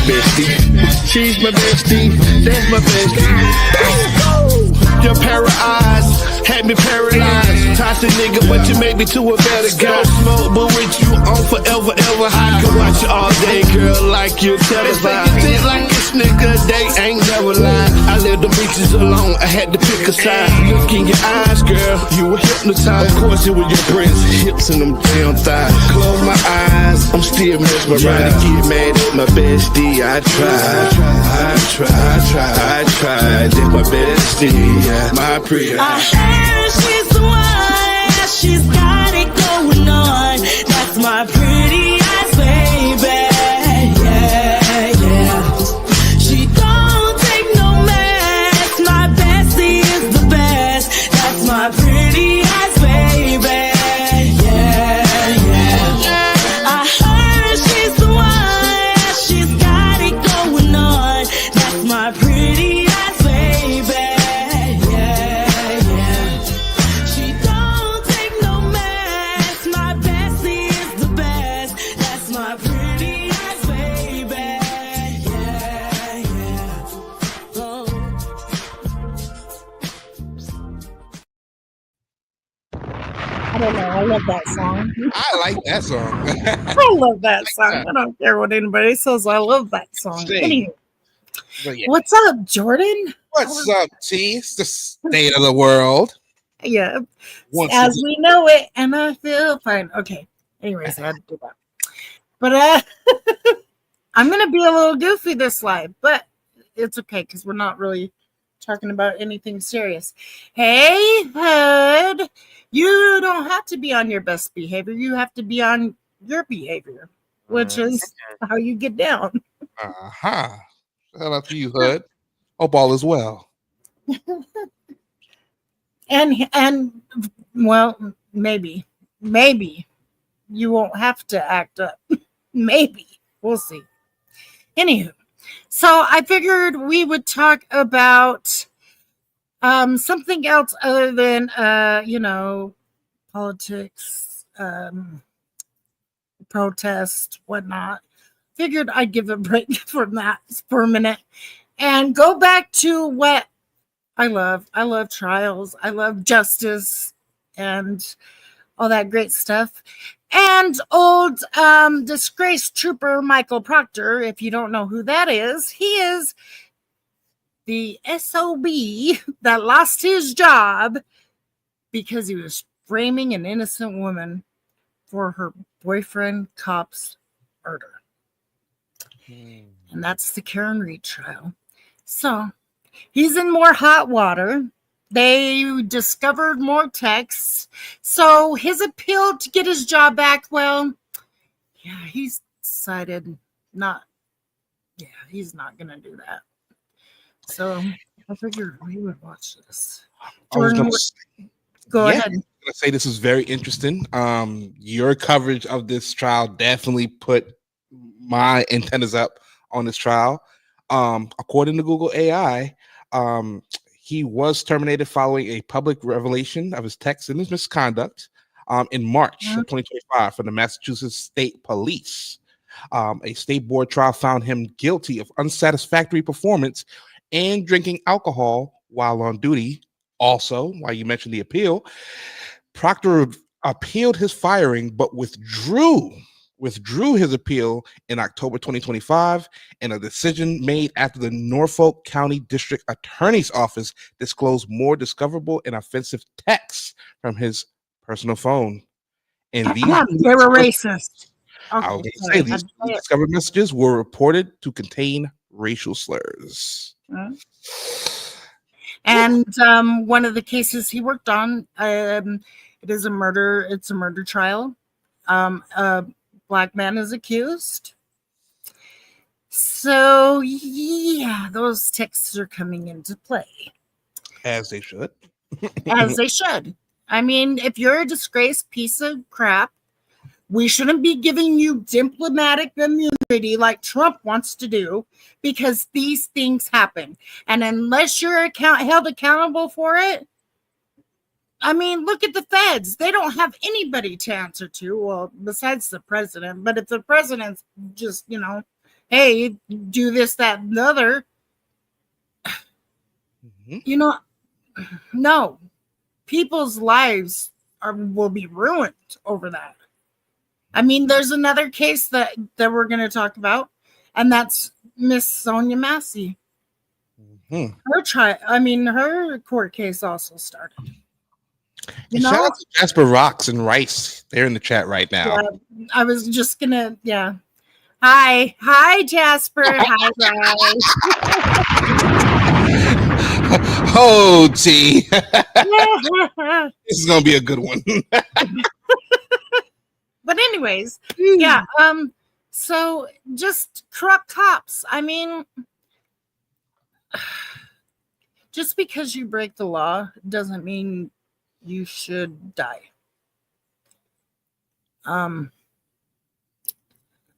bestie. She's my bestie. That's my bestie. Your pair of eyes had me paralyzed. Toxic nigga, but you made me to a better guy. Smoke, but with you on forever, ever. I can watch you all day, girl, like you're terrified. Think like this nigga, they ain't never lied. I left the bitches alone, I had to pick a side. Look in your eyes, girl, you were hypnotized. Of course it was your breasts, hips, and them damn thighs. Close my eyes, I'm still mesmerized. To get mad at my bestie, I tried. That's my bestie, my pretty. I heard she's the one, she's got it going on. That's my pretty eyes, baby. Yeah. She don't take no mess. My bestie is the best. That's my pretty eyes, baby. Yeah. I heard she's the one, she's got it going on. That's my pretty eyes, baby. I don't know. I love that song. I like that song. I love that song. I don't care what anybody says. I love that song. Anyway, Yeah. what's up, Jordan? What's up, T? It's the state of the world. Yeah. As we know it, and I feel fine. Okay. Anyways, I had to do that. But I'm going to be a little goofy this live, but it's okay because we're not really talking about anything serious. Hey, Hood. You don't have to be on your best behavior. You have to be on your behavior, which is how you get down. Shout out to you, Hood. Hope all is well. And well, maybe you won't have to act up. Maybe. We'll see. Anywho, so I figured we would talk about something else other than politics, protest, whatnot. Figured I'd give a break from that for a minute and go back to what I love. I love trials. I love justice and all that great stuff. And old disgraced trooper Michael Proctor, if you don't know who that is, he is the SOB that lost his job because he was framing an innocent woman for her boyfriend cop's murder. And that's the Karen Read trial. So he's in more hot water. They discovered more texts. So his appeal to get his job back, well, yeah, he's decided he's not going to do that. So I figured we would watch this. Jordan, go ahead. I'm going to say this is very interesting. Your coverage of this trial definitely put my antennas up on this trial. According to Google AI, he was terminated following a public revelation of his text and his misconduct in March of 2025 from the Massachusetts State Police. A state board trial found him guilty of unsatisfactory performance and drinking alcohol while on duty. Also, while you mentioned the appeal, Proctor appealed his firing but withdrew his appeal in October 2025, and a decision made after the Norfolk County District Attorney's Office disclosed more discoverable and offensive texts from his personal phone. And these they were racist. I was going to say these discovered messages were reported to contain racial slurs. And one of the cases he worked on, it's a murder trial. A black man is accused. So yeah, those texts are coming into play. As they should. As they should. I mean, if you're a disgraced piece of crap, we shouldn't be giving you diplomatic immunity like Trump wants to do, because these things happen. And unless you're held accountable for it, I mean, look at the feds. They don't have anybody to answer to, well, besides the president. But if the president's just, hey, do this, that, and the other. You know, no, people's lives will be ruined over that. I mean, there's another case that we're going to talk about, and that's Miss Sonya Massey. Her court case also started. Shout out to Jasper Rocks and Rice. They're in the chat right now. Yeah, I was just gonna, Hi, Jasper. Hi, Rice. Oh, T. This is gonna be a good one. But anyways, so just corrupt cops. I mean, just because you break the law doesn't mean you should die.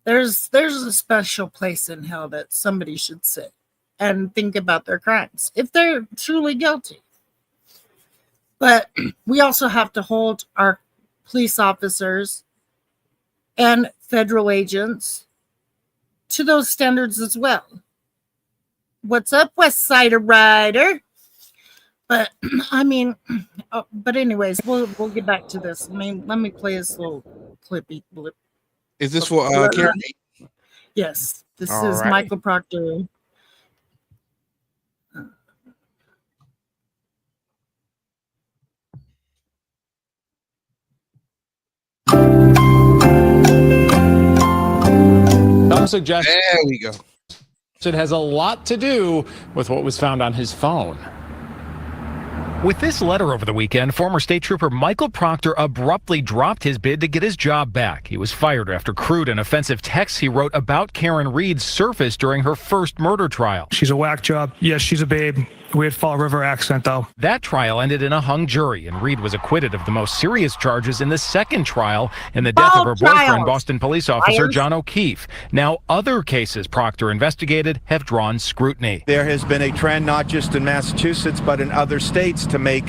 There's a special place in hell that somebody should sit and think about their crimes if they're truly guilty. But we also have to hold our police officers and federal agents to those standards as well. What's up, West Side Rider? But I mean, but anyways, we'll get back to this. I mean, let me play this little clippy blip. Is this for Karen? Yes, this All is right. Michael Proctor. Some suggest There we go. it has a lot to do with what was found on his phone. With this letter over the weekend, former state trooper Michael Proctor abruptly dropped his bid to get his job back. He was fired after crude and offensive texts he wrote about Karen surfaced during her first murder trial. She's a whack job. Yes, she's a babe. Weird Fall River accent, though. That trial ended in a hung jury, and Reed was acquitted of the most serious charges in the second trial in the death of her boyfriend, Boston police officer John O'Keefe. Now, other cases Proctor investigated have drawn scrutiny. There has been a trend, not just in Massachusetts, but in other states, to make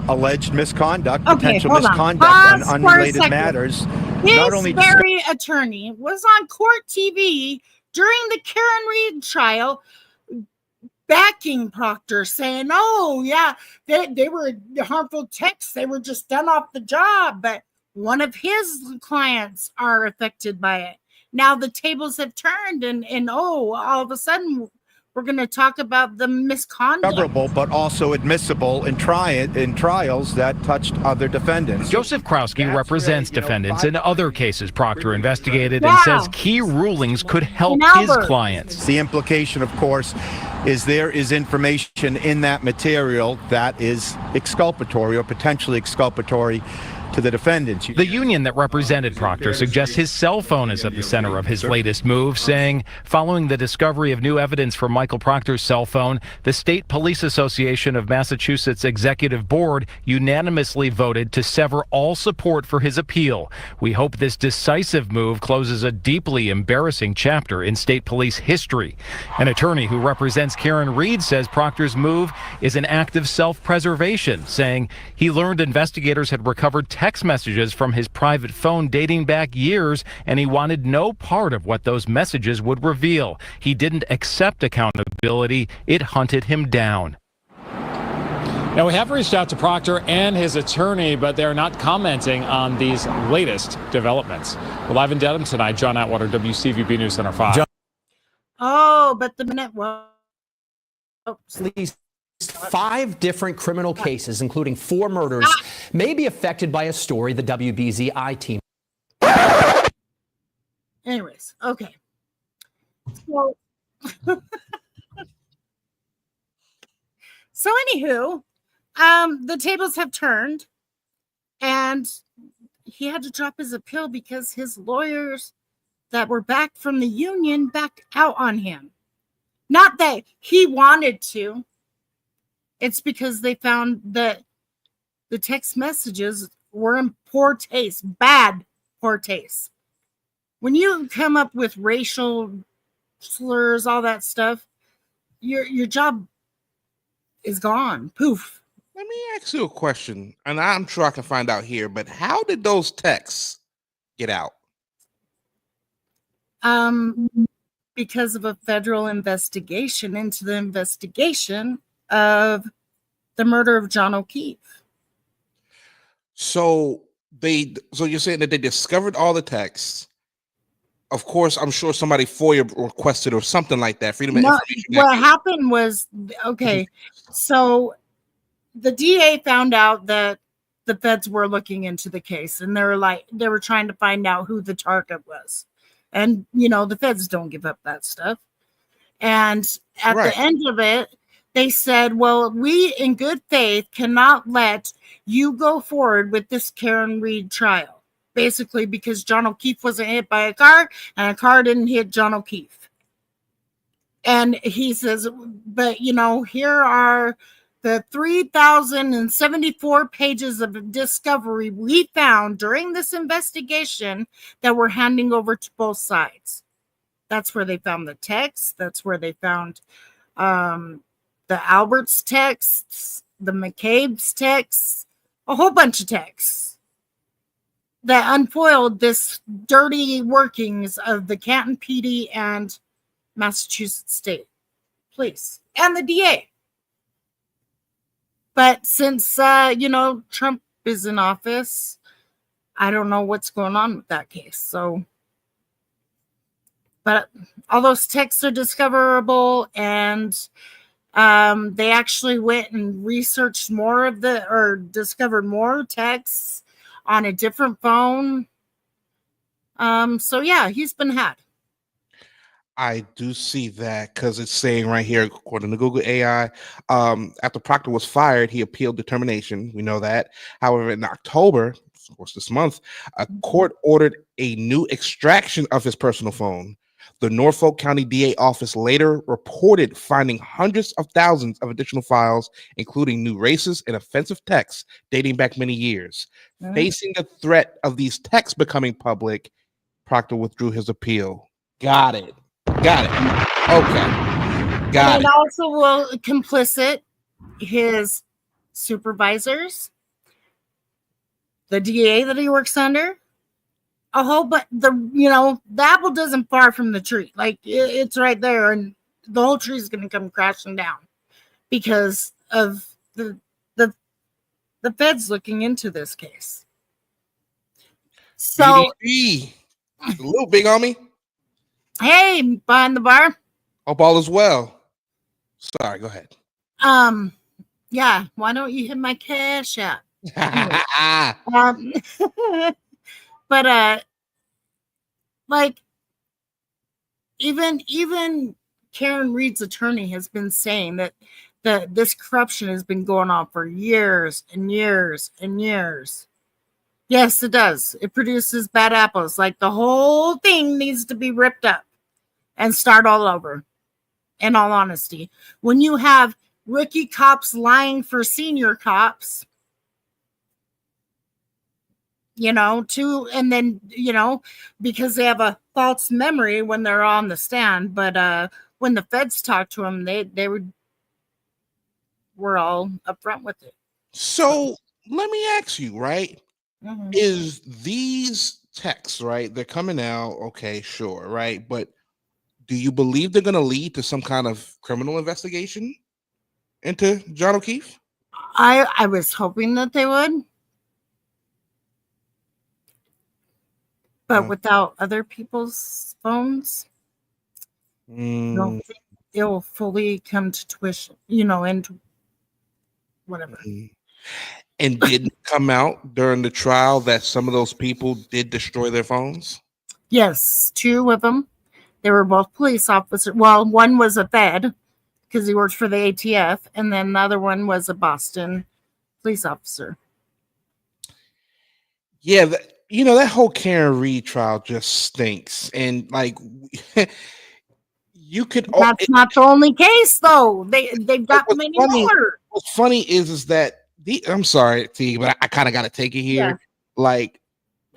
alleged misconduct, potential misconduct on unrelated matters. His very attorney was on court TV during the Karen Read trial, backing Proctor, saying, oh, yeah, they were harmful texts. They were just done off the job. But one of his clients are affected by it. Now the tables have turned, and all of a sudden, we're going to talk about the misconduct. Discoverable, but also admissible in trials that touched other defendants. Joseph Krowski represents defendants in other cases Proctor investigated and says key rulings could help his clients. The implication, of course, is there is information in that material that is exculpatory or potentially exculpatory to the defendants. The union that represented Proctor suggests his cell phone is at the center of his latest move, saying, following the discovery of new evidence from Michael Proctor's cell phone, the State Police Association of Massachusetts Executive Board unanimously voted to sever all support for his appeal. We hope this decisive move closes a deeply embarrassing chapter in state police history. An attorney who represents Karen Read says Proctor's move is an act of self-preservation, saying he learned investigators had recovered text messages from his private phone dating back years, and he wanted no part of what those messages would reveal. He didn't accept accountability. It hunted him down. Now, we have reached out to Proctor and his attorney, but they're not commenting on these latest developments. We're live in Dedham tonight. John Atwater, WCVB News Center 5. Oh, but the minute Least 5 different criminal cases, including 4 murders, may be affected by a story the WBZI team. Anyways, okay. So, anywho, the tables have turned, and he had to drop his appeal because his lawyers that were back from the union backed out on him. Not that he wanted to. It's because they found that the text messages were in poor taste, poor taste. When you come up with racial slurs, all that stuff, your job is gone. Poof. Let me ask you a question, and I'm sure I can find out here, but how did those texts get out? because of a federal investigation into the investigation of the murder of John O'Keefe. So you're saying that they discovered all the texts. Of course, I'm sure somebody FOIA requested or something like that. Freedom of Information Act. What happened was, okay, so the DA found out that the feds were looking into the case, and they were trying to find out who the target was. And, the feds don't give up that stuff. And at the end of it, they said, well, we in good faith cannot let you go forward with this Karen Read trial. Basically, because John O'Keefe wasn't hit by a car and a car didn't hit John O'Keefe. And he says, but, here are the 3,074 pages of discovery we found during this investigation that we're handing over to both sides. That's where they found the texts. That's where they found the Albert's texts, the McCabe's texts, a whole bunch of texts that unfoiled this dirty workings of the Canton PD and Massachusetts State Police and the DA. But since, Trump is in office, I don't know what's going on with that case. So, but all those texts are discoverable, and they actually went and researched discovered more texts on a different phone. So yeah, he's been had. I do see that because it's saying right here, according to Google AI, after Proctor was fired, he appealed the termination. We know that. However, in October, of course, this month, a court ordered a new extraction of his personal phone. The Norfolk County DA office later reported finding hundreds of thousands of additional files, including new racist and offensive texts dating back many years. Facing the threat of these texts becoming public, Proctor withdrew his appeal. Got it. Okay. Got it. And also will complicit his supervisors, the DA that he works under, but the apple doesn't far from the tree. Like it's right there, and the whole tree is going to come crashing down because of the feds looking into this case. So, BDP, a little big on me. Hey, behind the bar. Hope all is well. Sorry, go ahead. Yeah. Why don't you hit my cash app? But like even Karen Read's attorney has been saying that this corruption has been going on for years and years and years. Yes, it does. It produces bad apples. Like the whole thing needs to be ripped up and start all over. In all honesty, when you have rookie cops lying for senior cops, and then, because they have a false memory when they're on the stand. But when the feds talk to them, they were all upfront with it. So let me ask you, right? Is these texts, right? They're coming out. Okay, sure. Right. But do you believe they're going to lead to some kind of criminal investigation into John O'Keefe? I was hoping that they would. But without other people's phones, I don't think it will fully come to tuition, and whatever. And didn't come out during the trial that some of those people did destroy their phones? Yes, 2 of them. They were both police officers. Well, one was a Fed because he worked for the ATF, and then the other one was a Boston police officer. Yeah, that whole Karen Read trial just stinks. And like, you could. That's not the only case, though. They've got many more. What's funny is that I'm sorry, T, but I kind of got to take it here. Yeah. Like,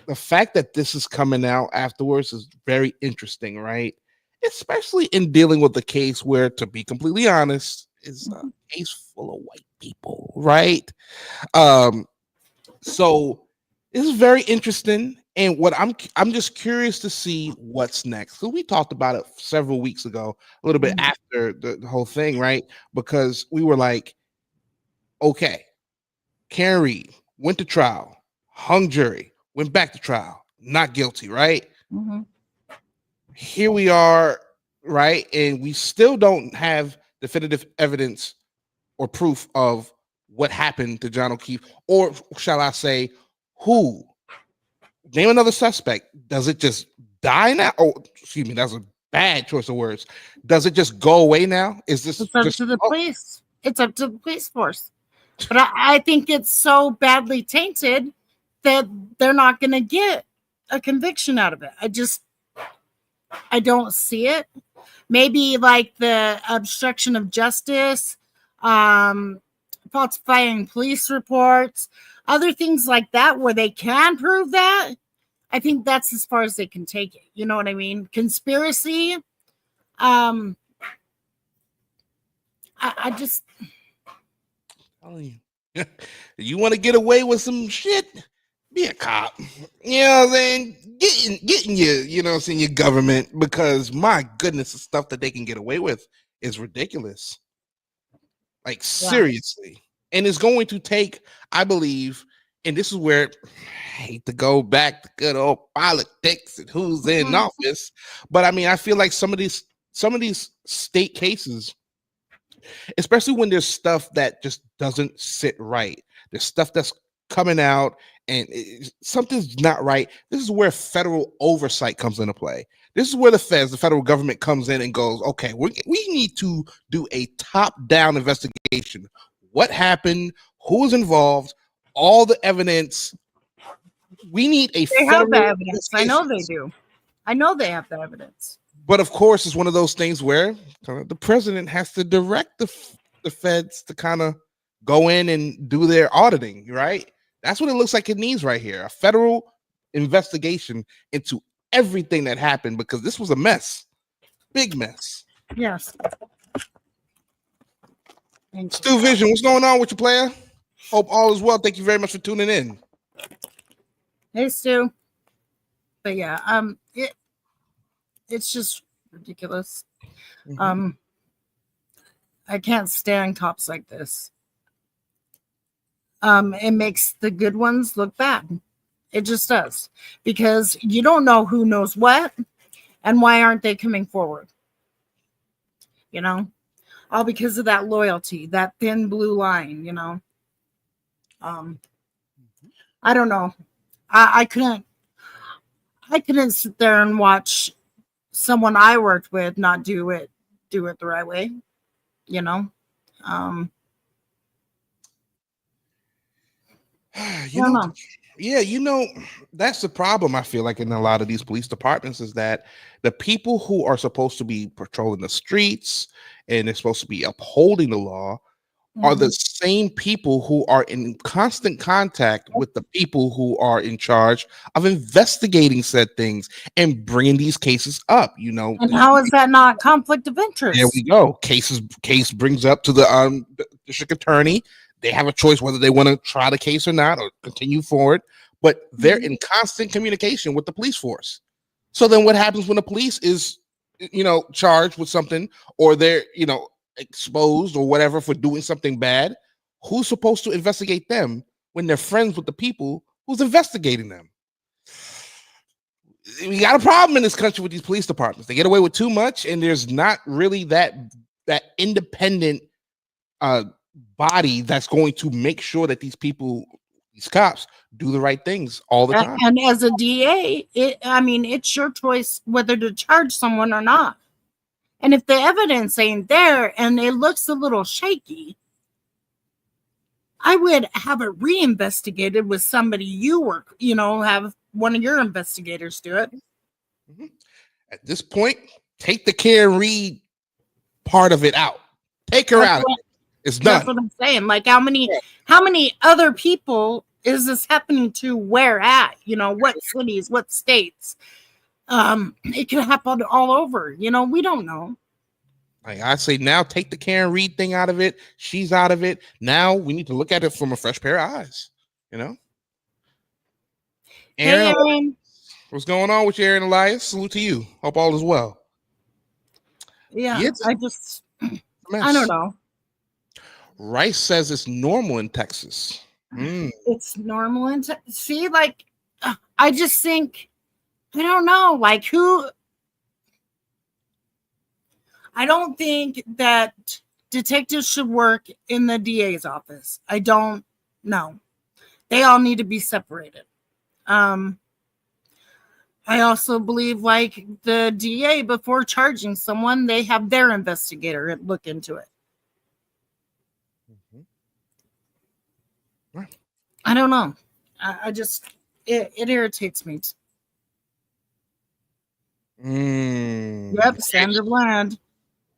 the fact that this is coming out afterwards is very interesting, right? Especially in dealing with the case where, to be completely honest, is a case full of white people, right? So this is very interesting. And what I'm just curious to see what's next. So we talked about it several weeks ago, a little bit after the whole thing, right? Because we were like, okay, Karen Read went to trial, hung jury, went back to trial, not guilty, right? Mm-hmm. Here we are, right? And we still don't have definitive evidence or proof of what happened to John O'Keefe, or shall I say, who. Name another suspect. Does it just die now? Oh, excuse me, that's a bad choice of words. Does it just go away now? Is this It's up to the police? It's up to the police force. But I think it's so badly tainted that they're not going to get a conviction out of it. I don't see it. Maybe like the obstruction of justice, falsifying police reports, other things like that where they can prove that. I think that's as far as they can take it. You know what I mean? Conspiracy. I just you want to get away with some shit, be a cop. You know what I'm saying? Getting you know what I'm saying, your government, because my goodness, the stuff that they can get away with is ridiculous. Like seriously. And it's going to take, I believe, and this is where I hate to go back to good old politics and who's in office, but I mean, I feel like some of these state cases, especially when there's stuff that just doesn't sit right, there's stuff that's coming out and something's not right. This is where federal oversight comes into play. This is where the federal government comes in and goes, okay, we need to do a top-down investigation. What happened? Who was involved? All the evidence. We need a they have the evidence. I know they do. I know they have the evidence. But of course, it's one of those things where the president has to direct the feds to kind of go in and do their auditing, right? That's what it looks like it needs right here. A federal investigation into everything that happened, because this was a mess. Big mess. Yes. Stu Vision, what's going on with you, player? Hope all is well. Thank you very much for tuning in. Hey, Stu. But yeah, it's just ridiculous. I can't stand cops like this. It makes the good ones look bad. It just does, because you don't know who knows what and why aren't they coming forward. You know, all because of that loyalty, that thin blue line. You know, I don't know. I couldn't sit there and watch someone I worked with not do it the right way. You know, you know, that's the problem. I feel like in a lot of these police departments is that the people who are supposed to be patrolling the streets and they're supposed to be upholding the law are the same people who are in constant contact with the people who are in charge of investigating said things and bringing these cases up. You know, and how is that not conflict of interest? There we go. Case brings up to the district attorney. They have a choice whether they want to try the case or not, or continue forward. But they're in constant communication with the police force. So then, what happens when the police is, charged with something, or they're, exposed or whatever for doing something bad? Who's supposed to investigate them when they're friends with the people who's investigating them? We got a problem in this country with these police departments. They get away with too much, and there's not really that independent body that's going to make sure that these cops do the right things all the time. And as a DA, it's your choice whether to charge someone or not. And if the evidence ain't there and it looks a little shaky, I would have it reinvestigated with somebody have one of your investigators do it. At this point, take the Karen Read part of it out. Take her out. It's done. That's what I'm saying. Like, how many other people is this happening to? Where at? What cities? What states? It could happen all over. We don't know. Like I say, now take the Karen Read thing out of it. She's out of it. Now we need to look at it from a fresh pair of eyes. Hey, Aaron. What's going on with you, Aaron Elias? Salute to you. Hope all is well. Yeah, It's I just, a mess. I don't know. Rice says it's normal in Texas. It's normal. And see, like, I just think, I don't know, like who, I don't think that detectives should work in the DA's office. I don't know. They all need to be separated. I also believe, like, the DA, before charging someone, they have their investigator look into it. Right. I don't know. I just, it irritates me. Yep, Sandra Bland.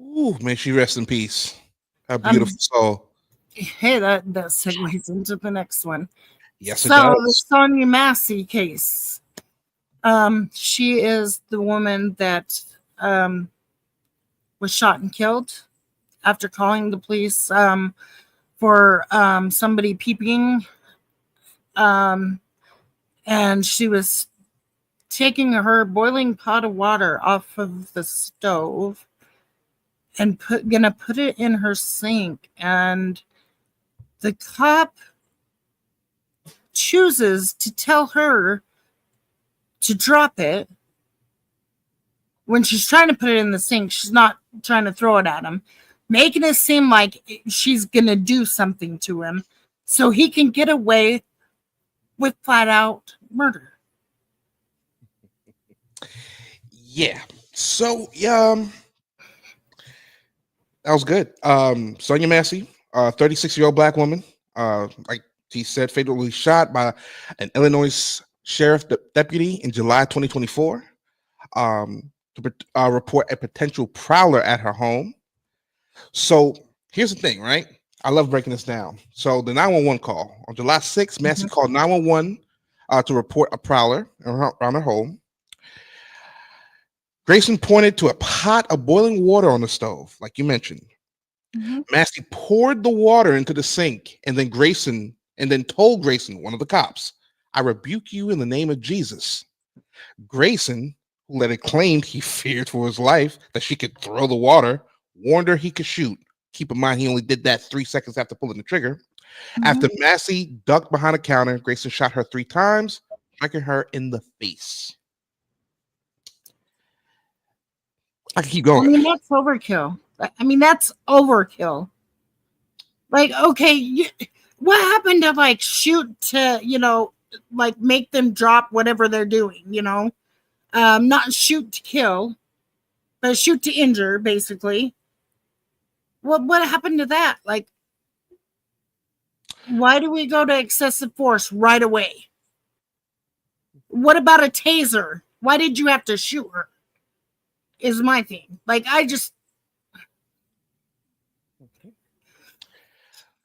Ooh, may she rest in peace. Her beautiful soul. Hey, that segues into the next one. Yes, it so does. the Sonya Massey case. She is the woman that was shot and killed after calling the police for somebody peeping. And she was taking her boiling pot of water off of the stove and gonna put it in her sink. And the cop chooses to tell her to drop it when she's trying to put it in the sink. She's not trying to throw it at him, making it seem like she's gonna do something to him so he can get away with flat out murder. Yeah. So that was good. Sonya Massey, 36-year-old black woman, like she said, fatally shot by an Illinois sheriff deputy in July 2024 to report a potential prowler at her home. So here's the thing, right? I love breaking this down. So the 911 call on July 6th, Massey called 911 to report a prowler around her home. Grayson pointed to a pot of boiling water on the stove, like you mentioned. Massey poured the water into the sink and then told Grayson, one of the cops, "I rebuke you in the name of Jesus." Grayson, who later claimed he feared for his life that she could throw the water, warned her he could shoot. Keep in mind, he only did that 3 seconds after pulling the trigger. After Massey ducked behind a counter, Grayson shot her 3 times, striking her in the face. I can keep going. I mean, that's overkill. That's overkill. Like, okay, what happened to, like, shoot to, like, make them drop whatever they're doing, not shoot to kill, but shoot to injure, basically. What happened to that? Like, why do we go to excessive force right away? What about a taser? Why did you have to shoot her? Is my thing. Like,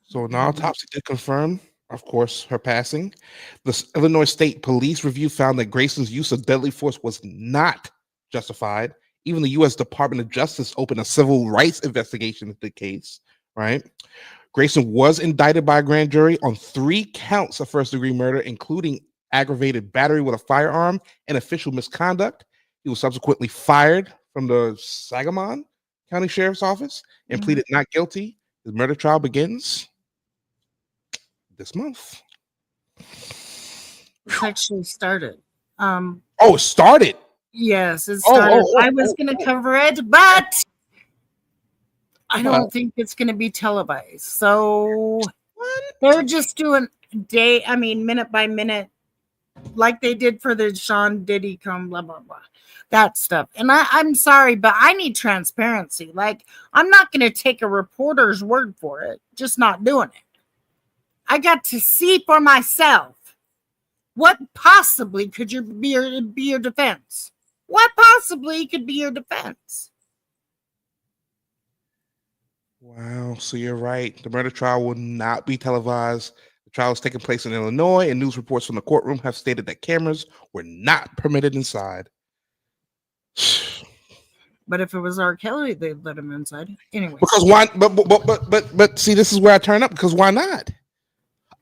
So an autopsy did confirm, of course, her passing. The Illinois State Police review found that Grayson's use of deadly force was not justified. Even the U.S. Department of Justice opened a civil rights investigation into the case, right? Grayson was indicted by a grand jury on 3 counts of first-degree murder, including aggravated battery with a firearm and official misconduct. He was subsequently fired from the Sangamon County Sheriff's Office and pleaded not guilty. His murder trial begins this month. It's actually started. It started. Yes, it started. I was going to cover it, but I don't think it's going to be televised. So they're just doing minute by minute, like they did for the Sean Diddy come, blah, blah, blah. That stuff. And I'm sorry, but I need transparency. Like, I'm not going to take a reporter's word for it. Just not doing it. I got to see for myself. What possibly could be your defense? What possibly could be your defense? Wow. So you're right. The murder trial will not be televised. The trial is taking place in Illinois, and news reports from the courtroom have stated that cameras were not permitted inside. But if it was R. Kelly, they'd let him inside. Anyway. Because why? But see, this is where I turn up. Because why not?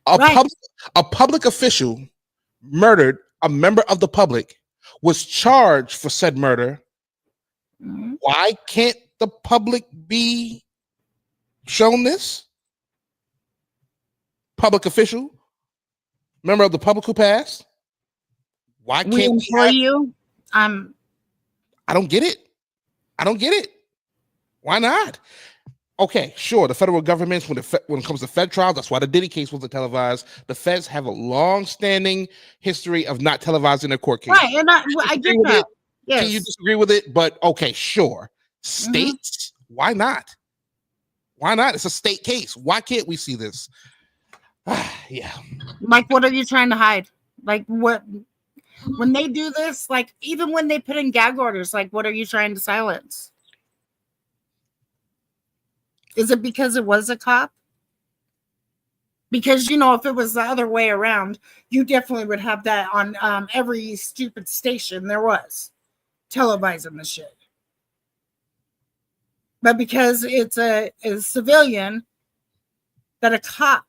A public official murdered a member of the public was charged for said murder, Mhm. why can't the public be shown this? Public official, member of the public who passed. Why We can't we implore have? you. I don't get it. I don't get it. Why not? Okay, sure. The federal government, when it comes to Fed trials, that's why the Diddy case wasn't televised. The Feds have a long-standing history of not televising their court cases. Right, and I get that. Yes. Can you disagree with it? But okay, sure. States, why not? Why not? It's a state case. Why can't we see this? Yeah. Like, what are you trying to hide? Like, what? When they do this, like, even when they put in gag orders, like, what are you trying to silence? Is it because it was a cop? Because, if it was the other way around, you definitely would have that on every stupid station there was, televising the shit. But because it's a civilian, that a cop.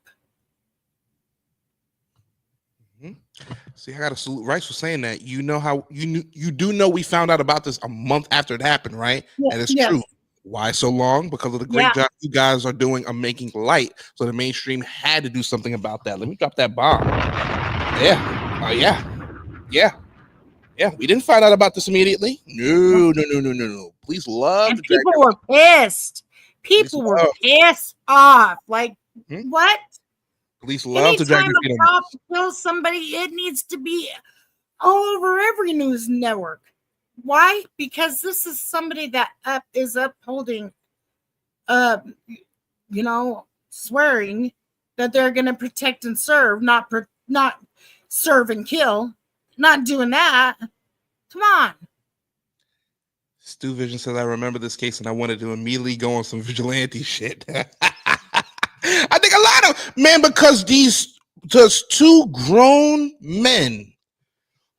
See, I got to salute Rice for saying that. You know how you do know we found out about this a month after it happened, right? Yeah, and it's true. Why so long? Because of the great job you guys are doing of making light. So the mainstream had to do something about that. Let me drop that bomb. Yeah. We didn't find out about this immediately. No. Police love. And people were pissed. People were pissed off. Like, what? Police love to drag Anytime their feet a on cop kills somebody, it needs to be all over every news network. Why? Because this is somebody that is upholding, swearing that they're going to protect and serve, not serve and kill. Not doing that. Come on. Stu Vision says, I remember this case and I wanted to immediately go on some vigilante shit. I think a lot of men, because these just two grown men,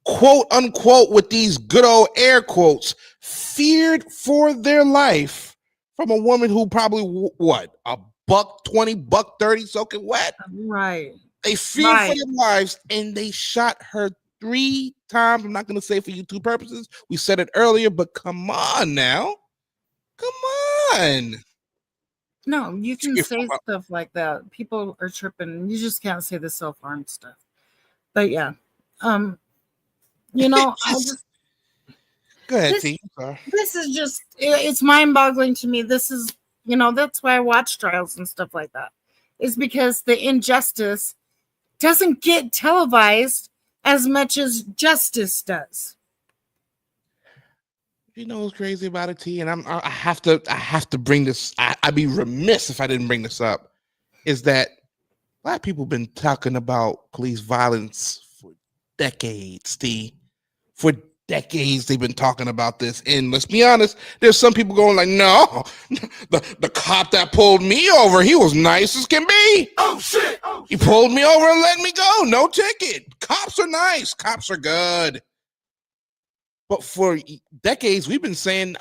quote unquote, with these good old air quotes, feared for their life from a woman who probably a $120, $130 soaking wet. Right. They feared for their lives and they shot her 3 times. I'm not going to say for YouTube purposes. We said it earlier, but come on now. Come on. No, you can say stuff like that. People are tripping. You just can't say the self-harm stuff. But yeah. I just go ahead, this, T. Sorry. This is just it's mind-boggling to me. This is, that's why I watch trials and stuff like that. Is because the injustice doesn't get televised as much as justice does. You know what's crazy about it, T? And I have to bring this. I'd be remiss if I didn't bring this up. Is that a lot of people have been talking about police violence for decades, T. For decades they've been talking about this. And let's be honest, there's some people going like, no, the cop that pulled me over, he was nice as can be. Oh shit! He pulled me over and let me go. No ticket. Cops are nice. Cops are good. But for decades, we've been saying,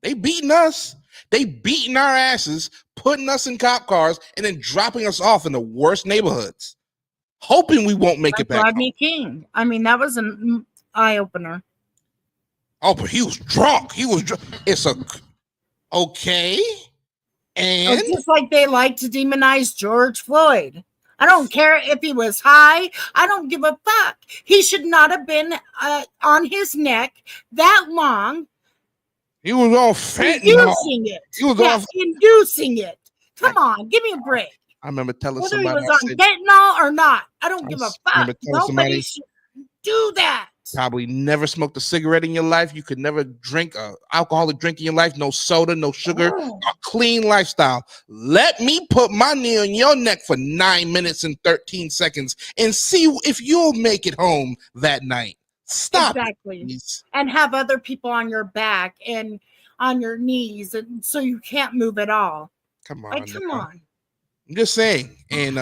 they beating us. They beating our asses, putting us in cop cars, and then dropping us off in the worst neighborhoods, hoping we won't make it back. Rodney King. I mean, that was an eye-opener. Oh, but he was drunk. It's okay. And just like they like to demonize George Floyd. I don't care if he was high. I don't give a fuck. He should not have been on his neck that long. He was all fentanyl. Inducing it. He was inducing it. Come on, give me a break. I remember telling Whether somebody. He was on fentanyl or not. I don't give a fuck. Nobody should do that. Probably never smoked a cigarette in your life. You could never drink an alcoholic drink in your life. No soda, no sugar. A clean lifestyle. Let me put my knee on your neck for 9 minutes and 13 seconds and see if you'll make it home that night. Stop. Exactly. And have other people on your back and on your knees, and so you can't move at all. Come on. Like, come on. I'm just saying. And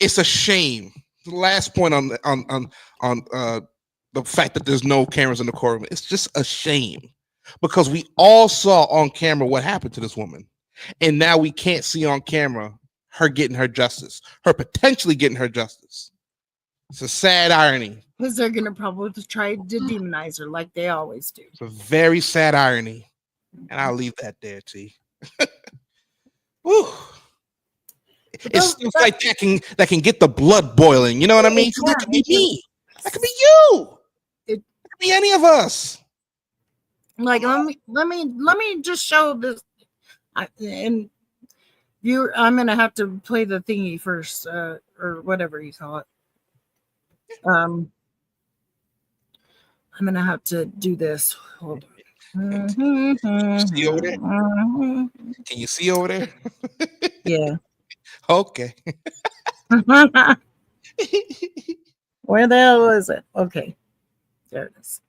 it's a shame. The last point on the fact that there's no cameras in the courtroom, it's just a shame because we all saw on camera what happened to this woman, and now we can't see on camera her getting her justice, her potentially getting her justice. It's a sad irony. Because they're going to probably try to demonize her like they always do. It's a very sad irony. And I'll leave that there, T. Woo. It's stuff like that can get the blood boiling. You know what I mean? That could be me. That could be you. It could be any of us. Like, let me just show this. And I'm gonna have to play the thingy first, or whatever you call it. I'm gonna have to do this. Hold on. Can you see over there? Can you see over there? Yeah. Okay. Where the hell is it? Okay. There it is.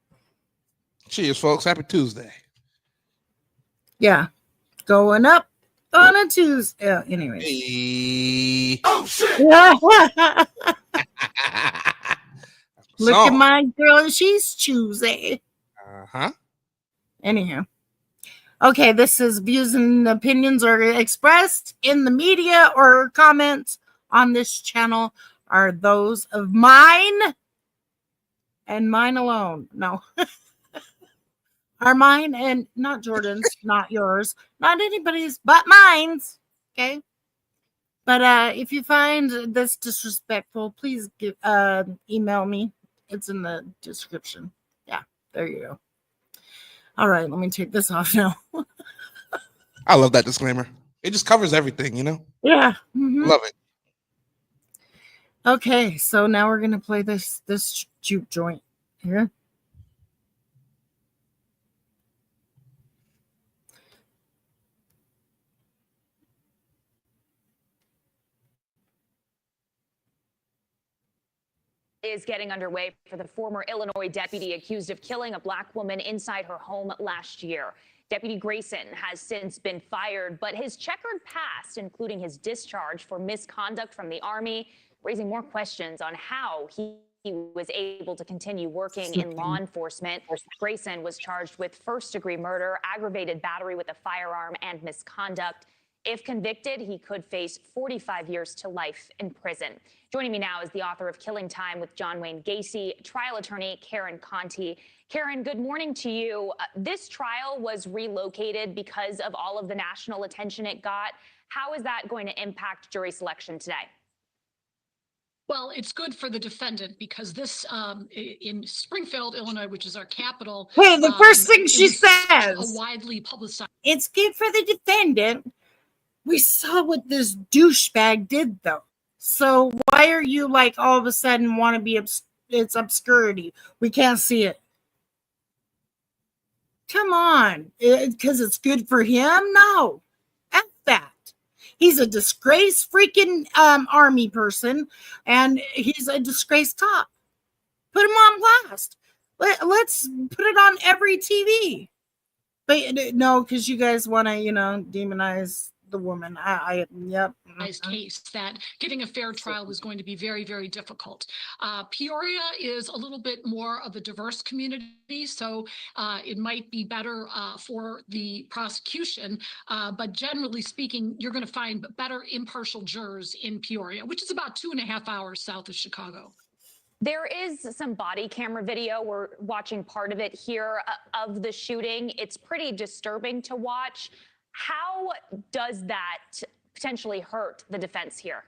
Cheers, folks. Happy Tuesday. Yeah. Going up on a Tuesday. Anyway. Hey. Oh, shit. Look at my girl. She's choosy. Uh-huh. Anyhow. Okay, this is views and opinions are expressed in the media or comments on this channel are those of mine and mine alone. No. Are mine and not Jordan's, not yours, not anybody's, but mine's. Okay. But if you find this disrespectful, please email me. It's in the description. Yeah, there you go. All right, let me take this off now. I love that disclaimer. It just covers everything, you know? Yeah. Mm-hmm. Love it. Okay, so now we're gonna play this juke joint here. Is getting underway for the former Illinois deputy accused of killing a black woman inside her home last year. Deputy Grayson has since been fired, but his checkered past, including his discharge for misconduct from the Army, raising more questions on how he was able to continue working in law enforcement. Grayson was charged with first-degree murder, aggravated battery with a firearm, and misconduct. If convicted, he could face 45 years to life in prison. Joining me now is the author of Killing Time with John Wayne Gacy, trial attorney Karen Conti. Karen, good morning to you. This trial was relocated because of all of the national attention it got. How is that going to impact jury selection today? Well, it's good for the defendant because this in Springfield, Illinois, which is our capital. Hey, the first thing she says, a widely publicized. It's good for the defendant. We saw what this douchebag did, though. So why are you like all of a sudden want to be it's obscurity? We can't see it. Come on, because it's good for him? No, F that. He's a disgraced freaking army person, and he's a disgraced cop. Put him on blast. Let's put it on every TV. But no, because you guys want to, demonize the woman. Yep. Case that getting a fair trial was going to be very, very difficult. Peoria is a little bit more of a diverse community, so it might be better for the prosecution. But generally speaking, you're going to find better impartial jurors in Peoria, which is about 2.5 hours south of Chicago. There is some body camera video. We're watching part of it here of the shooting. It's pretty disturbing to watch. How does that potentially hurt the defense here?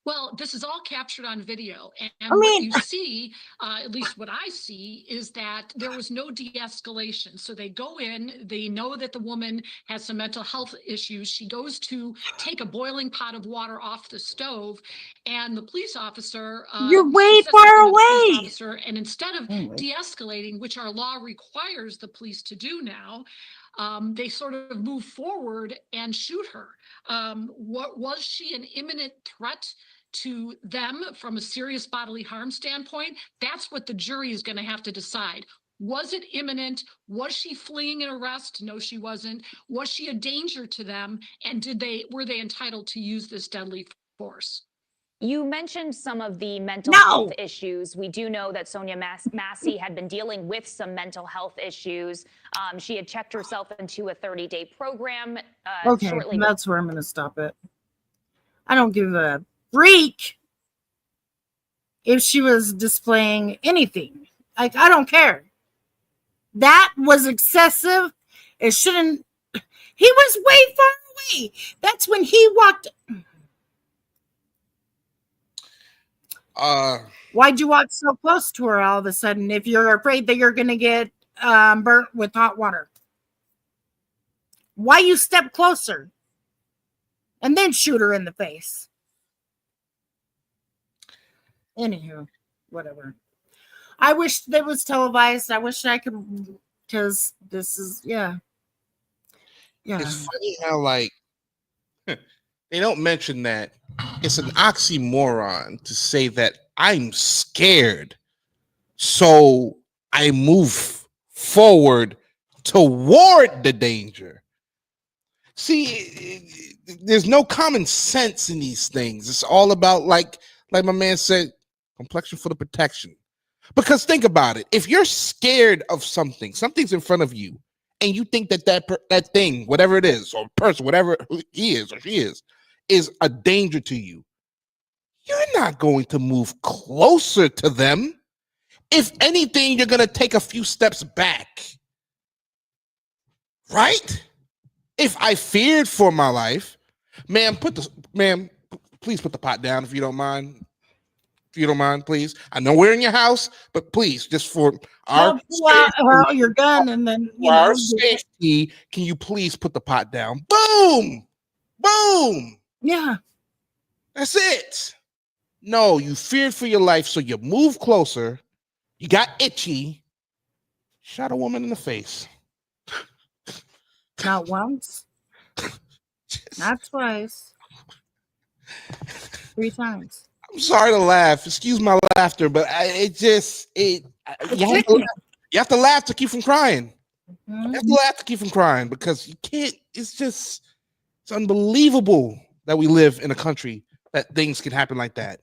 Well, this is all captured on video. And what you see, at least what I see, is that there was no de-escalation. So they go in, they know that the woman has some mental health issues. She goes to take a boiling pot of water off the stove, and the police officer— You're way far away! And instead of de-escalating, which our law requires the police to do now, they sort of move forward and shoot her. What was she an imminent threat to them from a serious bodily harm standpoint? That's what the jury is going to have to decide. Was it imminent? Was she fleeing an arrest? No, she wasn't. Was she a danger to them? And were they entitled to use this deadly force? You mentioned some of the mental health issues. We do know that Sonya Massey had been dealing with some mental health issues. She had checked herself into a 30-day program. Okay, that's where I'm going to stop it. I don't give a freak if she was displaying anything. Like, I don't care. That was excessive. It shouldn't. He was way far away. That's when he walked. Why'd you walk so close to her all of a sudden if you're afraid that you're going to get burnt with hot water? Why you step closer and then shoot her in the face? Anywho, whatever. I wish that was televised. I wish I could, because this is, yeah. It's funny how, like, they don't mention that it's an oxymoron to say that I'm scared, so I move forward toward the danger. See, there's no common sense in these things. It's all about, like my man said, complexion for the protection. Because think about it. If you're scared of something's in front of you, and you think that thing, whatever it is, or person, whatever he is or she is a danger to you, you're not going to move closer to them. If anything, you're going to take a few steps back. Right? If I feared for my life, ma'am, please put the pot down if you don't mind. If you don't mind, please. I know we're in your house, but please, just for our safety, your gun, and then our safety, can you please put the pot down? Boom, boom. Yeah, that's it. No, you feared for your life, so you move closer. You got itchy. Shot a woman in the face. Not once, not twice, 3 times. I'm sorry to laugh. Excuse my laughter, but you have to laugh to keep from crying. Mm-hmm. You have to laugh to keep from crying because you can't. It's unbelievable that we live in a country that things can happen like that.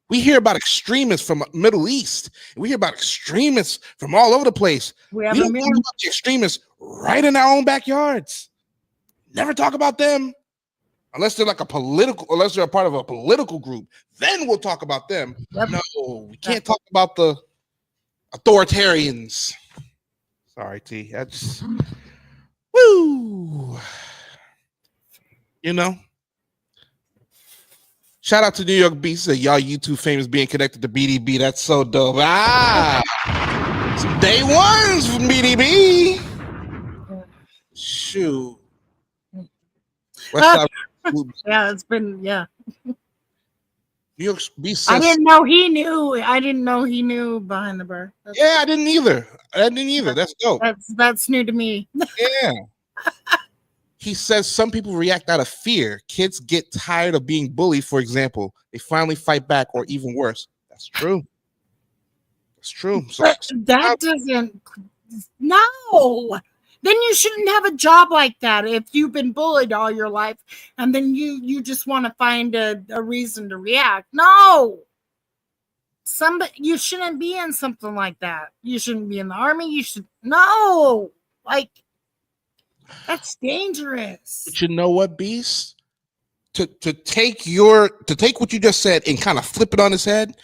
We hear about extremists from the Middle East. We hear about extremists from all over the place. We don't talk about the extremists right in our own backyards. Never talk about them. Unless they're unless they're a part of a political group, then we'll talk about them. Yep. No, we can't talk about the authoritarians. Sorry, T. That's woo. Shout out to New York Beast. Y'all YouTube famous being connected to BDB. That's so dope. Some day ones from BDB. Shoot. Yeah, it's been New York Beast. I didn't know he knew. I didn't know he knew behind the bar. I didn't either. That's dope. That's new to me. Yeah. He says some people react out of fear. Kids get tired of being bullied, for example. They finally fight back, or even worse. That's true. That's true. So, that doesn't. No. Then you shouldn't have a job like that if you've been bullied all your life and then you just want to find a reason to react. No. You shouldn't be in something like that. You shouldn't be in the army. No. Like, that's dangerous. But you know what, Beast? To take what you just said and kind of flip it on his head,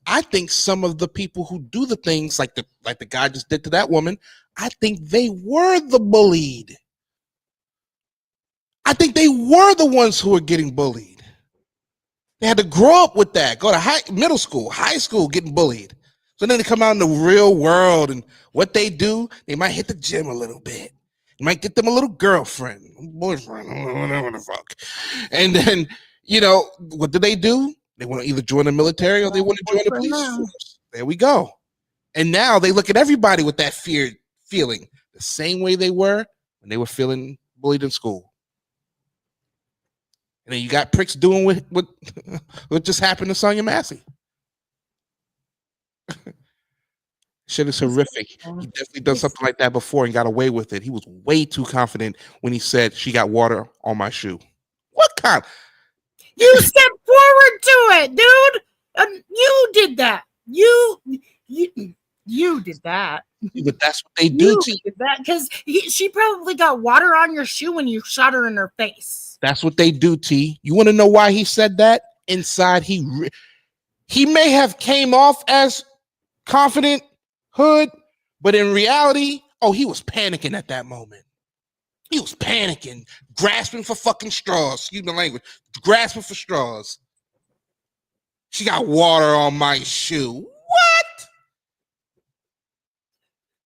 I think some of the people who do the things like the guy just did to that woman, I think they were the bullied. I think they were the ones who were getting bullied. They had to grow up with that, go to middle school, high school, getting bullied. So then they come out in the real world, and what they do, they might hit the gym a little bit. You might get them a little girlfriend, boyfriend, whatever the fuck. And then, what do? They want to either join the military or they want to join the police force. There we go. And now they look at everybody with that feeling the same way they were when they were feeling bullied in school. And then you got pricks doing what just happened to Sonya Massey. Shit is horrific. He definitely done something like that before and got away with it. He was way too confident when he said she got water on my shoe. What kind? You stepped forward to it, dude. You did that. You did that. But that's what they do to you. Did that because she probably got water on your shoe when you shot her in her face. That's what they do, T. You want to know why he said that? Inside, He may have came off as confident hood, but in reality, he was panicking at that moment. He was panicking, grasping for fucking straws. Excuse my language. Grasping for straws. She got water on my shoe. What?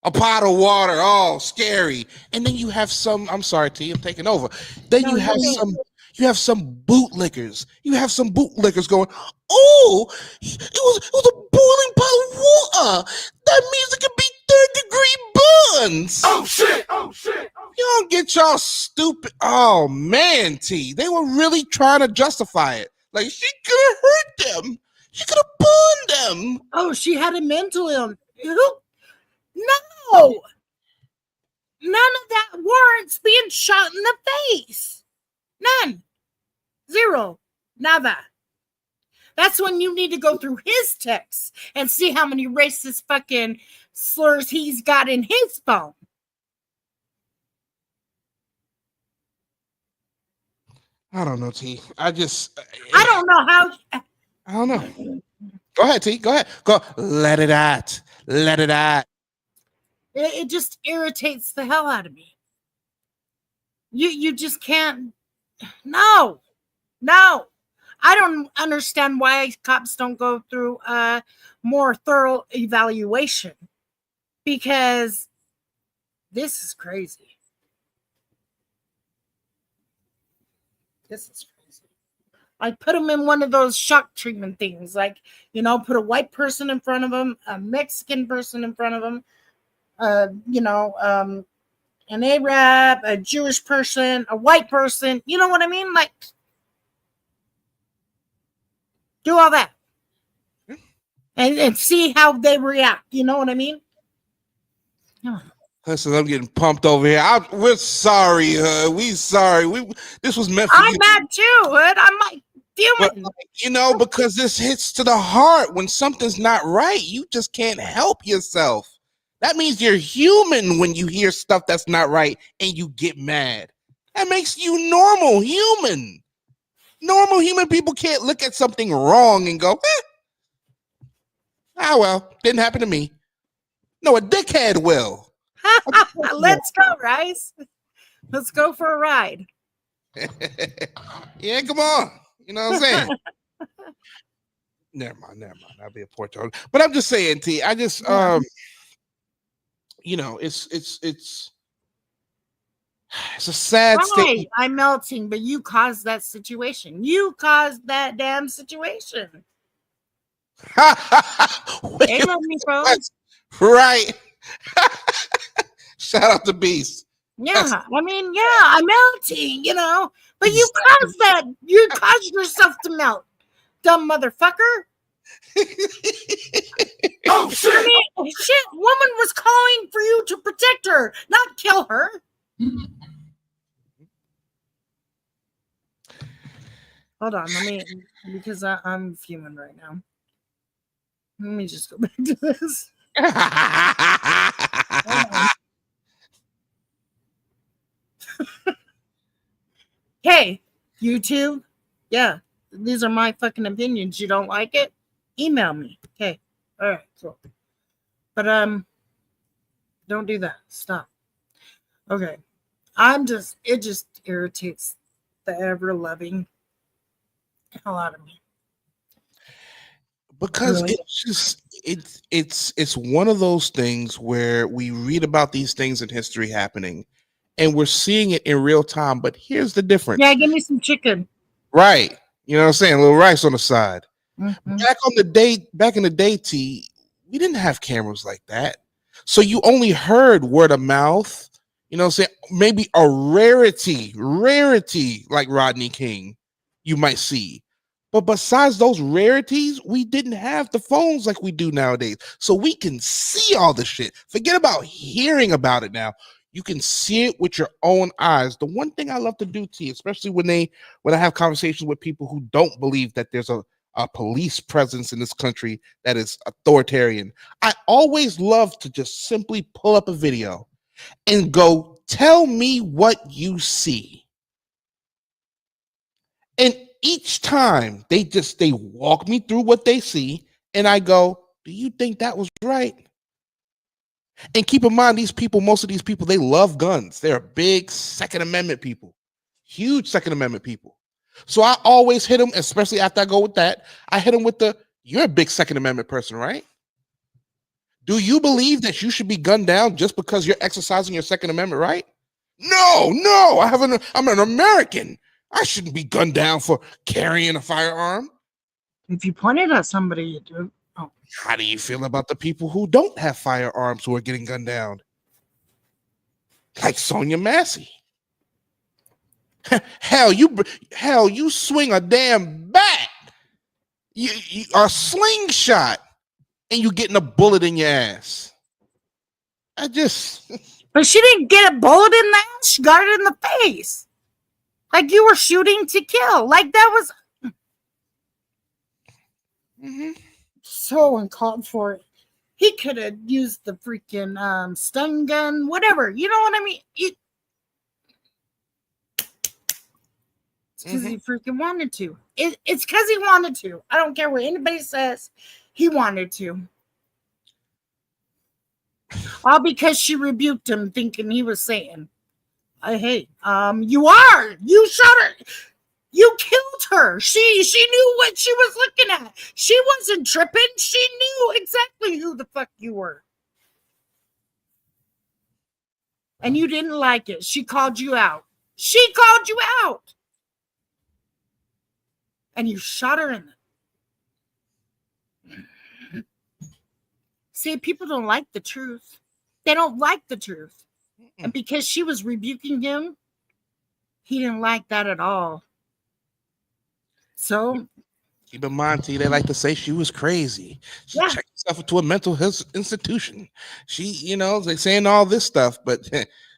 A pot of water. Oh, scary. And then you have some, I'm sorry, T, I'm taking over. Then you have some bootlickers. You have some bootlickers going, oh, it was a boiling pot of water. That means it could be 3rd-degree burns. Oh shit. You don't get y'all stupid. Oh man, T. They were really trying to justify it. Like, she could have hurt them. She could have burned them. Oh, she had a mental illness. No. None of that warrants being shot in the face. None. Zero. Nada. That's when you need to go through his texts and see how many racist fucking slurs he's got in his phone. I don't know, T. I don't know how. I don't know. Go ahead, T. Go ahead. Go. Let it out. Let it out. It just irritates the hell out of me. You just can't. No. I don't understand why cops don't go through a more thorough evaluation, because this is crazy. This is crazy. Like, put them in one of those shock treatment things. Like, put a white person in front of them, a Mexican person in front of them, an Arab, a Jewish person, a white person. You know what I mean? Like, do all that. And see how they react. You know what I mean? Listen, I'm getting pumped over here. We're sorry, Hood. We sorry. This was meant for you. I'm mad too, Hood. I'm like, but, because this hits to the heart. When something's not right, you just can't help yourself. That means you're human when you hear stuff that's not right and you get mad. That makes you normal human. Normal human people can't look at something wrong and go, well, didn't happen to me. No, a dickhead will. Let's go, Rice. Let's go for a ride. Yeah, come on. You know what I'm saying? Never mind. I'll be a poor child. But I'm just saying, T, I just it's a sad state. I'm melting, but you caused that situation. You caused that damn situation. They love me, folks. Right. Shout out to Beast. Yeah, I'm melting, but you caused that. You caused yourself to melt, dumb motherfucker. Oh shit! Shit, woman was calling for you to protect her, not kill her. Hold on, because I'm fuming right now. Let me just go back to this. Hey, YouTube. Yeah, these are my fucking opinions. You don't like it? Email me. Okay. All right, cool. But don't do that. Stop. Okay. It just irritates the ever-loving hell out of me. Because Really? it's one of those things where we read about these things in history happening and we're seeing it in real time. But here's the difference. Yeah, give me some chicken. Right. You know what I'm saying? A little rice on the side. Mm-hmm. Back in the day, T, we didn't have cameras like that. So you only heard word of mouth, you know what I'm saying? Maybe a rarity like Rodney King you might see. But besides those rarities, we didn't have the phones like we do nowadays. So we can see all the shit. Forget about hearing about it now. You can see it with your own eyes. The one thing I love to do, T, especially when I have conversations with people who don't believe that there's a police presence in this country that is authoritarian, I always love to just simply pull up a video and go, tell me what you see. And each time they walk me through what they see, and I go, do you think that was right? And keep in mind, most of these people, they love guns. They're big Second Amendment people, huge Second Amendment people. So I always hit them, especially after I go with that, I hit them with you're a big Second Amendment person, right? Do you believe that you should be gunned down just because you're exercising your Second Amendment right? No, I'm an American. I shouldn't be gunned down for carrying a firearm. If you pointed at somebody, you do. Oh. How do you feel about the people who don't have firearms who are getting gunned down? Like Sonya Massey. Hell, you swing a damn bat, you a slingshot, and you getting a bullet in your ass. But she didn't get a bullet in the ass. She got it in the face. Like you were shooting to kill. Like that was so uncalled for. He could have used the freaking stun gun, whatever. You know what I mean? It's because he freaking wanted to. It's because he wanted to. I don't care what anybody says. He wanted to. All because she rebuked him, thinking he was saying, "Hey, you shot her. You killed her. She knew what she was looking at. She wasn't tripping. She knew exactly who the fuck you were. And you didn't like it. She called you out. She called you out. And you shot her in the... See, people don't like the truth. They don't like the truth. And because she was rebuking him, he didn't like that at all. So keep in mind, T, they like to say she was crazy. She checked herself into a mental health institution. She, they're saying all this stuff, but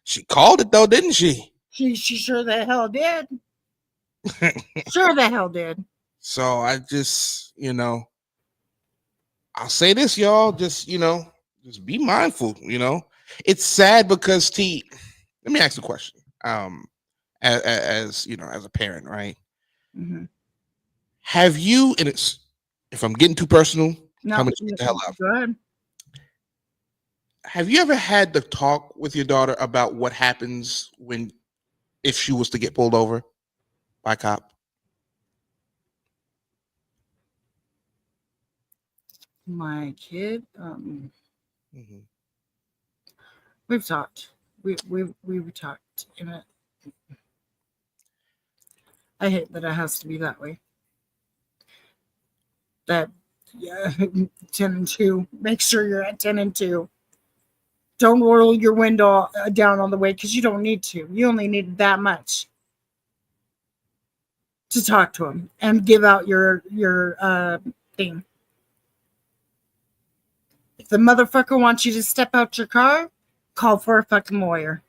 she called it though, didn't she? She sure the hell did. Sure the hell did. So I just, I'll say this, y'all, just be mindful, It's sad because T, let me ask a question. As a parent, right? Mm-hmm. Have you, and if I'm getting too personal, no, get the hell out. Go ahead. Have you ever had to talk with your daughter about what happens if she was to get pulled over by a cop? My kid, we've talked. We've talked in it. I hate that it has to be that way. That 10 and 2. Make sure you're at 10 and 2. Don't roll your window down on the way because you don't need to. You only need that much to talk to him and give out your thing. If the motherfucker wants you to step out your car, call for a fucking lawyer.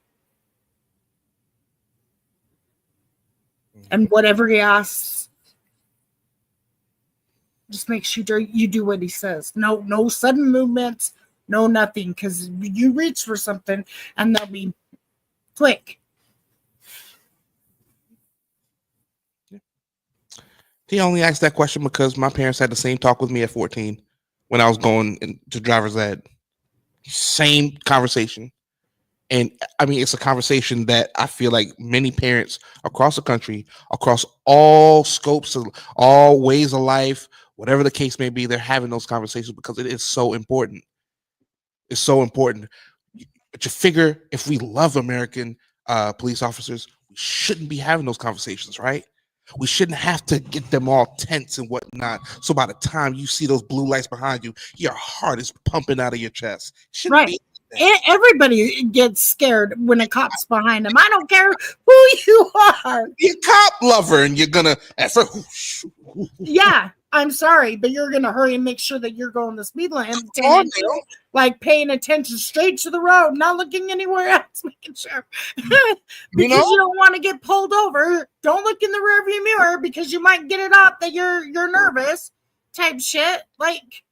And whatever he asks, just make sure you do what he says. No sudden movements, no nothing, because you reach for something and they'll be quick. He only asked that question because my parents had the same talk with me at 14 when I was going into driver's ed. Same conversation. And I mean, it's a conversation that I feel like many parents across the country, across all scopes of all ways of life, whatever the case may be, they're having those conversations because it is so important. It's so important. But you figure if we love American police officers, we shouldn't be having those conversations, right? We shouldn't have to get them all tense and whatnot. So by the time you see those blue lights behind you, your heart is pumping out of your chest. Right. Everybody gets scared when a cop's behind them. I don't care who you are. You're a cop lover and you're going to... Yeah, I'm sorry, but you're going to hurry and make sure that you're going the speed limit. Like paying attention straight to the road, not looking anywhere else, making sure. Because you don't want to get pulled over. Don't look in the rearview mirror because you might get it up that you're nervous type shit. Like,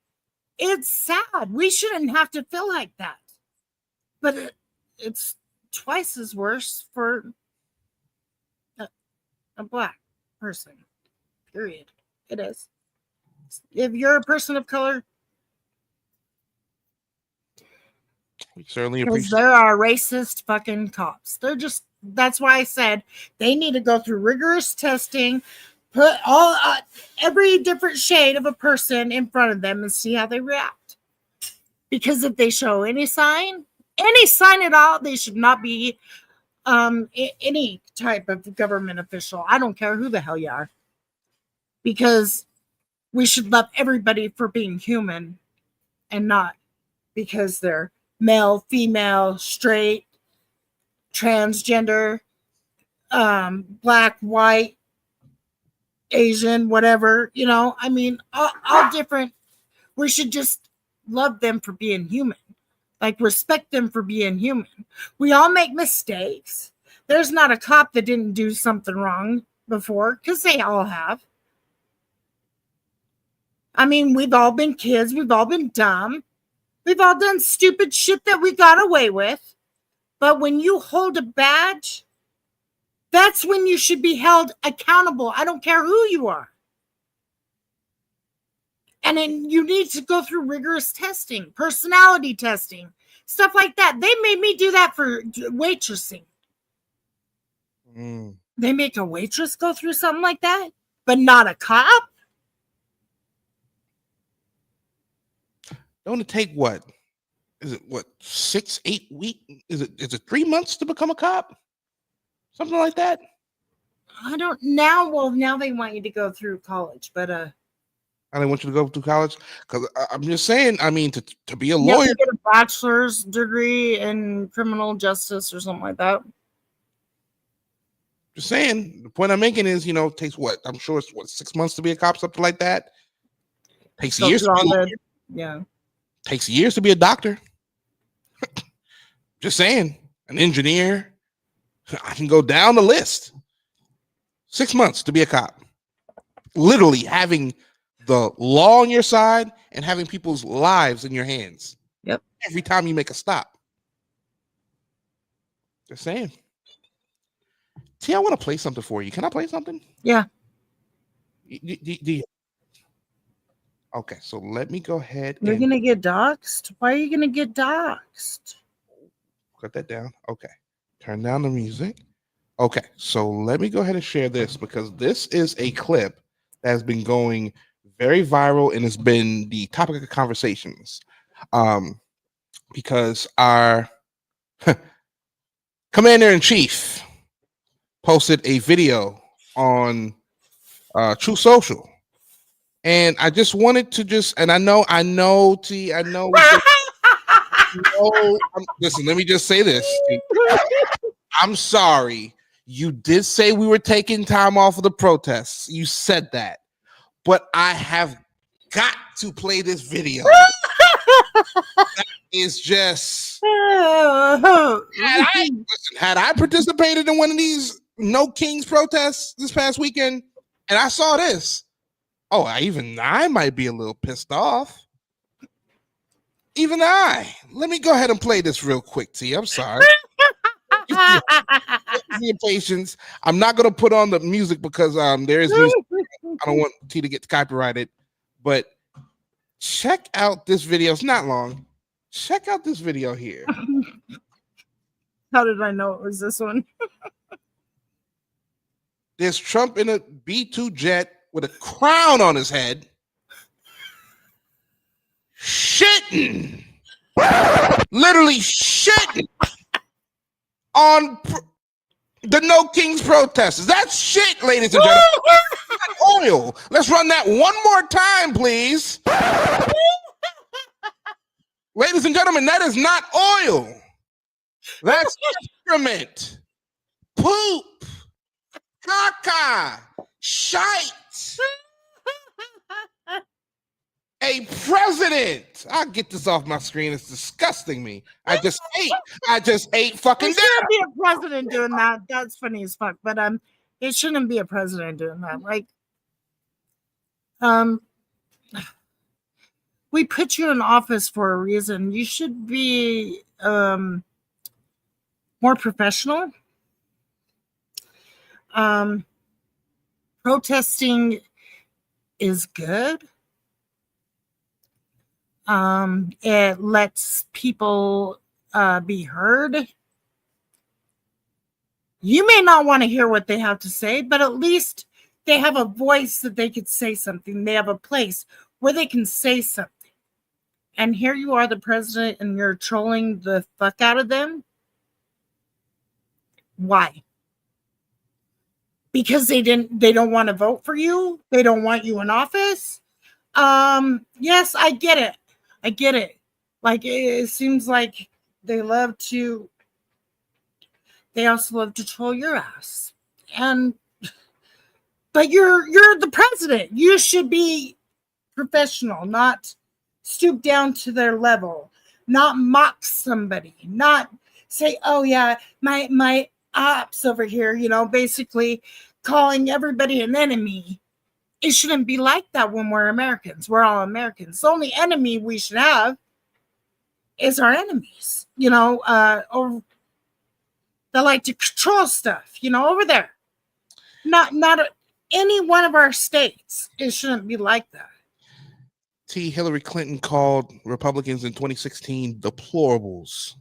it's sad. We shouldn't have to feel like that. But it's twice as worse for a black person. Period. It is. If you're a person of color, We certainly because appreciate. there are racist fucking cops. They're just, that's why I said they need to go through rigorous testing, put all every different shade of a person in front of them and see how they react. Because if they show any sign at all, they should not be any type of government official. I don't care who the hell you are. Because we should love everybody for being human and not because they're male, female, straight, transgender, black, white, Asian, whatever, you know, I mean, all different. We should just love them for being human, like respect them for being human. We all make mistakes. There's not a cop that didn't do something wrong before, because they all have. I mean, we've all been kids. We've all been dumb. We've all done stupid shit that we got away with. But when you hold a badge, that's when you should be held accountable. I don't care who you are. And then you need to go through rigorous testing, personality testing, stuff like that. They made me do that for waitressing. They make a waitress go through something like that, but not a cop? Don't it take what? Is it what 6-8 weeks? Is it 3 months to become a cop? Something like that. I don't now. Well, now they want you to go through college, but I don't want you to go to college because I'm just saying. I mean, to be a you have lawyer, to get a bachelor's degree in criminal justice or something like that. just saying. The point I'm making is, you know, it takes what? I'm sure it's what 6 months to be a cop, something like that. Takes So years. To be a lawyer. Yeah. Takes years to be a doctor. Just saying, an engineer. I can go down the list. 6 months to be a cop. Literally having the law on your side and having people's lives in your hands. Yep. Every time you make a stop. Just saying. See, I want to play something for you. Can I play something? Yeah. Okay, so let me go ahead. You're going to get doxxed? Why are you going to get doxxed? Cut that down. Okay. Turn down the music. Okay, so let me go ahead and share this because this is a clip that has been going very viral and has been the topic of conversations. Because our commander-in-chief posted a video on True Social. And I just wanted to and I know, T, I know. Listen, let me just say this. T. I'm sorry. You did say we were taking time off of the protests. You said that. But I have got to play this video. That is just... Had I participated in one of these No Kings protests this past weekend, and I saw this, I might be a little pissed off. Even I. Let me go ahead and play this real quick, T. I'm sorry. Your patience. I'm not going to put on the music because there is music. I don't want T to get copyrighted. But check out this video. It's not long. Check out this video here. How did I know it was this one? There's Trump in a B-2 jet with a crown on his head. Shitting. Literally shitting on the No Kings protesters. That's shit, ladies and gentlemen. That's oil. Let's run that one more time, please. Ladies and gentlemen, that is not oil. That's excrement. Poop. Caca. Shite. A president. I'll get this off my screen. It's disgusting me. I just ate fucking It shouldn't be a president doing that. That's funny as fuck. But it shouldn't be a president doing that. Like, we put you in office for a reason. You should be more professional. Protesting is good. It lets people be heard. You may not want to hear what they have to say, but at least they have a voice that they could say something. They have a place where they can say something. And here you are, the president, and you're trolling the fuck out of them. Why? Because they don't want to vote for you. They don't want you in office. Yes, I get it. I get it. Like, it seems like they also love to troll your ass. But you're the president. You should be professional, not stoop down to their level, not mock somebody, not say, oh yeah, my ops over here, basically calling everybody an enemy. It shouldn't be like that when we're Americans. We're all Americans. The only enemy we should have is our enemies, or that like to control stuff, over there. Not any one of our states. It shouldn't be like that. Hillary Clinton called Republicans in 2016 deplorables.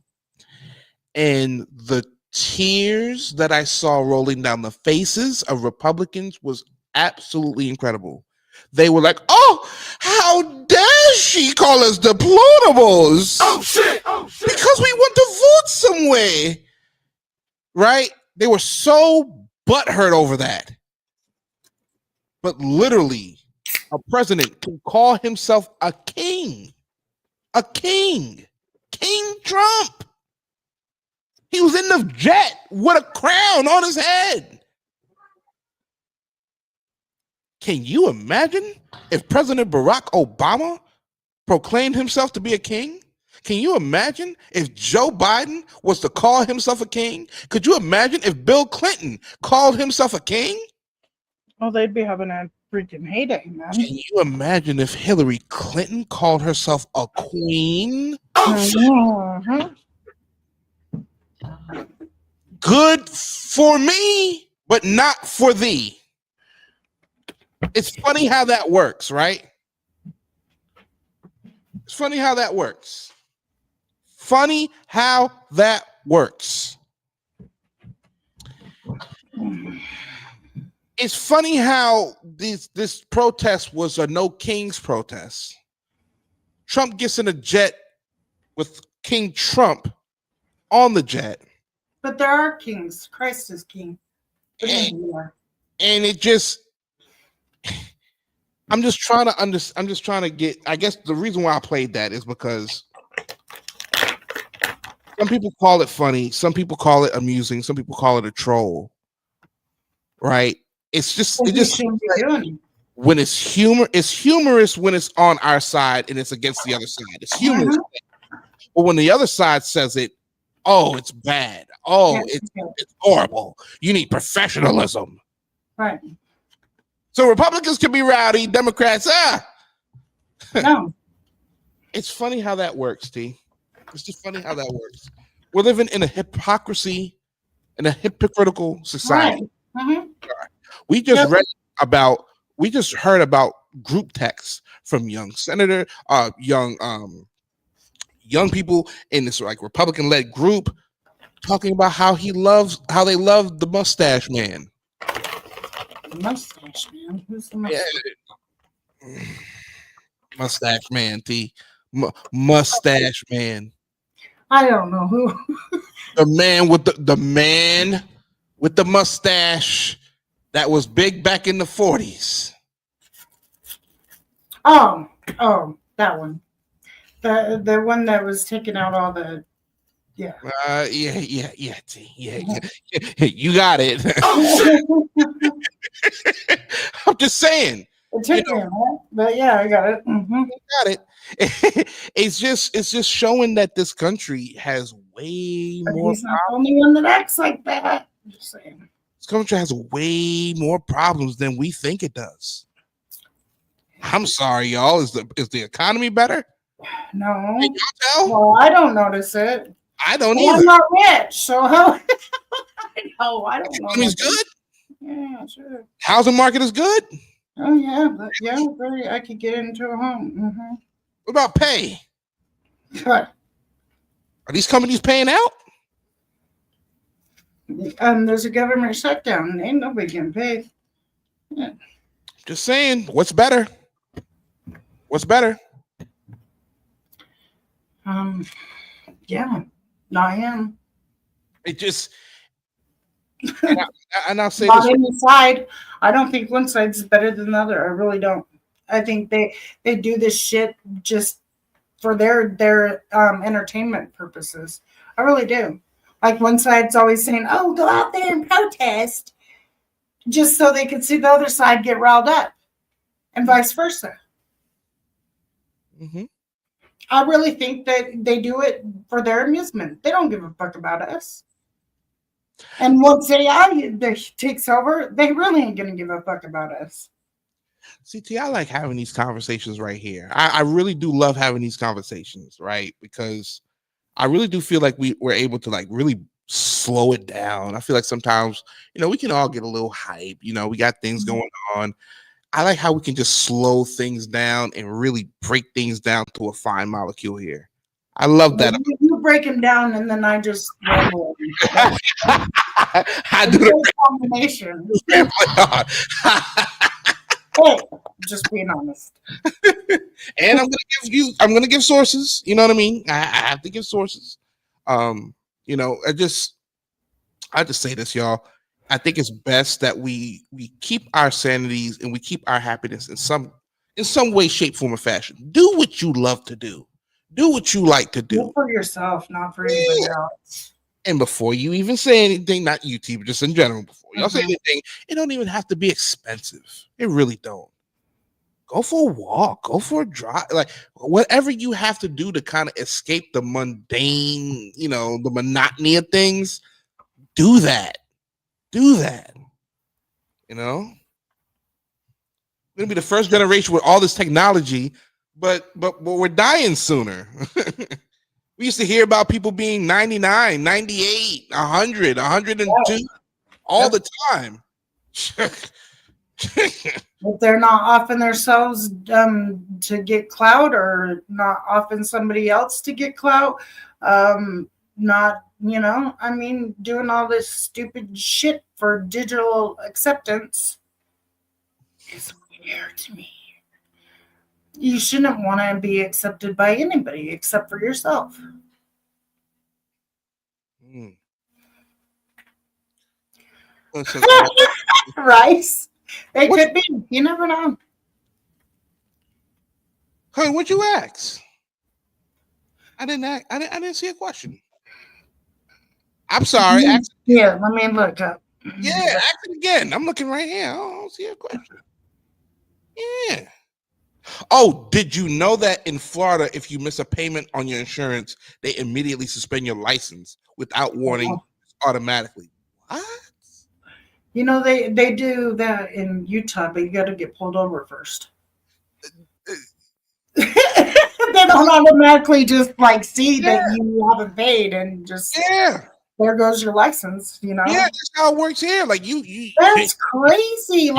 And the tears that I saw rolling down the faces of Republicans was absolutely incredible. They were like, oh, how dare she call us deplorables? Oh, shit. Because we want to vote somewhere. Right? They were so butthurt over that. But literally, a president can call himself a king. A king. King Trump. He was in the jet with a crown on his head. Can you imagine if President Barack Obama proclaimed himself to be a king? Can you imagine if Joe Biden was to call himself a king? Could you imagine if Bill Clinton called himself a king? Oh, they'd be having a freaking heyday, man. Can you imagine if Hillary Clinton called herself a queen? Good for me, but not for thee. It's funny how that works, right? It's funny how that works. Funny how that works. It's funny how this protest was a no kings protest. Trump gets in a jet with King Trump on the jet. But there are kings. Christ is king. And it just, I'm just trying to get, I guess the reason why I played that is because some people call it funny, some people call it amusing, some people call it a troll. Right? It's just when it's humorous when it's on our side and it's against the other side. It's humorous. But when the other side says it, oh, it's bad. Oh, it's horrible. You need professionalism. Right. So Republicans can be rowdy, Democrats, No. It's funny how that works, T. It's just funny how that works. We're living in a hypocrisy, in a hypocritical society. Right. Mm-hmm. We just heard about group texts from young young people in this like Republican-led group talking about how they love the mustache man. Mustache man? Who's the mustache? Yeah. Mustache man, T. Mustache man. I don't know who. The man with the mustache that was big back in the 40s. Oh, that one. The one that was taking out all the, yeah. Yeah, T. Yeah. You got it. I'm just saying. It took me a minute, but yeah, I got it. Mm-hmm. Got it. It's just showing that this country has way more. He's not the only one that acts like that. I'm just saying. This country has way more problems than we think it does. I'm sorry, y'all. Is the economy better? No. Can y'all tell? Well, I don't notice it. I don't either. I'm not rich, so how? I don't know. Economy's good. Yeah, sure. Housing market is good. Oh yeah, but yeah, very. I could get into a home. What about pay? But Are these companies paying out? there's a government shutdown. Ain't nobody getting paid. Yeah. Just saying, what's better? What's better? Yeah, I am. It just, and I'll say Not this. any side. I don't think one side's better than the other. I really don't. I think they do this shit just for their entertainment purposes. I really do. Like one side's always saying, "Oh, go out there and protest," just so they can see the other side get riled up, and vice versa. Mm-hmm. I really think that they do it for their amusement. They don't give a fuck about us. And once AI takes over, they really ain't gonna give a fuck about us. CT, I like having these conversations right here. I really do love having these conversations, right? Because I really do feel like we're able to like really slow it down. I feel like sometimes, we can all get a little hype. We got things going on. I like how we can just slow things down and really break things down to a fine molecule here. I love that. You break them down, and then I just ramble. I do the combination. Just being honest. And I'm gonna give sources. You know what I mean? I have to give sources. I just say this, y'all. I think it's best that we keep our sanities and we keep our happiness in some way, shape, form, or fashion. Do what you love to do. Do what you like to do. Do for yourself, not for anybody else. And before you even say anything, not you, T, but just in general, before y'all say anything, it don't even have to be expensive. It really don't. Go for a walk. Go for a drive. Like whatever you have to do to kind of escape the mundane, the monotony of things. Do that. Do that. We're gonna be the first generation with all this technology, but we're dying sooner. We used to hear about people being 99, 98, 100, 102 all the time. If they're not offing themselves to get clout, or not offering somebody else to get clout, not doing all this stupid shit for digital acceptance is weird to me. You shouldn't want to be accepted by anybody except for yourself. Rice. They could be. You never know. Hey, what'd you ask? I didn't see a question. I'm sorry. Yeah, let me look up. Yeah, ask it again. I'm looking right here. I don't see a question. Yeah. Oh, did you know that in Florida, if you miss a payment on your insurance, they immediately suspend your license without warning automatically? What? They do that in Utah, but you got to get pulled over first. They don't automatically just see that you haven't paid and just there goes your license. Yeah, that's how it works here. Like that's crazy.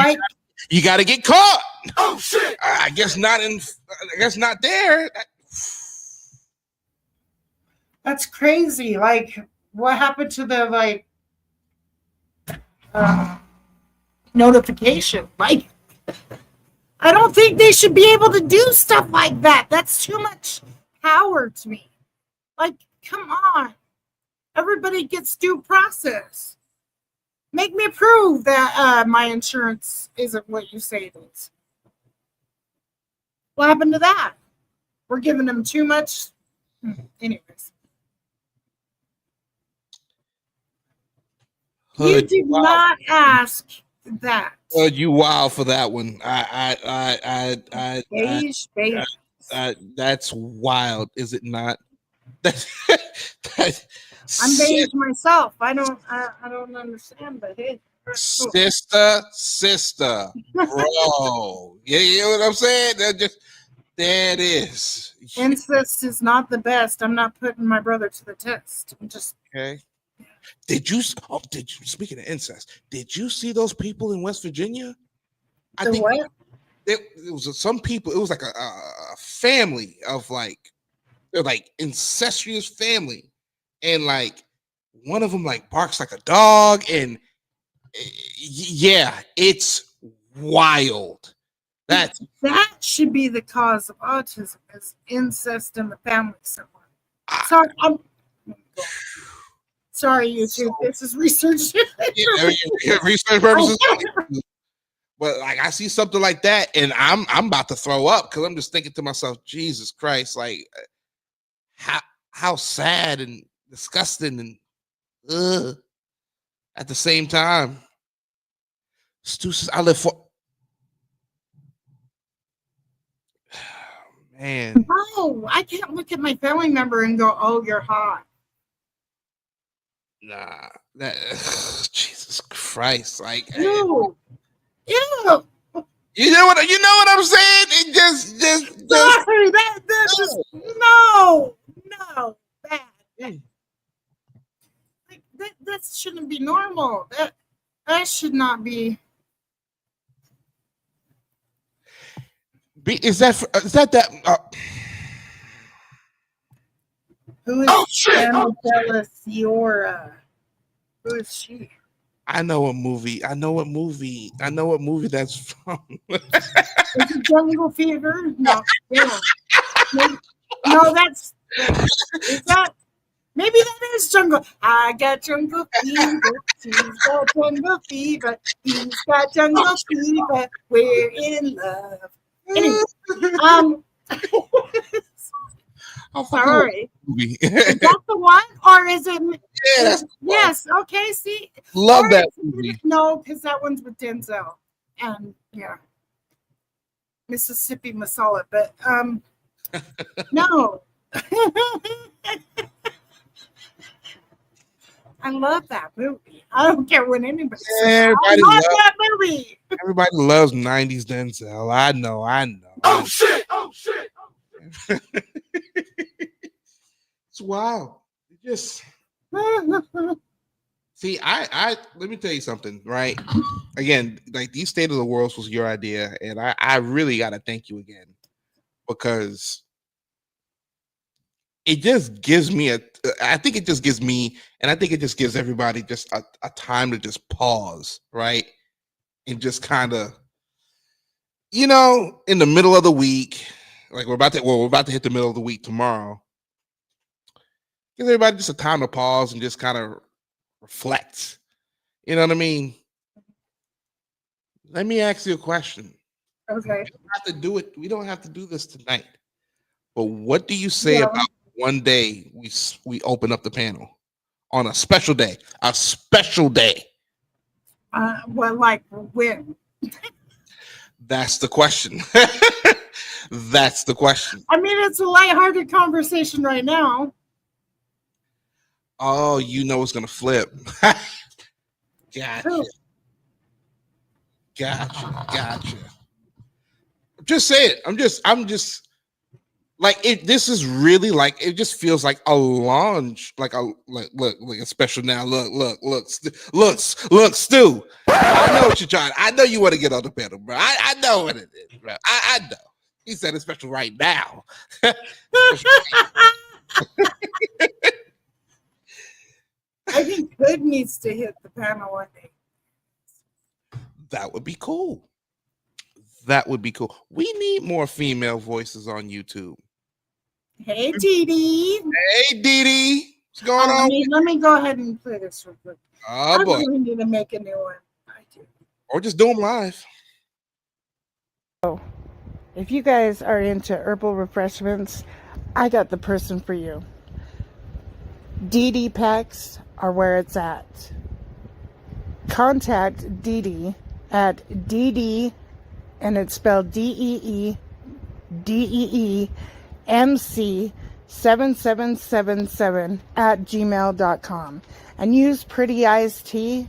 You got to get caught. Oh shit! I guess not there. That's crazy. What happened to the notification? I don't think they should be able to do stuff like that. That's too much power to me. Come on. Everybody gets due process. Make me prove that my insurance isn't what you say it is. What happened to that? We're giving them too much. Anyways. You did not ask that. You wild for that one. That's wild, is it not? I'm beige myself. I don't understand, but hey. Sister, bro. Yeah, you know what I'm saying? There it is. Incest is not the best. I'm not putting my brother to the test. I'm just okay. Speaking of incest, did you see those people in West Virginia? I think what? it was some people. It was like a family of like they're like incestuous family, and like one of them like barks like a dog, and yeah, it's wild. That should be the cause of autism is incest in the family somewhere. Sorry, YouTube. This is research. Research purposes. But like I see something like that, and I'm about to throw up because I'm just thinking to myself, Jesus Christ, like how sad and disgusting and at the same time. Stu says, I live for man. No, I can't look at my family member and go, "Oh, you're hot." Nah, that Jesus Christ, like Ew. You know what I'm saying? It just sorry, that just no, bad. Like, that shouldn't be normal. That should not be. Is that Who is Annabella Fiora? Who is she? I know what movie that's from. Is it Jungle Fever? No. No, that's is that maybe that is Jungle. I got Jungle Fever. She's got Jungle Fever. He's got Jungle Fever. We're in love. Anyway, sorry. Is that the one, or is it? Yeah, that's yes. Okay. See, love that movie. No, because that one's with Denzel, and yeah, Mississippi Masala. But no, I love that movie. I don't care what anybody says. I love that movie. Everybody loves 90s Denzel. I know. Oh shit! It's wild. It just see, I let me tell you something, right? Again, like these State of the Worlds was your idea, and I really gotta thank you again because it just gives me I think it just gives me, and I think it just gives everybody just a time to just pause, right? And just kind of, in the middle of the week, like we're about to hit the middle of the week tomorrow. Give everybody just a time to pause and just kind of reflect. You know what I mean? Let me ask you a question. Okay. We don't have to do this tonight. But what do you say about one day we open up the panel on a special day? A special day. Well, like when? That's the question. That's the question. I mean, it's a lighthearted conversation right now. Oh, it's gonna flip. Gotcha. Just say it. I'm just like it. This is really like it. Just feels like a launch. Like look a special now. Look, Stu. I know what you're trying. I know you want to get on the panel, bro. I know what it is, bro. I know. He said it's special right now. I think Hood needs to hit the panel one day. That would be cool. We need more female voices on YouTube. Hey, Dee. Hey, Dee. What's going on? Let me go ahead and play this real quick. Oh, boy. We need to make a new one. I do. Or just do them live. Oh, if you guys are into herbal refreshments, I got the person for you. DD packs are where it's at. Contact DD at DD, and it's spelled DEEDEEMC7777 at gmail.com, and use Pretty Eyes Tea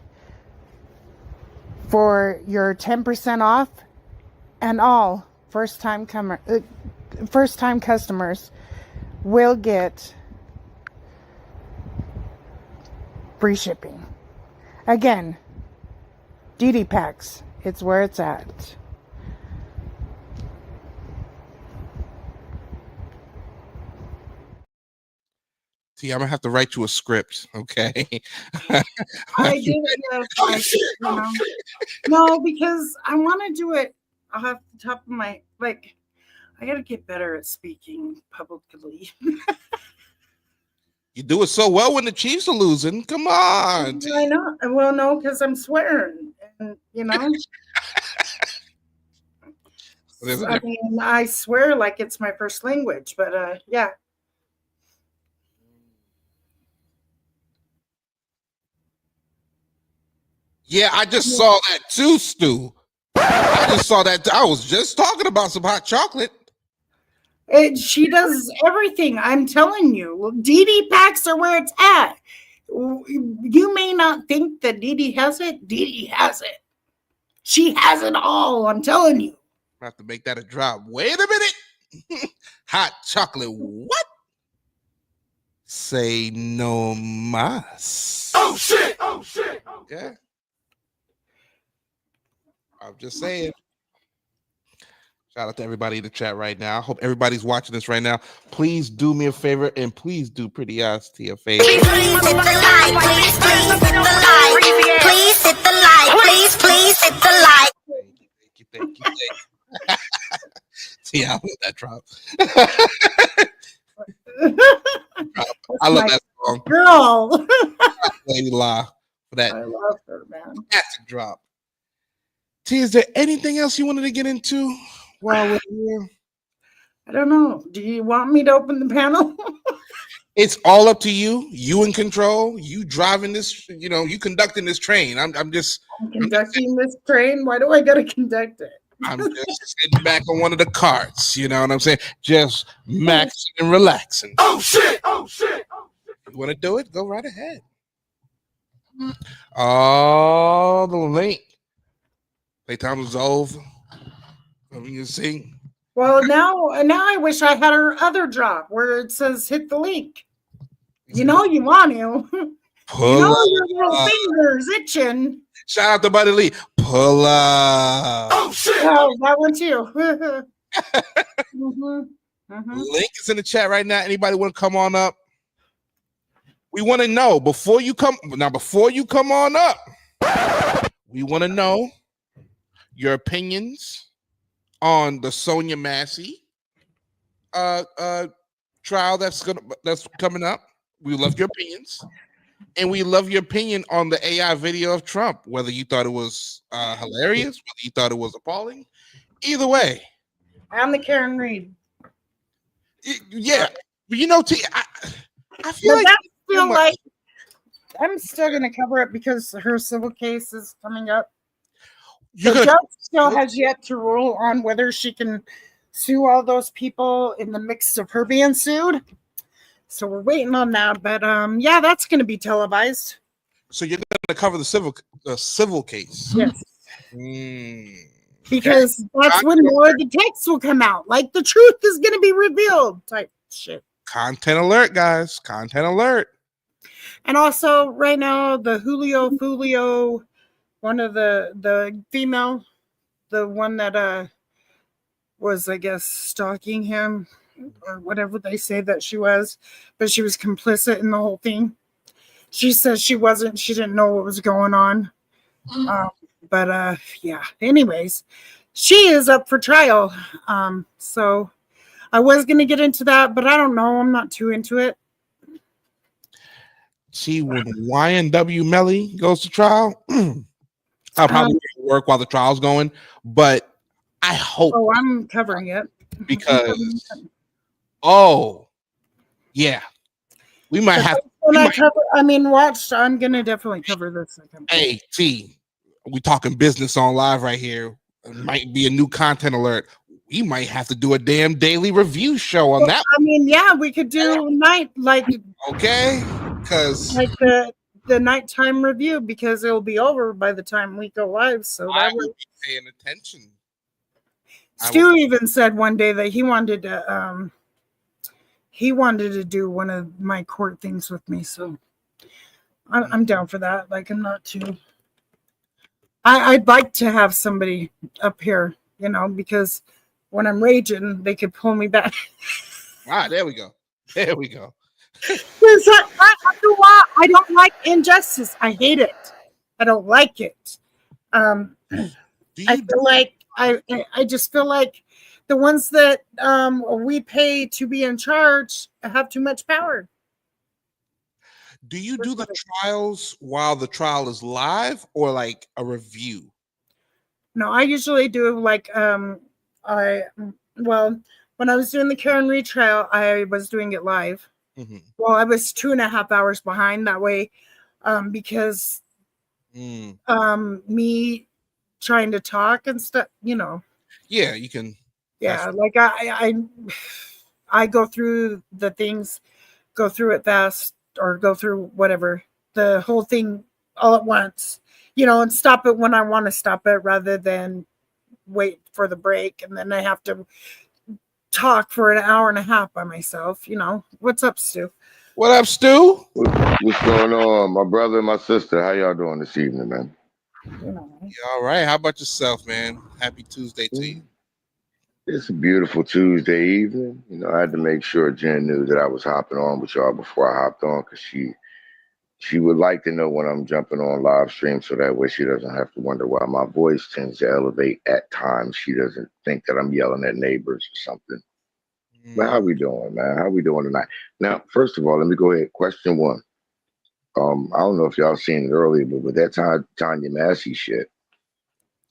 for your 10% off, and all first-time customers will get free shipping. Again, DD Packs, it's where it's at. T, I'm gonna have to write you a script, okay? I did it. No, because I want to do it off the top of my like. I got to get better at speaking publicly. You do it so well when the Chiefs are losing. Come on. T. I know. Well, no, because I'm swearing, and I mean, I swear like it's my first language, but yeah. Yeah, I just saw that too, Stu. I just saw that. I was just talking about some hot chocolate. She does everything. I'm telling you. Dee Dee packs are where it's at. You may not think that Dee Dee has it. Dee Dee has it. She has it all. I'm telling you. I have to make that a drop. Wait a minute. Hot chocolate. What? Say no mas. Oh shit! Oh shit! Okay. I'm just saying. Shout out to everybody in the chat right now. Hope everybody's watching this right now. Please do me a favor and please do Pretty Eyes to your favor. Please hit the like. Please hit the like. Please hit the like. Please hit the like. Thank you. See, I love that drop. I love that song. Girl. Lady La for that. I love her, man. Fantastic drop. T, is there anything else you wanted to get into while we're here? I don't know. Do you want me to open the panel? It's all up to you. You in control. You driving this, you conducting this train. I'm conducting this train. Why do I gotta conduct it? I'm just sitting back on one of the carts. You know what I'm saying? Just maxing and relaxing. Oh shit! Oh shit! You want to do it? Go right ahead. Oh, the link. Playtime is over. You see. Well, now I wish I had her other job where it says hit the link. You know you want to. Pull your little fingers itching. Shout out to Buddy Lee. Pull up. Oh shit! Oh, that one too. Link is in the chat right now. Anybody want to come on up? We want to know before you come on up. We want to know your opinions on the Sonya Massey trial that's coming up. We love your opinions, and we love your opinion on the AI video of Trump. Whether you thought it was hilarious, whether you thought it was appalling, either way. I'm the Karen Read. Yeah, but T, I feel like I'm still going to cover it because her civil case is coming up. The judge still has yet to rule on whether she can sue all those people in the mix of her being sued. So we're waiting on that. But yeah, that's going to be televised. So you're going to cover the civil case? Yes. Because that's when more of the text will come out. Like the truth is going to be revealed type shit. Content alert, guys. Content alert. And also right now, the Fulio, one of the female, the one that was, I guess, stalking him or whatever they say that she was, but she was complicit in the whole thing. She says she wasn't. She didn't know what was going on. But yeah. Anyways, she is up for trial. So I was going to get into that, but I don't know. I'm not too into it. See, when YNW Melly goes to trial, I'll probably work while the trial's going, but I hope. Oh, I'm covering it. Because, yeah. We might have. I'm going to definitely cover this. Hey, T, we talking business on live right here. It might be a new content alert. We might have to do a damn daily review show on that. I mean, yeah, we could do okay, because like the nighttime review because it'll be over by the time we go live. So I will be paying attention. Stu even said one day that he wanted to do one of my court things with me. So I'm down for that. Like I'm not too. I'd like to have somebody up here, because when I'm raging, they could pull me back. There we go. There we go. Because I don't like injustice. I hate it. I don't like it. I feel like I just feel like the ones that we pay to be in charge have too much power. Do you do the trials while the trial is live or like a review? No, I usually do like when I was doing the Karen Read trial, I was doing it live. Mm-hmm. Well, I was 2.5 hours behind that way because me trying to talk and stuff, Yeah, you can. Yeah, like I go through the things, go through it fast, or go through whatever, the whole thing all at once, and stop it when I want to stop it rather than wait for the break. And then I have to talk for an hour and a half by myself. What's up, Stu? What up, Stu? What's going on? My brother and my sister, how y'all doing this evening, man? Yeah, all right. How about yourself, man? Happy Tuesday to you. It's a beautiful Tuesday evening. I had to make sure Jen knew that I was hopping on with y'all before I hopped on, because she would like to know when I'm jumping on live stream, so that way she doesn't have to wonder why my voice tends to elevate at times. She doesn't think that I'm yelling at neighbors or something. But how we doing, man? How we doing tonight? Now, first of all, let me go ahead. Question one. I don't know if y'all seen it earlier, but with that Sonya Massey shit,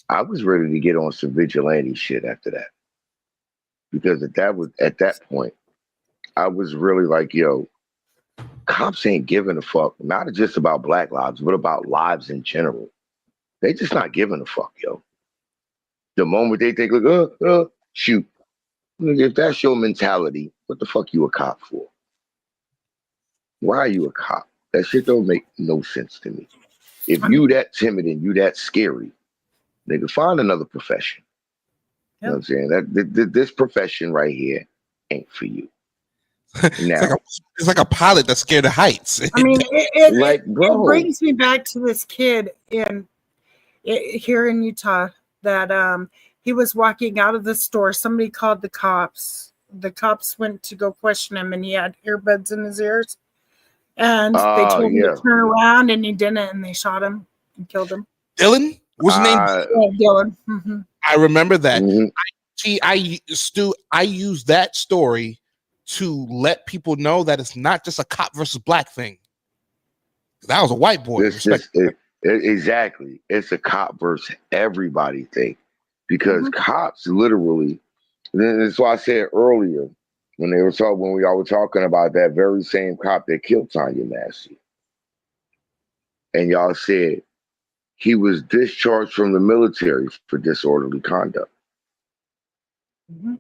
I was ready to get on some vigilante shit after that. Because at that point, I was really like, yo, cops ain't giving a fuck, not just about Black lives, but about lives in general. They just not giving a fuck, yo. The moment they think, like, shoot. If that's your mentality, what the fuck you a cop for? Why are you a cop? That shit don't make no sense to me. If you that timid and you that scary, nigga, find another profession. You know what I'm saying? This profession right here ain't for you. Now, it's like a pilot that's scared of heights. I mean, it brings me back to this kid here in Utah that he was walking out of the store. Somebody called the cops. The cops went to go question him, and he had earbuds in his ears. And they told him to turn around, and he didn't, and they shot him and killed him. Dylan? What's his name? Dylan. Mm-hmm. I remember that. I use that story to let people know that it's not just a cop versus black thing. That was a white boy. Exactly. It's a cop versus everybody thing. Because cops literally, that's why I said earlier, when we all were talking about that very same cop that killed Sonya Massey. And y'all said he was discharged from the military for disorderly conduct.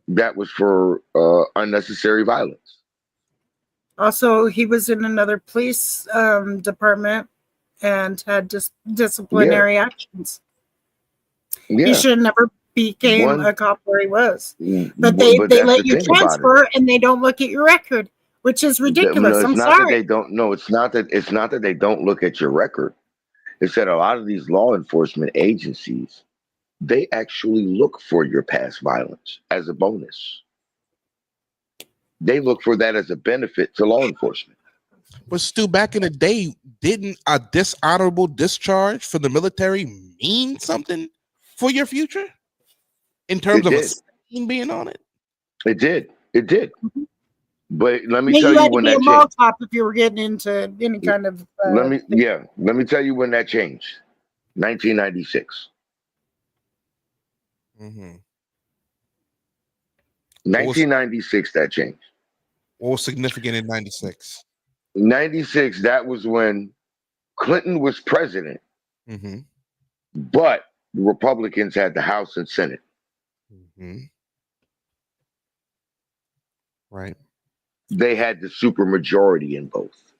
That was for unnecessary violence. Also, he was in another police department and had just disciplinary actions. Yeah. He should have never became a cop where he was. But they let you transfer and they don't look at your record, which is ridiculous. I'm sorry. It's not that they don't look at your record. It's that a lot of these law enforcement agencies, they actually look for your past violence as a bonus. They look for that as a benefit to law enforcement. But Stu, back in the day, didn't a dishonorable discharge from the military mean something for your future? In terms of a stain being on it? It did. But let me tell you when that changed. Mall cop if you were getting into any kind of let me tell you when that changed. 1996. 1996, that changed. What was significant in 96? 96, that was when Clinton was president, but the Republicans had the House and Senate. Right. They had the supermajority in both.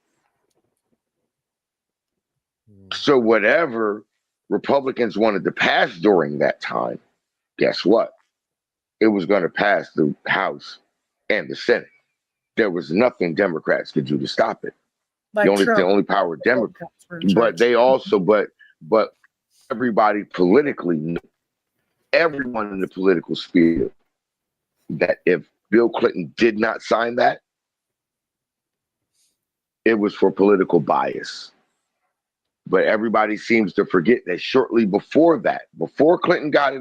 So whatever Republicans wanted to pass during that time, guess what? It was going to pass the House and the Senate. There was nothing Democrats could do to stop it. The only power Democrats, but they also, but everybody politically, everyone in the political sphere, that if Bill Clinton did not sign that, it was for political bias. But everybody seems to forget that shortly before that, before Clinton got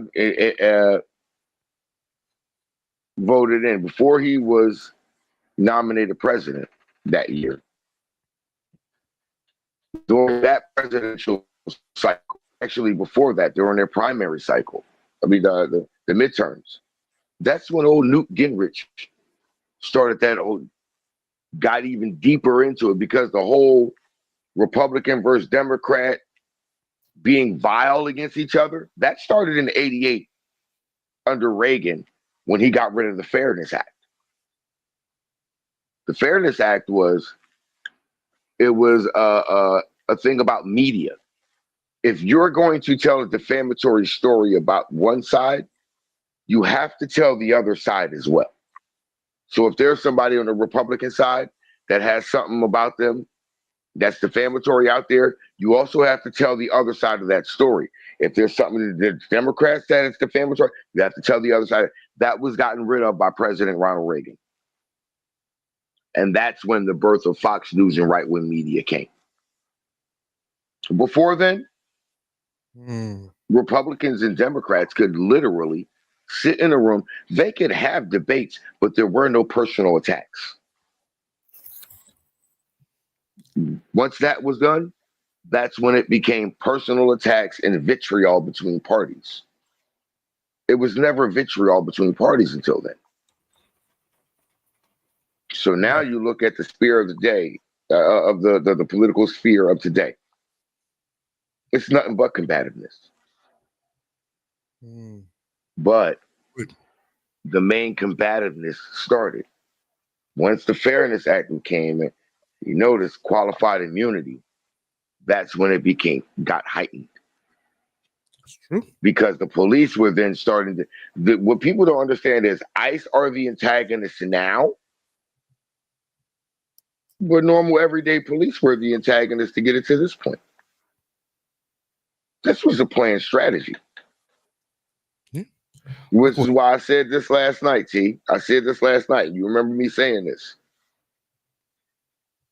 voted in, before he was nominated president that year, during that presidential cycle, actually before that, during their primary cycle, the midterms, that's when old Newt Gingrich started got even deeper into it, because the whole Republican versus Democrat being vile against each other, that started in '88 under Reagan when he got rid of the Fairness Act. The Fairness Act was a thing about media. If you're going to tell a defamatory story about one side, you have to tell the other side as well. So if there's somebody on the Republican side that has something about them that's defamatory out there, you also have to tell the other side of that story. If there's something that the Democrats said it's defamatory, you have to tell the other side. That was gotten rid of by President Ronald Reagan. And that's when the birth of Fox News and right-wing media came. Before then, Republicans and Democrats could literally sit in a room. They could have debates, but there were no personal attacks. Once that was done, that's when it became personal attacks and vitriol between parties. It was never vitriol between parties until then. So now you look at the sphere of the day, of the political sphere of today. It's nothing but combativeness. But the main combativeness started once the Fairness Act came in. You notice qualified immunity. That's when it got heightened. That's true. Because the police were then starting to. What people don't understand is ICE are the antagonists now, but normal everyday police were the antagonists to get it to this point. This was a planned strategy. Which is why I said this last night, T. I said this last night. You remember me saying this.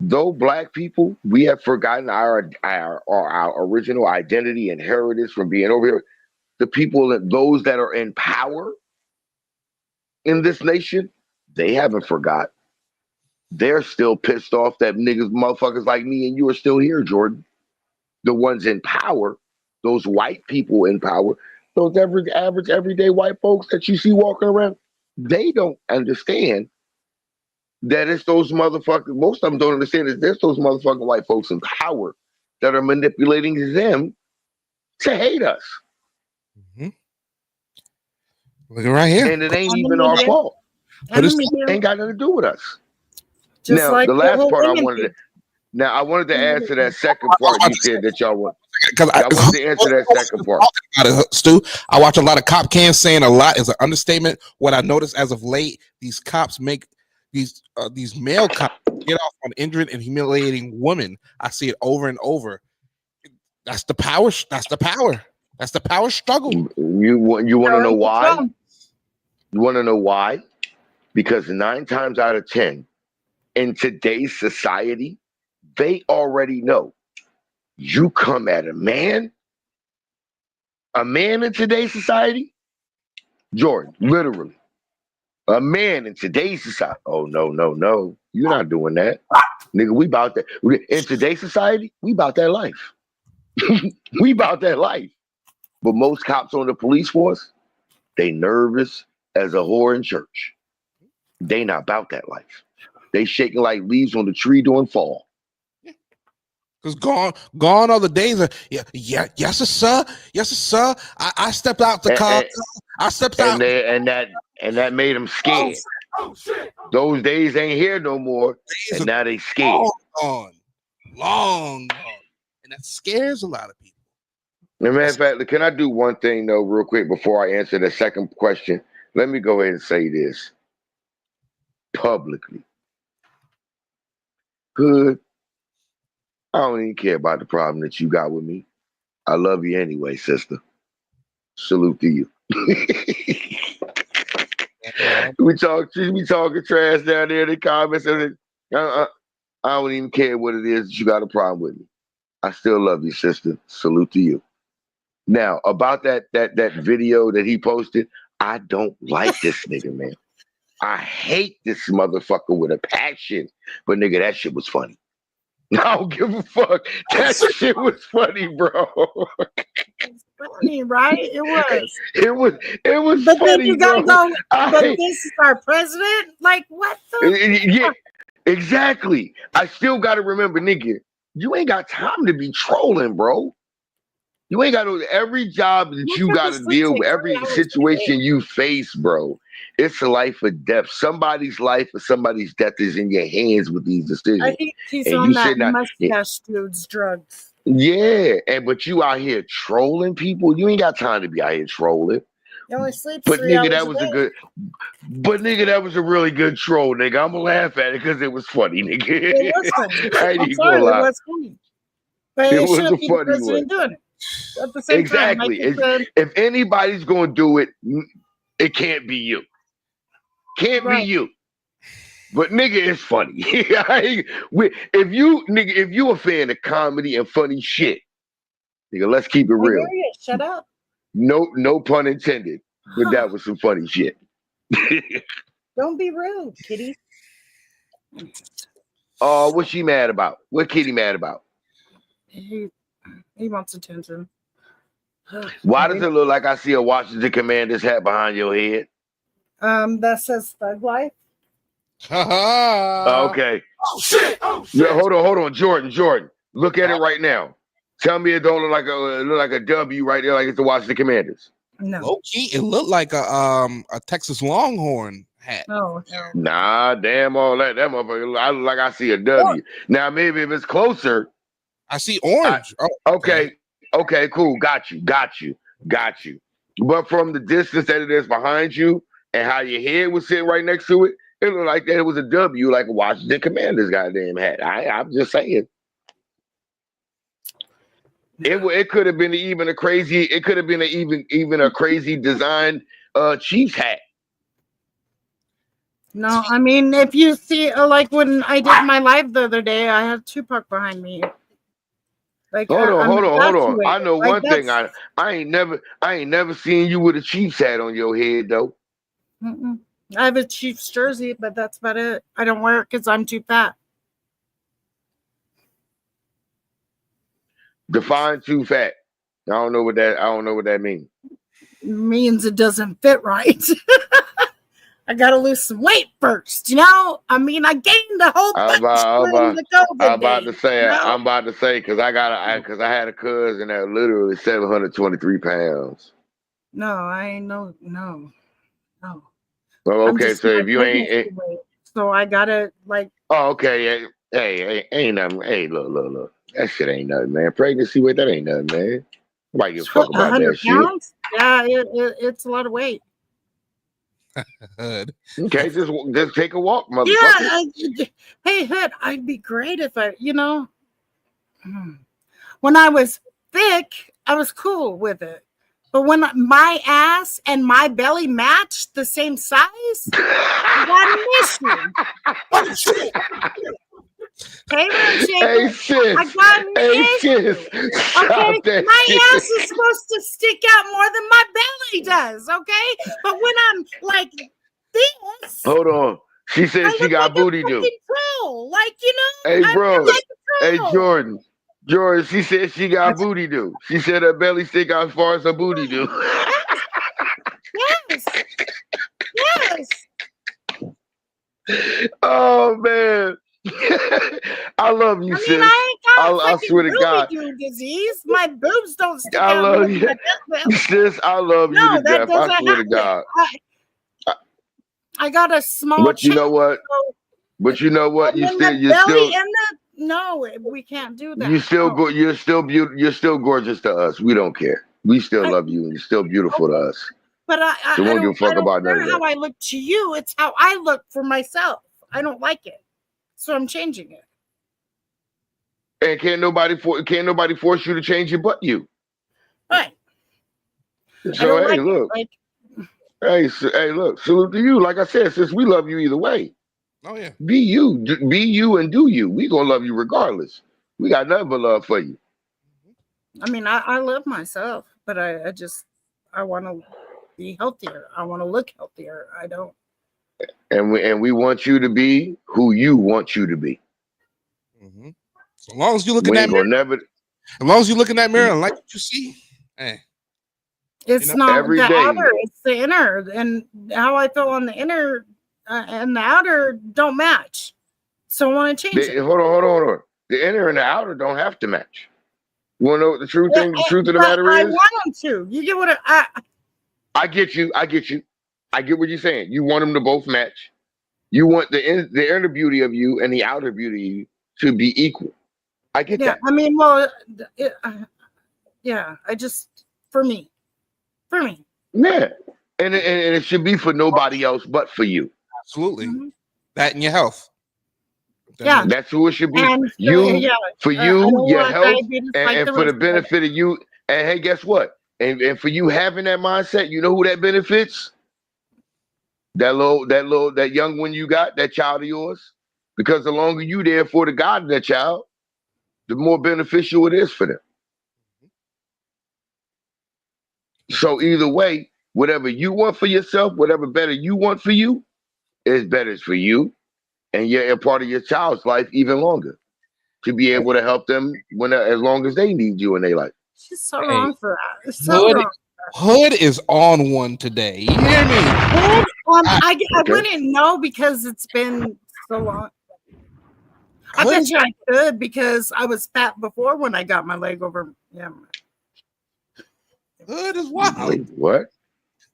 Though Black people, we have forgotten our original identity and heritage from being over here. The people, those that are in power in this nation, they haven't forgot. They're still pissed off that motherfuckers like me and you are still here, Jordan. The ones in power, those white people in power, those average, everyday white folks that you see walking around, they don't understand that it's those motherfuckers. Most of them don't understand that there's those motherfucking white folks in power that are manipulating them to hate us. Look right here. And it ain't even our fault. But it ain't got nothing to do with us. Just now, like the last part I wanted to answer that second part you said that y'all want. Because I wanted to answer that second part. Stu, I watch a lot of cop cams. Saying a lot is an understatement. What I noticed as of late, these cops make these male cops get off on injuring and humiliating women. I see it over and over. That's the power. That's the power. That's the power struggle. You want to know why? You want to know why? Because 9 times out of 10, in today's society, they already know. You come at a man in today's society, Jordan, literally, a man in today's society. Oh, no. You're not doing that. Nigga, we about that. In today's society, we about that life. We about that life. But most cops on the police force, they nervous as a whore in church. They not about that life. They shaking like leaves on the tree during fall. Because gone are the days of yes sir. I stepped out the car. I stepped out, and that made them scared. Oh, shit. Those days ain't here no more, and now they scared. Long gone, and that scares a lot of people. As a matter of fact, can I do one thing though, real quick, before I answer the second question? Let me go ahead and say this publicly. Good. I don't even care about the problem that you got with me. I love you anyway, sister. Salute to you. we talking trash down there in the comments. I don't even care what it is that you got a problem with me. I still love you, sister. Salute to you. Now, about that video that he posted, I don't like this nigga, man. I hate this motherfucker with a passion. But nigga, that shit was funny. I don't give a fuck. That shit was funny, bro. It's funny, right? It was. It was But funny, then you gotta bro. go, but this is our president? Like, what the? Yeah, exactly. I still gotta remember, nigga, you ain't got time to be trolling, bro. You ain't got to, every job that you got to deal with, every situation you face, bro, it's a life or death. Somebody's life or somebody's death is in your hands with these decisions. I think he's and on you that sitting out, mustache dude's drugs. yeah, but you out here trolling people. You ain't got time to be out here trolling. He only sleeps But 3 nigga, hours that a was day. that was a really good troll, nigga. I'm gonna laugh at it because it was funny, nigga. It was funny. I ain't I'm even sorry, gonna it lie. was funny. But It it was shouldn't a be the funny president one. doing it. At the same Exactly. time, like you said, If anybody's gonna do it, it can't be you. Can't be you. But nigga, it's funny. If you a fan of comedy and funny shit, nigga, let's keep it I real. hear you. Shut up. No pun intended. But that was some funny shit. Don't be rude, kitty. Oh, what's she mad about? What Kitty mad about? He wants attention. Why does it look like I see a Washington Commanders hat behind your head? That says Thug Life. Okay. Oh shit! Oh shit! Yeah, hold on, Jordan. Look at it right now. Tell me it don't look like a W right there, like it's the Washington Commanders. No. Low key, it looked like a Texas Longhorn hat. No. Nah, damn all that. That motherfucker, I see a W. Now maybe if it's closer, I see orange. Okay, cool. Got you. But from the distance that it is behind you and how your head was sitting right next to it, it looked like that it was a W, like a Washington Commanders goddamn hat. I'm just saying. It could have been even a crazy. It could have been even a crazy design Chiefs hat. No, I mean, if you see, like when I did my live the other day, I had Tupac behind me. Like, Hold on. I know Like, one thing. I ain't never seen you with a Chiefs hat on your head though. I have a Chiefs jersey, but that's about it. I don't wear it because I'm too fat. Define too fat. I don't know what that means. It means it doesn't fit right. I gotta lose some weight first, you know. I mean, I gained a whole bunch during the COVID I'm about to days, say, you know? I'm about to say, because I had a cousin that literally 723 pounds. No, I ain't no. Well, I'm okay, just so my if you ain't, pregnancy weight, so I gotta like. oh, okay, hey, ain't nothing. Hey, look, that shit ain't nothing, man. Pregnancy weight, that ain't nothing, man. Nobody give a fuck about 100 that shit. pounds? Yeah, it's a lot of weight. Okay, just take a walk, motherfucker. Yeah, hey, Hood, I'd be great if I, when I was thick, I was cool with it. But when my ass and my belly matched the same size, I got an issue. Hey, sis. I got an issue. Okay, my ass is supposed to stick out more than my belly does, okay? But when I'm like this, hold on. She said she got booty do. Troll. Like, Hey, bro. Like Hey, Jordan, she said she got booty do. She said her belly stick out as far as her booty do. Yes. Oh, man. I love you, sis. I swear to God. Disease. My boobs don't stick I out. love you. Sis, I love you to death. I swear to God. I got a small But you know what? But you know what? No, we can't do that. You're still beautiful. You're still gorgeous to us. We don't care. We still love you, and you're still beautiful to us. But I don't give a fuck about care none of how that. I look to you. It's how I look for myself. I don't like it, so I'm changing it. And can't nobody force you to change it but you. Right. So hey, look. Hey, look. Salute to you. Like I said, sis, we love you either way. Oh yeah. Be you, be you, and do you. We gonna love you regardless. We got nothing but love for you. I mean, I love myself, but I want to be healthier. I want to look healthier. I don't. And we want you to be who you want you to be. Mm-hmm. So as long as you look in We that ain't mirror, gonna never. as long as you look in that mirror and like what you see, hey. It's not every the day. outer; it's the inner. And how I feel on the inner and the outer don't match. So I want to change it. Hold on. The inner and the outer don't have to match. You want to know what the truth thing? The truth of the But matter I is, want them to. You get what I get you. I get what you're saying. You want them to both match. You want the inner beauty of you and the outer beauty of you to be equal. I get that. I mean, well, yeah. I just for me. Yeah, and it should be for nobody else but for you. Absolutely. Mm-hmm. That and your health. Yeah, that's who it should be. And For you, your health, and for the rest benefit of you. And hey, guess what? And for you having that mindset, you know who that benefits? That young one you got, that child of yours. Because the longer you there for the God of that child, the more beneficial it is for them. So either way, whatever you want for yourself, whatever better you want for you, is better for you, and you're a part of your child's life even longer to be able to help them as long as they need you in their life. She's so wrong for that. It's so wrong. Hood is on one today. You hear me? I wouldn't know because it's been so long. I bet you I could because I was fat before when I got my leg over. Yeah. Hood is wild. Wait, what?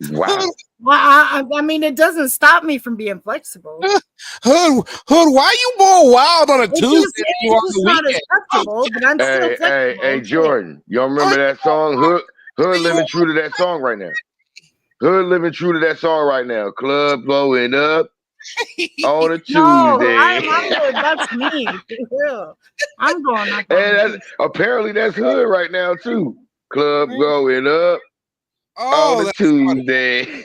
Wow. Well, I mean, it doesn't stop me from being flexible. Hood, why you more wild on a Tuesday than you on the not weekend? acceptable, but I'm still flexible. Hey, Jordan, y'all remember that song? Hood living true to that song right now. Hood living true to that song right now. Club blowing up on a Tuesday. No, that's me. I'm going up. And apparently that's Hood right now too. Club going up on a Tuesday.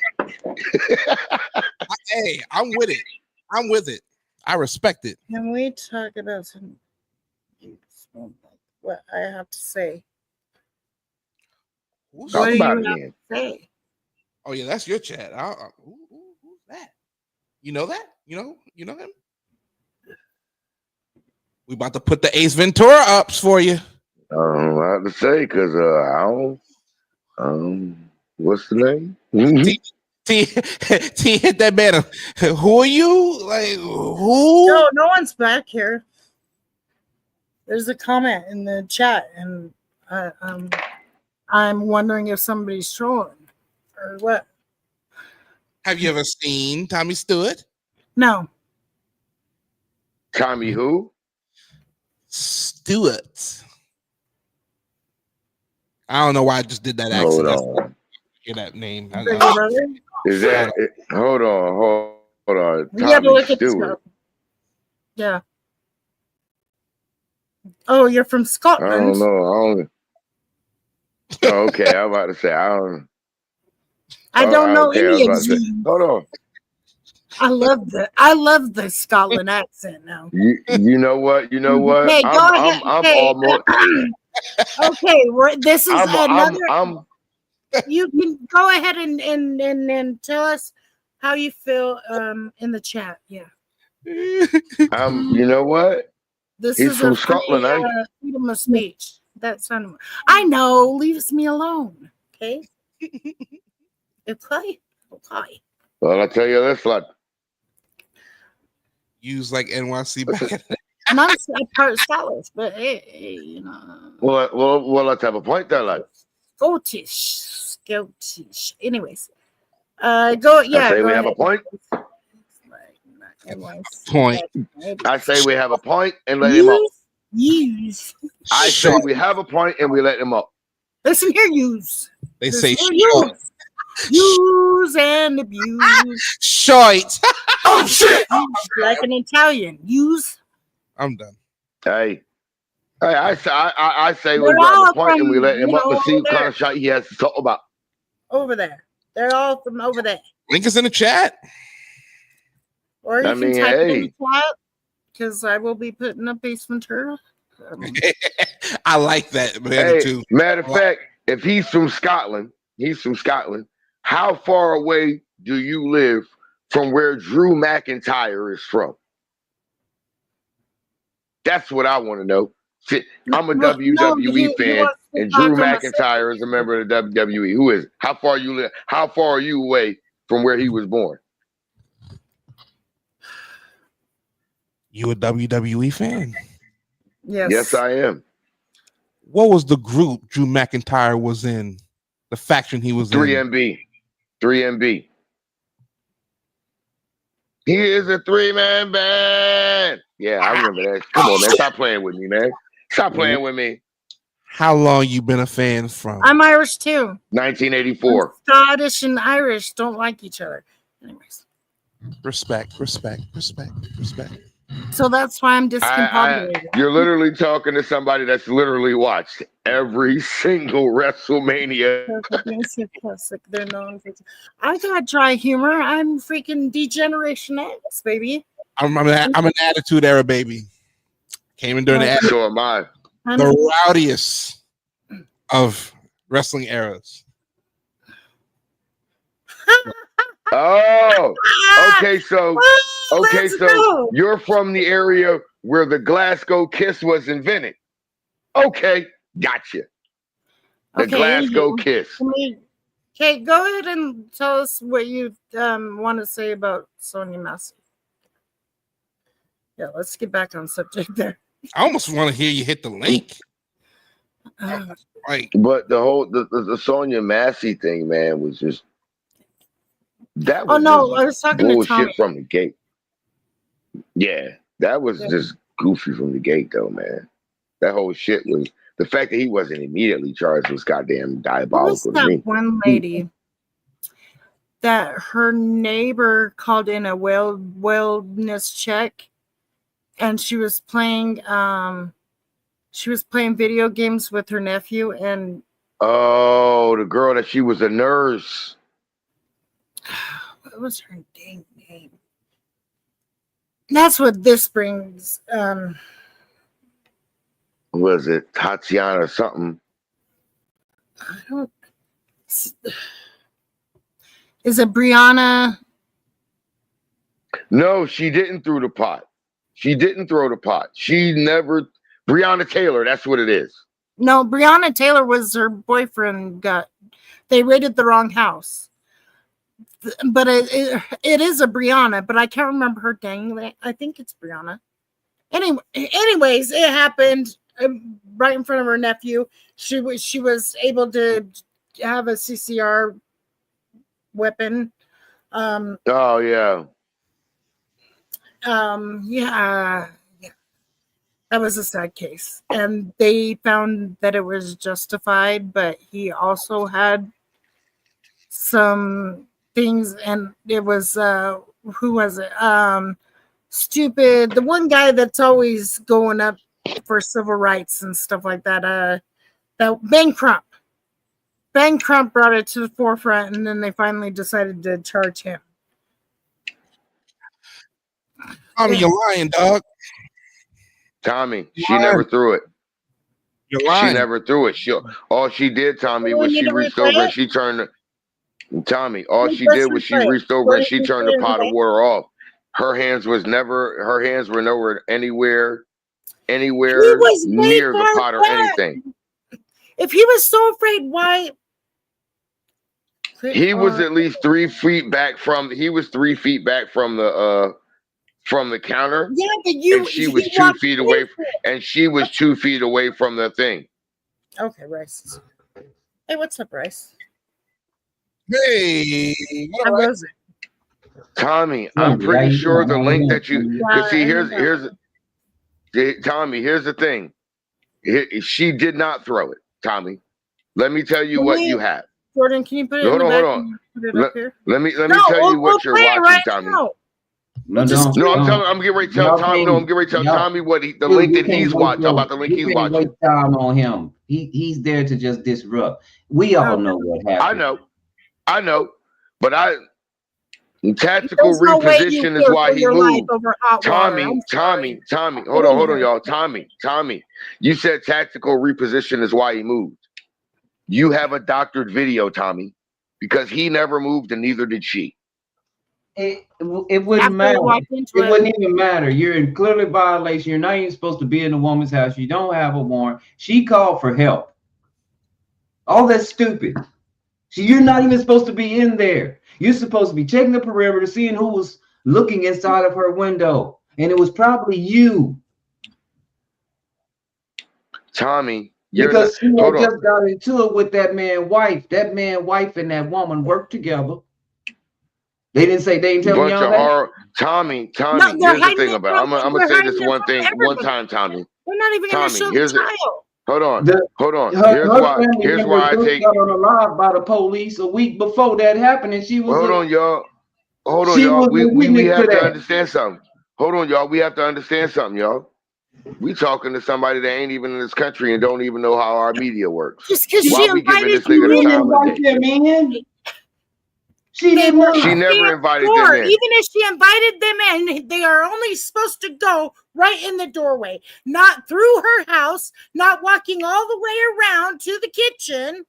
Hey, I'm with it. I'm with it. I respect it. Can we talk about what I have to say? Who's what do you have to say? Oh yeah, that's your chat. Who's that? You know that? You know him? We about to put the Ace Ventura ups for you. I don't know how to say because I don't. What's the name? T hit that man. Who are you? Like who? No one's back here. There's a comment in the chat, and I'm wondering if somebody's trolling or what. Have you ever seen Tommy Stewart? No. Tommy who? Stewart. I don't know why I just did that accent. Hold on. Hear that name? Is that? Hold on. You have to look at this. Yeah. Oh, you're from Scotland. I don't know. Oh, okay, I'm about to say I don't. I don't know any of you. Hold on. I love the Scotland accent now. You know what? Hey, go ahead. I'm almost. Okay, this is another. You can go ahead and tell us how you feel in the chat. Yeah. You know what? He's from Scotland. Freedom of speech. That's not. I know. Leaves me alone. Okay. Okay. Well, I tell you this, like. Use like NYC back. And I'm part Scottish, but hey, Well, let's have a point there, like. Scottish. Anyways, go. Yeah. I say we have a point. I say we have a point and let him up. Use. I say we have a point and we let him up. Listen here, use. They say use and abuse. Shite. Oh shit! Like an Italian. Use. I'm done. Hey, I say we have a point and we let him up and see what kind of shit he has to talk about. Over there. They're all from over there. Link is in the chat. Or you I can mean, type it in hey. the chat because I will be putting a basement turtle. I like that, man. Hey, Too. matter of fact, if he's from Scotland, how far away do you live from where Drew McIntyre is from? That's what I want to know. I'm a WWE fan, and Drew McIntyre is a member of the WWE. Who is it? How far you live? How far are you away from where he was born? You a WWE fan? Yes. Yes, I am. What was the group Drew McIntyre was in? The faction he was in? 3MB. 3MB. He is a 3-man band. Yeah, I remember that. Come on, man. Stop playing with me, man. Stop playing with me. How long you been a fan from? I'm Irish too. 1984. Scottish and Irish don't like each other. Anyways. Respect. So that's why I'm discombobulated. You're literally talking to somebody that's literally watched every single WrestleMania. They're known for. I got dry humor. I'm freaking Degeneration X, baby. I'm an Attitude Era baby. Came in during the So am I. The rowdiest of wrestling eras. Oh, okay. So you're from the area where the Glasgow Kiss was invented. Okay, gotcha. The Glasgow Kiss. Okay, go ahead and tell us what you want to say about Sonya Massey. Yeah, let's get back on subject there. I almost want to hear you hit the link. But the whole the Sonya Massey thing, man, was just that was I was talking to Tommy. bullshit from the gate. Yeah, that was just goofy from the gate, though, man. That whole shit was the fact that he wasn't immediately charged was goddamn diabolical to me. One lady that her neighbor called in a wellness check, and she was playing video games with her nephew, and the girl that she was a nurse. What was her dang name? That's what this brings. Was it Tatiana or something? I don't. Is it Brianna? No, she didn't throw the pot. She didn't throw the pot. She never. Breonna Taylor, that's what it is. No, Breonna Taylor was her boyfriend. They raided the wrong house. But it is a Brianna, but I can't remember her dang. I think it's Brianna. Anyways, it happened right in front of her nephew. She was able to have a CCR weapon. Yeah. That was a sad case, and they found that it was justified, but he also had some things, and it was who was it? Stupid, the one guy that's always going up for civil rights and stuff like that. That Ben Crump brought it to the forefront, and then they finally decided to charge him. Tommy, you're lying, dog. Tommy, she never threw it. You're lying. She never threw it. All she did, Tommy, was she reached over and she turned. Tommy, all she did was she reached over and she turned the pot of water off. Her hands were nowhere anywhere near the pot or anything. If he was so afraid, why? He was at least 3 feet back from. He was 3 feet back from the counter. Yeah, but and she was 2 feet away. And she was 2 feet away from the thing. Okay, Rice. Hey, what's up, Rice? Hey, how was it? Tommy, I'm pretty sure the link that you see Tommy, here's the thing. She did not throw it, Tommy. Let me tell you what you have. Jordan, can you put it hold on. Let me tell you what you're watching, right Tommy. Now. I'm getting ready to tell Tommy. No, I'm getting ready to tell Tommy what the link that he's watching. About the link he's watching. Waste time on him. He's there to just disrupt. We all know what happened. I know, but Tactical There's no way you reposition is fear why for he your life moved. over hot water. I'm sorry. Tommy. Hold on, y'all. Tommy. You said tactical reposition is why he moved. You have a doctored video, Tommy, because he never moved and neither did she. It wouldn't matter. It wouldn't even matter. You're in clearly violation. You're not even supposed to be in a woman's house. You don't have a warrant. She called for help. All that's stupid. So you're not even supposed to be in there. You're supposed to be checking the perimeter, seeing who was looking inside of her window. And it was probably you. Tommy, because she had just got into it with that man's wife. That man's wife and that woman worked together. They didn't tell me y'all that. Tommy, No, here's the thing about it. I'm gonna say this one time, Tommy. They're not even going to show the child. Hold on. Here's why I take. Got on alive by the police a week before that happened, and she was. Hold on, y'all. We have to understand something. Hold on, y'all. We have to understand something, y'all. We talking to somebody that ain't even in this country and don't even know how our media works. Just because she invited you in. She never invited them in. Even if she invited them in, they are only supposed to go right in the doorway, not through her house, not walking all the way around to the kitchen.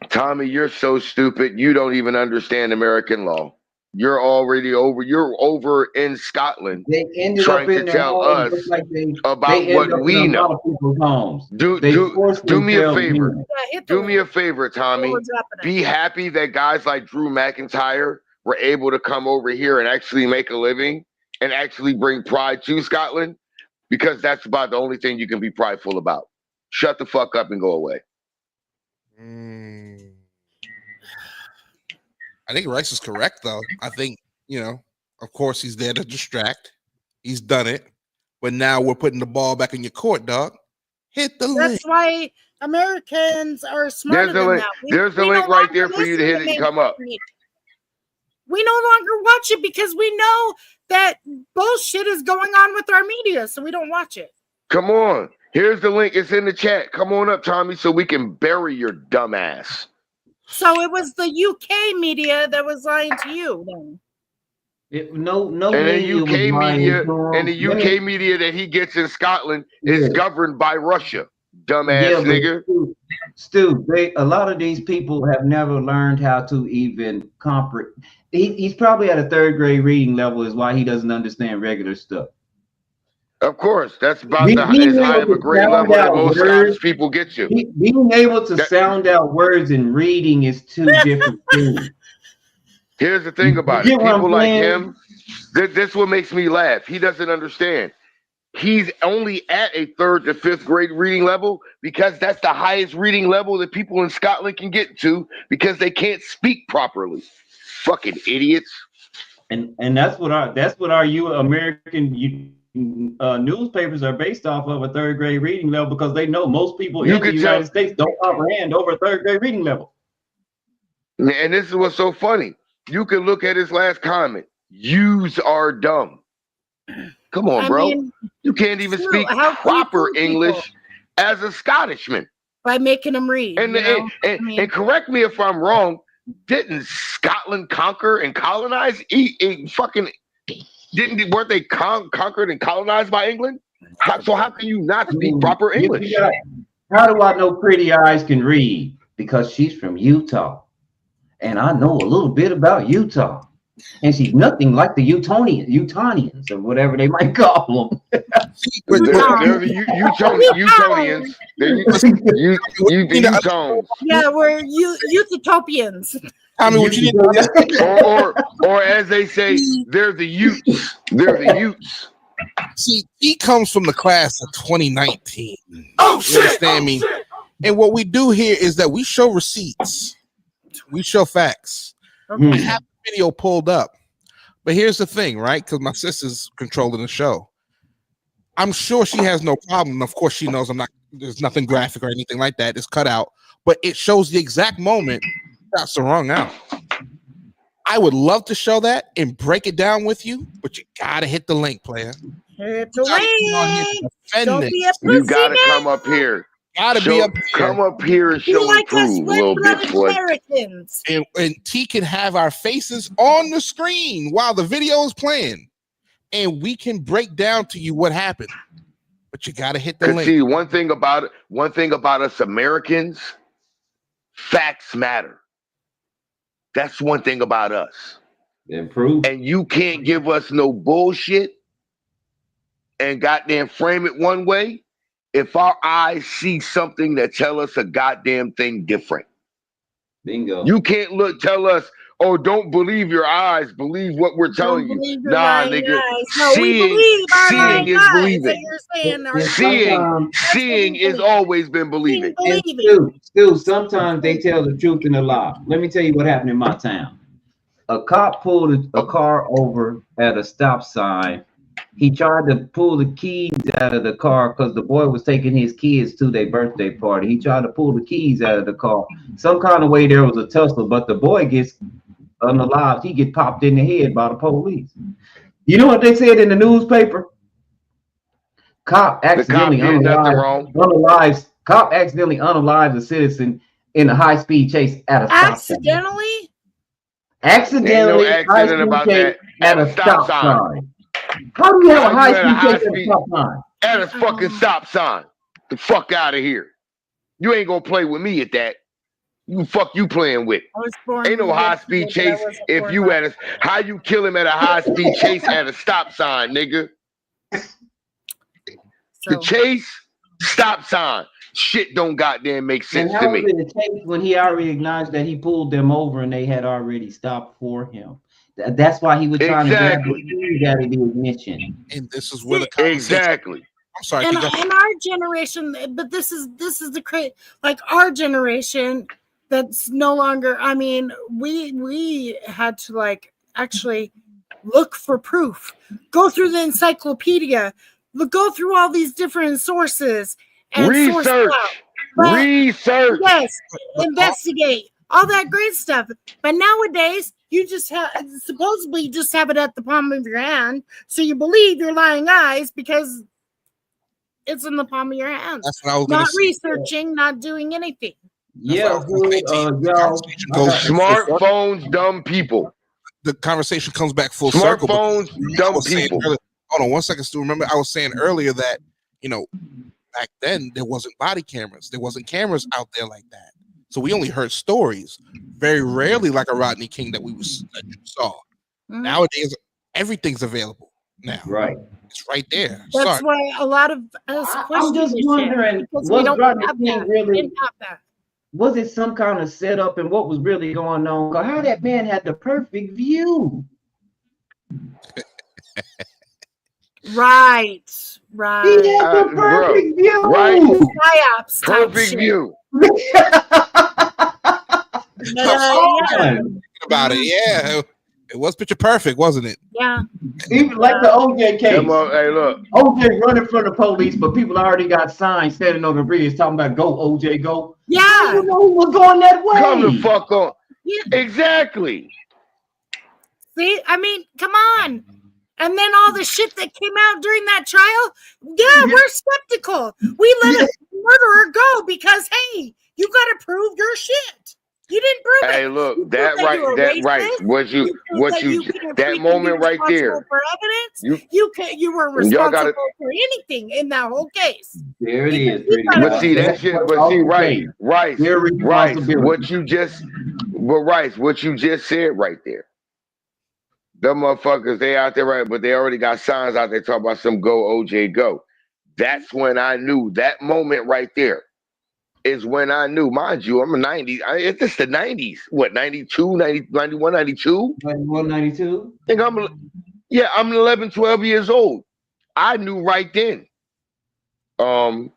Tommy, you're so stupid. You don't even understand American law. You're already over. You're over in Scotland. They ended trying up in to tell us about what we know. Do me a favor. Do me a favor, Tommy. Be happy that guys like Drew McIntyre were able to come over here and actually make a living and actually bring pride to Scotland, because that's about the only thing you can be prideful about. Shut the fuck up and go away. I think Rice is correct, though. I think, of course, he's there to distract. He's done it. But now we're putting the ball back in your court, dog. Hit the link. That's why Americans are smarter than that. There's the link right there for you to hit it and come up. We no longer watch it because we know that bullshit is going on with our media, so we don't watch it. Come on. Here's the link. It's in the chat. Come on up, Tommy, so we can bury your dumb ass. So it was the UK media that was lying to you, then. And the UK media that he gets in Scotland is governed by Russia. Dumbass nigga. Stu, a lot of these people have never learned how to even comprehend. He's probably at a third grade reading level, is why he doesn't understand regular stuff. Of course, that's about as high of a grade level that most Scottish people get you. Being able to sound out words and reading is two different things. Here's the thing about it. People like him, this is what makes me laugh. He doesn't understand. He's only at a 3rd to 5th grade reading level because that's the highest reading level that people in Scotland can get to because they can't speak properly. Fucking idiots. And that's what our American newspapers are based off of, a 3rd grade reading level, because they know most people in the United States don't comprehend over a 3rd grade reading level. And this is what's so funny. You can look at his last comment. Yous are dumb. Come on, bro. You can't even speak proper English as a Scottishman. By making them read. And correct me if I'm wrong, didn't Scotland conquer and colonize? Weren't they conquered and colonized by England? So how can you not speak proper English? How do I know Pretty Eyes can read? Because she's from Utah. And I know a little bit about Utah. And she's nothing like the Utonians or whatever they might call them. They're the Utonians. They're Utones. Yeah, we're Utopians. I mean, what you need or as they say, they're the Utes. They're the Utes. See, he comes from the class of 2019. Oh, shit! You understand me? And what we do here is that we show receipts. We show facts. Okay. I have the video pulled up. But here's the thing, right? Because my sister's controlling the show. I'm sure she has no problem. Of course, she knows there's nothing graphic or anything like that. It's cut out. But it shows the exact moment that's the wrong out. I would love to show that and break it down with you, but you gotta hit the link, player. Hit the link. You gotta come up here. Gotta be up here. Come up here and show and prove, little bitch boy. Americans. And T can have our faces on the screen while the video is playing, and we can break down to you what happened. But you gotta hit the link. See, one thing about us Americans, facts matter. That's one thing about us. Improve. And you can't give us no bullshit and goddamn frame it one way if our eyes see something that tell us a goddamn thing different. Bingo. You can't tell us, oh, don't believe your eyes, believe what we're telling you. Nah, nigga. No, seeing is believing. Seeing is always been believing. Stu, sometimes they tell the truth and a lie. Let me tell you what happened in my town. A cop pulled a car over at a stop sign. He tried to pull the keys out of the car because the boy was taking his kids to their birthday party. He tried to pull the keys out of the car. Some kind of way there was a tussle, but the boy gets unalived. He get popped in the head by the police. You know what they said in the newspaper? Cop accidentally unalives a citizen in a high-speed chase at a stop sign. Accidentally accident about that at a stop sign. How do you have a high-speed chase at a stop sign? At a fucking stop sign. The fuck out of here. You ain't gonna play with me at that. You playing with. Ain't no high-speed chase if you at a. How you kill him at a high-speed chase at a stop sign, nigga? The chase, stop sign. Shit don't goddamn make sense to me. And how was it the case when he already acknowledged that he pulled them over and they had already stopped for him? That's why he was trying to grab the keys out of the ignition. And this is where the conversation. I'm sorry. And in our generation, but this is the crazy, like our generation that's no longer. I mean, we had to like actually look for proof, go through the encyclopedia, go through all these different sources and research. Research. Yes, investigate all that great stuff. But nowadays, you just supposedly just have it at the palm of your hand, so you believe your lying eyes because it's in the palm of your hand. That's what I was not researching, not doing anything. Yeah, smartphones, dumb people. The conversation comes back full circle. Smartphones, dumb people. Hold on 1 second, Stu. Remember, I was saying earlier that back then there wasn't body cameras. There wasn't cameras out there like that. So we only heard stories. Very rarely like a Rodney King that you saw. Mm-hmm. Nowadays, everything's available now. Right. It's right there. That's why a lot of us question. I'm just wondering, was Rodney King really? Was it some kind of setup and what was really going on? Because how that man had the perfect view. Right. He had the perfect view. Right. Psyops perfect view. About it, yeah. It was picture perfect, wasn't it? Yeah. Even like the OJ case. Hey, look. OJ running from the police, but people already got signs standing on the bridge talking about "Go OJ, go." Yeah. You know who was going that way? Come the fuck on. Yeah. Exactly. See, I mean, come on. And then all the shit that came out during that trial, we're skeptical. We let a murderer go because, hey, you got to prove your shit. You didn't prove it. Hey, look, that moment right there. For evidence, you were responsible for anything in that whole case. There it is. But see that shit. But see, Rice. What you just said right there. Them motherfuckers, they out there, right? But they already got signs out there talking about some "Go OJ, go." That's when I knew. That moment right there is when I knew. Mind you, I'm a 90s. It's just the 90s. What, 92, 90, 91, 92? 91, 92? I think I'm 11, 12 years old. I knew right then. Something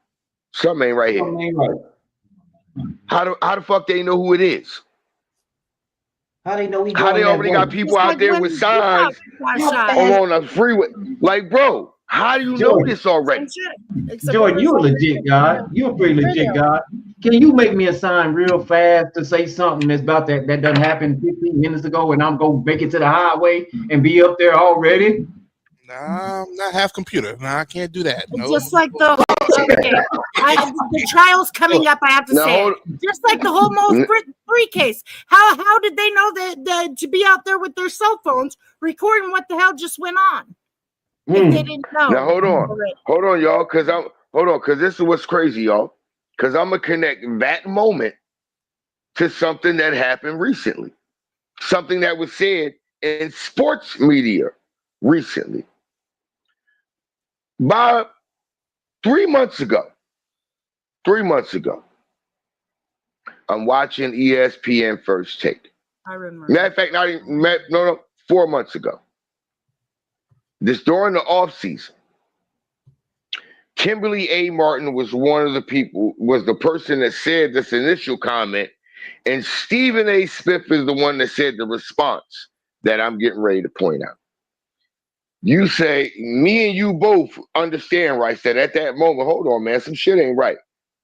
ain't right here. Something ain't right. How the fuck they know who it is? How they know How they already got people out there with signs on the freeway? Like, bro, how do you know this already? Jordan, you a legit guy. You a pretty legit guy. Can you make me a sign real fast to say something that's about that doesn't happen 15 minutes ago and I'm going to make it to the highway and be up there already? Nah, I'm not half computer. Nah, I can't do that. No. Just like the Okay. The trial's coming up. I have to say, just like the whole Moles 3 case. How did they know that to be out there with their cell phones recording what the hell just went on? If they didn't know. Now hold on, y'all, because this is what's crazy, y'all. Because I'm gonna connect that moment to something that happened recently, something that was said in sports media recently. By 3 months ago, I'm watching ESPN First Take. I remember. Matter of fact, 4 months ago. This during the offseason. Kimberly A. Martin was the person that said this initial comment, and Stephen A. Smith is the one that said the response that I'm getting ready to point out. You say, me and you both understand, right? That at that moment, hold on, man, some shit ain't right.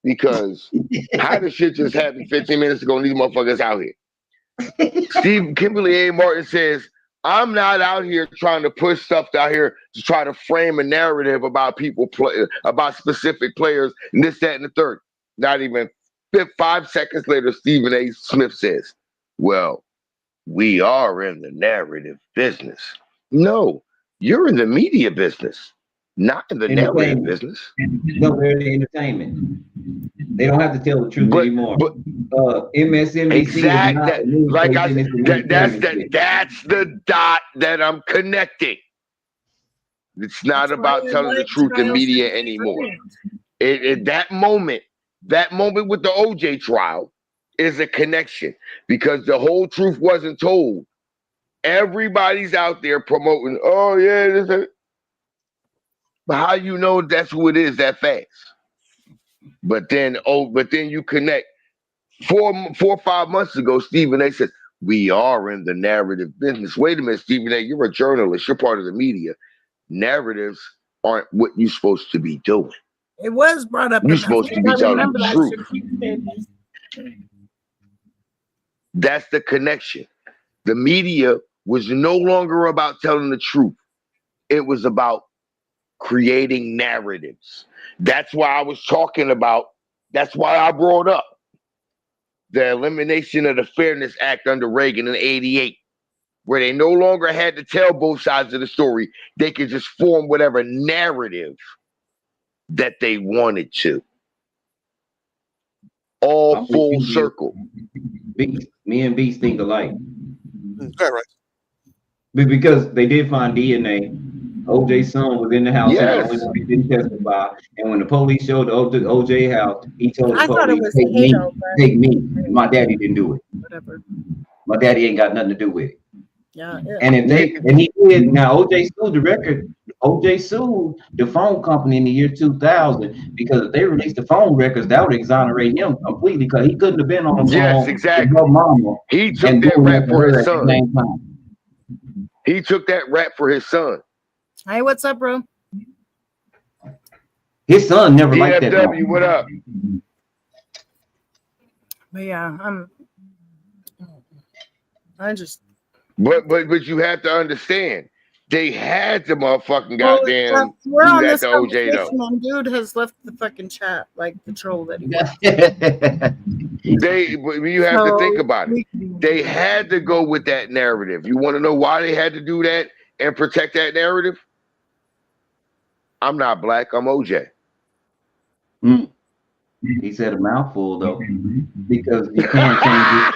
Because how did shit just happen 15 minutes ago and these motherfuckers out here? Kimberly A. Martin says, I'm not out here trying to push stuff out here to try to frame a narrative about about specific players and this, that, and the third. Not even 5 seconds later, Stephen A. Smith says, well, we are in the narrative business. No, you're in the media business, not in the narrative business. No, they're in the entertainment. They don't have to tell the truth anymore. MSNBC. Exactly. Like I said, that's the dot that I'm connecting. It's not about telling the truth in media anymore. That moment with the OJ trial is a connection because the whole truth wasn't told. Everybody's out there promoting, oh yeah, this is. But how you know that's who it is that fast? But then you connect. 4 or 5 months ago, Stephen A. said, we are in the narrative business. Wait a minute, Stephen A., you're a journalist. You're part of the media. Narratives aren't what you're supposed to be doing. It was brought up. You're supposed to be telling the truth. That's the connection. The media was no longer about telling the truth. It was about creating narratives. That's why I was talking about, that's why I brought up the elimination of the Fairness Act under Reagan in '88, where they no longer had to tell both sides of the story. They could just form whatever narrative that they wanted to. All full circle. Me and Beast think alike. Right. Because they did find DNA. OJ's son was in the house. Yes. And he didn't testify. And when the police showed the OJ house, he told the police, take me. My daddy didn't do it. Whatever. My daddy ain't got nothing to do with it. Yeah. And he did. Now OJ sued the record. OJ sued the phone company in the year 2000 because if they released the phone records, that would exonerate him completely because he couldn't have been on the phone. Yes, exactly. With mama he took that rap for his son. He took that rap for his son. Hey, what's up, bro? His son never liked that. DFW, what up? But yeah, But you have to understand, they had to motherfucking goddamn we're on do this that to OJ though. And dude has left the fucking chat like the troll that he was. You have to think about it. They had to go with that narrative. You want to know why they had to do that and protect that narrative? I'm not black. I'm OJ. He said a mouthful though, because you can't change it.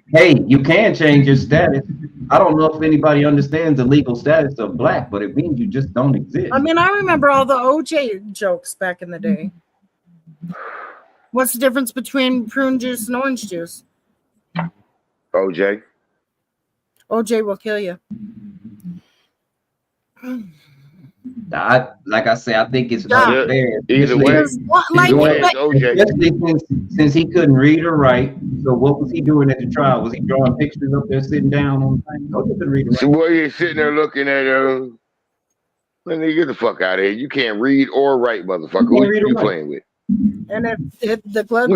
Hey, you can change your status. I don't know if anybody understands the legal status of black, but it means you just don't exist. I mean, I remember all the OJ jokes back in the day. What's the difference between prune juice and orange juice? OJ. OJ will kill you. Like I say, I think it's unfair. Either way, especially since he couldn't read or write. So what was he doing at the trial? Was he drawing pictures up there, sitting down on the thing? OJ couldn't read or write. So what you sitting there looking at? Man, get the fuck out of here! You can't read or write, motherfucker. Who are you playing with? And if the glove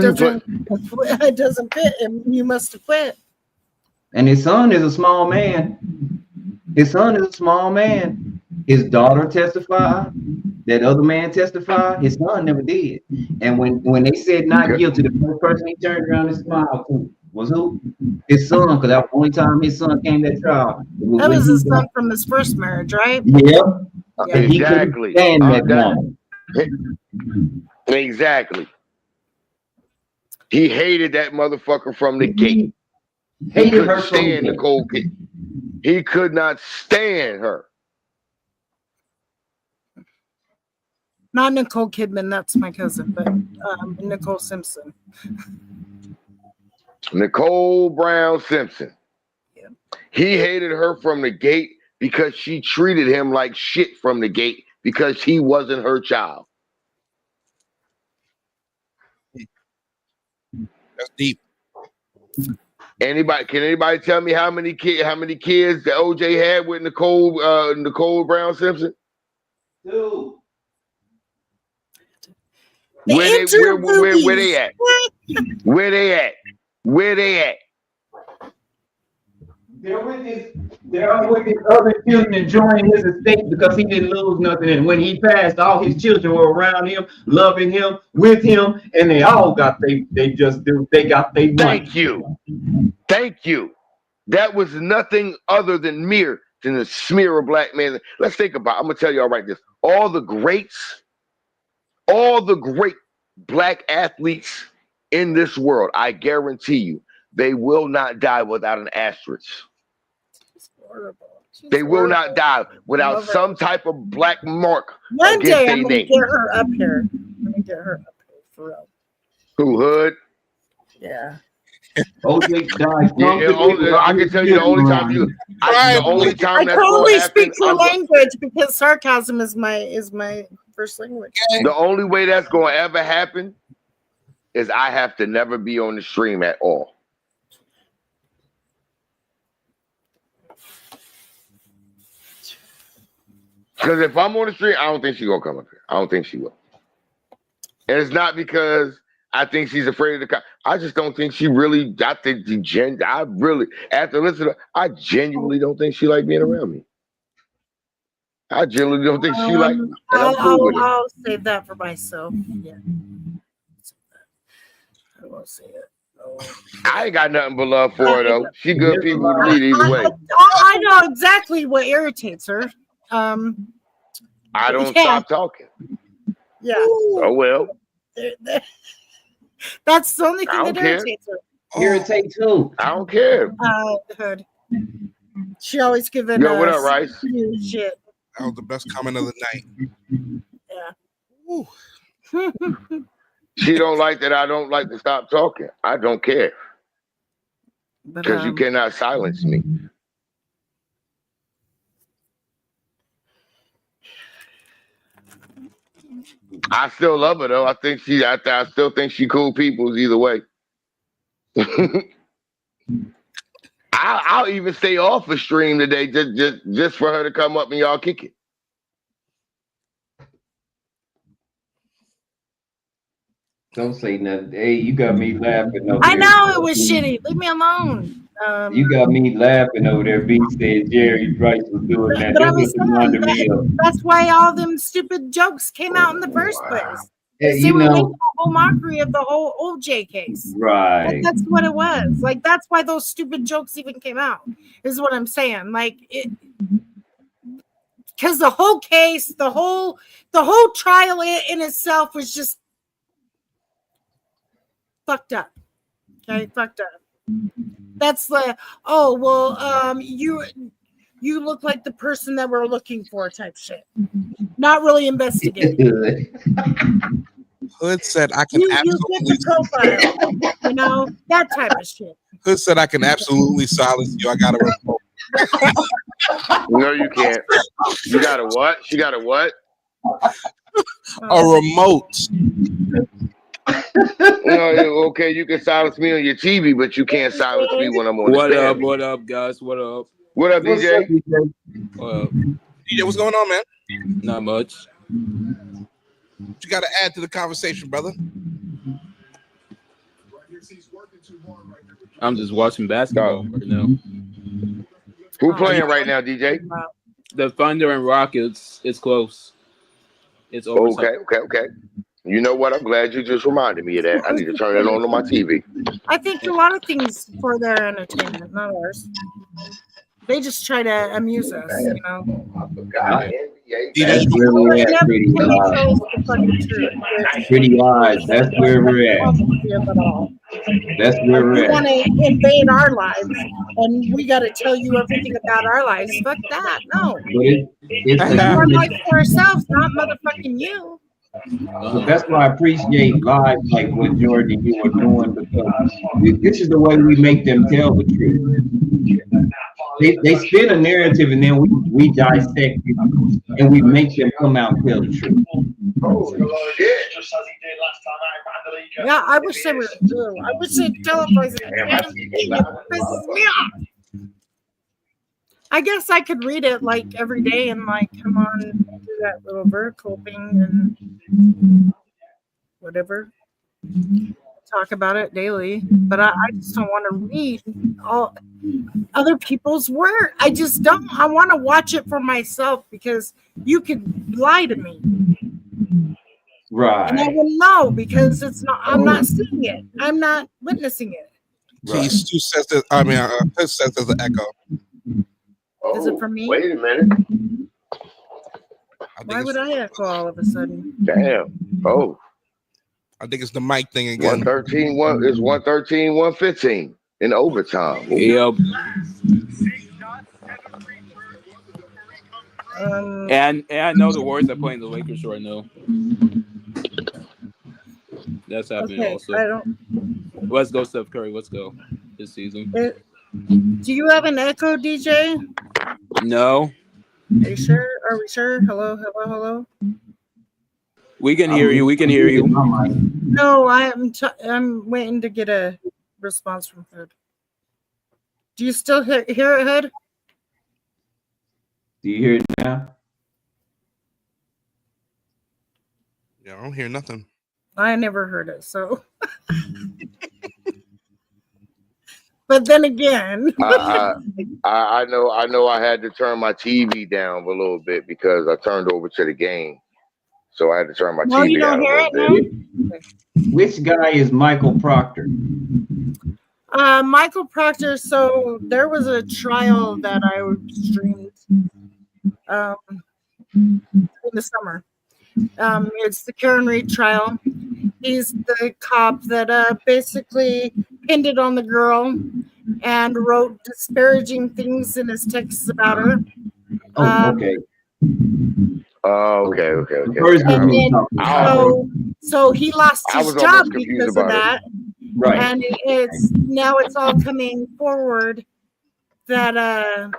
doesn't fit, you must have quit. And his son is a small man. His son is a small man. His daughter testified. that other man testified, his son never did. And when they said not guilty, the first person he turned around and smiled to was who? His son, because that was the only time his son came to trial. That was his son from his first marriage, right? Yeah. Exactly. Exactly. He hated that motherfucker from the gate. He couldn't stand Nicole Kidman. He could not stand her. Not Nicole Kidman, that's my cousin, but Nicole Simpson. Nicole Brown Simpson. Yeah. He hated her from the gate because she treated him like shit from the gate because he wasn't her child. That's deep. Can anybody tell me how many kids that OJ had with Nicole Brown Simpson? Two. Where they at? Where they at? Where they at? They're with his other children enjoying his estate because he didn't lose nothing. And when he passed, all his children were around him, loving him, with him, and they all got they got they. Thank you. That was nothing other than a smear of black men. Let's think about it. I'm gonna tell you all right this. All the great black athletes in this world, I guarantee you, they will not die without an asterisk. They will not die without some type of black mark. One day I'm gonna get her up here. Let me get her up here for real. Who, Hood? Yeah. OJ died. I can tell you the only time I totally speak your language because sarcasm is my first language. The only way that's going to ever happen is I have to never be on the stream at all. Because if I'm on the stream, I don't think she's going to come up here. I don't think she will. And it's not because I think she's afraid of the cops. I just don't think she really, after listening to her, I genuinely don't think she like being around me. I genuinely don't think she like me. I'll save that for myself. Yeah. I won't say it. I ain't got nothing but love for her, though. She good people to meet either way. I know exactly what irritates her. I don't stop talking. Yeah. Oh, well. That's the only thing that irritates her. Irritate too. I don't care. Good. She always giving what up, Rice? Shit. That was the best comment of the night. Yeah. She don't like that I don't like to stop talking. I don't care. Because you cannot silence me. I still love her though. I still think she cool people either way. I'll even stay off the stream today just for her to come up and y'all kick it. Don't say nothing. Hey, you got me laughing over I know it was shitty. Leave me alone. You got me laughing over there. B said Jerry Rice was doing that. That's why all them stupid jokes came out in the first place. Hey, they were making a whole mockery of the whole OJ case. Right. That's what it was. Like, that's why those stupid jokes even came out, is what I'm saying. Like, it, because the whole case, the whole trial in itself was just fucked up. Okay, fucked up. That's the you look like the person that we're looking for type shit. Not really investigating. Hood said I can absolutely fit the profile, that type of shit. Hood said I can absolutely silence you. I got a remote. No, you can't. You got a what? She got a what? A remote. Okay, you can silence me on your TV, but you can't silence me when I'm on the stand. What up, guys? What up? What up, DJ? DJ, what's going on, man? Not much. What you got to add to the conversation, brother? I'm just watching basketball right now. Who playing right now, DJ? The Thunder and Rockets. It's close. It's over. Okay. You know what? I'm glad you just reminded me of that. I need to turn that on my TV. I think a lot of things for their entertainment, not ours. They just try to amuse us, you know. That's where we're at, Pretty Wise. Pretty Wise. That's where we're at. That's where we're You at. want to invade our lives, and we got to tell you everything about our lives. Fuck that, no. But it's Our life for ourselves, not motherfucking you. So that's why I appreciate live like what Jordan and you are doing, because this is the way we make them tell the truth. They spin a narrative and then we dissect it and we make them come out and tell the truth. Yeah, I wish they would do. I wish they'd televise it. It pisses me off. I guess I could read it like every day and like come on and do that little vertical thing and whatever. Talk about it daily. But I just don't want to read all other people's work. I just don't. I want to watch it for myself because you could lie to me. Right. And I will know because it's not. I'm not seeing it. I'm not witnessing it. Right. Stu says that. I mean, Chris says there's an echo. Is it for me? Wait a minute. Why would I echo all of a sudden? Damn. Oh. I think it's the mic thing again. 113, it's 113, 115 in overtime. Yep. And I know the Warriors are playing the Lakers right now. That's happening also. I don't. Let's go, Steph Curry. Let's go this season. Do you have an echo, DJ? No. Are you sure? Are we sure? Hello. We can hear you. We can hear you. No, I'm waiting to get a response from Hood. Do you still hear it, Hood? Do you hear it now? Yeah, I don't hear nothing. I never heard it, so. But then again, I know I had to turn my TV down a little bit because I turned over to the game. So I had to turn my TV you don't down hear a little it bit. Which guy is Michael Proctor? Michael Proctor. So there was a trial that I streamed in the summer. It's the karenread trial. He's the cop that basically pinned it on the girl and wrote disparaging things in his texts about her. Okay. Okay. So he lost his job because of that. Right. And it's all coming forward that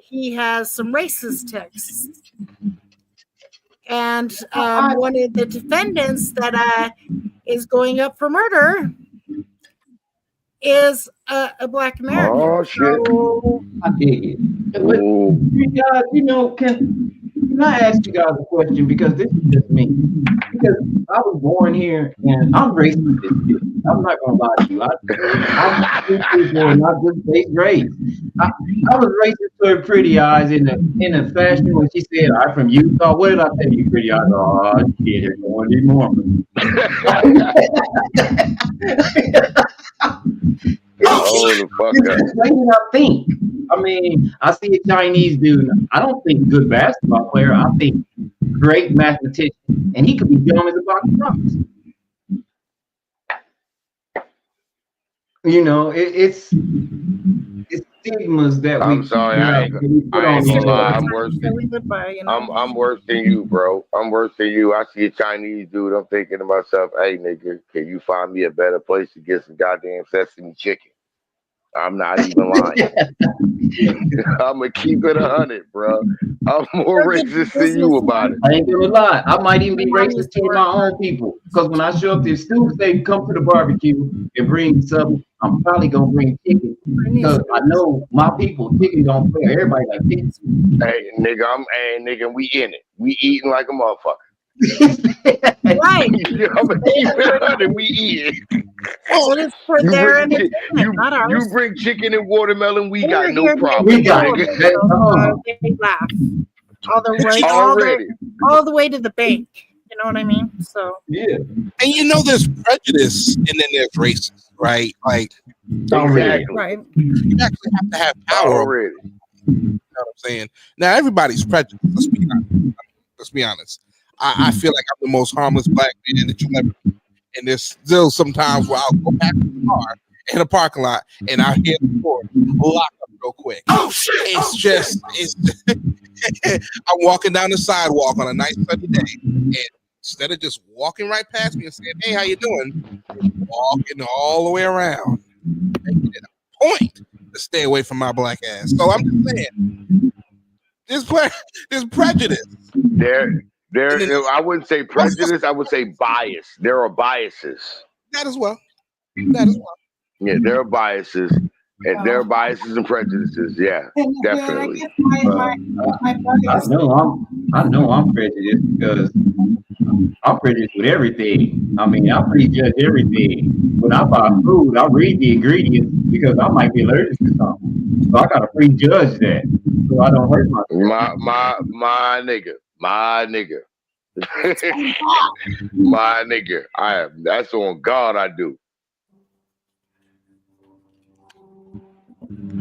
he has some racist texts. And one of the defendants that is going up for murder is a Black American. Oh shit! So, I dig it. But you guys, can I ask you guys a question? Because this is just me. Because I was born here and I'm racist. I'm not gonna lie to you. I'm not just base race. I was racist to her Pretty Eyes in a fashion when she said, "I'm from Utah." What did I tell you, Pretty Eyes? Oh shit, they're going to be Mormon. Oh, the fuck up. I think. I mean, I see a Chinese dude. I don't think good basketball player. I think great mathematician, and he could be dumb as a box of rocks. You know, it's stigmas that I'm sorry, I ain't gonna lie. I'm worse than you, bro. I'm worse than you. I see a Chinese dude. I'm thinking to myself, "Hey, nigga, can you find me a better place to get some goddamn sesame chicken?" I'm not even lying. I'm gonna keep it 100, bro. I'm more racist than you about it. I ain't gonna lie. I might even be racist to my own people. Because when I show up to students, they come to the barbecue and bring something. I'm probably gonna bring chicken because I know my people chicken don't play. Everybody like chicken. Hey, nigga, we in it. We eating like a motherfucker. Right. I'm gonna keep it 100. We eat it. Oh, it's for their entertainment, not ours. You bring chicken and watermelon, we got no here, problem. We got they laugh. All the all the way to the bank. You know what I mean? So yeah. And there's prejudice, and then there's racism, right? Like, Already. Right. You actually have to have power. Already. You know what I'm saying? Now everybody's prejudiced. Let's be honest. I feel like I'm the most harmless black man that you'll ever meet. And there's still sometimes where I'll go back to the car in a parking lot and I hear the door lock up real quick. Oh shit! It's I'm walking down the sidewalk on a nice sunny day, and instead of just walking right past me and saying, "Hey, how you doing?" walking all the way around, making it a point to stay away from my black ass. So I'm just saying, there's prejudice. I wouldn't say prejudice. I would say bias. There are biases. That as well. Yeah, there are biases. And there are biases and prejudices. Yeah, definitely. I know I'm prejudiced because I'm prejudiced with everything. I mean, I prejudge everything. When I buy food, I read the ingredients because I might be allergic to something. So I gotta prejudge that so I don't hurt myself. My nigga. My nigga. That's on God I do.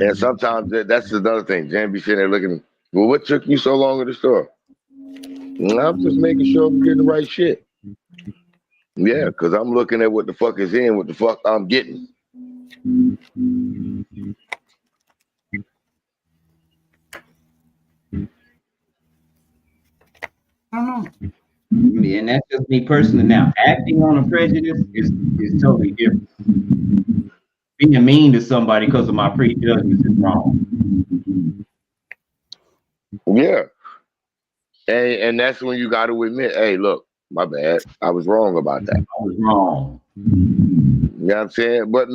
And sometimes that's another thing. Jan be sitting there looking, well, what took you so long at the store? I'm just making sure I'm getting the right shit. Yeah, because I'm looking at what the fuck is in, what the fuck I'm getting. I don't know. And that's just me personally. Now, acting on a prejudice is totally different. Being mean to somebody because of my prejudgments is wrong. Yeah. And that's when you got to admit, hey, look, my bad. I was wrong about that. I was wrong. You know what I'm saying? But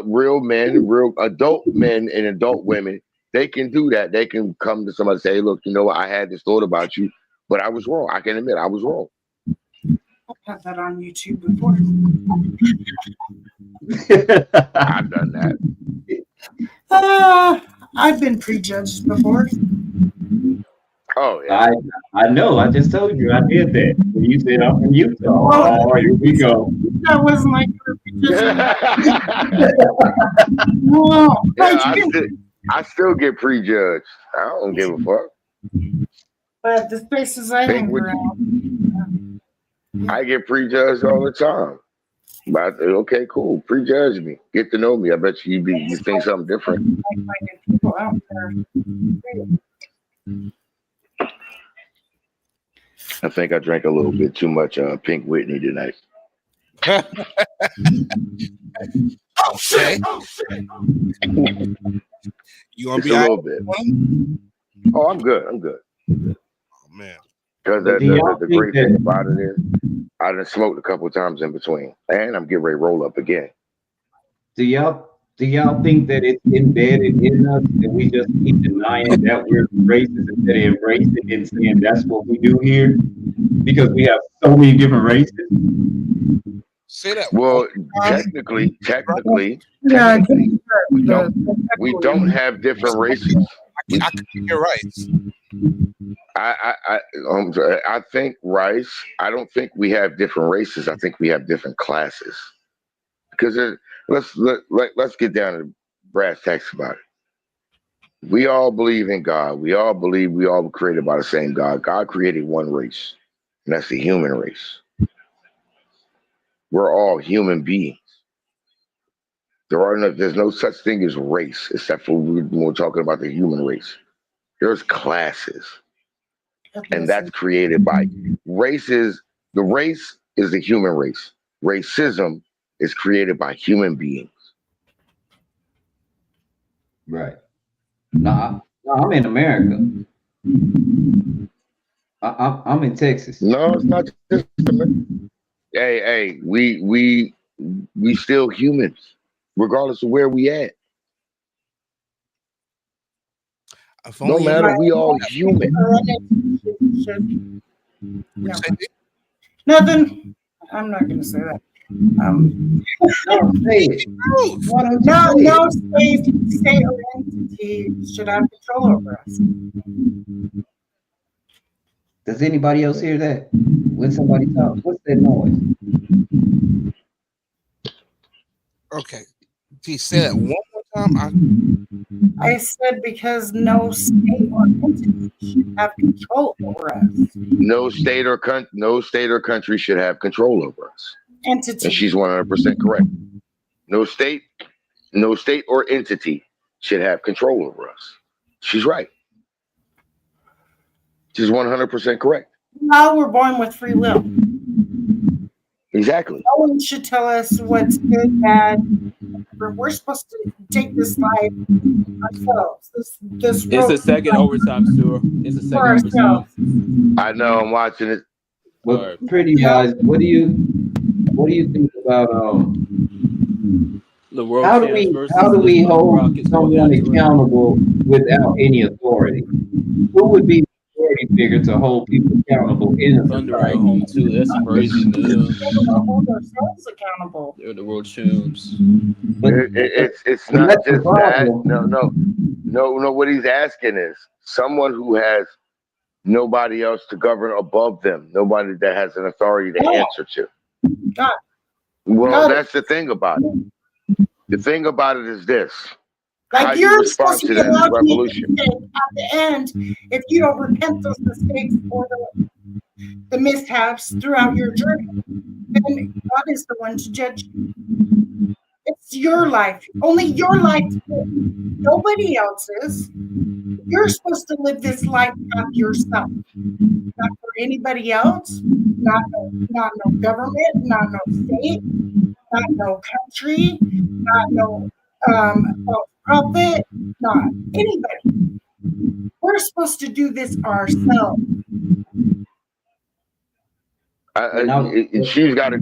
real men, real adult men and adult women, they can do that. They can come to somebody and say, hey, look, you know what? I had this thought about you, but I was wrong. I can admit I was wrong. I've had that on YouTube before. I've done that. I've been prejudged before. Oh yeah. I know. I just told you I did that. When you said I'm from Utah. Oh, here we go. That wasn't like I still get prejudged. I don't give a fuck. But the spaces I hang around. I get prejudged all the time. But okay, cool. Prejudge me. Get to know me. I bet you think something different. People out there. I think I drank a little bit too much Pink Whitney tonight. Oh shit! You want to be a little bit? Oh, I'm good. Oh man. Because the great thing about it is I done smoked a couple of times in between, and I'm getting ready to roll up again. Do y'all think that it's embedded in us that we just keep denying that we're racist instead of embracing it and saying that's what we do here? Because we have so many different races. Say that. Well, technically, we don't have different races. I think you're right. I think Rice. I don't think we have different races. I think we have different classes. Because let's get down to brass tacks about it. We all believe in God. We all believe we all were created by the same God. God created one race, and that's the human race. We're all human beings. There's no such thing as race, except for when we're talking about the human race. There's classes, and that's created by races. The race is the human race. Racism is created by human beings. Right. No, I'm in America. I'm in Texas. No, it's not just Hey, we still humans, regardless of where we at. No matter, we all human. Nothing. I'm not going to say that. No state or entity should have control over us. Does anybody else hear that? When somebody talks, what's that noise? Okay. Can you say that one more time? I said because no state or entity should have control over us. No state or country should have control over us. Entity. And she's 100% correct. No state or entity should have control over us. She's right. She's 100% correct. Now we're born with free will. Exactly. No one should tell us what's good, bad. We're supposed to take this life ourselves. This It's the second overtime, Stuart. It's the second overtime. I know. I'm watching it. Well, pretty guys, what do you think about the world? How do we hold someone accountable without any authority? Who would be the authority figure to hold people accountable in a society? Home too. That's crazy. Hold ourselves accountable. They're the world champs. It's not just that. No. What he's asking is someone who has nobody else to govern above them, nobody that has an authority to answer to. Well, that's the thing about it. The thing about it is this. Like how you're you respond supposed to to be that allowed revolution. at the end, if you don't repent those mistakes or the mishaps throughout your journey, then God is the one to judge you. It's your life. Only your life. Nobody else's. You're supposed to live this life of yourself. Not for anybody else. Not no government. Not no state. Not no country. Not no prophet. Not anybody. We're supposed to do this ourselves. She's got a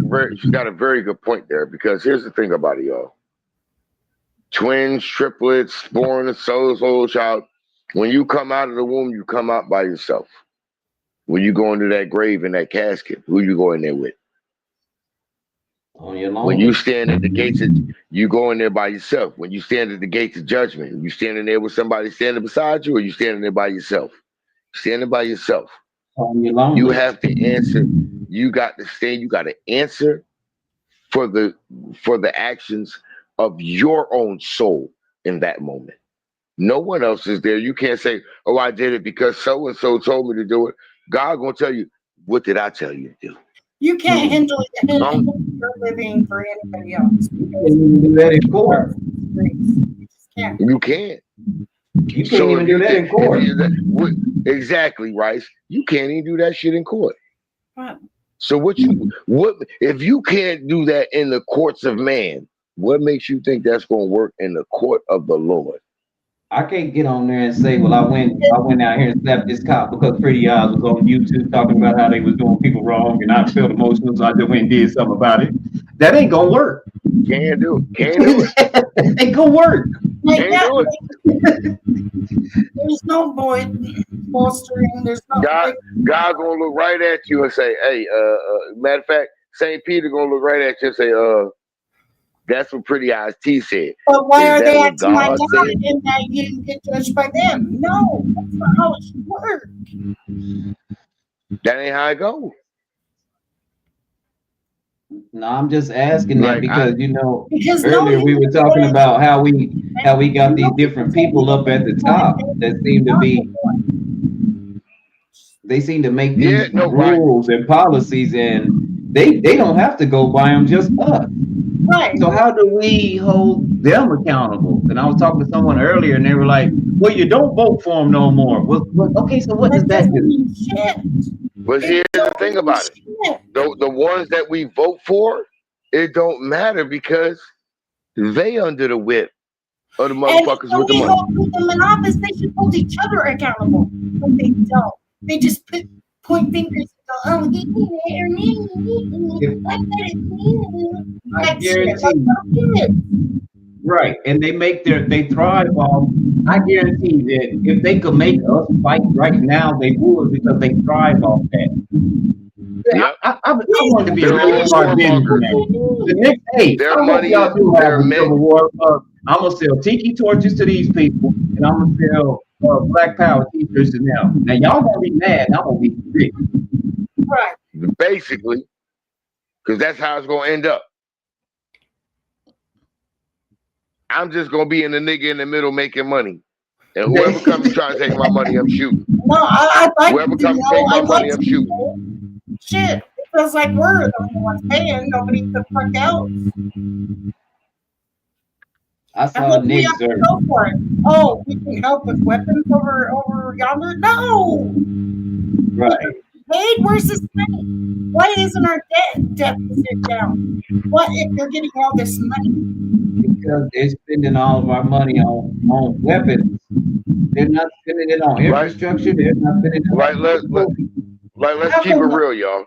very good point there, because here's the thing about it, y'all. Twins, triplets, born a solo child. When you come out of the womb, you come out by yourself. When you go into that grave in that casket, who you go in there with? When you stand at the gates, you go in there by yourself. When you stand at the gates of judgment, you standing there with somebody standing beside you, or you standing there by yourself? Standing by yourself. You have to answer. You got to stand. You got to answer for the actions of your own soul in that moment. No one else is there. You can't say, "Oh, I did it because so and so told me to do it." God gonna tell you, "What did I tell you to do?" You can't handle your living for anybody else. You do that in court. You can't. You can't even do that in court. Exactly, Rice. You can't even do that shit in court. What? So what if you can't do that in the courts of man? What makes you think that's going to work in the court of the Lord? I can't get on there and say, well, I went out here and slapped this cop because Pretty Eyes was on YouTube talking about how they was doing people wrong, and I felt emotional, so I just went and did something about it. That ain't gonna work. Can't do it. Can't do it. Ain't gonna work. Can't do it. There's no bolstering. There's no God gonna look right at you and say, "Hey, matter of fact, St. Peter gonna look right at you and say, that's what Pretty Eyes T said." But why are they acting acting like that and that you get judged by them? No, that's not how it should work. That ain't how it goes. No, I'm just asking that because because earlier we were talking about how we got these different people up at the top that seem to be seem to make these rules and policies, and they don't have to go by them, just us. Right. So how do we hold them accountable? And I was talking to someone earlier, and they were like, "Well, you don't vote for them no more." Well, okay, so what does that do? But here's the thing about it: the ones that we vote for, it don't matter because they under the whip of the motherfuckers with the money. Hold them in office, they should hold each other accountable, but they don't. They just point fingers. Oh, I guarantee. Right, and they thrive off. I guarantee that if they could make us fight right now, they would, because they thrive off that. Yep. I want to be a really hard businessman. The next, their I money, y'all do have a Civil War. I'm gonna sell tiki torches to these people, and I'm gonna sell Black Power t-shirts to them. Now y'all gonna be mad. I'm gonna be rich. Right. Basically, because that's how it's gonna end up. I'm just gonna be in the nigga in the middle making money, and whoever comes trying to take my money, I'm shooting. No, I like Whoever comes to take my money, I'm shooting. Shit, it feels like we're the only ones paying. Nobody the fuck else. I saw Nick go for it. Oh, we can help with weapons over yonder. No. Right. Paid. Where's this money? Why isn't our debt deficit down? What if they're getting all this money? Because they're spending all of our money on weapons. They're not spending it on infrastructure. They're not spending it on let's keep it real, y'all.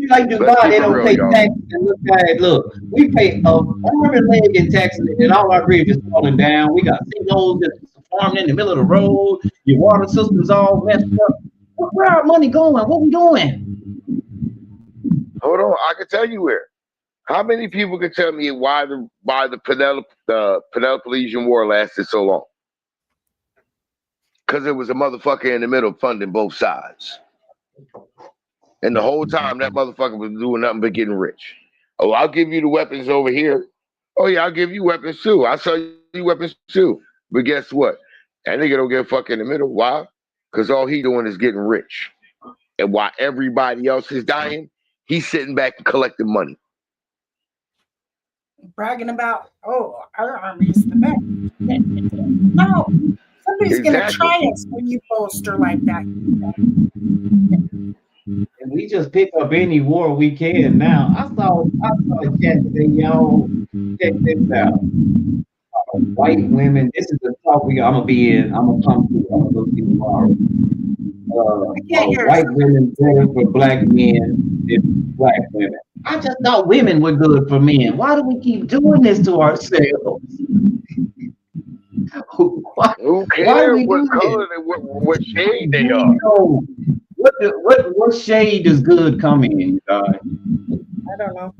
Like Dubai, they don't pay taxes. And look, we pay an arm and leg in taxes, and all our bridges falling down. We got signals that's farming in the middle of the road. Your water system's all messed up. Where our money going? What we doing? Hold on, I can tell you where. How many people can tell me why the Peloponnesian War lasted so long? Because it was a motherfucker in the middle funding both sides. And the whole time that motherfucker was doing nothing but getting rich. Oh, I'll give you the weapons over here. Oh yeah, I'll give you weapons too. I'll sell you weapons too. But guess what? That nigga don't give a fuck in the middle. Why? Because all he doing is getting rich. And while everybody else is dying, he's sitting back and collecting money. Bragging about, oh, our army's the best. No, somebody's gonna try us when you bolster like that. And we just pick up any war we can now. I saw a chat today, y'all. Check this out. White women, this is the talk I'm gonna be in. I'm gonna come to. I'm gonna go see tomorrow. White women better for black men than black women. I just thought women were good for men. Why do we keep doing this to ourselves? Who cares what color they, what shade they are? What shade does good come in, guys? I don't know.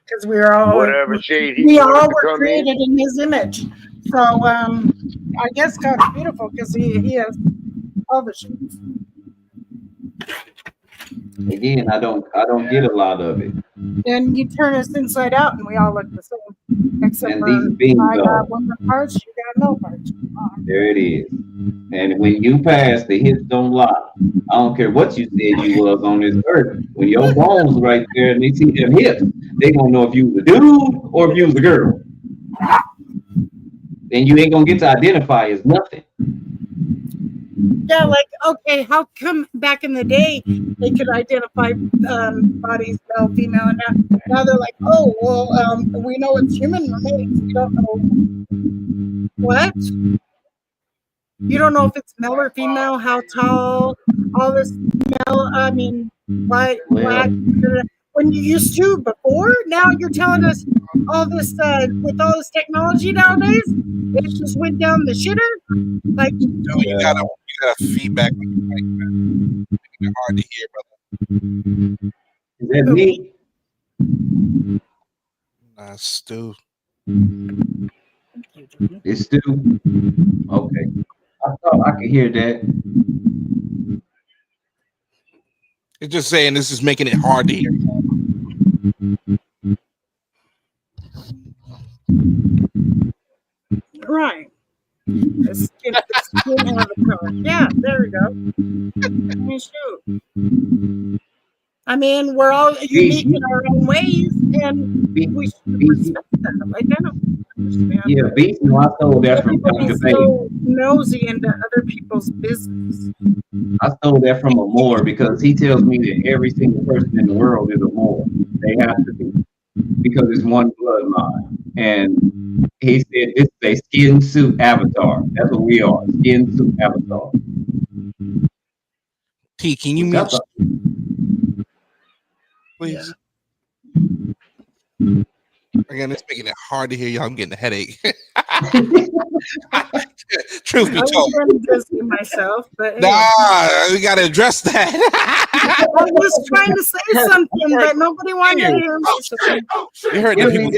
Because we are all whatever shade we all were created in his image. So I guess God's beautiful because he has all the shades. Again, I don't get a lot of it. Then you turn us inside out and we all look the same. Except And for these beings I got one parts, you got no parts. There it is. And when you pass, the hips don't lie. I don't care what you said you was on this earth. When your bones right there and they see them hips, they gonna know if you was a dude or if you was a girl. Then you ain't gonna get to identify as nothing. Yeah, like, okay, how come back in the day they could identify bodies, male, female, and now they're like, oh, well, we know it's human remains. We don't know what? You don't know if it's male or female, how tall, all this white, black. When you used to before, now you're telling us all this, with all this technology nowadays, it just went down the shitter. Like, you got feedback. It's hard to hear, brother. Is that me? Stu. It's Stu. Okay. I thought I could hear that. It's just saying this is making it hard to hear. right. Yeah, there we go. Shoot. I mean, we're all unique in our own ways, and we should respect that. Like, I don't understand. Yeah, Beast, I stole that from Dr. So nosy into other people's business. I stole that from a Moor because he tells me that every single person in the world is a Moor. They have to be because it's one bloodline. And he said this is a skin suit avatar. That's what we are, skin suit avatar. T, can you mute? Please. Yeah. Again, it's making it hard to hear you. I'm getting a headache. Truth be told. I'm addressing myself, but nah, we gotta address that. I was trying to say something, but nobody wanted to hear me. You heard the people.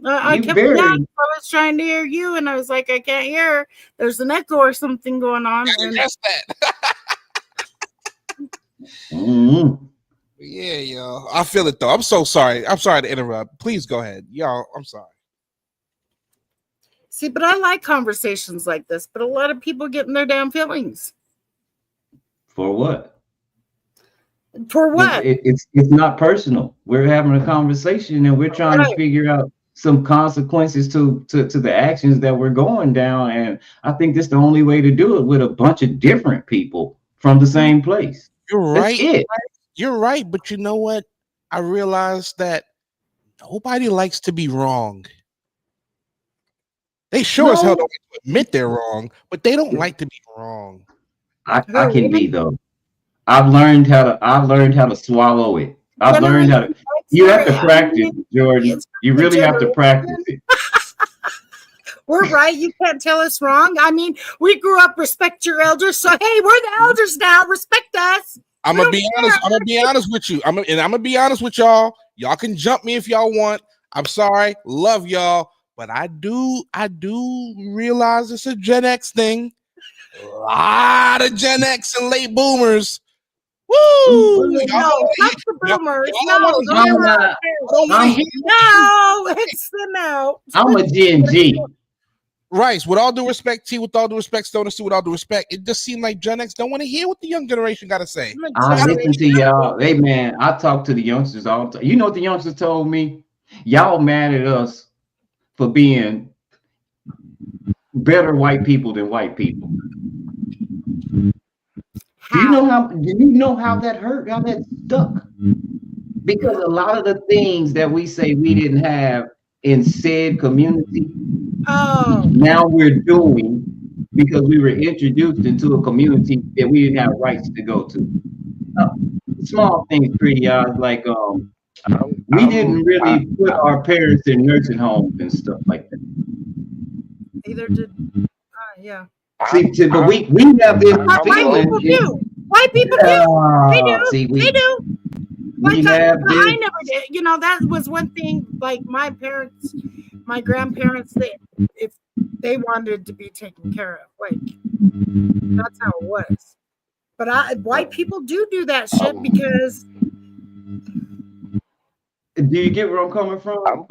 I kept it down. I was trying to hear you, and I was like, I can't hear. There's an echo or something going on. And That's that. Mm-hmm. Yeah, yo. I feel it though. I'm so sorry. I'm sorry to interrupt. Please go ahead. Y'all, I'm sorry. See, but I like conversations like this, but a lot of people get in their damn feelings. For what? For what? It's not personal. We're having a conversation and we're trying to figure out some consequences to the actions that we're going down. And I think that's the only way to do it, with a bunch of different people from the same place. You're right. That's it. You're right. But you know what? I realized that nobody likes to be wrong. They sure as hell don't like to admit they're wrong, but they don't like to be wrong. I can be though. I've learned how to swallow it. I've learned how to. You have to practice, Jordan. You really have to practice it. We're right. You can't tell us wrong. I mean, we grew up, respect your elders. So hey, we're the elders now. Respect us. I'm gonna be honest. I'm gonna be honest with you. I'm gonna be honest with y'all. Y'all can jump me if y'all want. I'm sorry. Love y'all. But I do realize it's a Gen X thing. A lot of Gen X and late boomers. Woo! No, not the boomers. No, it's them out. I'm a Gen G. Rice, with all due respect, T, with all due respect, Stoner C, with all due respect, it just seemed like Gen X don't want to hear what the young generation got to say. I listen to y'all. Hey, man, I talk to the youngsters all the time. You know what the youngsters told me? Y'all mad at us for being better white people than white people. Do you know how that hurt? How that stuck? Because a lot of the things that we say we didn't have in said community, now we're doing because we were introduced into a community that we didn't have rights to go to. Small things, pretty odd, like we didn't really put our parents in nursing homes and stuff like that. Either did, yeah. See, but we have this feeling. White people do. They do. See, they do. Like I never did. You know, that was one thing. Like my parents, my grandparents, if they wanted to be taken care of, like that's how it was. But white people do that shit because. Do you get where I'm coming from?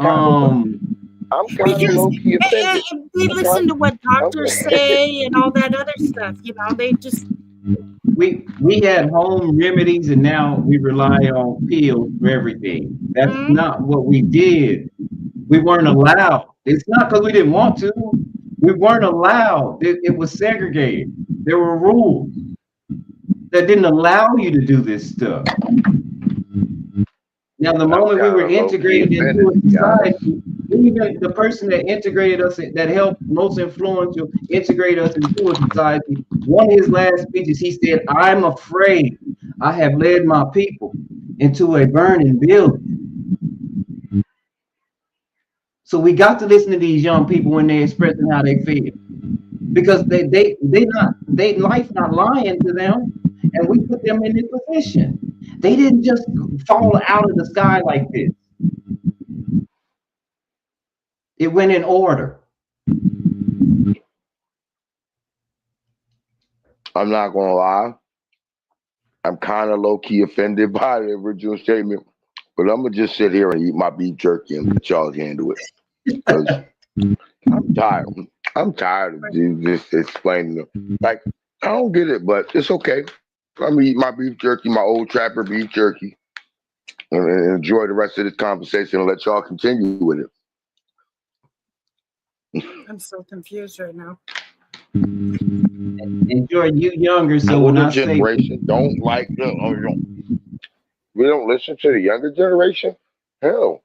I'm kind of low-key offended. They listen to what doctors say and all that other stuff. You know, they just. We had home remedies and now we rely on pills for everything. That's not what we did. We weren't allowed. It's not because we didn't want to. We weren't allowed. It was segregated. There were rules that didn't allow you to do this stuff. Now, the moment we were integrated into a society, even the person that integrated us, that helped most influential integrate us into a society, one of his last speeches, he said, "I'm afraid I have led my people into a burning building." So we got to listen to these young people when they're expressing how they feel, because they life not lying to them, and we put them in this position. They didn't just fall out of the sky like this. It went in order. I'm not gonna lie. I'm kind of low-key offended by the original statement, but I'm gonna just sit here and eat my beef jerky and let y'all handle it. Because I'm tired. I'm tired of just explaining them. Like, I don't get it, but it's okay. I'm gonna eat my beef jerky, my old trapper beef jerky, and enjoy the rest of this conversation and let y'all continue with it. I'm so confused right now. Enjoy you younger, so when I say generation don't like we don't listen to the younger generation. Hell,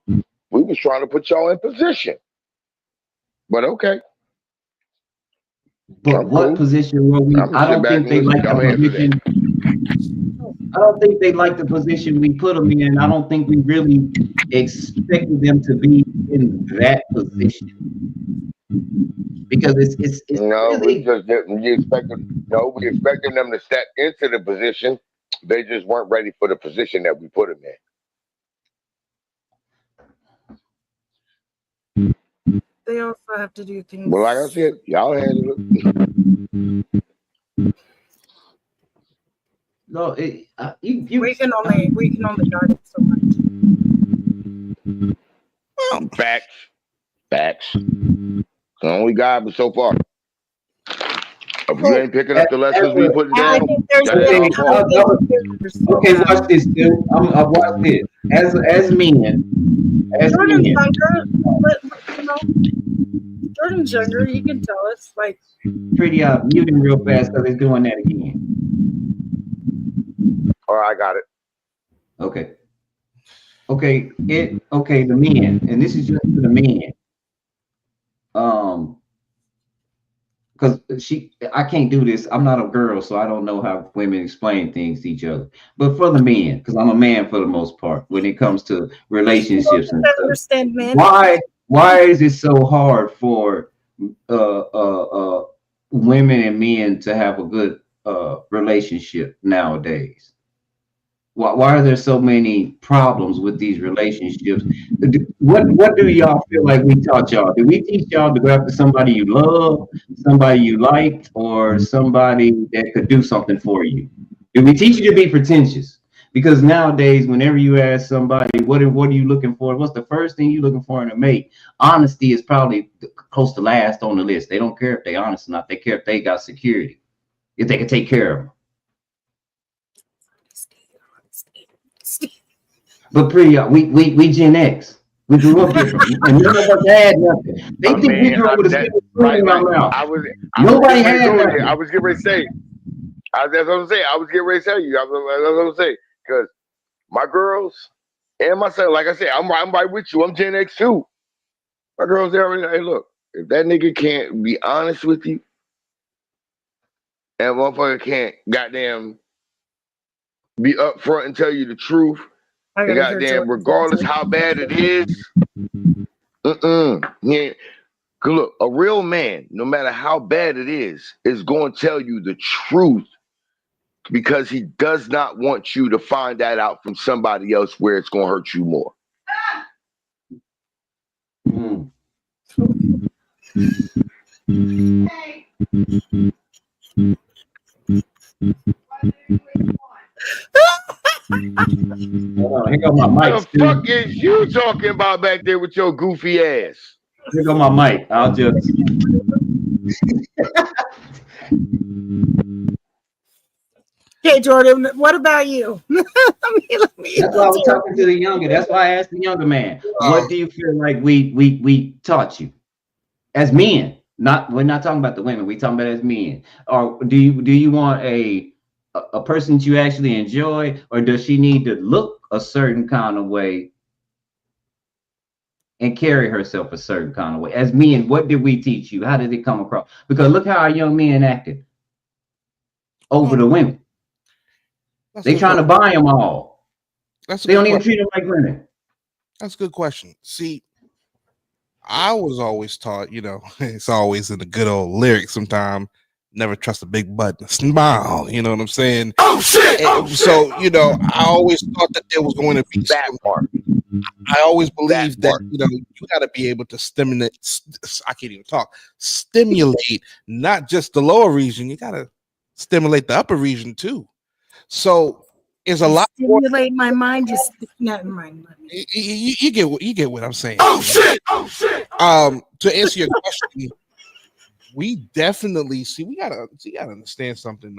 we was trying to put y'all in position, but okay. But what position were we? I don't think they like the position. I don't think they like the position we put them in. I don't think we really expected them to be in that position. Because it's no, really, we expected them to step into the position. They just weren't ready for the position that we put them in. they also have to do things. Well, like I said, y'all handle it. No, we can only guide it so much. Facts. The only guy but so far. If you ain't picking up the lessons we putting down, okay, watch this, dude. Watch this. As men, Jordan's younger, but you know, Jordan's younger. You can tell us like pretty mute him real fast because he's doing that again. All right, I got it. Okay. The men, and this is just for the men. Because I can't do this. I'm not a girl, so I don't know how women explain things to each other. But for the men, because I'm a man for the most part, when it comes to relationships and stuff, why is it so hard for women and men to have a good relationship nowadays? Why are there so many problems with these relationships? What do y'all feel like we taught y'all? Did we teach y'all to go after somebody you love, somebody you liked, or somebody that could do something for you? Did we teach you to be pretentious? Because nowadays, whenever you ask somebody, what are you looking for? What's the first thing you're looking for in a mate? Honesty is probably close to last on the list. They don't care if they're honest or not. They care if they got security, if they can take care of them. But pretty, we Gen X. We grew up different, and none of us had nothing. They think we grew up with a silver spoon in our mouth. Nobody had nothing. I was getting ready to say. That's what I'm saying. I was getting ready to tell you. That's what I'm saying. Because my girls and myself, like I said, I'm right with you. I'm Gen X too. My girls there. Hey, look, if that nigga can't be honest with you, and motherfucker can't goddamn be upfront and tell you the truth. And goddamn, regardless how bad it is, yeah. Look, a real man, no matter how bad it is going to tell you the truth because he does not want you to find that out from somebody else where it's going to hurt you more. What the fuck is you talking about back there with your goofy ass? Here go my mic. I'll just. Okay, Jordan, what about you? That's why I was talking to the younger. That's why I asked the younger man. What do you feel like we taught you as men? We're not talking about the women. We're talking about as men. Or do you want a person that you actually enjoy, or does she need to look a certain kind of way and carry herself a certain kind of way? As men, what did we teach you? How did it come across? Because look how our young men acted over the women. They trying to buy them all. They don't even treat them like women. That's a good question. See, I was always taught, it's always in the good old lyrics sometimes. Never trust a big butt and smile, you know what I'm saying? Oh shit! So, I always thought that there was going to be that part. I always believed that, you got to be able to stimulate, I can't even talk, stimulate not just the lower region, you got to stimulate the upper region too. So it's a lot more. Stimulate my mind, just not in my mind. You get what I'm saying. Oh shit! To answer your question, we definitely you gotta understand something.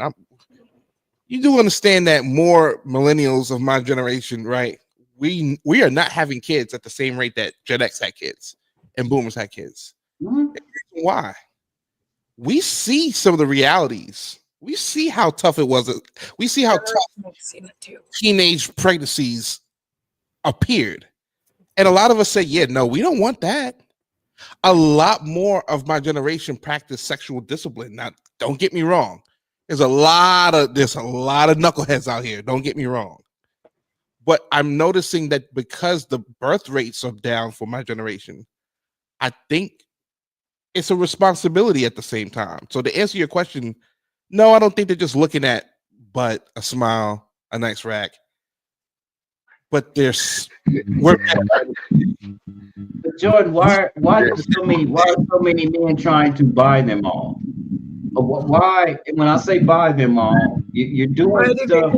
You do understand that more millennials of my generation, right? We are not having kids at the same rate that Gen X had kids and Boomers had kids. Mm-hmm. Why? We see some of the realities. We see how tough it was. We see how tough teenage pregnancies appeared. And a lot of us say, yeah, no, we don't want that. A lot more of my generation practice sexual discipline. Now, don't get me wrong. There's a lot of knuckleheads out here. Don't get me wrong. But I'm noticing that because the birth rates are down for my generation, I think it's a responsibility at the same time. So to answer your question, no, I don't think they're just looking at butt, a smile, a nice rack. but there's But Jordan, why are so many men trying to buy them all? Why? When I say buy them all, you're doing stuff.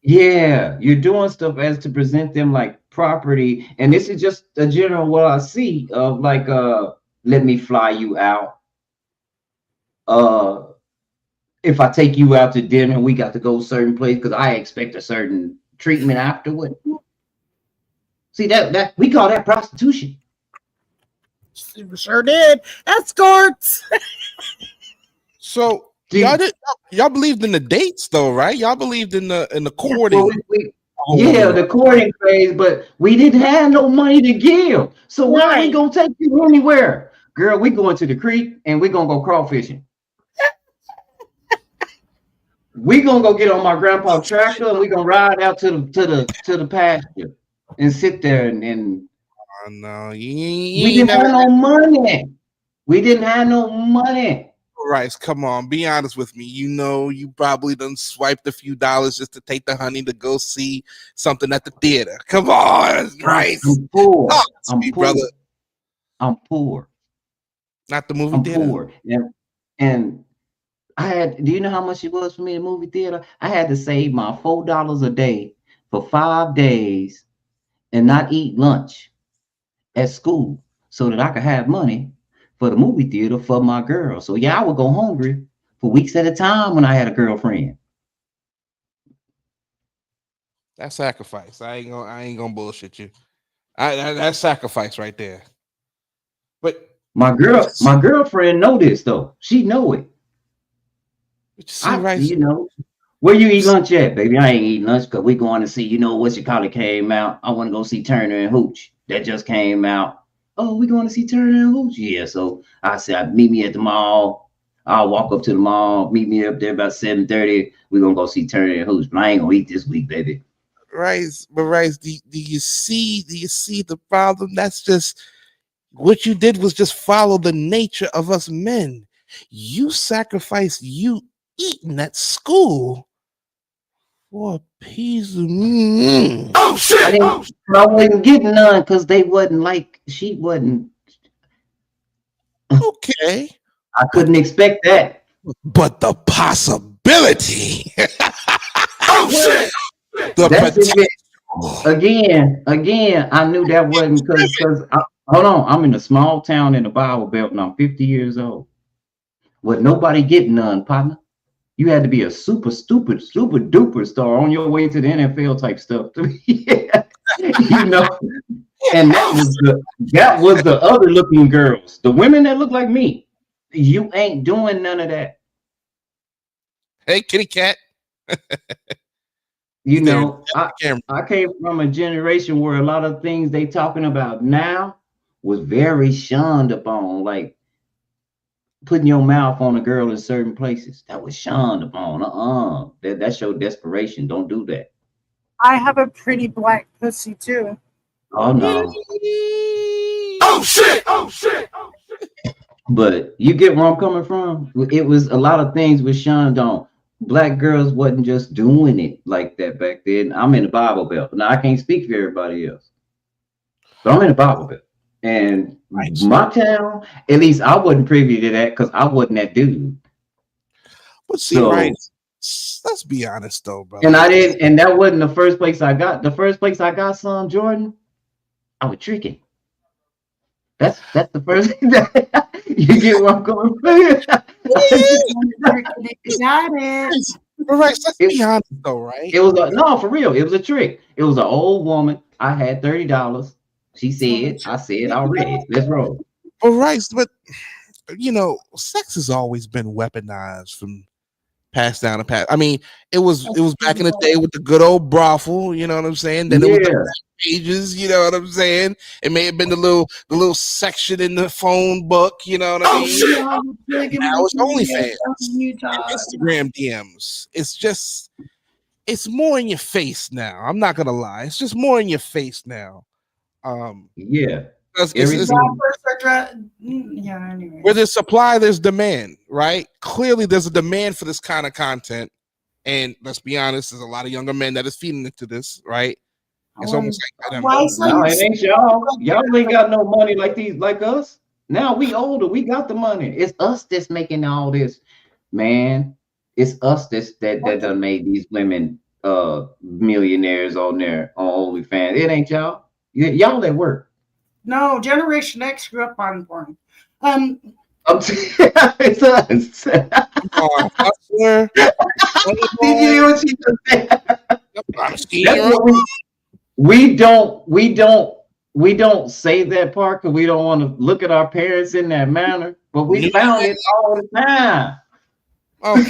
Yeah, you're doing stuff as to present them like property, and this is just a general what I see of like, let me fly you out. If I take you out to dinner, we got to go a certain place because I expect a certain treatment afterward. See that we call that prostitution. Sure did. Escorts. So y'all believed in the dates though, right? Y'all believed in the courting. The courting phase, but we didn't have no money to give. So why are we gonna take you anywhere? Girl, we going to the creek and we gonna go crawfishing. We gonna go get on my grandpa's tractor and we gonna ride out to the pasture and sit there and oh, no, we didn't have no money. We didn't have no money. Rice, come on, be honest with me. You know, you probably done swiped a few dollars just to take the honey to go see something at the theater. Come on, Rice. I'm poor. I'm poor. Brother. I'm poor. Not the movie theater. Poor. And I had, do you know how much it was for me in the movie theater? I had to save my $4 a day for 5 days and not eat lunch at school so that I could have money for the movie theater for my girl. So yeah, I would go hungry for weeks at a time when I had a girlfriend. That's sacrifice. I ain't gonna bullshit you. That's sacrifice right there. But my girlfriend know this though. She know it. You know, where you eat lunch at, baby? I ain't eating lunch because we going to see, what you call it came out. I want to go see Turner and Hooch. That just came out. Oh, we going to see Turner and Hooch? Yeah. So I said, meet me at the mall. I'll walk up to the mall. Meet me up there about 7:30. We're gonna go see Turner and Hooch. But I ain't gonna eat this week, baby. Rice, do you see the problem? That's just what you did was just follow the nature of us men. You sacrificed you eating at school for a piece of Oh shit! I wasn't getting none because they wasn't like she wasn't. Okay, I couldn't expect that. But the possibility. Oh shit! That's it. Again, I knew that wasn't because hold on, I'm in a small town in the Bible Belt and I'm 50 years old. With nobody getting none, partner. You had to be a super duper star on your way to the NFL type stuff. And that was the other looking girls, the women that look like me. You ain't doing none of that. Hey, kitty cat. I came from a generation where a lot of things they talking about now was very shunned upon, like putting your mouth on a girl in certain places. That was shunned upon. That's your desperation. Don't do that. I have a pretty black pussy too. Oh no. Oh shit! Oh shit! Oh shit! But you get where I'm coming from. It was a lot of things was shunned on. Black girls wasn't just doing it like that back then. I'm in the Bible Belt. Now I can't speak for everybody else, but I'm in the Bible Belt. And my town, at least I wasn't privy to that because I wasn't that dude. But see, let's be honest though, brother. And I didn't, and that wasn't the first place I got. The first place I got some Jordan, I was tricking. That's the first thing that you get where I'm going from. Got it. Right, let's be honest though, right? It was no, for real. It was a trick. It was an old woman. I had $30. She said, I said already. Let's roll. But Rice, but sex has always been weaponized from passed down to pass. I mean, it was back in the day with the good old brothel, you know what I'm saying? Then it was the pages, you know what I'm saying? It may have been the little section in the phone book, you know what I mean? Now it's OnlyFans, Instagram DMs. It's more in your face now. I'm not gonna lie. It's just more in your face now. Anyway. Where there's supply, there's demand, right? Clearly, there's a demand for this kind of content. And let's be honest, there's a lot of younger men that is feeding into this, right? It's almost like no, it ain't y'all. Y'all ain't got no money like us. Now we older, we got the money. It's us that's making all this, man. It's us that done made these women millionaires on OnlyFans. It ain't y'all. Y'all that work. No, Generation X grew up on porn. It's us. Did you hear what she just said? We don't say that part because we don't want to look at our parents in that manner, but we found it all the time. Motherfuckers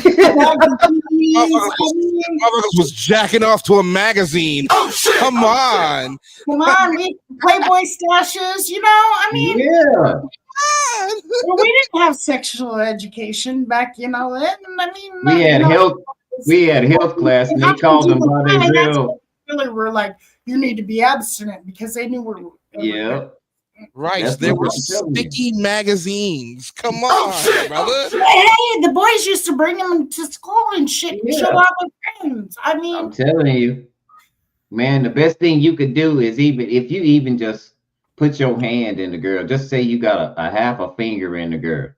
was jacking off to a magazine. Oh shit! Come on, we Playboy stashes. You know, I mean, yeah. Well, we didn't have sexual education back, you know. I mean, we had health class, and they called them by their real. Really, were like, you need to be abstinent because they knew we're. Yeah. Right, there were sticky magazines. Come on, brother. Hey, the boys used to bring them to school and shit and show up with friends. I mean, I'm telling you, man, the best thing you could do is if you even just put your hand in the girl, just say you got a half a finger in the girl,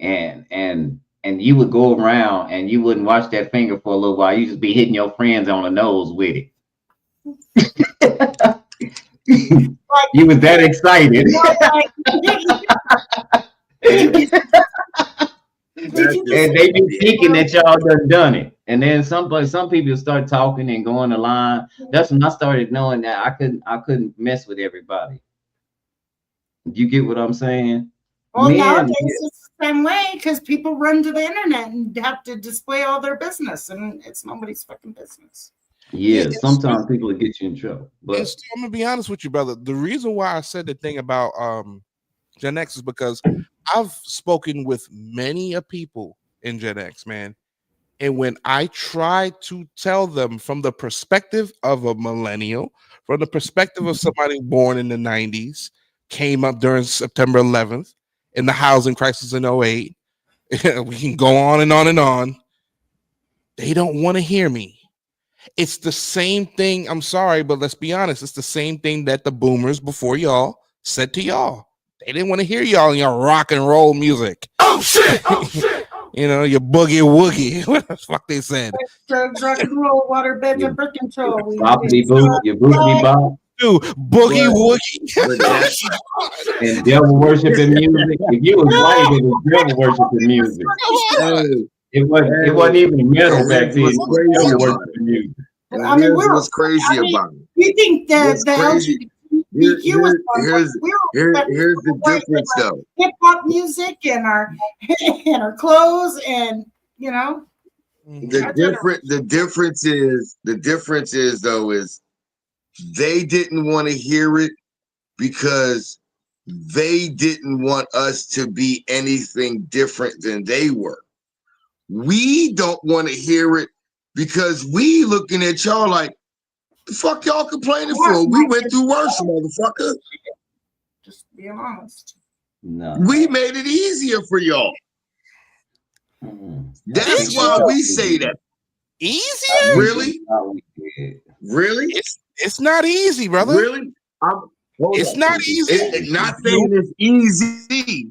and you would go around and you wouldn't watch that finger for a little while. You just be hitting your friends on the nose with it. You was that excited. And they be thinking that y'all done it. And then some people start talking and going to line. That's when I started knowing that I couldn't mess with everybody. You get what I'm saying? Well, nowadays it's the same way because people run to the internet and have to display all their business, and it's nobody's fucking business. Yeah, sometimes people will get you in trouble. But I'm gonna be honest with you, brother. The reason why I said the thing about Gen X is because I've spoken with many people in Gen X, man. And when I try to tell them from the perspective of a millennial, from the perspective of somebody born in the 90s, came up during September 11th, in the housing crisis in 08, we can go on and on and on. They don't want to hear me. It's the same thing. I'm sorry, but let's be honest. It's the same thing that the boomers before y'all said to y'all. They didn't want to hear y'all in your rock and roll music. Oh shit! Oh shit! You know, your boogie woogie. What the fuck they said? Drugs, rock and roll, water beds, and birth control. Your boogie bop. Dude, boogie woogie. And devil worshiping music. If you was white, it was devil worshiping music. It wasn't even metal back then. I mean, what's crazy about it? You think that the LGBTQ was here's the difference, though. Hip hop music and our clothes, and you know. The difference is though is they didn't want to hear it because they didn't want us to be anything different than they were. We don't want to hear it because we looking at y'all like, the fuck y'all complaining for? We went through worse, motherfucker. Just being honest. No. We made it easier for y'all. That's why we say that. Easier? Really? Really? It's not easy, brother. Really? It's not easy. Not saying it's easy.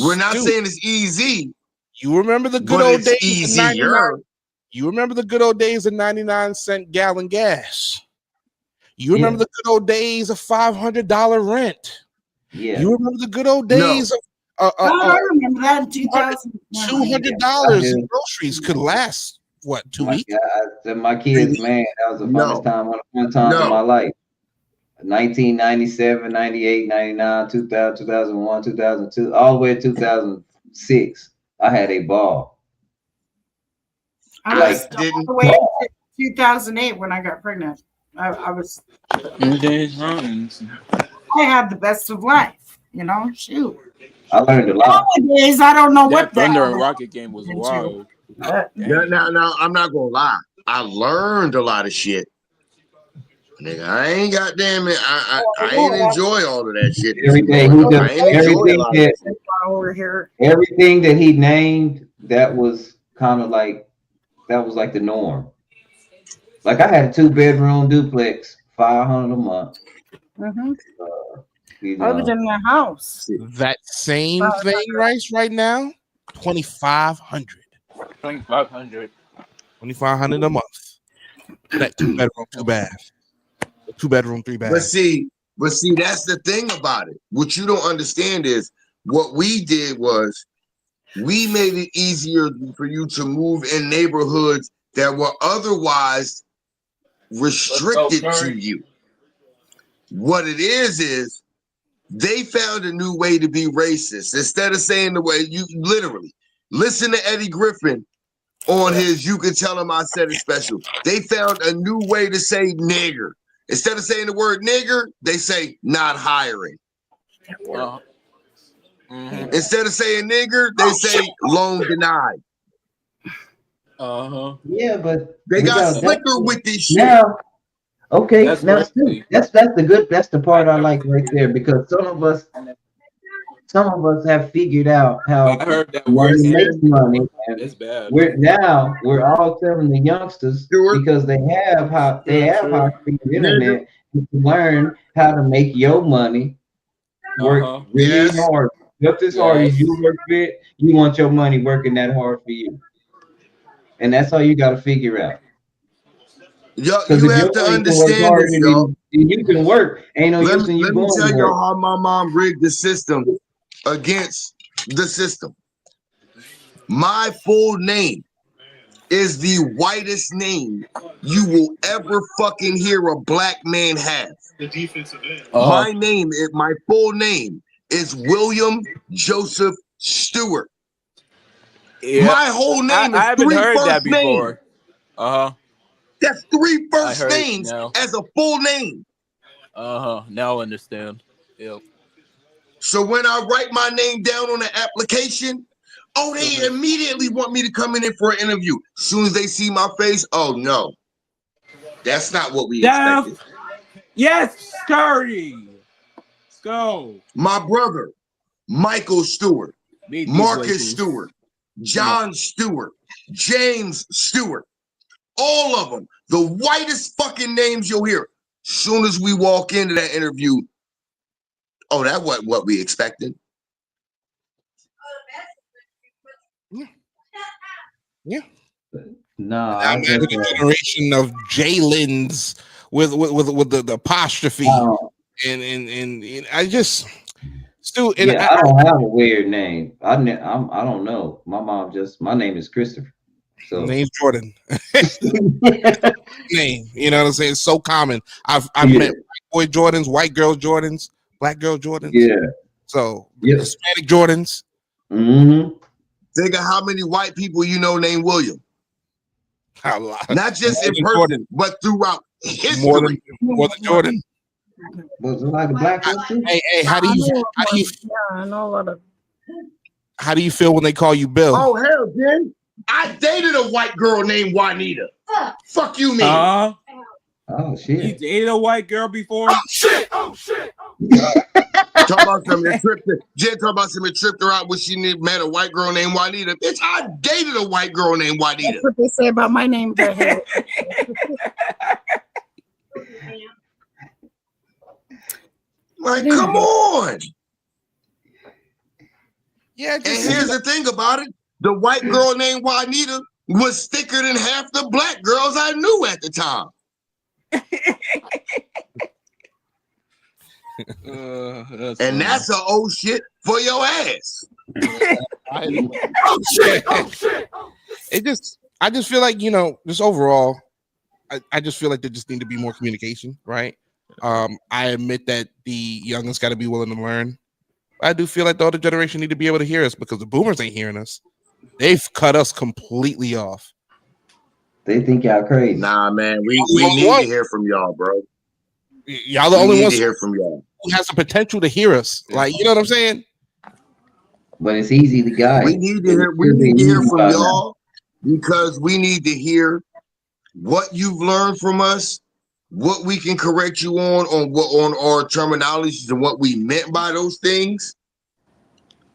We're not saying it's easy. You remember the good old days of 99? You remember the good old days of 99-cent gallon gas. You remember the good old days of $500 rent. Yeah. You remember the good old days of I remember that in 2000. $200 in groceries could last what, 2 weeks? My kids, man, that was the funnest time in my life. 1997, 98, 99, 2000, 2001, 2002, all the way to 2006. I had a ball. I was all the way to 2008 when I got pregnant. I had the best of life, you know. Shoot, I learned a lot. Nowadays, I don't know what Thunder and Rocket game was wild. Now, I'm not gonna lie. I learned a lot of shit. Nigga, I ain't goddamn it. I ain't enjoy all of that shit. Everything that he named, that was kind of like That was like the norm. Like I had a 2-bedroom duplex, $500 a month. Mm-hmm. You I lived know, in my house. That same thing, Rice, right now, 2,500. 2,500. 2,500 a month. That 2-bedroom, 2-bath. 2-bedroom, 3-bath. But see, that's the thing about it. What you don't understand is what we did was we made it easier for you to move in neighborhoods that were otherwise restricted to you. What it is they found a new way to be racist. Instead of saying the way you literally listen to Eddie Griffin on his You Can Tell Him I Said It special. They found a new way to say nigger. Instead of saying the word nigger, they say not hiring. Instead of saying nigger, they say loan denied. Yeah, but they got slicker with this shit. Now, okay, that's the good. That's the part I like right there, because some of us have figured out how I heard that money word. makes money. And it's bad. We're all telling the youngsters because they have high speed internet to learn how to make your money work really hard. Just as hard as you work it, you want your money working that hard for you. And that's all you got to figure out. You have to understand this, y'all. You can work. Ain't no use in you going to work. Let me tell y'all how my mom rigged the system against the system. My full name is the whitest name you will ever fucking hear a black man have. The defensive end. My full name is William Joseph Stewart. Yeah. My whole name is I haven't 3 heard first that before. names. That's 3 first names as a full name. Now I understand. Yep. So when I write my name down on the application, they immediately want me to come in for an interview. As soon as they see my face, oh no, that's not what we expected. Yes, Curry. Let's go. My brother, Michael Stewart, Marcus Stewart, John Stewart, James Stewart, all of them, the whitest fucking names you'll hear. Soon as we walk into that interview, that wasn't what we expected. Yeah. No, I'm in a generation of Jalen's with the apostrophe, and I just still. I don't have a weird name. I don't know. My name is Christopher. So name's Jordan. Name, you know what I'm saying? It's so common. I've met white boy Jordans, white girl Jordans, black girl Jordans. Yeah. So Hispanic Jordans. Mm-hmm. Think of how many white people you know named William. A lot. Not just in person, but throughout history. More than Jordan. Was it like a black person? Hey, how do you feel when they call you Bill? Oh hell, Jen. I dated a white girl named Juanita. Fuck you, man. Oh shit. You dated a white girl before? Oh shit. Talk about something Jen talk about something tripped her out when she met a white girl named Juanita. Bitch, I dated a white girl named Juanita. That's what they say about my name. Like, come on. Yeah, and here's the thing about it. The white girl named Juanita was thicker than half the black girls I knew at the time. That's a oh shit for your ass. Oh shit. I just feel like, just overall, I just feel like there just need to be more communication, right? I admit that the youngins got to be willing to learn. I do feel like the older generation need to be able to hear us, because the boomers ain't hearing us. They've cut us completely off. They think y'all crazy. Nah, man, we need to hear from y'all, bro. Y'all the only ones to hear from y'all who has the potential to hear us. Like, you know what I'm saying? But it's easy to guide. We need to hear from y'all, because we need to hear what you've learned from us, what we can correct you on our terminologies and what we meant by those things,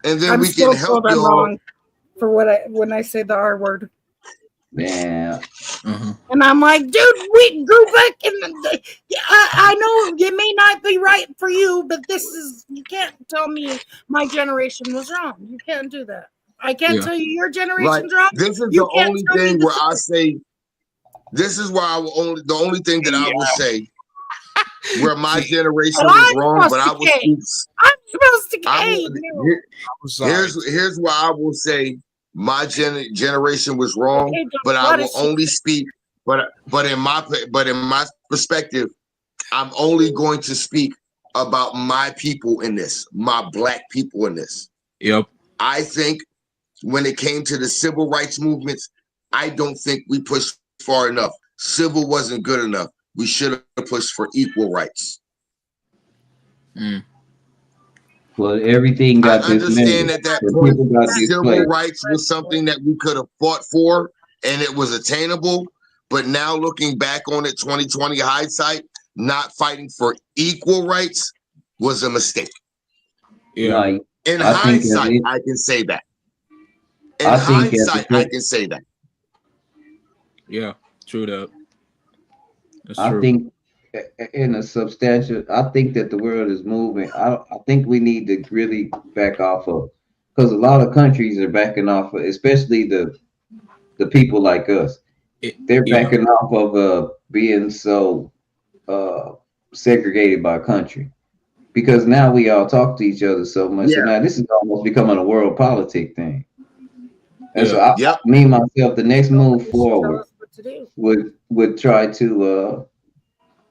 and then we can help y'all. Wrong for when I say the R word. Yeah. And I'm like, dude, we grew back in the. I know it may not be right for you, but you can't tell me my generation was wrong. You can't do that. I can't tell you your generation's wrong. This is You the can't only tell me thing the where I say, this is where the only thing that I will say where my generation was wrong, but I was I'm supposed to cave. Here's where I will say my generation was wrong, but I will only speak. But in my perspective, I'm only going to speak about my people in this, my black people in this. Yep. I think when it came to the civil rights movements, I don't think we pushed far enough. Civil wasn't good enough. We should have pushed for equal rights. Well, everything got I understand at that point, civil rights was something that we could have fought for, and it was attainable. But now looking back on it, 2020 hindsight, not fighting for equal rights was a mistake. Yeah. In hindsight, I can say that. In hindsight, I can say that. Yeah, true that. That's I true. think in a substantial, I think that the world is moving. I think we need to really back off of, because a lot of countries are backing off of, especially the people like us. They're backing off of being so segregated by country, because now we all talk to each other so much. So now this is almost becoming a world politic thing. And so me myself, the next move forward would try to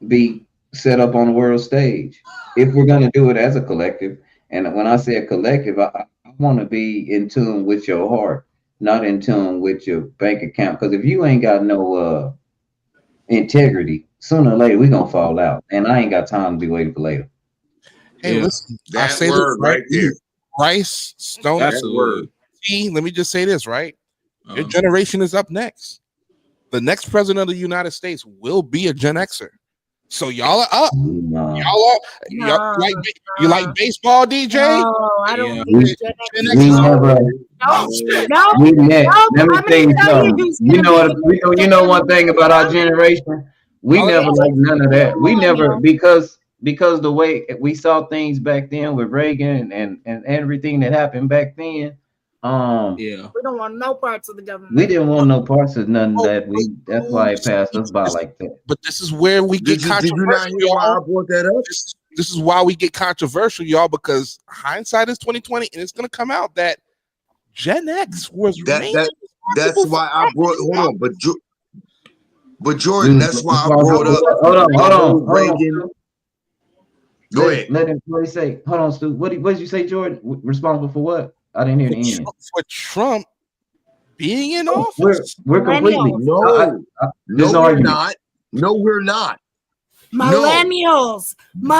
be set up on the world stage if we're going to do it as a collective. And when I say a collective, I want to be in tune with your heart, not in tune with your bank account. Because if you ain't got no integrity, sooner or later we're gonna fall out, and I ain't got time to be waiting for later. Hey, listen, I say word this right there. Rice, Stone, Absolutely. let me just say this, right? Your generation is up next. The next president of the United States will be a Gen Xer. So y'all are up. You like baseball, DJ? No, I don't We never. Let me tell you something. You know one thing about our generation. We never like none of that. We never, because the way we saw things back then with Reagan and everything that happened back then. We don't want no parts of the government. We didn't want no parts of none of that. That's why it passed us by like that. But this is where we get controversial. Did you not hear why I brought that up? This is why we get controversial, y'all, because hindsight is 2020, and it's gonna come out that Gen X was that's why I brought. Hold on, but Jordan, that's why I brought up. Hold on. Reagan. Go ahead. Let him say. Hold on, Stu. What did you say, Jordan? Responsible for what? I didn't hear the end. For Trump being in office. We're completely no, we're not. No, we're not. Millennials, and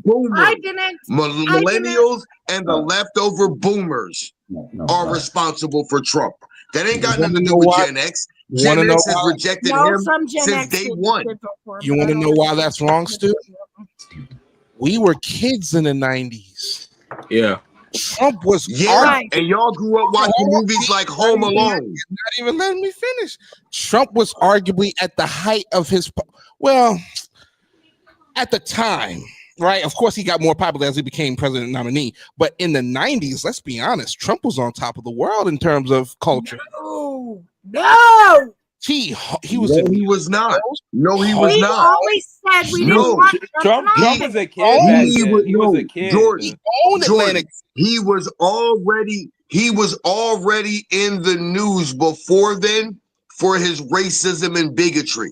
boomers. Millennials and the leftover boomers are responsible for Trump. That ain't got nothing to do with Gen X. Gen X has rejected him since day one. You want to know why that's wrong, Stu? We were kids in the 90s. Yeah. Trump was and y'all grew up watching movies like Home Alone. Not even letting me finish. Trump was arguably at the height of his at the time, right? Of course, he got more popular as he became president nominee. But in the 90s, let's be honest, Trump was on top of the world in terms of culture. No. He was not. No, he was not. Always said we didn't want Trump was a kid. He was a kid. Jordan, he was already in the news before then for his racism and bigotry.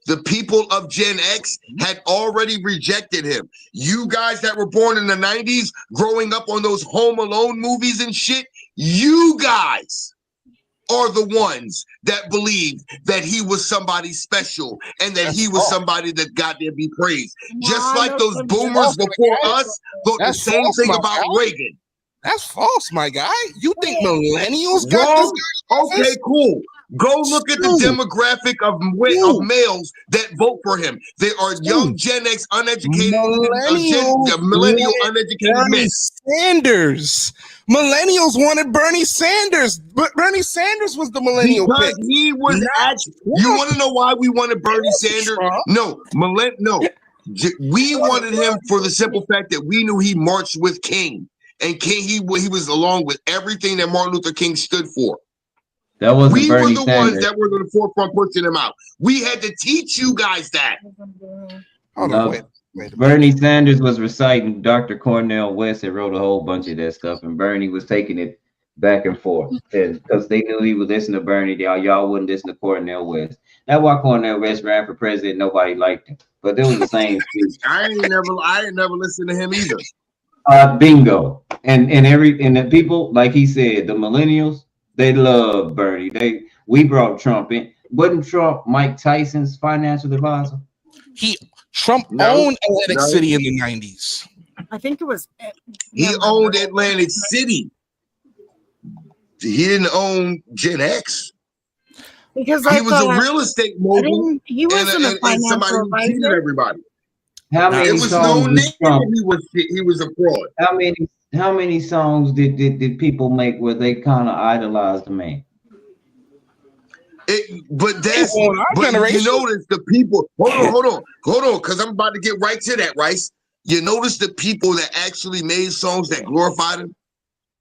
The people of Gen X had already rejected him. You guys that were born in the 90s, growing up on those Home Alone movies and shit, you guys are the ones that believed that he was somebody special and that he was somebody that got to be praised. Just like those boomers before us thought the same thing about Reagan. That's false, my guy. You think millennials got wrong? this guy? Okay, cool. Go look at the demographic of males that vote for him. They are young Gen X, uneducated, millennial uneducated men. Sanders. Millennials wanted Bernie Sanders, but Bernie Sanders was the millennial because pick. he was actually. You want to know why we wanted Bernie Sanders? No. We wanted him for the simple fact that we knew he marched with King, and King he was along with everything that Martin Luther King stood for. That wasn't we Bernie were the Sanders. ones that were in the forefront pushing him out. We had to teach you guys that. Bernie Sanders was reciting Dr. Cornel West and wrote a whole bunch of that stuff, and Bernie was taking it back and forth because they knew he was listening to Bernie. Y'all wouldn't listen to Cornel West. That's why Cornel West ran for president. Nobody liked him, but it was the same speech. I ain't never listened to him either. Bingo. And the people, like he said, the millennials, they love Bernie. We brought Trump in. Wasn't Trump Mike Tyson's financial advisor? Trump owned Atlantic City in the 90s. I think it was. He owned Atlantic City. He didn't own Gen X. Because he was a real estate mogul. He wasn't a financial advisor. Everybody. How many it was songs no name he was a fraud. How many songs did people make where they kind of idolized the man? But you notice the people. Hold on, because I'm about to get right to that, Rice. You notice the people that actually made songs that glorified him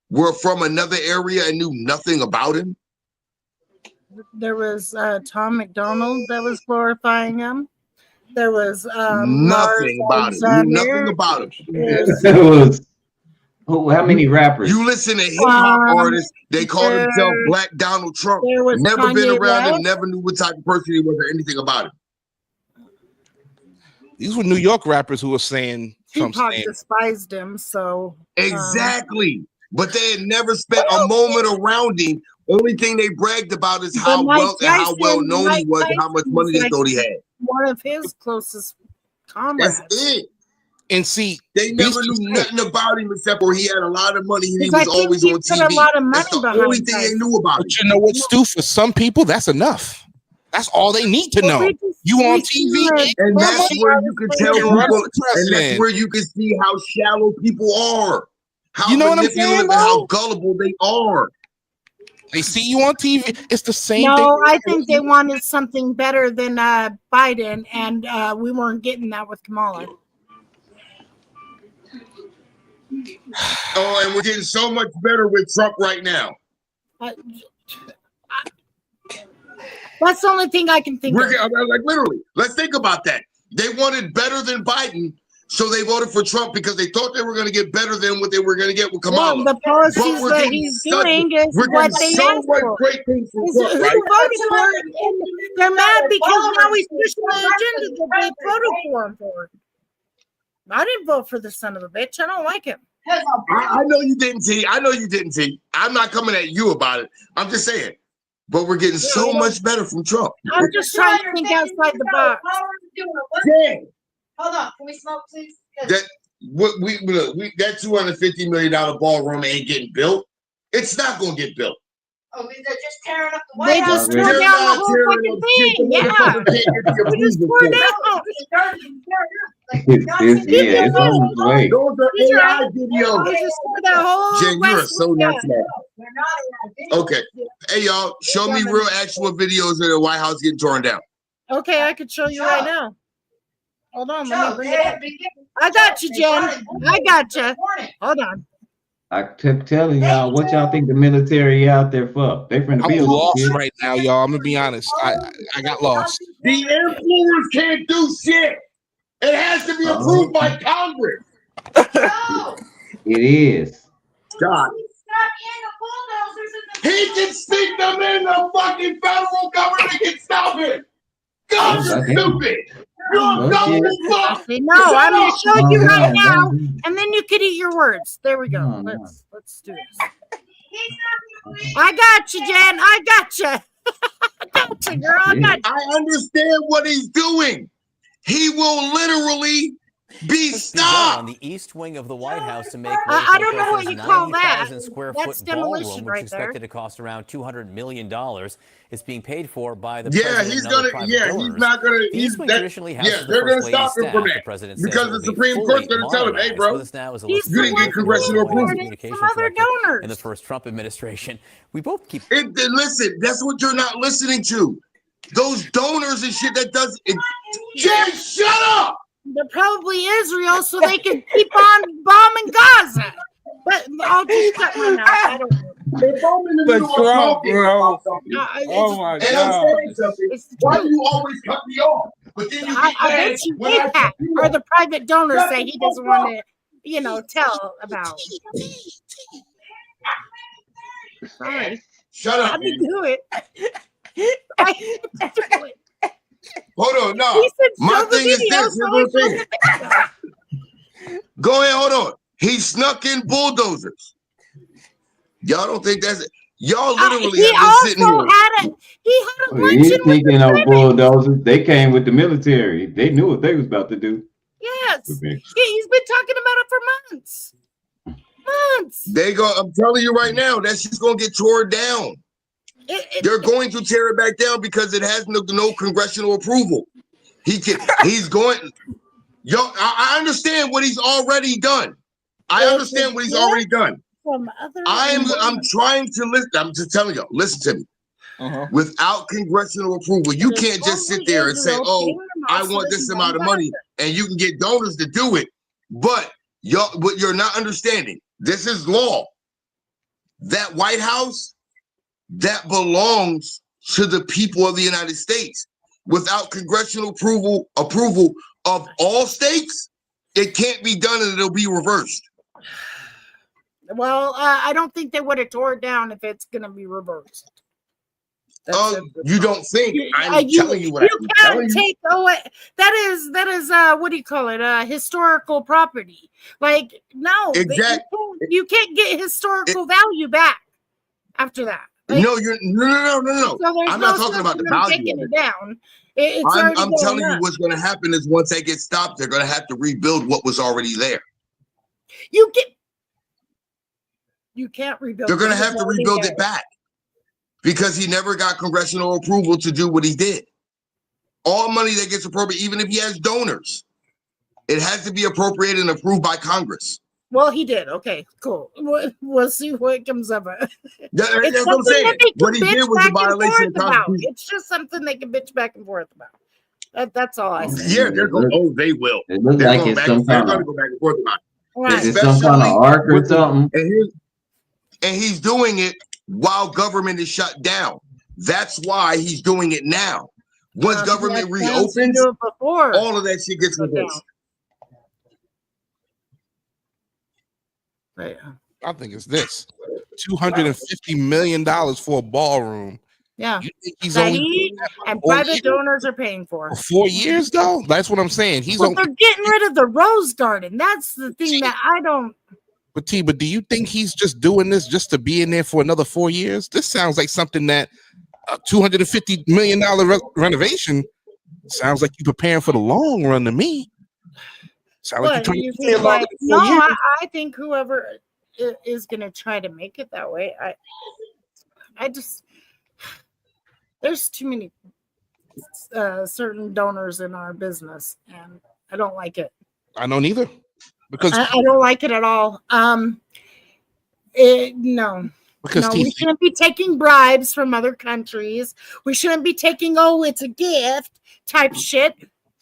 were from another area and knew nothing about him. There was Tom McDonald that was glorifying him. There was nothing about him. Nothing about him. There was how many rappers? You listen to hip hop artists, they call themselves Black Donald Trump. Never Kanye been around him, West. never knew what type of person he was or anything about him. These were New York rappers who were saying Tupac despised him, so exactly. But they had never spent a moment around him. Only thing they bragged about is how well known he was and how much money they thought he had. One of his closest comrades. That's it. And see, they never knew nothing about him except for he had a lot of money and he was always on TV. A lot of money that's the only thing they knew about him. But you know what, Stu? For some people, that's enough. That's all they need to know. You on TV, and that's where you can tell people, and that's where you can see how shallow people are, how manipulative and how gullible they are. They see you on TV. It's the same thing. No, I think they wanted something better than Biden, and we weren't getting that with Kamala. Oh, and we're getting so much better with Trump right now. That's the only thing I can think of. Like literally, let's think about that. They wanted better than Biden, so they voted for Trump because they thought they were going to get better than what they were going to get with Kamala. Well, the policies that he's doing is what they asked for. Great things from Trump, right? Who voted for it? And they're mad because now he's pushing the agenda that they voted for him for. I didn't vote for the son of a bitch. I don't like him. I know you didn't, T. I know you didn't, T. I'm not coming at you about it. I'm just saying. But we're getting so much better from Trump. I'm just trying to think outside the box. Yeah. Hold on. Can we smoke, please? That that $250 million ballroom ain't getting built. It's not going to get built. Oh, they're just tearing up the White House. They just tore down the whole fucking thing. Yeah. They just tore it down. Those are AI videos. They just tore that whole Jen, you are so nuts, man. They're not Okay. Hey, y'all, show me real actual videos of the White House getting torn down. Okay, I could show you right now. Hold on, let me bring it up. I got you, Jen. I got you. Hold on. I kept telling y'all what y'all think the military out there for. They finna I'm lost right now, y'all. I'm gonna be honest. I got lost. The influencers can't do shit. It has to be approved by Congress. It is. God. He can stick them in the fucking federal government can stop it. God, you're stupid. You're dumb as fuck. No, I'm going to show you right now, and then you can eat your words. There we go. Let's do this. I got you, Jen. I got you. I got you, girl. I got you. I understand what he's doing. He will literally Be on stopped. the east wing of the White House to make way I for don't know what President's you call that. 90,000 square That's foot demolition ballroom, which right is there. expected to cost around $200 million. It's being paid for by the Yeah, president he's and other gonna. private Yeah, donors. he's not gonna. The He's East Wing that. traditionally houses Yeah, the they're gonna First Lady's stop him from staff. that The president says because it will the be Supreme Court's fully gonna tell him, "Hey, modernized. bro, With us now is He's Elizabeth the you didn't one get who congressional awarded approval." communications some other director donors. in the first Trump administration. We both keep. Listen, that's what you're not listening to. Those donors and shit that does it. Jay, shut up. They're probably Israel, so they can keep on bombing Gaza. But I'll just shut my mouth. I don't know. They're bombing the But middle of Trump, talking bro. about something. Oh my And I'm God. saying something. Why do you always cut me off? But then you get I mad bet you when I APAC or the private donors Shut say the he doesn't fuck want to, tell about. Sorry. Shut up. I didn't do it. I didn't do it. Hold on, no. He said, My show the thing is video, this. so Here's we the thing. Go ahead, hold on. He snuck in bulldozers. Y'all don't think that's it? Y'all literally he have been sitting also here. had a He luncheon ain't with thinking the no women. bulldozers. They came with the military. They knew what they was about to do. Yes. He's been talking about it for months. They go. I'm telling you right now, that shit's gonna get torn down. They're going to tear it back down because it has no congressional approval. He's going. Yo, I understand what he's already done. I understand what he's already done. I'm trying to listen. I'm just telling y'all, listen to me. Without congressional approval, you can't just sit there and say, "Oh, I want this amount of money," and you can get donors to do it. But what you're not understanding, this is law. That White House, that belongs to the people of the United States. Without congressional approval of all states, it can't be done and it'll be reversed. Well, I don't think they would have tore it down if it's going to be reversed. You don't think? I'm telling you what I'm telling you. Take away. That is what do you call it? Historical property. Like, no, exactly. You can't get historical value back after that. Like, no. So I'm not talking about the value taking of it down. I'm telling you what's going to happen is once they get stopped, they're going to have to rebuild what was already there. You can't rebuild. They're going to have to rebuild it back because he never got congressional approval to do what he did. All money that gets appropriated, even if he has donors, it has to be appropriated and approved by Congress. Well, he did. Okay, cool. We'll see what comes of it. That's what I'm saying. What he did was a violation of the Constitution. It's just something they can bitch back and forth about. That's all I say. Yeah, they're going. Oh, they will. It looks like it's some they're kind going to of. go back and forth about it. Right. It's some kind of arc or something. And he's doing it while government is shut down. That's why he's doing it now. Once government reopens, all of that shit gets reversed. I think it's this $250 million for a ballroom. Yeah, you think he's only and private donors are paying for 4 years though. That's what I'm saying. They're getting rid of the Rose Garden. That's the thing that I don't. But do you think he's just doing this just to be in there for another 4 years? This sounds like something that a $250 million renovation sounds like you're preparing for the long run to me. Sounds like you're trying to stay longer than 4 years. I think whoever is going to try to make it that way, I just, there's too many certain donors in our business, and I don't like it. I don't either, because I don't like it at all. No, we shouldn't be taking bribes from other countries. We shouldn't be taking, it's a gift type shit.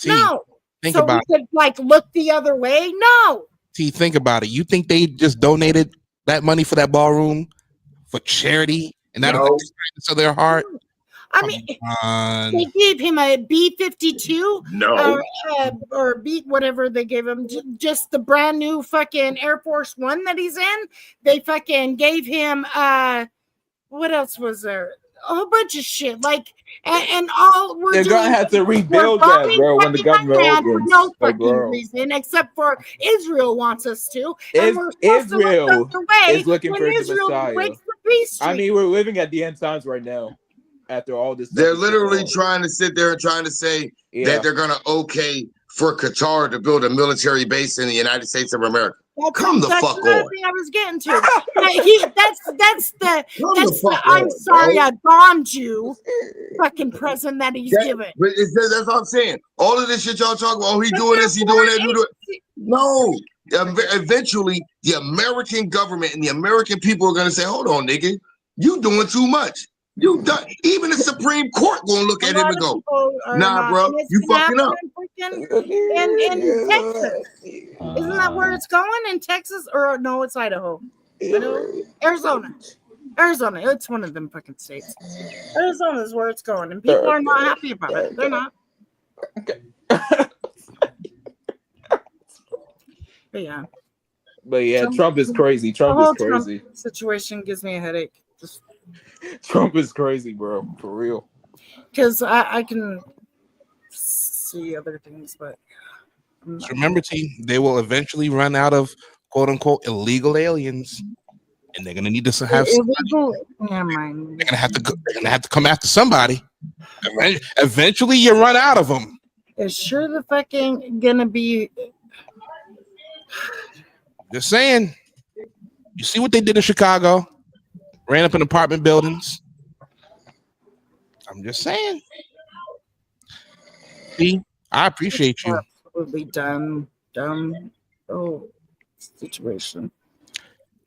No. Think so about we could look the other way. No. Think about it. You think they just donated that money for that ballroom for charity and that to their heart? I mean, they gave him a B-52 or B whatever they gave him, just the brand new fucking Air Force One that he's in. They fucking gave him what else was there? A whole bunch of shit, and all they're gonna have to rebuild that, bro. When the government opens, for no fucking reason, except for Israel wants us to. And Israel is looking for the Israel Messiah. breaks the peace treaty. I mean, we're living at the end times right now. After all this, they're literally trying to sit there and trying to say that they're gonna for Qatar to build a military base in the United States of America. Come the that's fuck another on. thing I was getting to. That's the I'm on, sorry bro. I bombed you fucking present that he's giving. But that's what I'm saying. All of this shit y'all talking about, oh, he doing this, he doing that, he doing. No. Eventually, the American government and the American people are going to say, hold on, nigga, you doing too much. You done. Even the Supreme Court gonna look at him and go, nah, bro, you fucking up. In Texas. Isn't that where it's going? In Texas? Or no, it's Idaho. Arizona. Arizona. It's one of them fucking states. Arizona is where it's going. And people are not happy about it. They're not. But yeah, Trump is crazy. Trump is crazy. Trump situation gives me a headache. Just Trump is crazy, bro. For real. Because I can see other things, but so remember, T, they will eventually run out of quote unquote illegal aliens, and they're gonna need to have illegal. Never mind. They're gonna have to come after somebody. Eventually, you run out of them. It's sure the fucking gonna be. Just saying. You see what they did in Chicago? Ran up in apartment buildings. I'm just saying. See, I appreciate you. Absolutely dumb situation.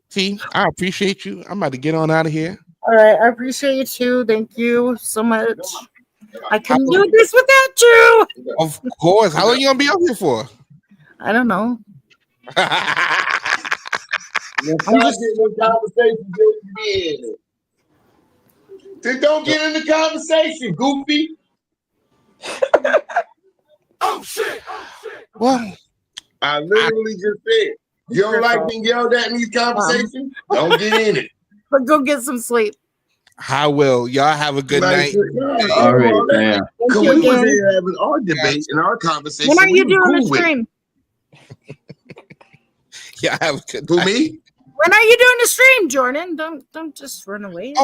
See, I appreciate you. I'm about to get on out of here. All right, I appreciate you too. Thank you so much. I couldn't do this without you. Of course. How long are you gonna be up here for? I don't know. I'm just getting in conversation. Then don't get in the conversation, goofy. Oh shit! Well, I literally just said, you don't like being yelled at in these conversations? Don't get in it. But go get some sleep. I will. Y'all have a good night. All right, man. Because we was here having our debate and our conversation. When are you doing the stream? Yeah, have a good night. Who, me? When are you doing the stream, Jordan? Don't just run away.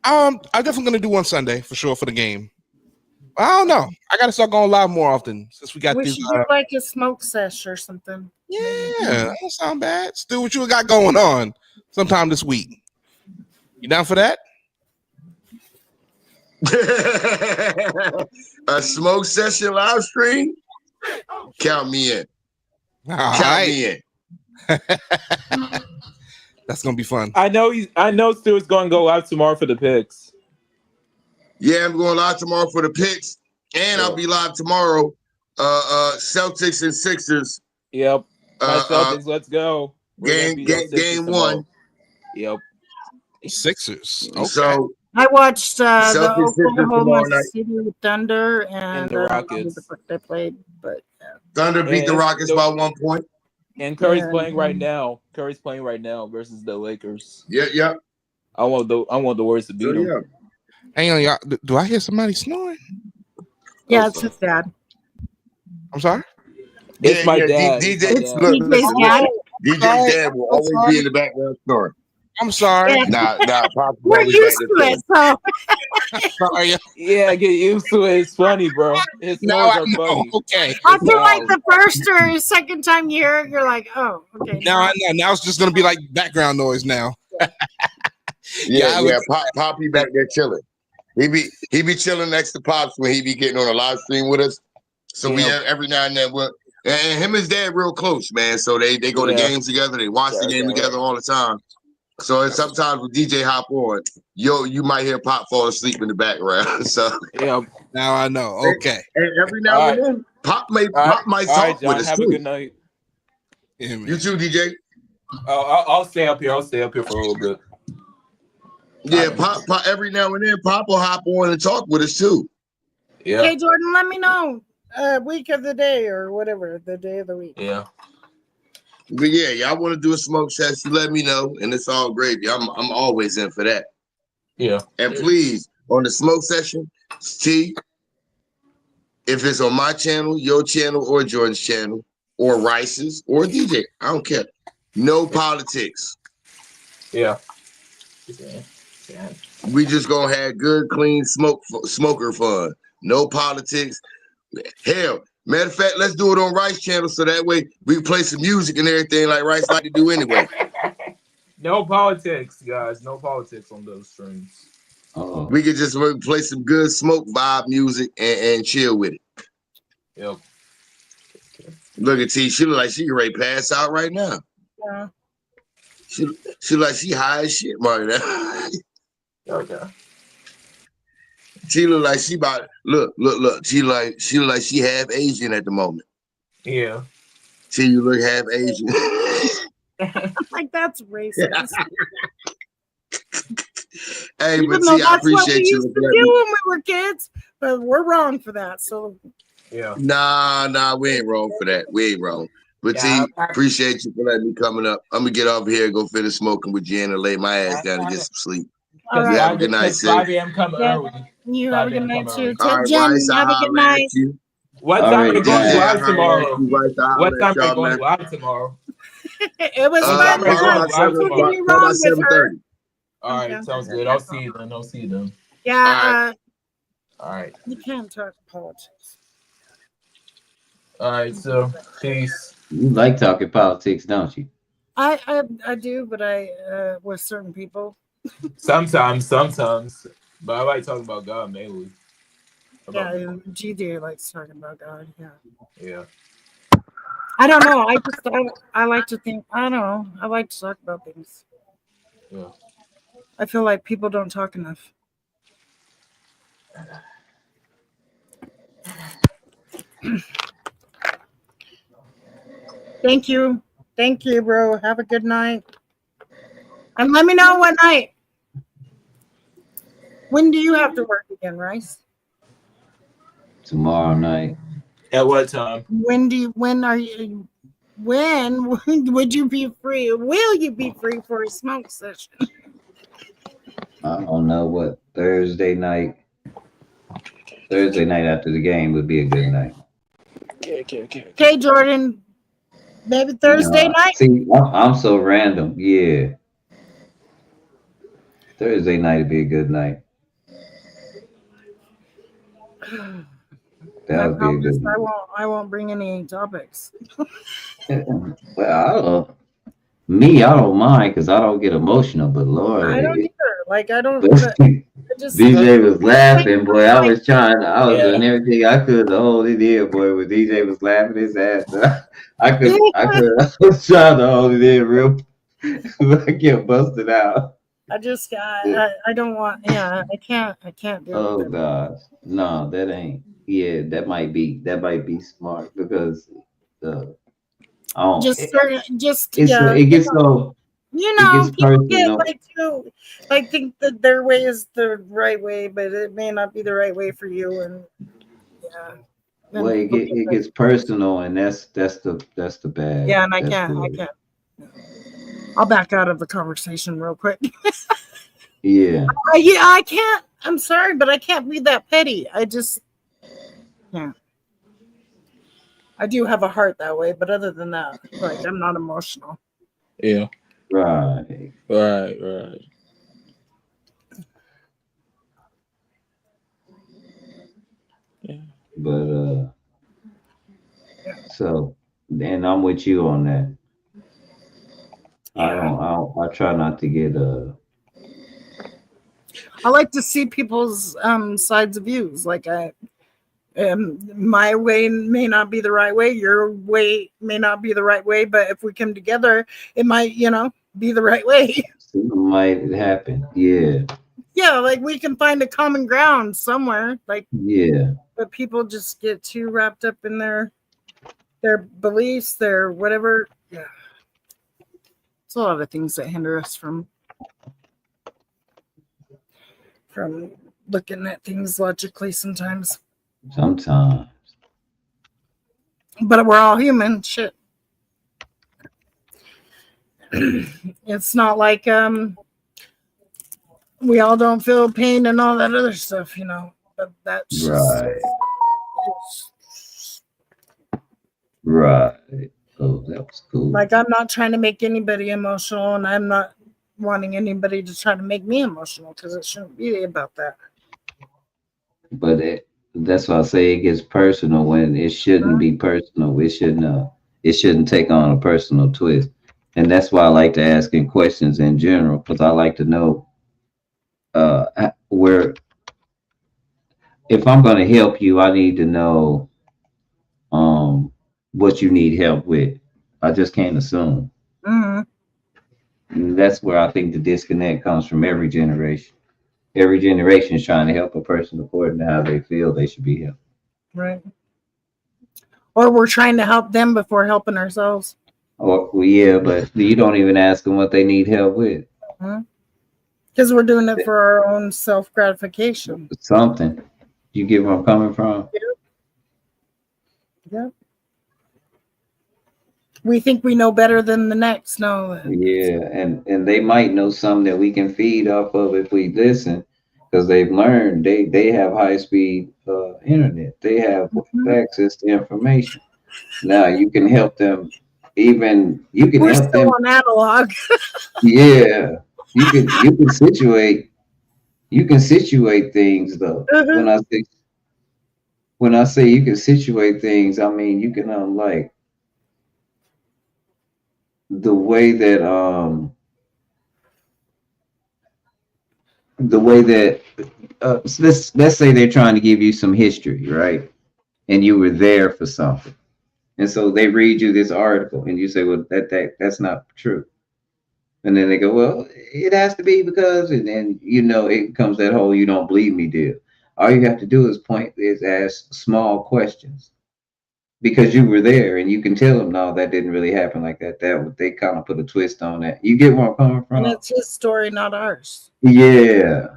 I'm definitely gonna do one Sunday for sure for the game. I don't know. I gotta start going live more often since we got We this. should do like a smoke sesh or something. Yeah, that don't sound bad. Still, what you got going on sometime this week? You down for that? A smoke session live stream? Count me in. Count me in. That's gonna be fun. I know Stuart's gonna go live tomorrow for the picks. Yeah, I'm going live tomorrow for the picks, and I'll be live tomorrow. Celtics and Sixers. Yep. Celtics, let's go. Game one. Yep. Sixers. Okay. So I watched the Oklahoma tomorrow night. City Thunder and the Rockets. They played, but Thunder beat the Rockets by 1 point. And Curry's playing right now. Curry's playing right now versus the Lakers. Yeah. I want the Warriors to beat them. Yeah. Hang on, y'all. Do I hear somebody snoring? Yeah, it's his dad. I'm sorry. It's my dad. DJ's dad will always be in the background snoring. I'm sorry. Nah, we're used to it. So sorry. Yeah, get used to it. It's funny, bro. His snores are funny. Okay. I feel like the first or second time you hear it, you're like, oh, okay. Now I know. Now it's just gonna be like background noise now. Yeah. Poppy back there chilling. He be chilling next to Pops when he be getting on a live stream with us. So we have every now and then and him and his dad real close, man. So they go to games together, they watch the game together all the time. So sometimes when DJ hop on, you might hear Pop fall asleep in the background. So now I know. Okay. And every now and then Pop might talk with us have too. A good night. Yeah, you too, DJ. I'll stay up here. I'll stay up here for a little bit. Yeah, Pop every now and then Pop will hop on and talk with us too. Yeah. Okay, Jordan, let me know week of the day or whatever, the day of the week. Yeah. But yeah, y'all want to do a smoke session, let me know, and it's all gravy. I'm always in for that. Yeah. And please, on the smoke session, T, if it's on my channel, your channel, or Jordan's channel, or Rice's, or DJ, I don't care. No politics. Yeah. We just gonna have good, clean smoker fun. no politics. Hell, matter of fact, let's do it on Rice Channel so that way we can play some music and everything like Rice like to do anyway. No politics, guys. No politics on those streams. We could just play some good smoke vibe music and chill with it. Yep. Look at T. She look like she ready to pass out right now. Yeah. She like she high as shit right now. Okay. She look like she about look. She look like she half Asian at the moment. Yeah. See, you look half Asian. Like that's racist. Hey, Even but though T, I that's what we appreciate you. used to do when we were kids, but we're wrong for that. So yeah. Nah, we ain't wrong for that. We ain't wrong. But Yeah, T, appreciate you for letting me coming up. I'm gonna get off here and go finish smoking with Jen and lay my ass down and get some sleep. All right. You have a good night, sis. 5 a.m. coming early. You have a good night too. All right, Jen, Rice, have a good night. What All time right, are you going DJ, live I'll tomorrow? holler at you, What time are you y'all, going man. live tomorrow? It was What fun. time are you going live Don't get me tomorrow? wrong with her. All right, sounds good. I'll see you then. Yeah. All right. You can't talk politics. All right. So peace. You like talking politics, don't you? I do, but I with certain people. Sometimes. But I like talking about God mainly. Yeah, GD likes talking about God. Yeah. Yeah. I don't know. I like to think. I don't know. I like to talk about things. Yeah. I feel like people don't talk enough. Thank you, bro. Have a good night, and let me know what night. When do you have to work again, Rice? Tomorrow night. At what time? When would you be free? Will you be free for a smoke session? I don't know what Thursday night after the game would be a good night. Okay, Jordan. Maybe Thursday night. See, I'm so random. Yeah. Thursday night would be a good night. That would be a good night. I won't bring any topics. Well, I don't mind because I don't get emotional, but Lord, I don't either. Like I don't. DJ was laughing, boy. I was doing everything I could to hold it in, boy. When DJ was laughing his ass off, I was trying to hold it in real. I kept busting out. I don't want. Yeah, I can't do it. Oh gosh, no, that ain't. Yeah, that might be smart because it gets so. People get think that their way is the right way, but it may not be the right way for you. And yeah. Well, it gets personal, and that's the bad. Yeah, and I can't. I'll back out of the conversation real quick. Yeah. I can't. I'm sorry, but I can't be that petty. Yeah. I do have a heart that way, but other than that, like I'm not emotional. Yeah. Right. Yeah. But so then I'm with you on that. Yeah. I try not to get I like to see people's sides of views. Like my way may not be the right way, your way may not be the right way, but if we come together, it might, be the right way. It might happen. Yeah. Yeah, like we can find a common ground somewhere. Like but people just get too wrapped up in their beliefs, their whatever. Yeah. It's a lot of things that hinder us from looking at things logically sometimes. But we're all human. Shit. It's not like we all don't feel pain and all that other stuff, But that's right. Right. Oh, that was cool. Like I'm not trying to make anybody emotional, and I'm not wanting anybody to try to make me emotional because it shouldn't be about that. But That's why I say it gets personal when it shouldn't be personal. It shouldn't take on a personal twist. And that's why I like to asking questions in general, because I like to know where if I'm going to help you, I need to know what you need help with. I just can't assume. Mm-hmm. And that's where I think the disconnect comes from every generation. Every generation is trying to help a person according to how they feel they should be helped. Right. Or we're trying to help them before helping ourselves. Or well, yeah, but you don't even ask them what they need help with. Because we're doing it for our own self gratification. Something. You get where I'm coming from? Yep. We think we know better than the next. No. Yeah, and they might know something that we can feed off of if we listen, because they've learned they have high speed internet. They have access to information. Now you can help them. Even you can We're help still them. on analog. Yeah, you can situate things though. When I say you can situate things, I mean you can like the way that let's say they're trying to give you some history, right? And you were there for something. And so they read you this article and you say, well, that's not true. And then they go, well, it has to be because, and then it comes that whole you don't believe me deal. All you have to do is ask small questions because you were there, and you can tell them, no, that didn't really happen like that. They kind of put a twist on that. You get where I'm coming from? And it's his story, not ours. Yeah.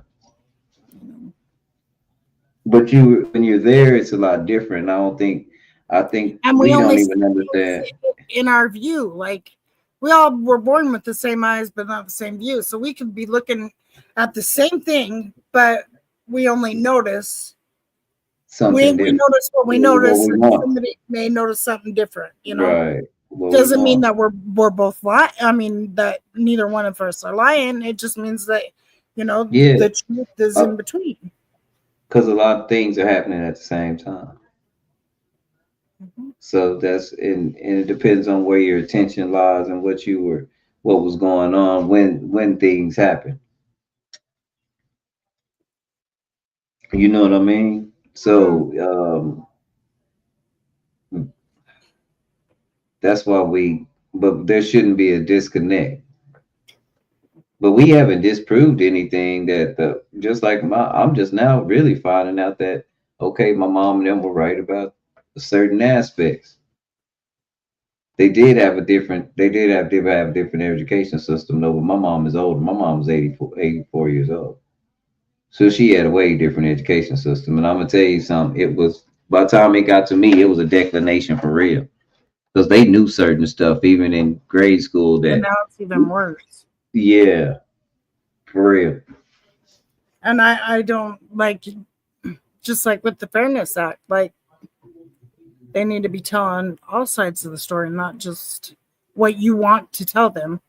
But when you're there, it's a lot different. I think and we we don't only even understand. In our view, like we all were born with the same eyes, but not the same view. So we could be looking at the same thing, but we only notice Something we notice what we notice, we and want. somebody may notice something different. Right. Doesn't mean that we're both lying. I mean that neither one of us are lying. It just means that the truth is in between. Because a lot of things are happening at the same time. So that's and it depends on where your attention lies and what was going on when things happen. You know what I mean? So that's why but there shouldn't be a disconnect. But we haven't disproved anything just like I'm just now really finding out that, okay, my mom and them were right about certain aspects. They did have a different education system though, but my mom is older. My mom was 84 years old. So she had a way different education system. And I'm gonna tell you something, it was by the time it got to me, it was a declination for real. Because they knew certain stuff even in grade school And now it's even worse. Yeah, for real. And I don't like, just like with the Fairness Act, like they need to be telling all sides of the story, not just what you want to tell them.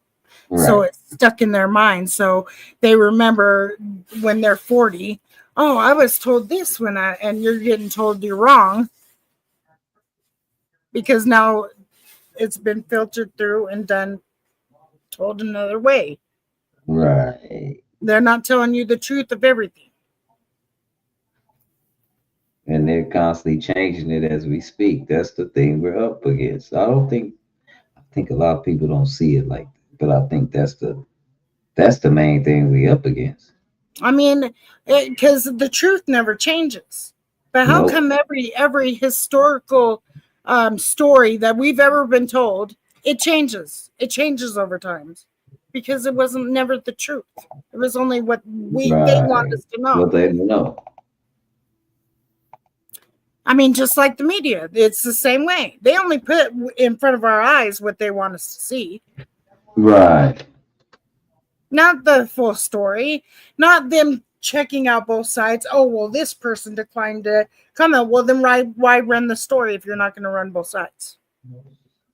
Right. So it's stuck in their mind. So they remember when they're 40, oh, I was told this and you're getting told you're wrong. Because now it's been filtered through and told another way. Right. They're not telling you the truth of everything. And they're constantly changing it as we speak. That's the thing we're up against. I think a lot of people don't see it like that, but I think that's the main thing we up against. I mean, because the truth never changes. But how come every historical story that we've ever been told, it changes? It changes over time. Because it wasn't never the truth. It was only what they want us to know. What they know. I mean, just like the media, it's the same way. They only put in front of our eyes what they want us to see. Right. Not the full story. Not them checking out both sides. Oh, well, this person declined to comment. Well, then why run the story if you're not going to run both sides?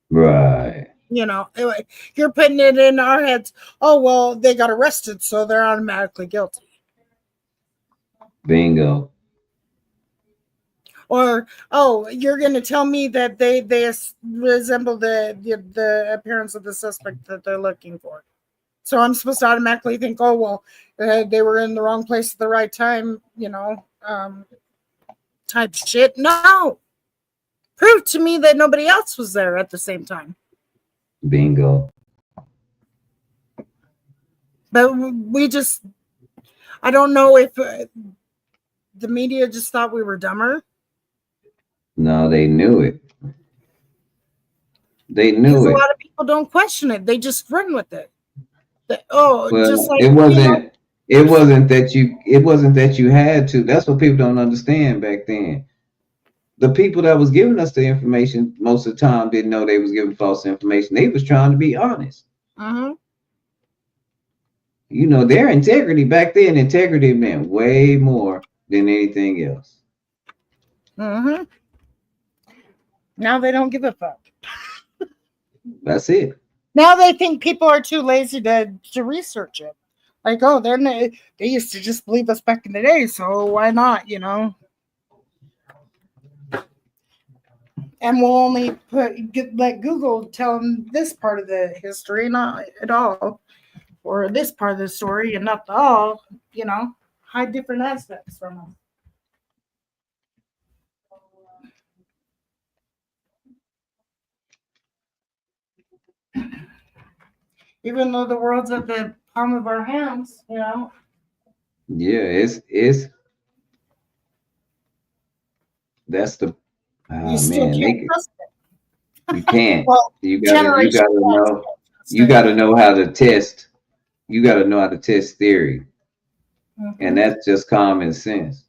Right. You're putting it in our heads. Oh, well, they got arrested, so they're automatically guilty. Bingo. Or, oh, you're going to tell me that they resemble the appearance of the suspect that they're looking for. So I'm supposed to automatically think, oh, well, they were in the wrong place at the right time, type shit. No. Prove to me that nobody else was there at the same time. Bingo. But I don't know if the media just thought we were dumber. No, they knew it. They knew it. A lot of people don't question it. They just run with it. Well, just like it wasn't that you had to. That's what people don't understand back then. The people that was giving us the information most of the time didn't know they was giving false information. They was trying to be honest. Their integrity back then, integrity meant way more than anything else. Now they don't give a fuck. That's it. Now they think people are too lazy to research it. Like, oh, they used to just believe us back in the day, so why not, And we'll only let Google tell them this part of the history, not at all, or this part of the story, and not the all, hide different aspects from them. Even though the world's at the palm of our hands, Yeah, it's that's the you still can't trust it. You can't. Well, you gotta know how to test. You gotta know how to test theory, and that's just common sense.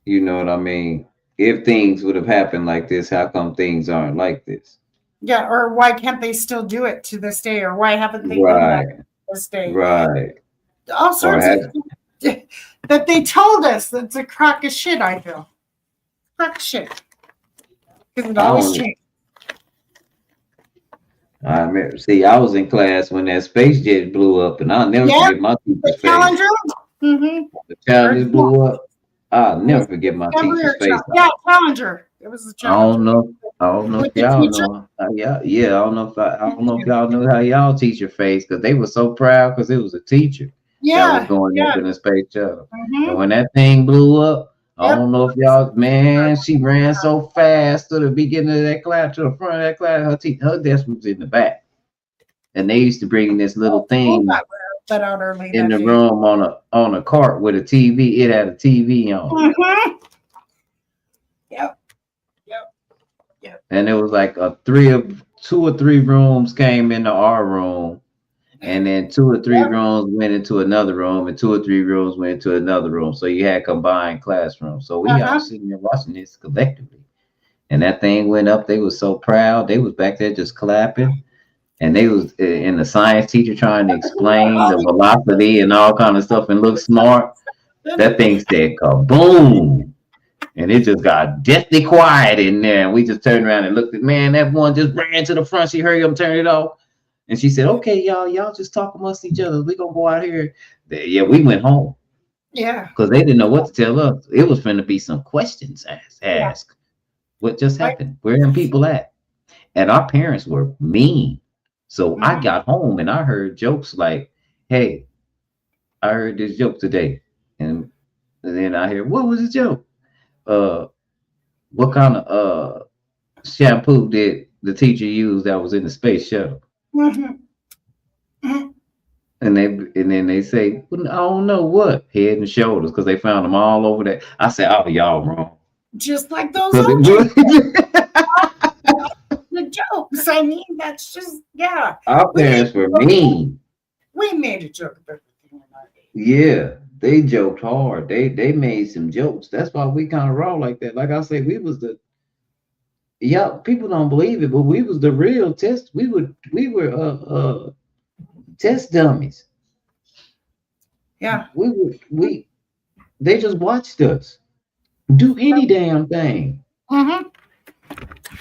You know what I mean? If things would have happened like this, how come things aren't like this? Yeah, or why can't they still do it to this day? Or why haven't they done that to this day? Right. All sorts of that they told us that's a crock of shit, I feel. Crock of shit. Because it always changed. I remember, I was in class when that space jet blew up, and I'll never forget my teacher's face. The Challenger blew up. I'll never forget my teacher's face. Yeah, Challenger. It was the Challenger. I don't know if y'all know. I don't know if y'all know how y'all teacher face, because they were so proud because it was a teacher that was going up in the space shuttle. And when that thing blew up, I don't know if y'all, man, she ran so fast to the beginning of that class, to the front of that class. Her desk was in the back, and they used to bring this little thing in the room on a cart with a TV. It had a TV on. And it was like 2 or 3 rooms came into our room, and then 2 or 3 rooms went into another room, and 2 or 3 rooms went into another room. So you had combined classrooms. So we all sitting there watching this collectively, and that thing went up. They was so proud. They was back there just clapping, and they was in the science teacher trying to explain the velocity and all kind of stuff and look smart. That thing said kaboom. And it just got deathly quiet in there. And we just turned around and looked at, man, that one just ran to the front. She hurried up and turned it off. And she said, okay, y'all just talk amongst each other. We're going to go out here. Yeah, we went home. Yeah. Because they didn't know what to tell us. It was going to be some questions asked. What just happened? Where are people at? And our parents were mean. So I got home and I heard jokes like, hey, I heard this joke today. And then I hear, what was the joke? What kind of shampoo did the teacher use that was in the space shuttle? And then they say, well, I don't know what, Head and Shoulders, because they found them all over there. I said, oh, y'all wrong. Just like those old jokes. The jokes. I mean, that's just Our parents were mean. We made a joke about everything in our day. Yeah. They joked hard. They made some jokes. That's why we kind of raw like that. Like I said, we was people don't believe it, but we was the real test. We were test dummies. Yeah. They just watched us do any damn thing.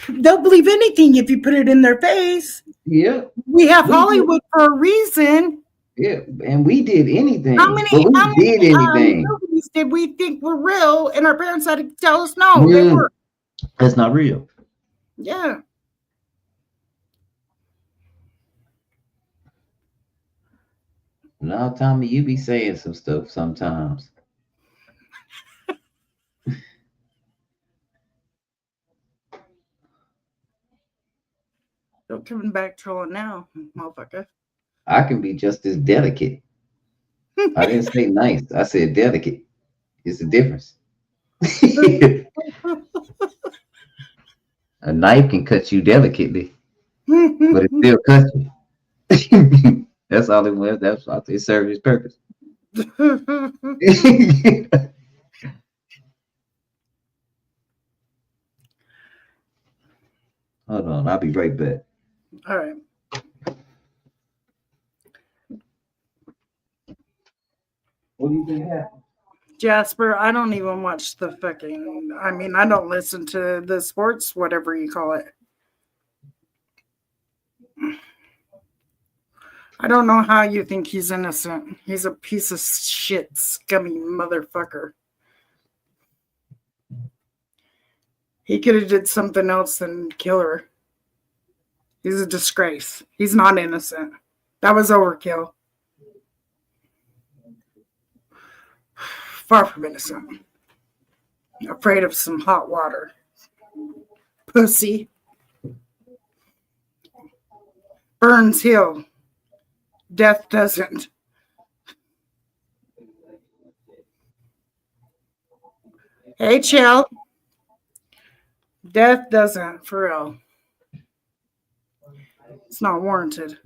They'll believe anything if you put it in their face. Yeah. We have Hollywood for a reason. Yeah, and we did anything. How many movies did we think were real, and our parents had to tell us no, they were. That's not real. Yeah. No, Tommy, you be saying some stuff sometimes. Don't coming back trolling now, motherfucker. I can be just as delicate. I didn't say nice. I said delicate. It's a difference. A knife can cut you delicately, but it still cuts you. That's all it was. That's all it served its purpose. Hold on, I'll be right back. All right. What do you think happened? Jasper, I don't even watch the fucking, I mean, I don't listen to the sports, whatever you call it. I don't know how you think he's innocent. He's a piece of shit, scummy motherfucker. He could have did something else than kill her. He's a disgrace. He's not innocent. That was overkill. Far from innocent. Afraid of some hot water. Pussy. Burns heal. Death doesn't. Hey, chill. Death doesn't, for real. It's not warranted.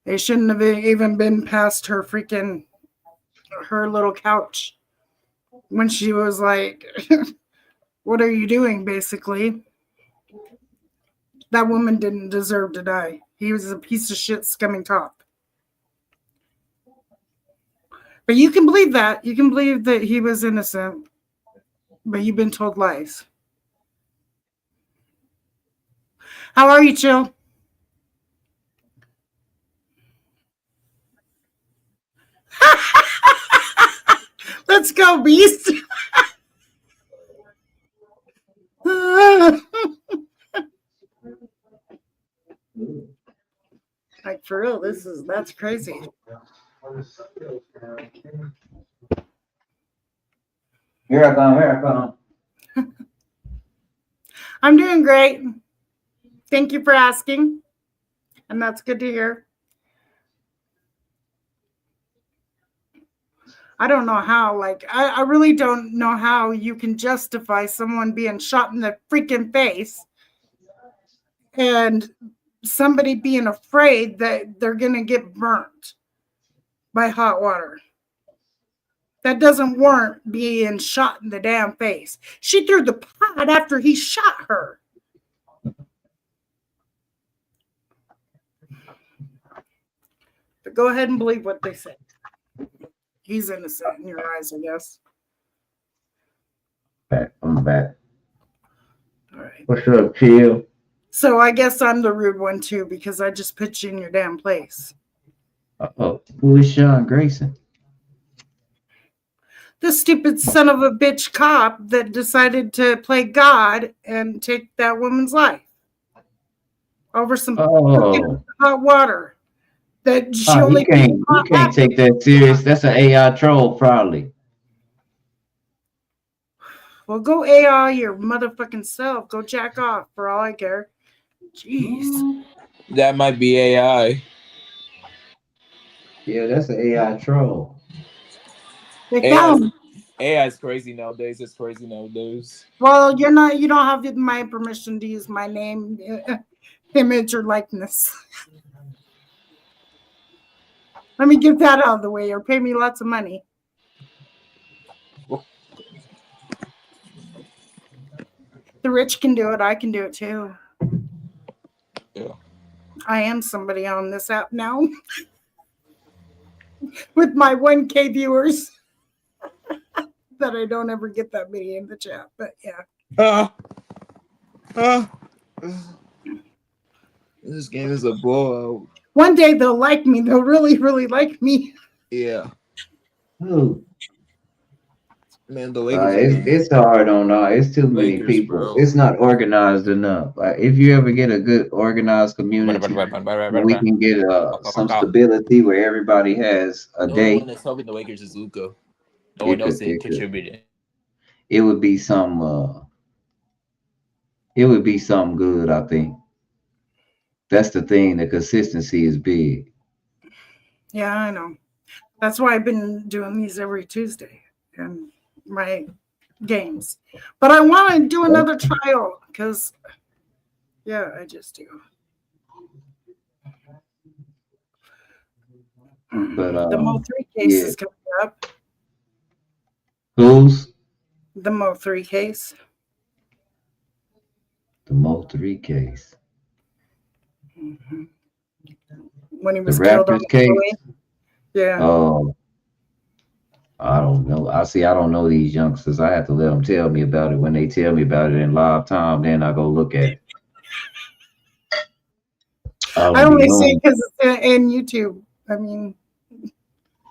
They shouldn't have even been past her little couch when she was like, what are you doing, basically? That woman didn't deserve to die. He was a piece of shit scumming top. But you can believe that. You can believe that he was innocent. But you've been told lies. How are you, Chill? Let's go, Beast. Like, for real, that's crazy. Here I come. I'm doing great. Thank you for asking. And that's good to hear. I don't know how, I really don't know how you can justify someone being shot in the freaking face and somebody being afraid that they're going to get burnt by hot water. That doesn't warrant being shot in the damn face. She threw the pot after he shot her. But go ahead and believe what they say. He's innocent in your eyes, I guess. I'm back. All right. What's up, Chill? So I guess I'm the rude one too because I just put you in your damn place. Uh-oh. Who is Sean Grayson? The stupid son of a bitch cop that decided to play God and take that woman's life over some hot water. That she you can't take that serious. That's an AI troll, probably. Well, go AI your motherfucking self. Go jack off for all I care. Jeez. That might be AI. Yeah, that's an AI troll. AI is crazy nowadays. It's crazy nowadays. Well, you don't have my permission to use my name, image, or likeness. Let me get that out of the way or pay me lots of money. The rich can do it. I can do it too. Yeah. I am somebody on this app now with my 1K viewers that I don't ever get that many in the chat, but yeah. This game is a blowout. One day they'll like me. They'll really, really like me. Yeah. Who? Man, the Lakers. It's hard on it's too many Lakers, people. bro. It's not organized enough. Like if you ever get a good organized community, we can get some stability where everybody has a day. No one is helping the Lakers is Luka. No one else is contributing. It would be some. It would be something good. I think that's the thing. The consistency is big. Yeah, I know. That's why I've been doing these every Tuesday and my games. But I want to do another trial because, yeah, I just do. But the Mo 3 case is coming up. Who's? The Mo 3 case. The Mo 3 case. Mm-hmm. When he The was killed on Raptors case. Yeah. Oh, I don't know. I don't know these youngsters. I have to let them tell me about it. When they tell me about it in live time, then I go look at it. I only see it because it's in YouTube. I mean,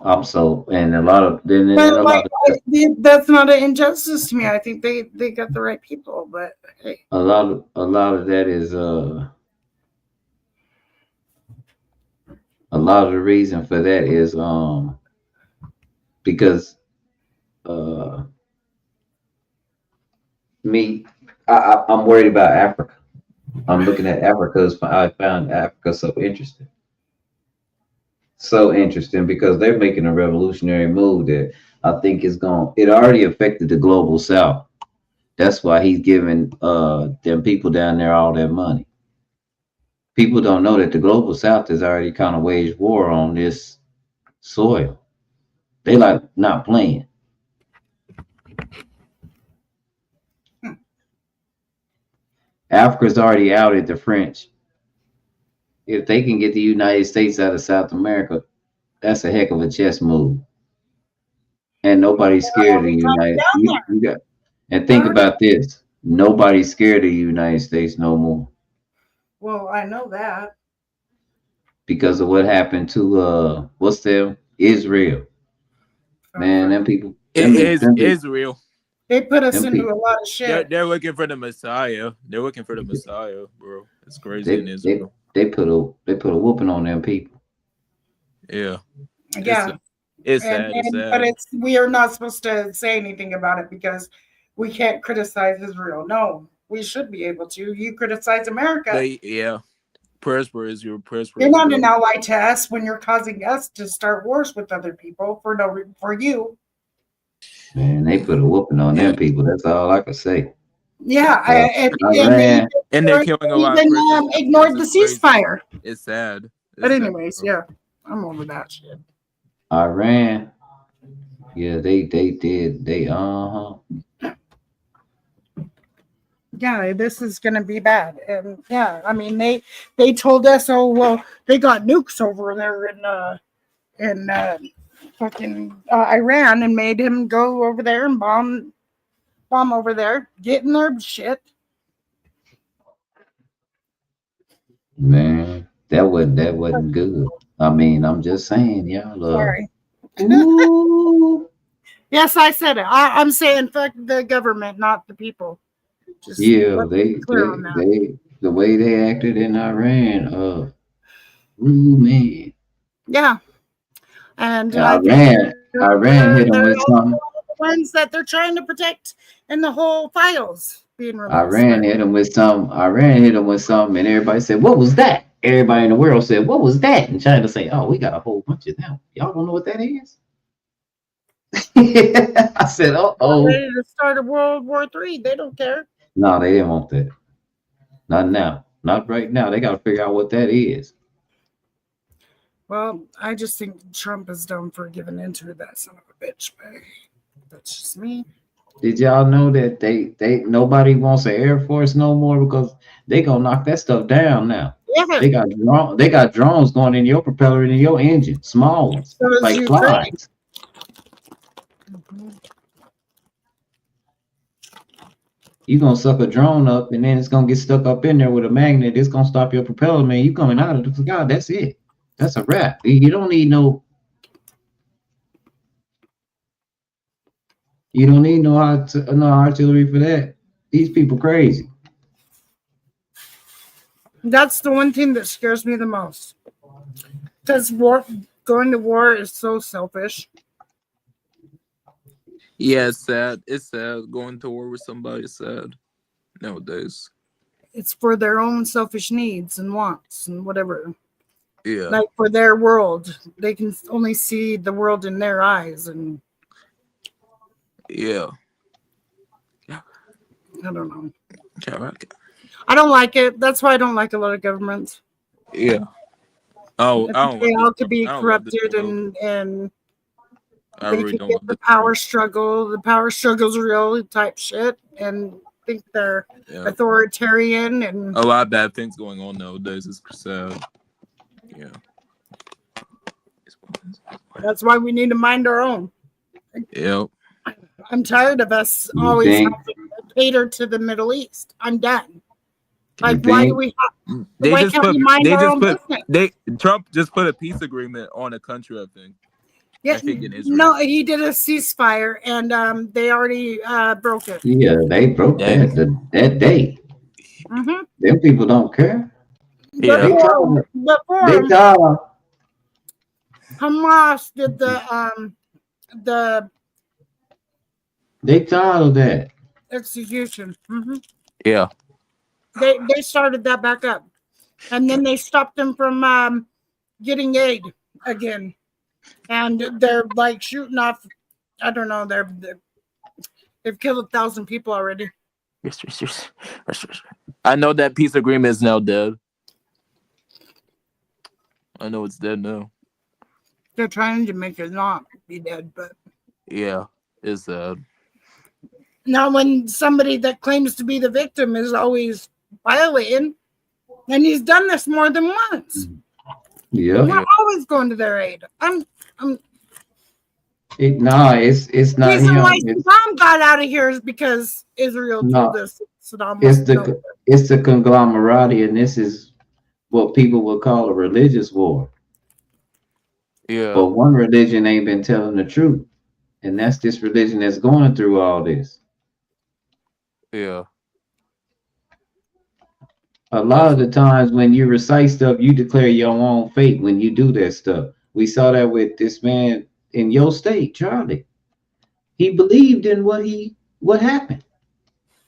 that's not an injustice to me. I think they got the right people, but hey. A lot of that is a lot of the reason for that is because I'm worried about Africa. I'm looking at Africa. I found Africa so interesting. So interesting because they're making a revolutionary move that I think it already affected the global South. That's why he's giving them people down there all that money. People don't know that the global South has already kind of waged war on this soil. They like not playing. Africa's already outed the French. If they can get the United States out of South America, that's a heck of a chess move. And nobody's scared of the United States. And think about this. Nobody's scared of the United States no more. Well, I know that. Because of what happened to Israel. Man, them people. Israel. They put us into a lot of shit. They're looking for the Messiah. They're looking for the Messiah, bro. It's crazy in Israel. They put a whooping on them people. Yeah. Yeah. It's sad. It's sad. But we are not supposed to say anything about it because we can't criticize Israel. No, we should be able to. You criticize America. Prayers for Israel. Prayers for You're Israel. not an ally to us when you're causing us to start wars with other people for you. Man, they put a whooping on them people. That's all I can say. Yeah, and they're killing a lot. Even ignored the ceasefire. It's sad. But anyways, yeah, I'm over that shit. Iran. Yeah, they did. Yeah, this is gonna be bad. And yeah, I mean they told us, oh well, they got nukes over there in fucking Iran and made him go over there and bomb over there, get in their shit. Man, that wasn't good. I mean, I'm just saying, y'all. Sorry. Yes, I said it. I'm saying fuck the government, not the people. Just the way they acted in Iran. Man. Yeah. And Iran hit them with something. The ones that they're trying to protect in the whole files being released. Iran hit them with something, and everybody said, "What was that?" Everybody in the world said, "What was that?" And China say, "Oh, we got a whole bunch of them. Y'all don't know what that is." I said, "Oh, ready to start a World War III. They don't care." No, they didn't want that. Not now. Not right now. They got to figure out what that is. Well, I just think Trump is done for giving into that son of a bitch. But that's just me. Did y'all know that they nobody wants an Air Force no more because they gonna knock that stuff down now? Yeah. They got drones going in your propeller and in your engine, small ones, so like Clydes. You're gonna suck a drone up, and then it's gonna get stuck up in there with a magnet. It's gonna stop your propeller, man. You coming out of the sky. That's it. That's a wrap. You don't need no. You don't need no artillery for that. These people crazy. That's the one thing that scares me the most. Because going to war is so selfish. Yeah, it's sad. It's sad. Going to war with somebody is sad nowadays. It's for their own selfish needs and wants and whatever. Yeah. Like for their world. They can only see the world in their eyes. And yeah. I don't know. Okay. I don't like it. That's why I don't like a lot of governments. Yeah. Oh, They all could be corrupted and I they really could don't get want the power struggle. The power struggle's real type shit, and think they're authoritarian and a lot of bad things going on nowadays. It's sad. Yeah. that's why we need to mind our own. Yep. I'm tired of us always having to cater to the Middle East. I'm done. Like, why do we have? Why can't we mind our own business? Trump just put a peace agreement on a country, I think. Yeah, I think in Israel. no, he did a ceasefire, and they already broke it. Yeah, they broke that day. Mm-hmm. Them people don't care. Yeah. Before Hamas did the they tired of that execution. Mm-hmm. Yeah. They started that back up, and then they stopped them from getting aid again, and they're like shooting off. I don't know. They've killed 1,000 people already. Yes. I know that peace agreement is now dead. I know it's dead now. They're trying to make it not be dead, but yeah, it's sad. Now, when somebody that claims to be the victim is always violating, and he's done this more than once. Yeah, we're always going to their aid. It's not the reason him. why Saddam got out of here is because Israel told us Saddam was it's the conglomerate, and this is what people would call a religious war. Yeah. But one religion ain't been telling the truth, and that's this religion that's going through all this. Yeah. A lot of the times when you recite stuff, you declare your own fate when you do that stuff. We saw that with this man in your state, Charlie. He believed in what happened.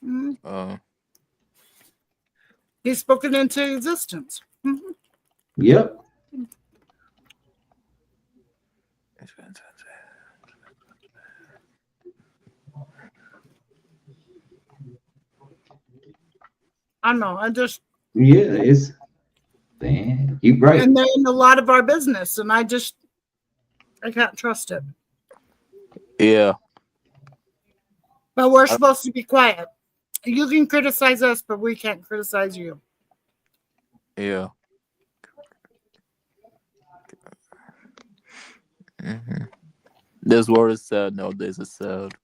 Mm-hmm. He's spoken into existence. Mm-hmm. Yep. I know. It's man, you right. And they're in a lot of our business, and I can't trust it. Yeah. But we're supposed to be quiet. You can criticize us, but we can't criticize you. Yeah. Mm-hmm. This world is sad nowadays. It's sad.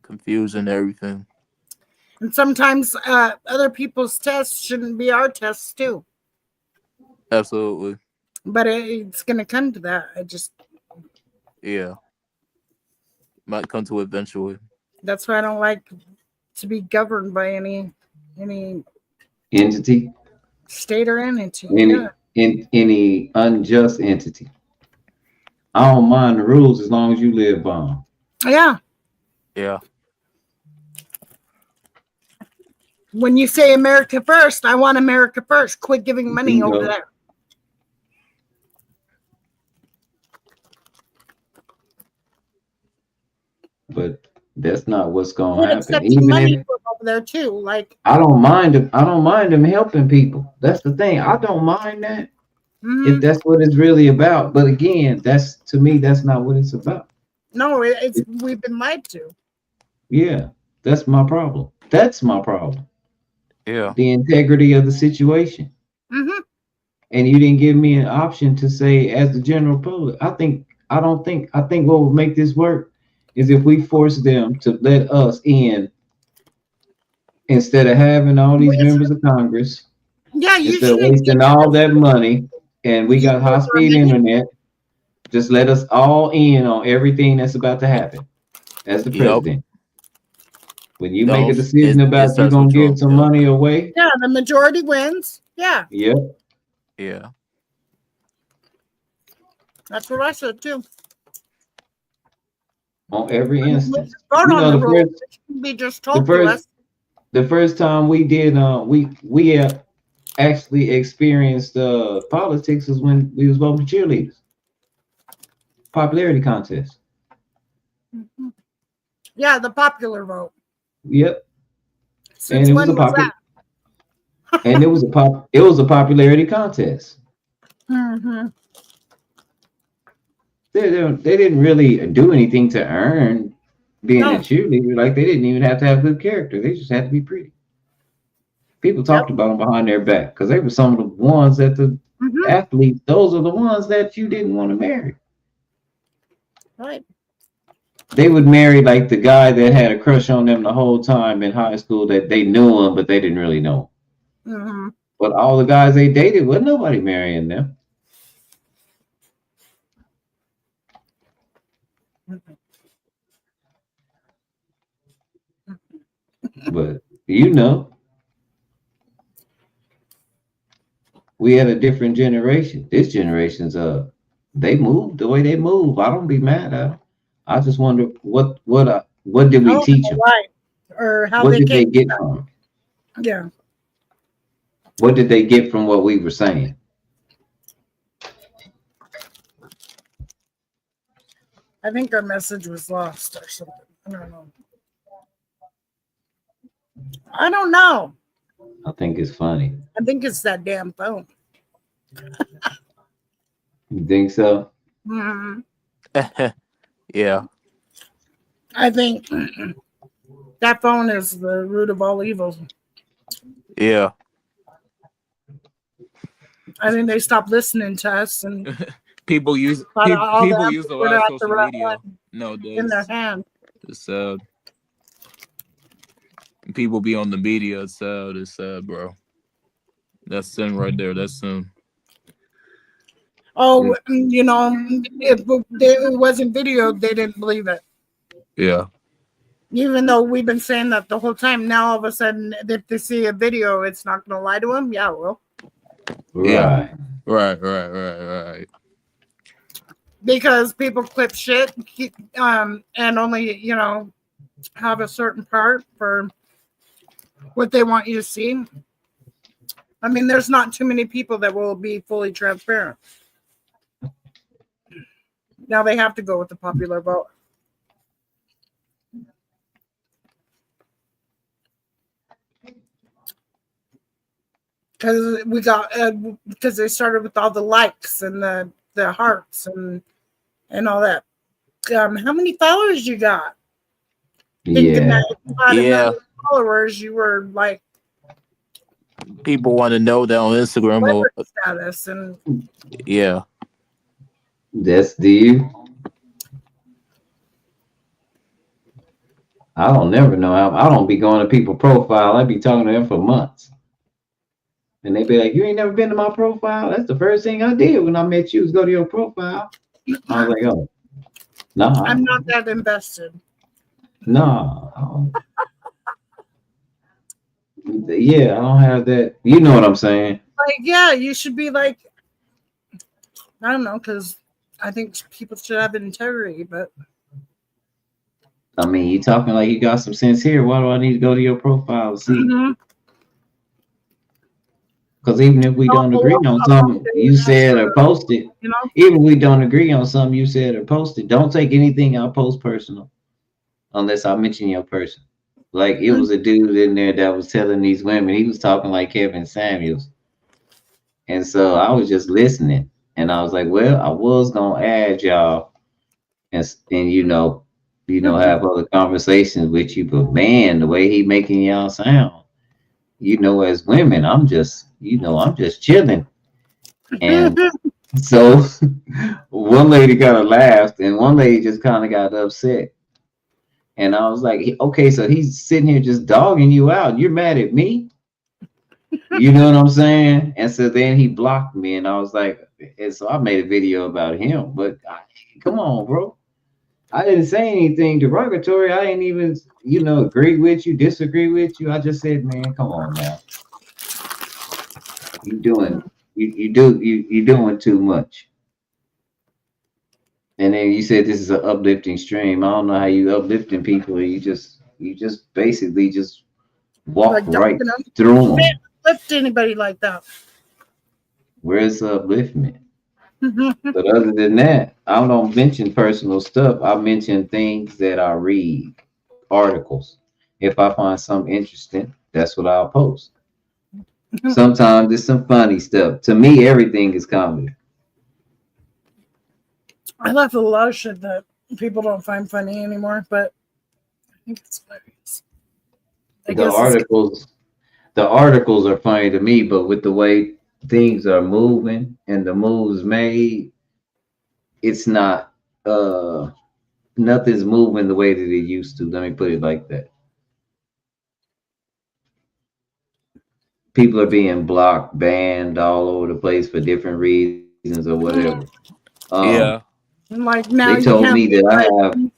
Confusion, everything. And sometimes other people's tests shouldn't be our tests too. Absolutely. But it's going to come to that. Yeah. Might come to it eventually. That's why I don't like to be governed by any entity, state or entity. Any unjust entity. I don't mind the rules as long as you live by them. Yeah. Yeah. When you say America first, I want America first. Quit giving money over there. But that's not what's going to happen. Even money from over there too. Like I don't mind them helping people. That's the thing. I don't mind that. Mm-hmm. If that's what it's really about. But again, to me, that's not what it's about. No, we've been lied to. Yeah, that's my problem. That's my problem. Yeah. The integrity of the situation. Mm-hmm. And you didn't give me an option to say, as the general public, I think what would make this work is if we force them to let us in instead of having all these members of Congress. Yeah, you instead of shouldn't wasting all that money, and we got high-speed internet. Just let us all in on everything that's about to happen as the president. When you make a decision about you're gonna give some money away. Yeah, the majority wins. Yeah. Yep. Yeah. That's what I said too. On every instance. Vote You on know, the the rules. first- It should be just told to us. The first time we did, we actually experienced politics is when we was voting for cheerleaders. Popularity contest. Yeah, the popular vote. Yep. Since and it was when a was that? and it was a popularity contest. Mm-hmm. They didn't really do anything to earn being a cheerleader. Like they didn't even have to have good character. They just had to be pretty. People talked about them behind their back because they were some of the ones that the athletes. Those are the ones that you didn't want to marry. Right. They would marry like the guy that had a crush on them the whole time in high school. That they knew him, but they didn't really know him. Mm-hmm. But all the guys they dated, wasn't nobody marrying them. But you know, we had a different generation. This generation's they move the way they move. I don't be mad at them. I just wonder what did we teach them? Right. Or how What they did they came get to from it? Yeah. What did they get from what we were saying? I think our message was lost or something. I don't know. I think it's funny. I think it's that damn phone. You think so? Mm-hmm. Yeah. I think that phone is the root of all evil. Yeah. I think they stopped listening to us and People use all people the use a effort lot of out the social right media one nowadays. in their hand. It's sad. People be on the media. It's sad. It's sad, bro. That's sin right there. That's sin. Oh, you know, if it wasn't video, they didn't believe it. Yeah. Even though we've been saying that the whole time, now all of a sudden, if they see a video, it's not going to lie to them. Yeah, well. Yeah. Right. Because people clip shit and only, you know, have a certain part for what they want you to see. I mean, there's not too many people that will be fully transparent. Now they have to go with the popular vote. Because we got because they started with all the likes and the hearts and all that. How many followers you got? Thinking that if you had a million followers, you were like People want to know that on Instagram. status and Yeah. That's you. I don't never know. I don't be going to people's profile. I be talking to them for months. And they be like, you ain't never been to my profile? That's the first thing I did when I met you was go to your profile. I was like, oh, no. I'm not that invested. No. Yeah, I don't have that. You know what I'm saying? Like, yeah, you should be like, I don't know, because I think people should have integrity, but I mean, you talking like you got some sense here. Why do I need to go to your profile to see? Because even if we don't agree on something you said or posted, even if we don't agree on something you said or posted, don't take anything I post personal unless I mention your person. Like it was a dude in there that was telling these women, he was talking like Kevin Samuels. And so I was just listening and I was like, well, I was going to add y'all and you know, have other conversations with you, but man, the way he making y'all sound, you know, as women, I'm just chilling. And so one lady kind of laughed and one lady just kind of got upset. And I was like, okay, so he's sitting here just dogging you out. You're mad at me? You know what I'm saying? And so then he blocked me, and I was like, and so I made a video about him. But come on, bro. I didn't say anything derogatory. I didn't even, agree with you, disagree with you. I just said, man, come on now. You're doing too much. And then you said this is an uplifting stream. I don't know how you uplifting people. You just basically just walk right through them. Can't uplift anybody like that. Where's the upliftment? But other than that, I don't mention personal stuff. I mention things that I read, articles. If I find something interesting, that's what I'll post. Sometimes it's some funny stuff. To me, everything is comedy. I left a lot of shit that people don't find funny anymore, but I think it's hilarious. The articles are funny to me, but with the way things are moving and the moves made, it's not nothing's moving the way that it used to. Let me put it like that. People are being blocked, banned all over the place for different reasons or whatever. Yeah. Like now they told me that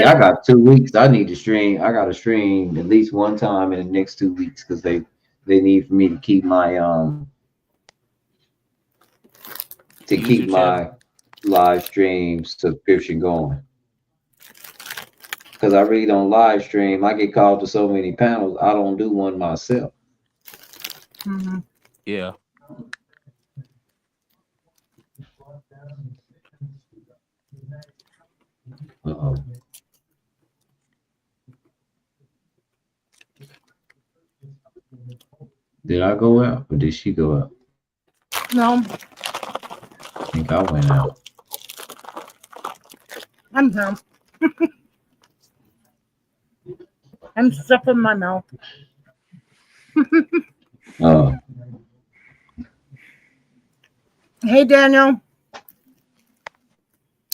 I got 2 weeks. I need to stream. I got to stream at least one time in the next 2 weeks because they need for me to keep my live stream subscription going. Because I really don't live stream. I get called to so many panels. I don't do one myself. Yeah. Uh-oh. Did I go out or did she go out? No. I think I went out. I'm down. I'm stuffing my mouth. Oh. Hey, Daniel.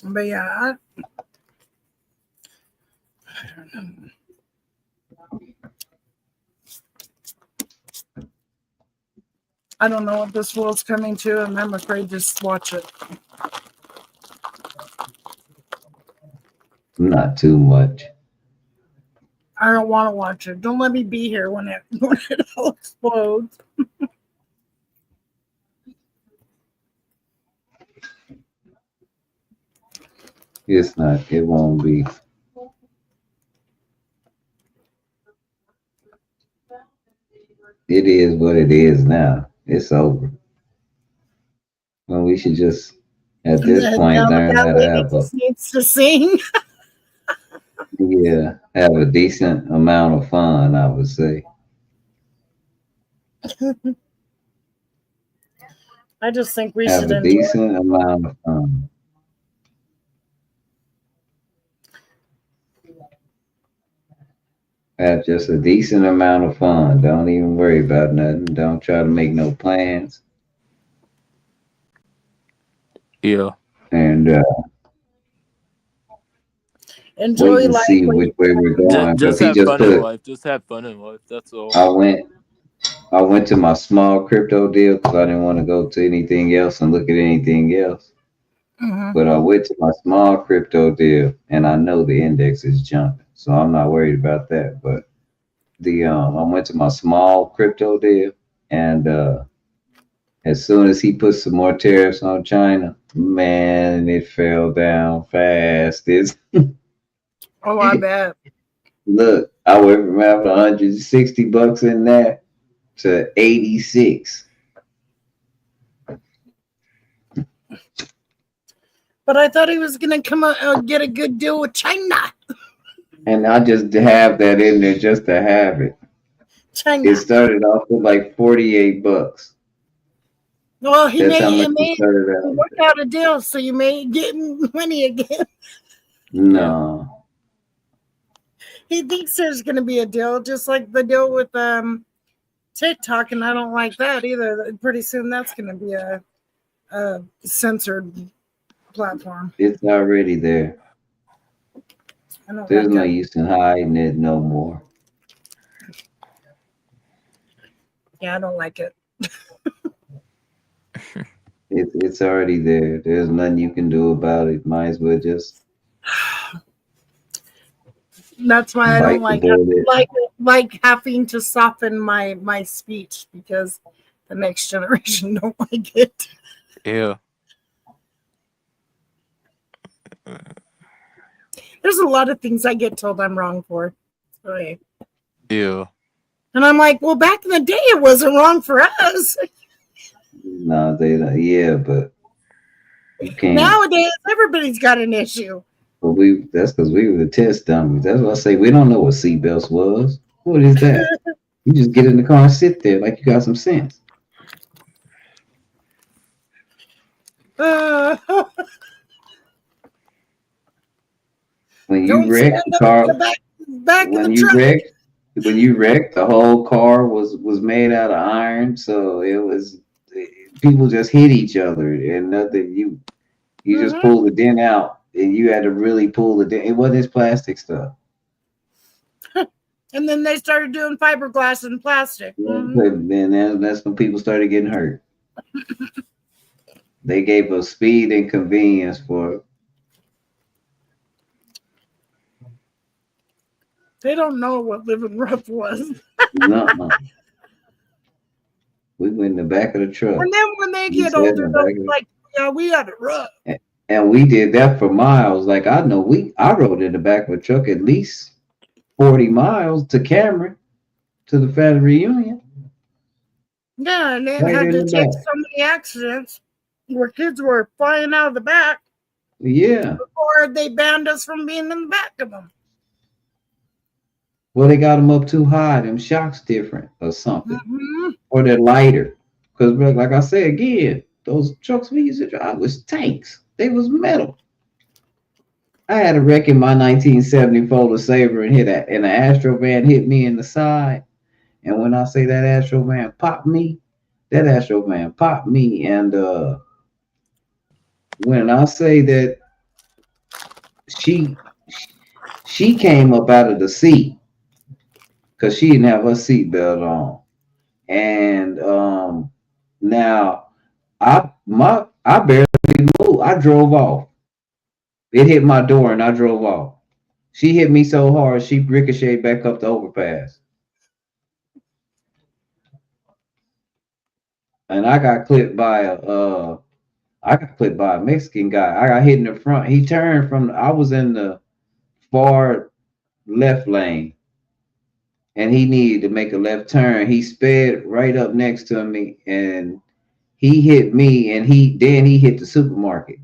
But yeah, I don't know. I don't know what this world's coming to, and I'm afraid to just watch it. Not too much. I don't want to watch it. Don't let me be here when it all explodes. It's not. It won't be. It is what it is now. It's over. Well, we should just, at this point, learn how to have a, needs to sing. have a decent amount of fun, I would say. I just think we have should a enjoy decent amount of fun. Have just a decent amount of fun. Don't even worry about nothing. Don't try to make no plans. Yeah. And enjoy wait and life. see which way we're going. Just have fun in life. Just have fun in life. That's all. I went to my small crypto deal because I didn't want to go to anything else and look at anything else. But I went to my small crypto deal, and I know the index is jumping, so I'm not worried about that. But I went to my small crypto deal, and as soon as he put some more tariffs on China, man, it fell down fast. Oh, I bet. Look, I went from having $160 in there to 86. But I thought he was going to come out and get a good deal with China. And I just have that in there just to have it. China. It started off with like $48. Well, he That's how may much it started out. work out a deal, so you may get money again. No. He thinks there's going to be a deal, just like the deal with TikTok, and I don't like that either. Pretty soon that's going to be a censored platform. It's already there. I don't There's like no it. use in hiding it no more. Yeah, I don't like it. It's already there. There's nothing you can do about it. Might as well just That's why I bite don't the bullet. like having to soften my speech because the next generation don't like it. Yeah. There's a lot of things I get told I'm wrong for. Right. Yeah. And I'm like, well, back in the day, it wasn't wrong for us. No, they don't. Yeah, but you can't. Nowadays, everybody's got an issue. But that's because we were the test dummies. That's why I say we don't know what seatbelts was. What is that? You just get in the car and sit there like you got some sense. When you wreck the car, when you wrecked, the whole car was made out of iron, so it was people just hit each other and nothing. You just pulled the dent out, and you had to really pull the dent. It wasn't this plastic stuff. And then they started doing fiberglass and plastic. Then that's when people started getting hurt. They gave us speed and convenience for. They don't know what living rough was. No. We went in the back of the truck. And then when they get older, they're like, yeah, we had it rough. And we did that for miles. Like I rode in the back of a truck at least 40 miles to Cameron, to the family reunion. Yeah, and they had to take so many accidents where kids were flying out of the back. Yeah. Before they banned us from being in the back of them. Well, they got them up too high. Them shocks different or something. Or they're lighter. Because like I said again, those trucks we used to drive was tanks. They was metal. I had a wreck in my 1970 Ford Sabre and an Astro van hit me in the side. And when I say that Astro van popped me, and when I say that she came up out of the seat because she didn't have her seatbelt on. And now I barely moved. I drove off. It hit my door and I drove off. She hit me so hard she ricocheted back up the overpass. And I got clipped by a Mexican guy. I got hit in the front. He turned I was in the far left lane. And he needed to make a left turn. He sped right up next to me and he hit me and he hit the supermarket.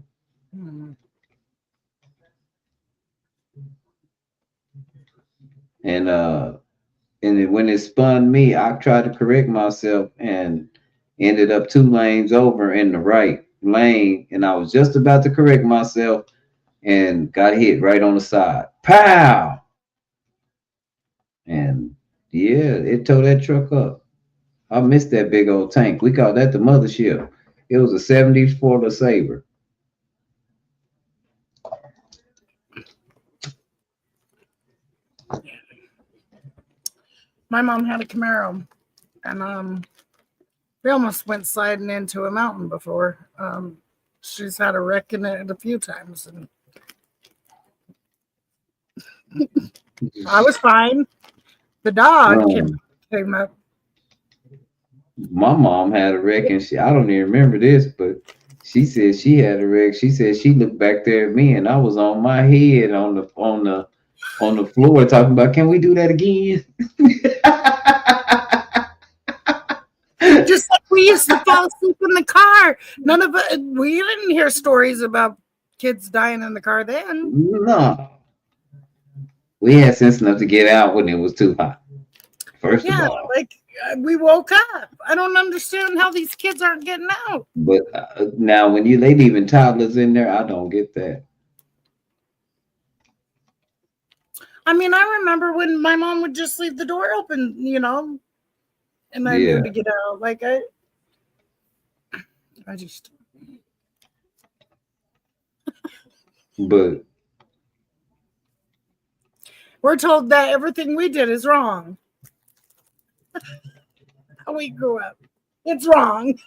And then when it spun me, I tried to correct myself and ended up 2 lanes over in the right lane. And I was just about to correct myself and got hit right on the side. Pow! And yeah, it tore that truck up. I missed that big old tank. We called that the mothership. It was a 70s Ford Sabre. My mom had a Camaro, and we almost went sliding into a mountain before. She's had a wreck in it a few times, and I was fine. The dog came up. My mom had a wreck, and I don't even remember this, but she said she had a wreck. She said she looked back there at me, and I was on my head on the floor talking about, can we do that again? Just like we used to fall asleep in the car. We didn't hear stories about kids dying in the car then. No. We had sense enough to get out when it was too hot. First of all. Like we woke up. I don't understand how these kids aren't getting out. But now when they leaving toddlers in there, I don't get that. I mean, I remember when my mom would just leave the door open, and I knew to get out. Like I just. But We're told that everything we did is wrong. How we grew up. It's wrong.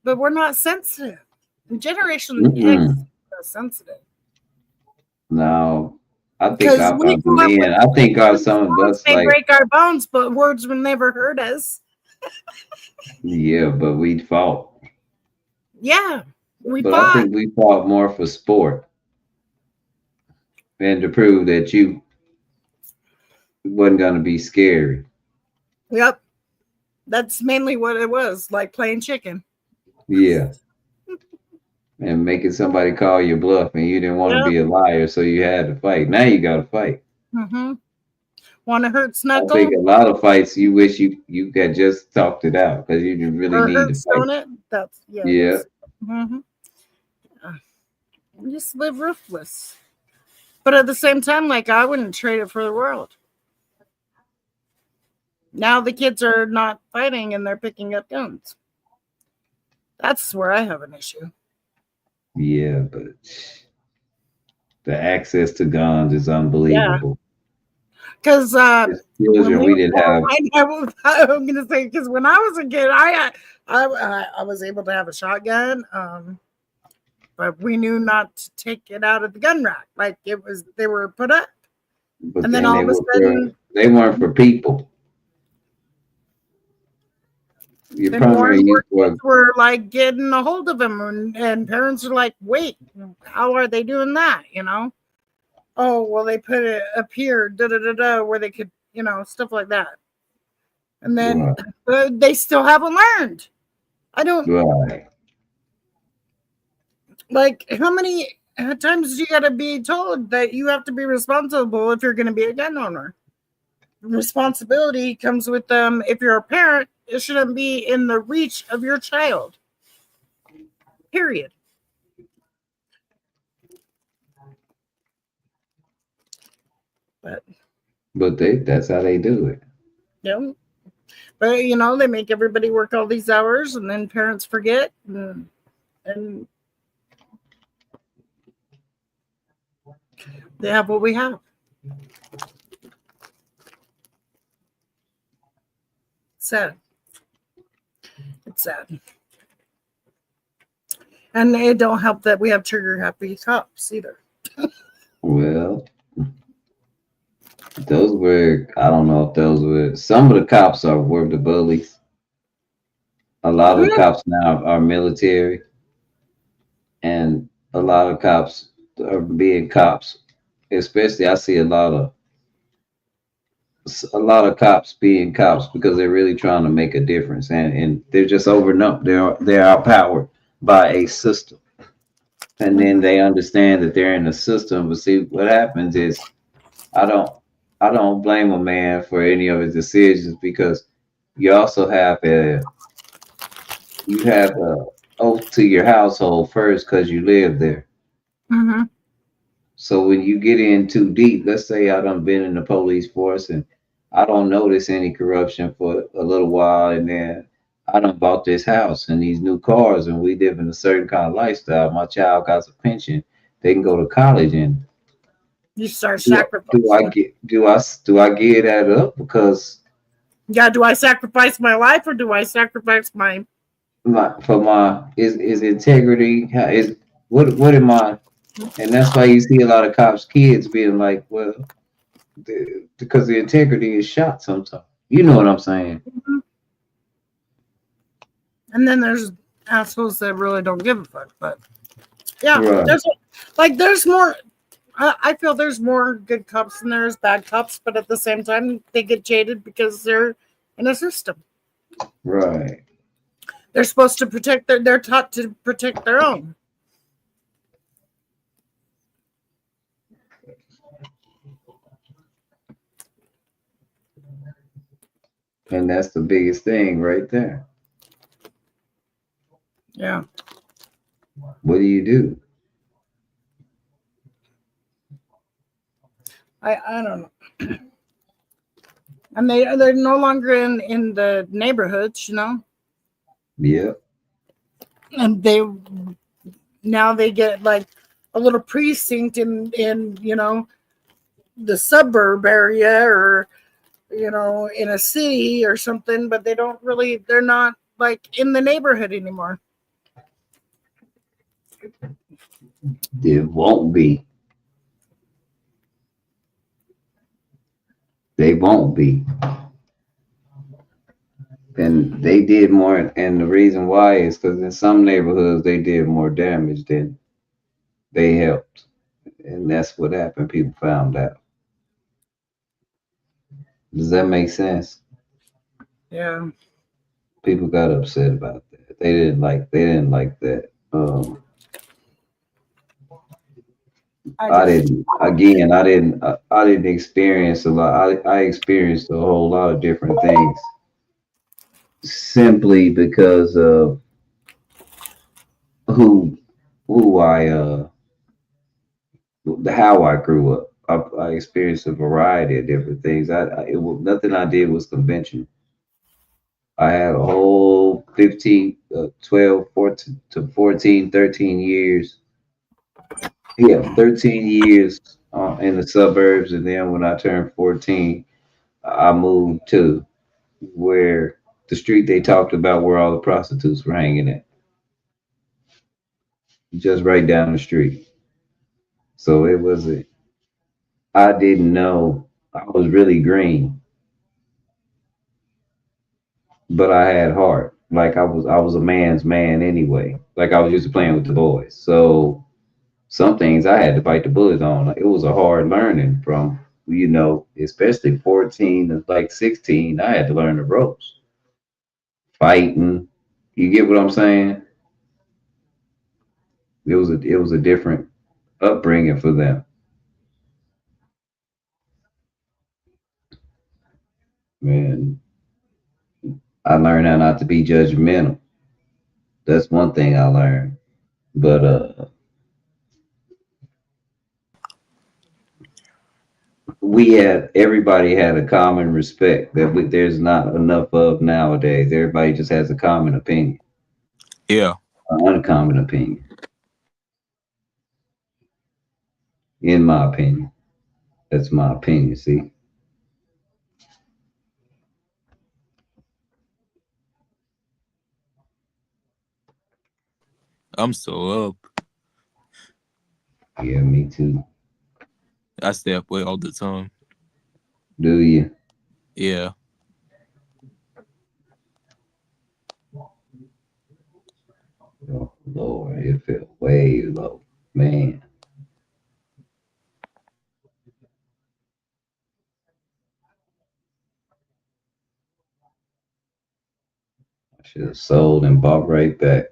But we're not sensitive. Generation X is sensitive. No, I think Because we grew up with I think some of us they like, break our bones, but words will never hurt us. yeah, but we fought. Yeah, we But fought. I think we fought more for sport and to prove that you wasn't gonna be scary. Yep. That's mainly what it was, like playing chicken. Yeah. And making somebody call your bluff, and you didn't want to be a liar, so you had to fight. Now you got to fight. Mm-hmm. Want to hurt Snuggle? I think a lot of fights you wish you had just talked it out because you didn't really need to fight. It? That's Yeah. Mm-hmm. Just live ruthless, but at the same time, like I wouldn't trade it for the world. Now the kids are not fighting and they're picking up guns. That's where I have an issue. Yeah, but the access to guns is unbelievable. Because children we didn't have. I'm gonna say because when I was a kid, I was able to have a shotgun, but we knew not to take it out of the gun rack. Like they were put up, But and then all of a sudden they weren't for people. Your primary use were like getting a hold of them, and parents are like, "Wait, how are they doing that?" You know? Oh, well, they put it up here, where they could, stuff like that. And then they still haven't learned. I don't. Right. Like, how many times do you got to be told that you have to be responsible if you're going to be a gun owner? Responsibility comes with them. If you're a parent, it shouldn't be in the reach of your child. Period. But that's how they do it. Yeah. But they make everybody work all these hours, and then parents forget, and they have what we have. Sad. It's sad. And it don't help that we have trigger happy cops either. Well, I don't know if those were, some of the cops were the bullies. A lot of the cops now are military, and a lot of cops are being cops. Especially, I see a lot of cops being cops because they're really trying to make a difference, and they're just overnumbed. They're outpowered by a system, and then they understand that they're in a system. But see, what happens is, I don't blame a man for any of his decisions, because you also have a oath to your household first because you live there. Mm-hmm. So when you get in too deep, let's say I done been in the police force and I don't notice any corruption for a little while, and then I done bought this house and these new cars, and we live in a certain kind of lifestyle. My child got a pension; they can go to college, and you start sacrificing. Do I give that up because? Yeah, do I sacrifice my life, or do I sacrifice my is integrity? What am I? And that's why you see a lot of cops' kids being like, well, because the integrity is shot sometimes. You know what I'm saying? Mm-hmm. And then there's assholes that really don't give a fuck. But yeah, right. there's more. I feel there's more good cops than there's bad cops, but at the same time, they get jaded because they're in a system. Right. They're supposed to protect they're taught to protect their own. And that's the biggest thing right there. Yeah. What do you do? I don't know. And they're no longer in the neighborhoods, Yeah. And now they get like a little precinct in the suburb area or, you know, in a city or something, but they're not like in the neighborhood anymore. It won't be. They won't be. And they did more, and the reason why is because in some neighborhoods they did more damage than they helped. And that's what happened. People found out. Does that make sense? Yeah. People got upset about that. They didn't like that. I didn't experience a lot. I experienced a whole lot of different things simply because of who how I grew up. I experienced a variety of different things. Nothing I did was conventional. I had a whole 15, 12, 14 to 14, 13 years. Yeah, 13 years in the suburbs. And then when I turned 14, I moved to where the street they talked about where all the prostitutes were hanging at. Just right down the street. So I didn't know I was really green, but I had heart. Like I was a man's man anyway. Like I was used to playing with the boys. So some things I had to bite the bullet on. Like, it was a hard learning from, especially 14 to like 16. I had to learn the ropes. Fighting. You get what I'm saying? It was a different upbringing for them. Man, I learned how not to be judgmental. That's one thing I learned. But everybody had a common respect that there's not enough of nowadays. Everybody just has a common opinion. Yeah. An uncommon opinion. In my opinion. That's my opinion, see? I'm so up. Yeah, me too. I stay up way all the time. Do you? Yeah. Oh, Lord, it felt way low. Man. I should have sold and bought right back.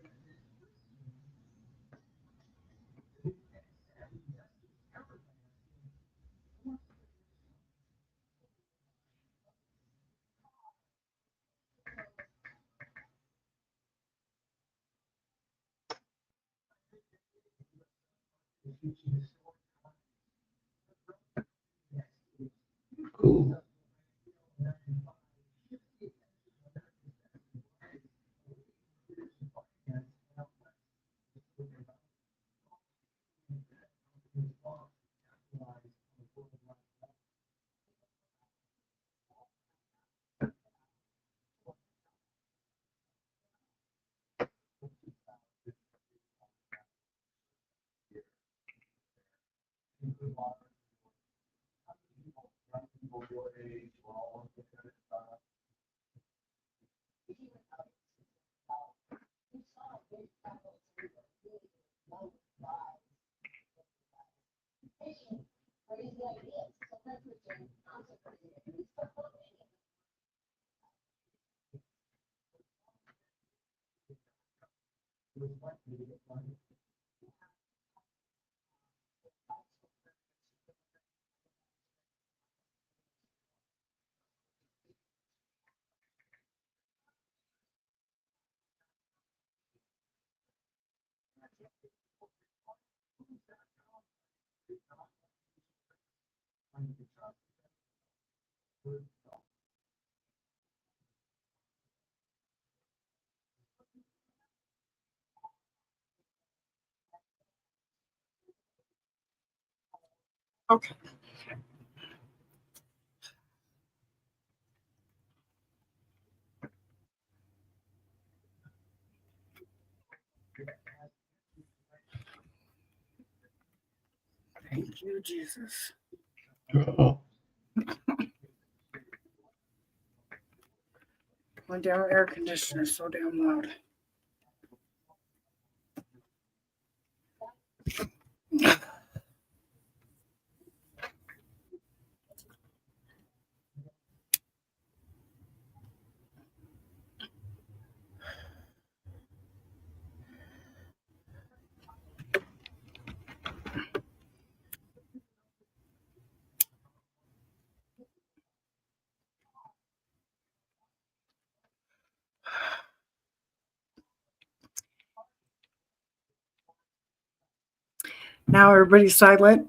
Cool. Okay. you, Jesus. My damn air conditioner is so damn loud. Now everybody's silent.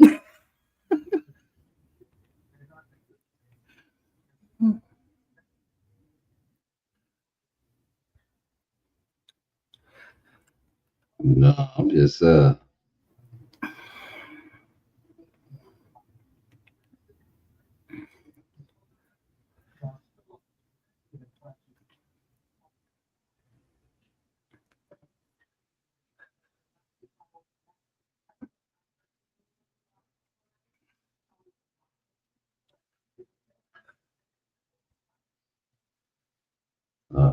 No, I'm just oh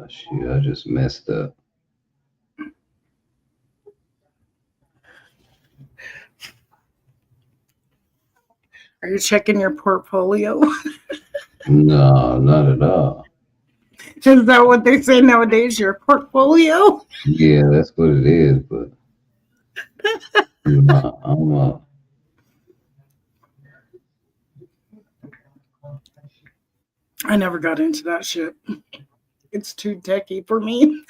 shit, I just messed up. Are you checking your portfolio? No, not at all. Is that what they say nowadays? Your portfolio? Yeah, that's what it is, but I'm I never got into that shit. It's too techie for me.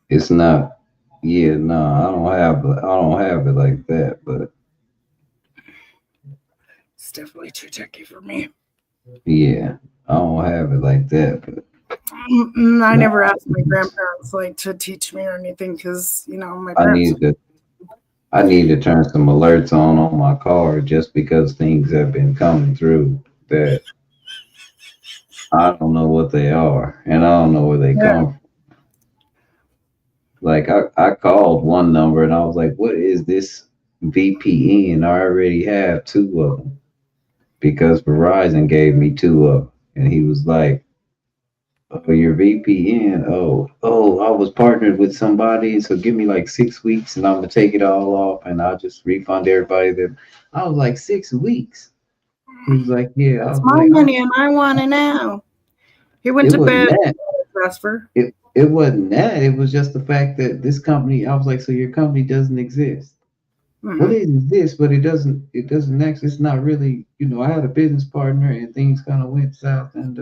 it's not. Yeah, no, I don't have it like that, but It's definitely too techie for me. yeah, I don't have it like that, but I never asked my grandparents like to teach me or anything because my I parents. need to turn some alerts on my car just because things have been coming through that I don't know what they are and I don't know where they come from. Like I called one number and I was like, what is this VPN? I already have 2 of them because Verizon gave me 2 of them. And he was like, oh, your VPN. Oh, I was partnered with somebody. So give me like 6 weeks and I'm going to take it all off and I'll just refund everybody that. I was like, 6 weeks. He was like, yeah. It's my money and I want it now. He went to bed. It wasn't that. It was just the fact that this company, I was like, so your company doesn't exist. Well, it exists, but it doesn't actually, it's not really, I had a business partner and things kind of went south and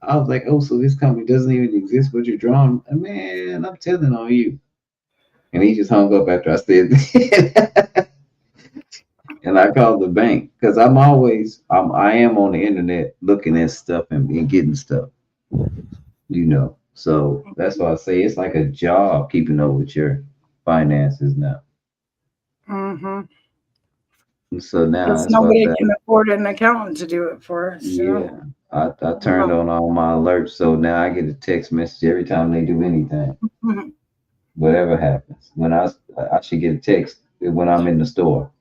I was like, oh, so this company doesn't even exist, but you're drawing, man, I'm telling on you. And he just hung up after I said that. And I called the bank because I am on the internet looking at stuff and getting stuff, So that's why I say it's like a job keeping up with your finances now. So now Because nobody can afford an accountant to do it for us. Yeah, I turned on all my alerts, so now I get a text message every time they do anything, whatever happens. When I should get a text when I'm in the store.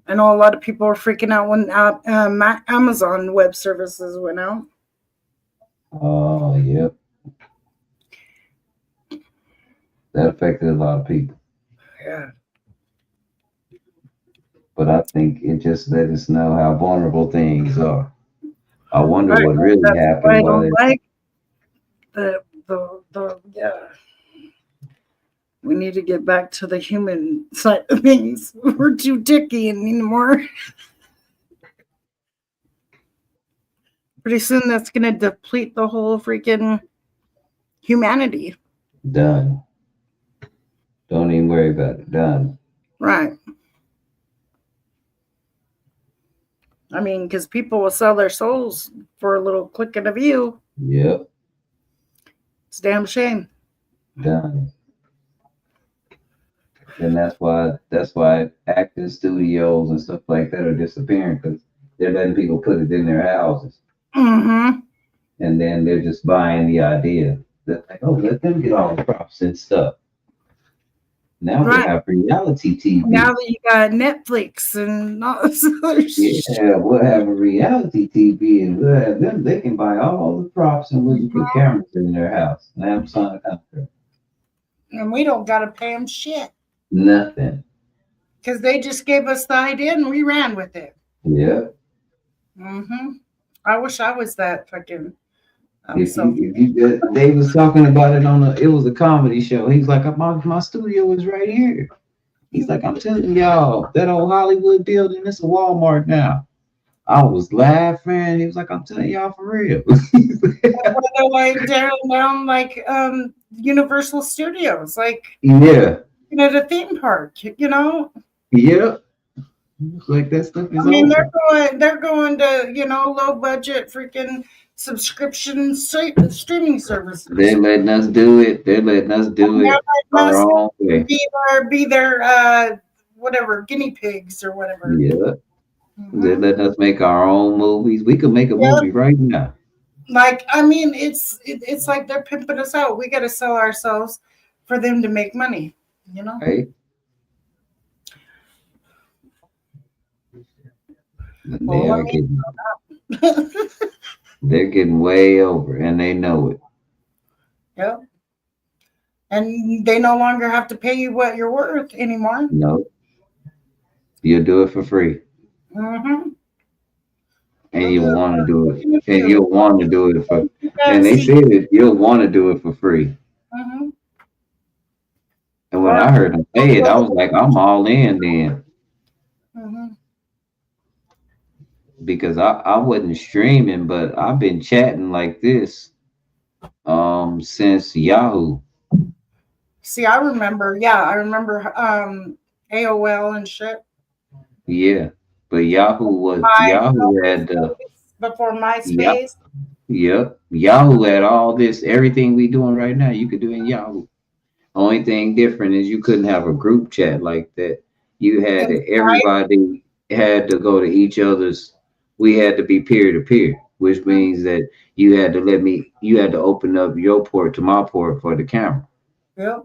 I know a lot of people are freaking out when Amazon Web Services went out. Oh, yep. That affected a lot of people. Yeah. But I think it just let us know how vulnerable things are. I wonder what really happened. I don't like the we need to get back to the human side of things. We're too ticky anymore. Pretty soon that's going to deplete the whole freaking humanity. Done. Don't even worry about it. Done. Right. I mean, because people will sell their souls for a little click of a view. Yep. It's a damn shame. Done. And that's why acting studios and stuff like that are disappearing because they're letting people put it in their houses. And then they're just buying the idea that like, oh, let them get all the props and stuff. Now we have reality TV. Now that you got Netflix and all this other shit. Yeah, we'll have a reality TV and we'll have them. They can buy all the props and we can put cameras in their house and have them sign a contract. And we don't got to pay them shit. Nothing. Because they just gave us the idea and we ran with it. Yeah. I wish I was that fucking. They was talking about it on it was a comedy show. He's like, my studio is right here. He's like, I'm telling y'all, that old Hollywood building, it's a Walmart now. I was laughing. He was like, I'm telling y'all for real. They're like down like Universal Studios, like yeah, the theme park, Yeah. Like that stuff is. I mean, they're going to low budget freaking subscription streaming services. They're letting us do it. They're letting us do it our own way. Be their whatever guinea pigs or whatever. Yeah. They're letting us make our own movies. We could make a movie right now. Like, I mean, it's like they're pimping us out. We got to sell ourselves for them to make money. Right. They're getting way over, and they know it. Yep. And they no longer have to pay you what you're worth anymore. No. You'll do it for free. And you want to do it. And you'll want to do it for and they said it, you'll want to do it for free. And when I heard them say it, I was like, I'm all in then. Because I wasn't streaming, but I've been chatting like this since Yahoo. See, I remember AOL and shit. Yeah, but Yahoo had before MySpace. Yep. Yahoo had all this, everything we doing right now, you could do in Yahoo. Only thing different is you couldn't have a group chat like that. You had to, everybody had to go to each other's. We had to be peer to peer, which means that you had to open up your port to my port for the camera. Yep.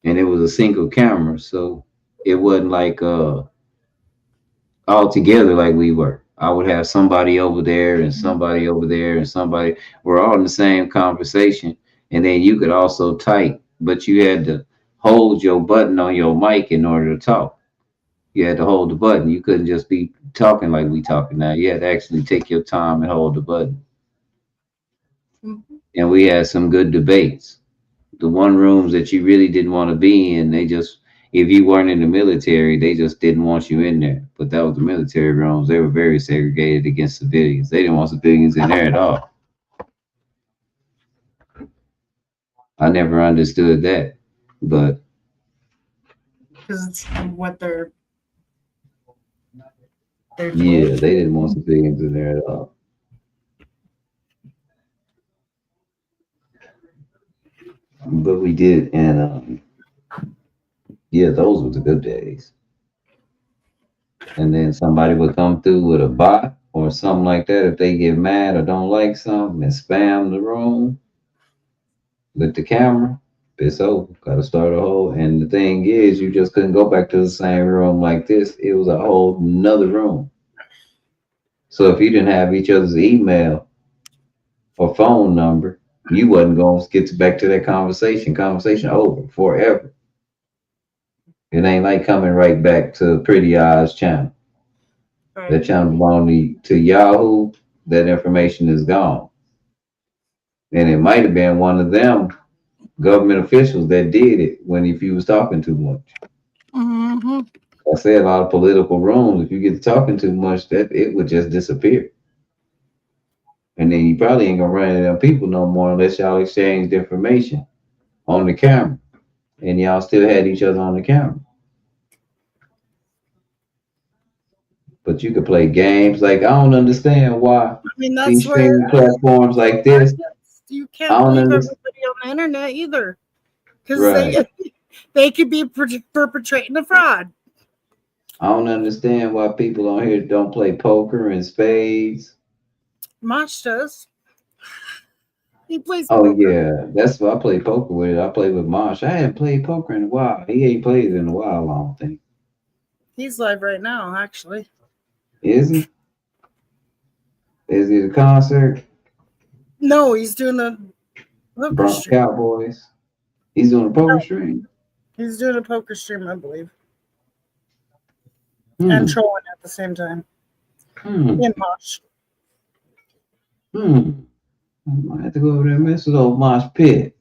And it was a single camera, so it wasn't like all together like we were. I would have somebody over there and somebody over there and somebody. We're all in the same conversation, and then you could also type, but you had to hold your button on your mic in order to talk. You had to hold the button. You couldn't just be talking like we talking now. You had to actually take your time and hold the button. And we had some good debates. The one rooms that you really didn't want to be in, they just, if you weren't in the military, they just didn't want you in there. But that was the military rooms. They were very segregated against civilians. They didn't want civilians in there at all. I never understood that, but because it's what they're yeah, they didn't want civilians in there at all. But we did, and yeah, those were the good days. And then somebody would come through with a bot or something like that if they get mad or don't like something and spam the room with the camera. It's over. Got to start a whole. And the thing is, you just couldn't go back to the same room like this. It was a whole nother room. So if you didn't have each other's email or phone number, you wasn't going to get back to that conversation. Conversation over forever. It ain't like coming right back to Pretty Eyes channel. Right. That channel belonged to Yahoo. That information is gone. And it might have been one of them government officials that did it if you was talking too much. I say a lot of political rooms, if you get talking too much, that it would just disappear. And then you probably ain't gonna run into them people no more unless y'all exchanged information on the camera. And y'all still had each other on the camera. But you could play games. Like, I don't understand why these streaming platforms like this. You can't believe everybody on the internet either. Because they could be perpetrating a fraud. I don't understand why people on here don't play poker and spades. Mosh does. He plays Oh poker. yeah, that's what I play poker with. I play with Marsh. I haven't played poker in a while. He ain't played it in a while, I don't think. He's live right now, actually. Is he? Is he the concert? No, he's doing a poker Bronx stream. Cowboys. He's doing a poker stream. He's doing a poker stream, I believe. Hmm. And trolling at the same time. In Mosh. I might have to go over there and mess with old Mosh Pit.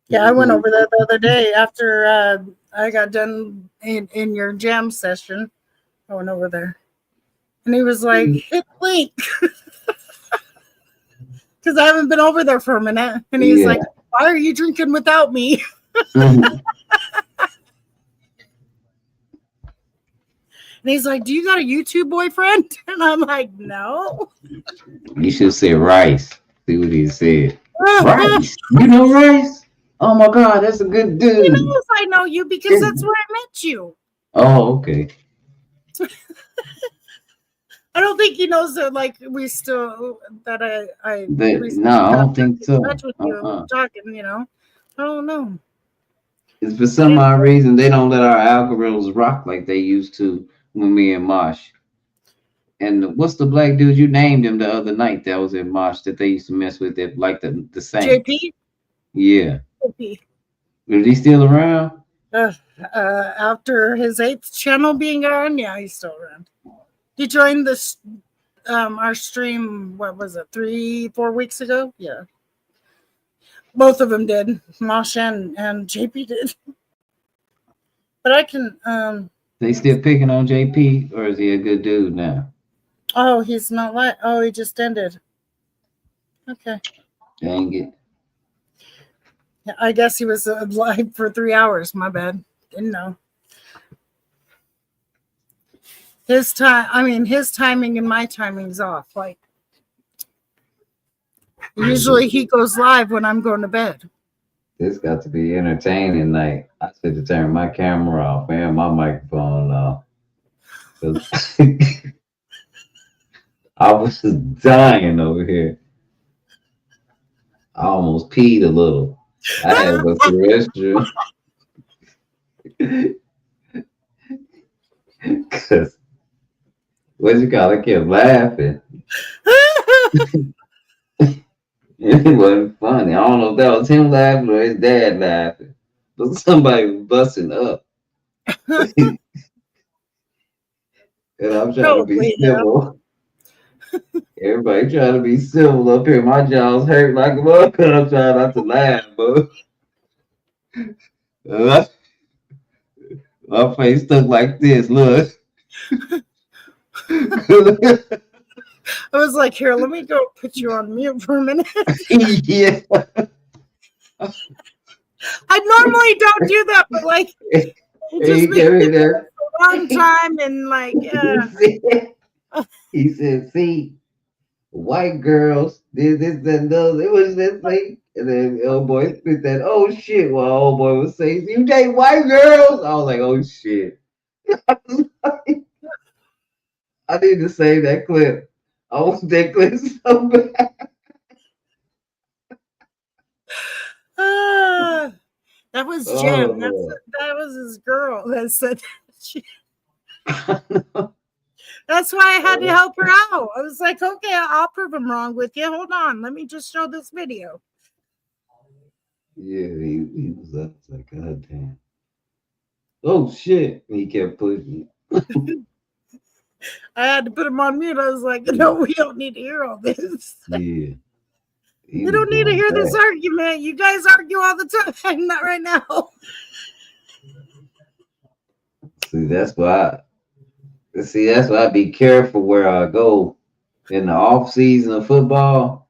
Yeah, I went over there the other day after I got done in your jam session. I went over there. And he was like, hit link. Because I haven't been over there for a minute. And he's like, why are you drinking without me? And he's like, do you got a YouTube boyfriend? And I'm like, no. You should say Rice. See what he said. Rice. You know Rice? Oh my God, that's a good dude. He knows I know you because that's where I met you. Oh, okay. I don't think he knows that, like, we still, that I no, I don't think so. touch with you, talking, you know. I don't know. It's for some odd reason they don't let our algorithms rock like they used to when me and Mosh. And what's the black dude you named him the other night that was in Mosh that they used to mess with it like the same? JP? Yeah. JP. Is he still around? After his 8th channel being on, yeah, he's still around. He joined this our stream, what was it, 3-4 weeks ago? Yeah. Both of them did. Mosh and JP did. But I can They still picking on JP, or is he a good dude now? oh, he's not like he just ended. Okay. Dang it. Yeah, I guess he was live for 3 hours. My bad. Didn't know. His timing and my timing's off. Like, usually he goes live when I'm going to bed. This got to be entertaining night. I should have turned my camera off and my microphone off. I was just dying over here. I almost peed a little. I had to go to the restroom. Because, what you call it, I kept laughing. It wasn't funny. I don't know if that was him laughing or his dad laughing. But somebody was busting up. And I'm trying to be civil. Everybody trying to be civil up here. My jaw's hurt like a motherfucker. I'm trying not to laugh, but my face stuck like this. Look. I was like, here, let me go put you on mute for a minute. Yeah. I normally don't do that, but like, it just makes it a long time and like, He said, see, white girls did this and those. It was this thing. And then old boy said that, oh shit. Well, old boy was saying, you date white girls? I was like, oh shit. I need to save that clip. I want that clip so bad. That was Jim. That was his girl that said that. That's why I had to help her out. I was like, okay, I'll prove him wrong with you. Hold on. Let me just show this video. Yeah, he was up. It's like, God damn. Oh shit. And he kept pushing. I had to put him on mute. I was like, no, we don't need to hear all this. Yeah. We don't need to hear this argument. You guys argue all the time. Not right now. See, that's why I be careful where I go in the off season of football.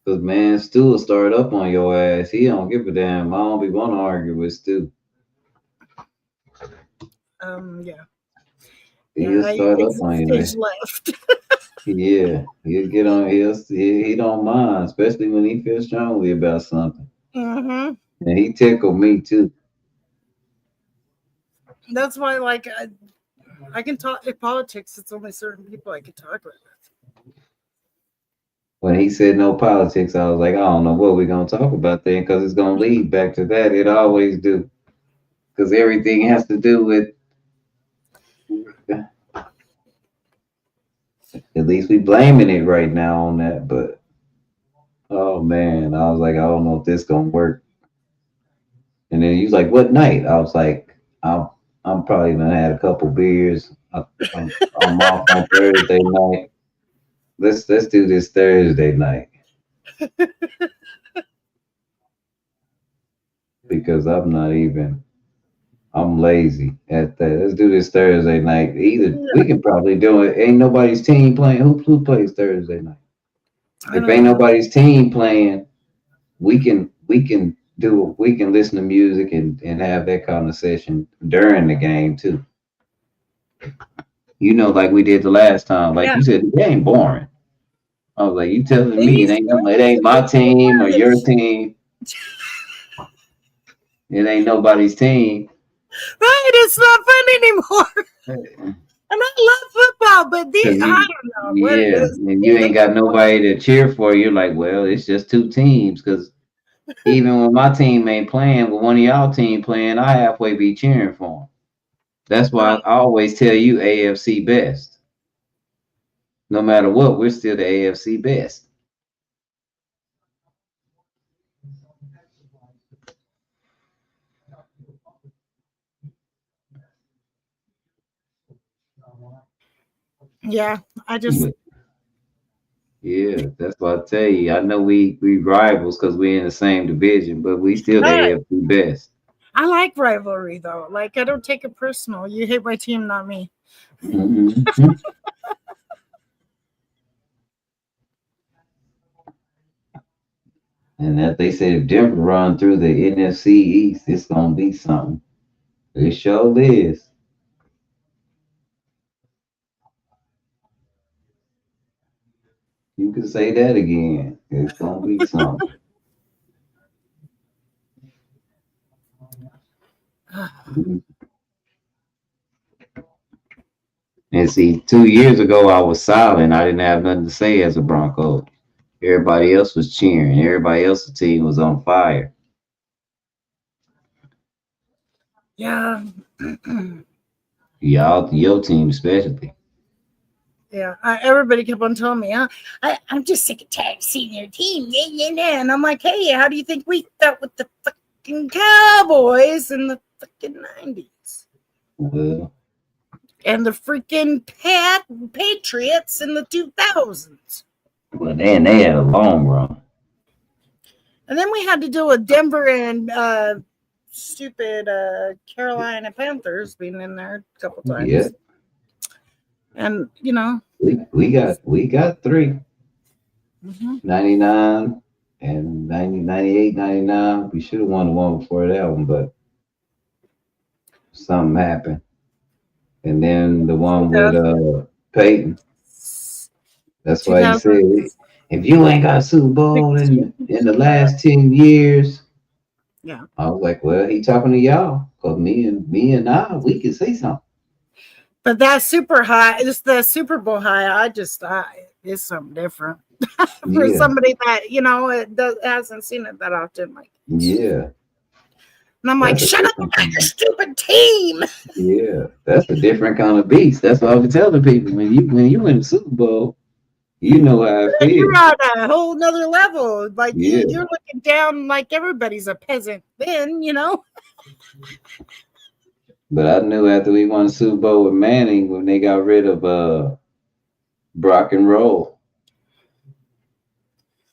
Cause man, Stu will start up on your ass. He don't give a damn. I don't be want to argue with Stu. Yeah. He'll start up on you. Left. Yeah, he'll get on. He don't mind, especially when he feels strongly about something. Mm-hmm. And he tickled me too. That's why, like, I can talk in politics. It's only certain people I can talk with. When he said no politics, I was like, I don't know what we're gonna talk about then, because it's gonna lead back to that. It always do, because everything has to do with. At least we blaming it right now on that, but oh man, I was like, I don't know if this gonna work. And then he was like, "What night?" I was like, I'm probably gonna had a couple beers. I'm off on Thursday night. Let's do this Thursday night because I'm lazy at that. Let's do this Thursday night. Either we can probably do it. Ain't nobody's team playing. Who plays Thursday night? If ain't nobody's team playing, we can listen to music and have that conversation during the game too. You know, like we did the last time. Like you said, the game boring. I was like, you telling me it ain't my team or your team. It ain't nobody's team. Right, it's not fun anymore. And I love football, but I don't know what it is. And you ain't got nobody to cheer for. You're like, well, it's just two teams. Because even when my team ain't playing, when one of y'all team playing, I halfway be cheering for them. That's why I always tell you AFC best. No matter what, we're still the AFC best. Yeah, Yeah, that's what I tell you. I know we rivals because we're in the same division, but we still the AFC best. I like rivalry though. Like I don't take it personal. You hate my team, not me. Mm-hmm. And that they said if Denver run through the NFC East, it's gonna be something. It sure is. You can say that again. It's gonna be something. And see, 2 years ago I was silent. I didn't have nothing to say as a Bronco. Everybody else was cheering. Everybody else's team was on fire. Yeah. Your team especially. Yeah, everybody kept on telling me, I'm just sick and tired of seeing your team. Yeah. And I'm like, hey, how do you think we felt with the fucking Cowboys in the fucking 90s? Well, and the freaking Patriots in the 2000s. Well, then they had a long run. And then we had to deal with Denver and stupid Carolina Panthers being in there a couple times. Yeah. And you know, we got three. Mm-hmm. 99 and 90, 98, 99. We should have won the one before that one, but something happened. And then the one with Peyton. That's why he said, if you ain't got a Super Bowl in the last 10 years, yeah. I was like, well, he talking to y'all. Because me and I, we can say something. But that super high, it's the Super Bowl high. It's something different for somebody that, you know, hasn't seen it that often. Like, yeah. And I'm like, shut up about your stupid team. Yeah, that's a different kind of beast. That's what I was telling people. When you win the Super Bowl, you know how it feels. You're on a whole nother level. Like you're looking down like everybody's a peasant then, you know. But I knew after we won the Super Bowl with Manning, when they got rid of Brock and Roll,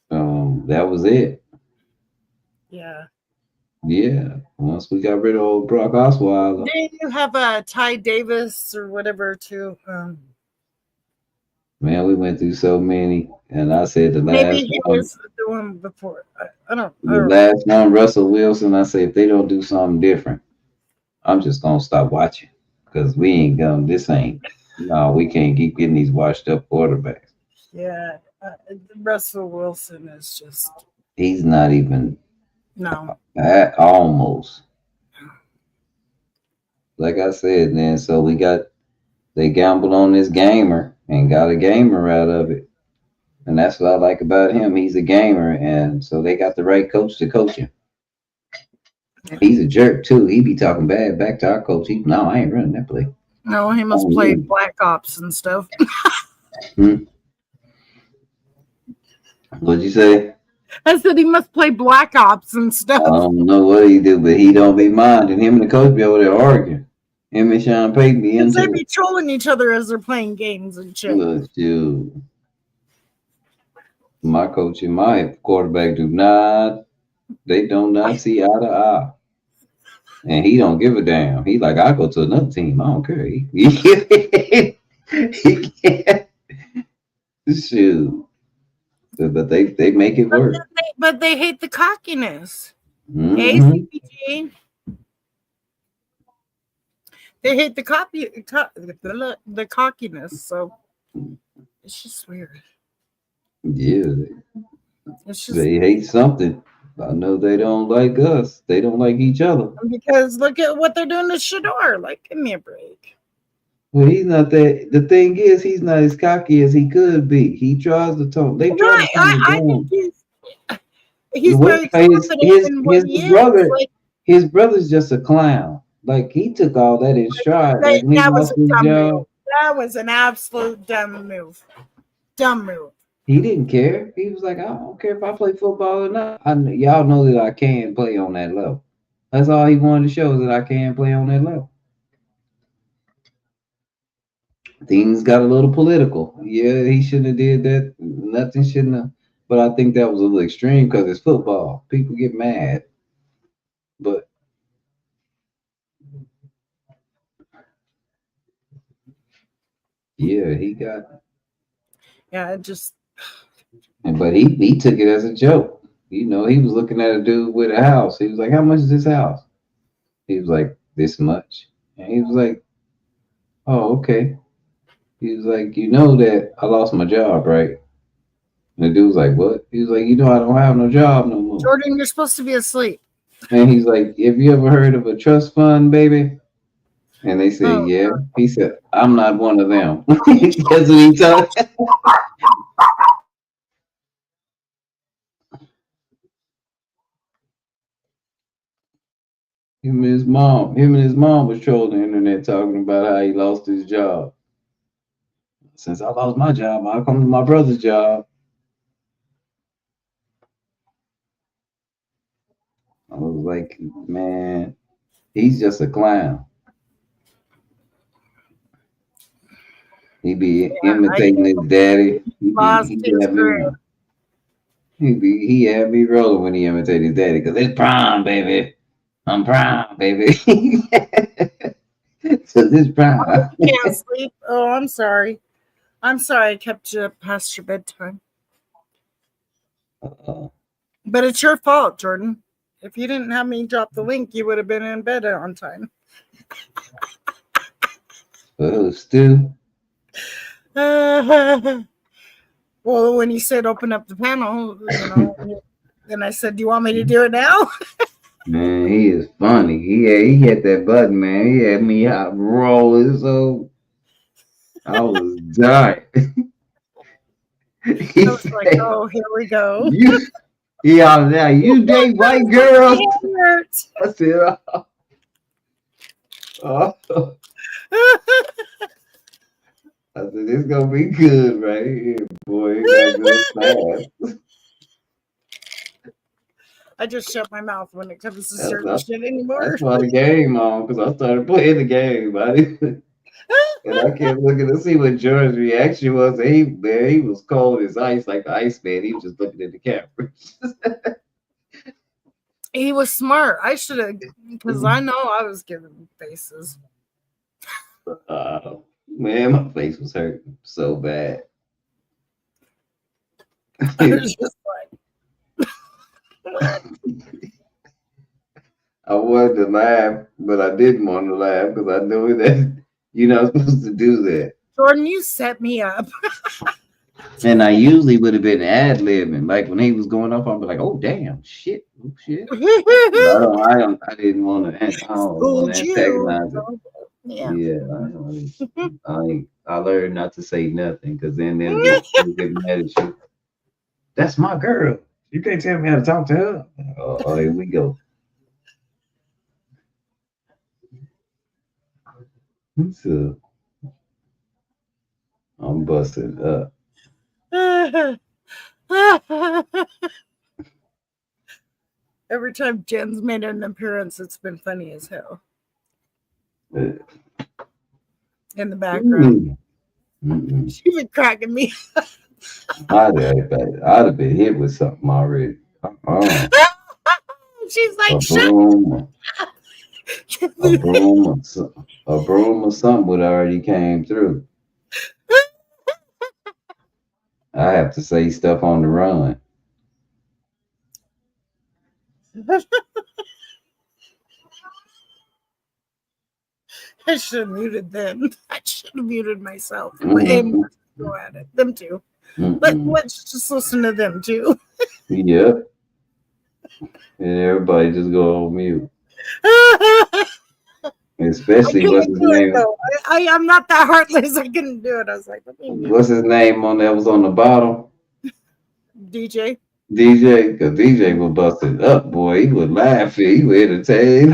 that was it. Yeah. Yeah. Once we got rid of old Brock Osweiler. Did you have Ty Davis or whatever too? Man, we went through so many, and I said the last maybe he was the one before. I don't. The last one, Russell Wilson. I said if they don't do something different, I'm just gonna stop watching because we ain't gonna. This ain't. No, we can't keep getting these washed up quarterbacks. Yeah, Russell Wilson is just. He's not even. No. Almost. Like I said, then so they gambled on this gamer and got a gamer out of it. And that's what I like about him. He's a gamer, and so they got the right coach to coach him. He's a jerk too. He be talking bad back to our coach. No, I ain't running that play. No, he must play Black Ops and stuff. What'd you say? I said he must play Black Ops and stuff. I don't know what he do, but he don't be minding. Him and the coach be over there arguing. Him and Sean Payton be into They be trolling each other as they're playing games and shit. Look, dude. My coach and my quarterback do not see eye to eye. And he don't give a damn. He like, I go to another team. I don't care. He can't. Shoot. But they make it work. But they hate the cockiness. Mm-hmm. Hey, CPG. They hate the cockiness. So it's just weird. Yeah. It's just, they hate something. I know they don't like us. They don't like each other. because look at what they're doing to Shador. Like, give me a break. Well, he's not that. The thing is, he's not as cocky as he could be. He tries to talk. They try to tone I think he's very confident in what he brother, is. Like, his brother's just a clown. Like, he took all that in stride. Like, when he that was lost a his dumb job, move. That was an absolute dumb move. Dumb move. he didn't care. He was like, I don't care if I play football or not. Y'all know that I can play on that level. That's all he wanted to show, is that I can play on that level. Things got a little political. Yeah, he shouldn't have did that. Nothing shouldn't have. But I think that was a little extreme because it's football. People get mad. But yeah, he got. Yeah, it just. But he took it as a joke. You know, he was looking at a dude with a house. He was like, how much is this house? He was like, this much. And he was like, oh, okay. He was like, you know that I lost my job, right? And the dude was like, what? He was like, you know I don't have no job no more. Jordan, you're supposed to be asleep. And he's like, have you ever heard of a trust fund, baby? And they said, yeah. He said, I'm not one of them. That's what he told. Him and his mom was trolling the internet talking about how he lost his job. Since I lost my job, I'll come to my brother's job. I was like, man, he's just a clown. He be imitating his daddy. He had me rolling when he imitated his daddy, because it's prime, baby. I'm prime, baby. So this prime. I can't sleep. Oh, I'm sorry. I'm sorry I kept you up past your bedtime. But it's your fault, Jordan. If you didn't have me drop the link, you would have been in bed on time. Oh, Stu. Well, when you said open up the panel, then I said, do you want me to do it now? Man, he is funny. He hit that button, man. He had me out rolling, so I was dying. I was like, oh, here we go. You date white girls. I said, oh. I said, it's gonna be good right here, boy. It's gonna go fast. I just shut my mouth when it comes to certain shit anymore. That's why the game on, because I started playing the game. And I kept looking to see what George's reaction was. And he was cold as ice, like the Iceman. He was just looking at the camera. He was smart. I should have, because I know I was giving faces. Man, my face was hurting so bad. I was just like, I wanted to laugh, but I didn't want to laugh because I knew that you're not supposed to do that. Jordan, you set me up. And I usually would have been ad-libbing. Like when he was going off, I'd be like, oh, damn, shit. Oh, shit. I didn't want to antagonize it. Yeah. I learned not to say nothing because then they'll get mad at you. That's my girl. You can't tell me how to talk to her. Oh, here we go. So I'm busted up. Every time Jen's made an appearance, it's been funny as hell. In the background. She's been cracking me. I'd have been hit with something already. She's like, a broom or something would already came through. I have to say stuff on the run. I should have muted them. I should have muted myself. And go at it. Them too. But let's just listen to them too. Yep. And everybody just go on mute. Especially what's his name? I'm not that heartless. I couldn't do it. I was like, what's his name on that was on the bottom? DJ. Because DJ was busted up, boy. He was laughing. He was entertained.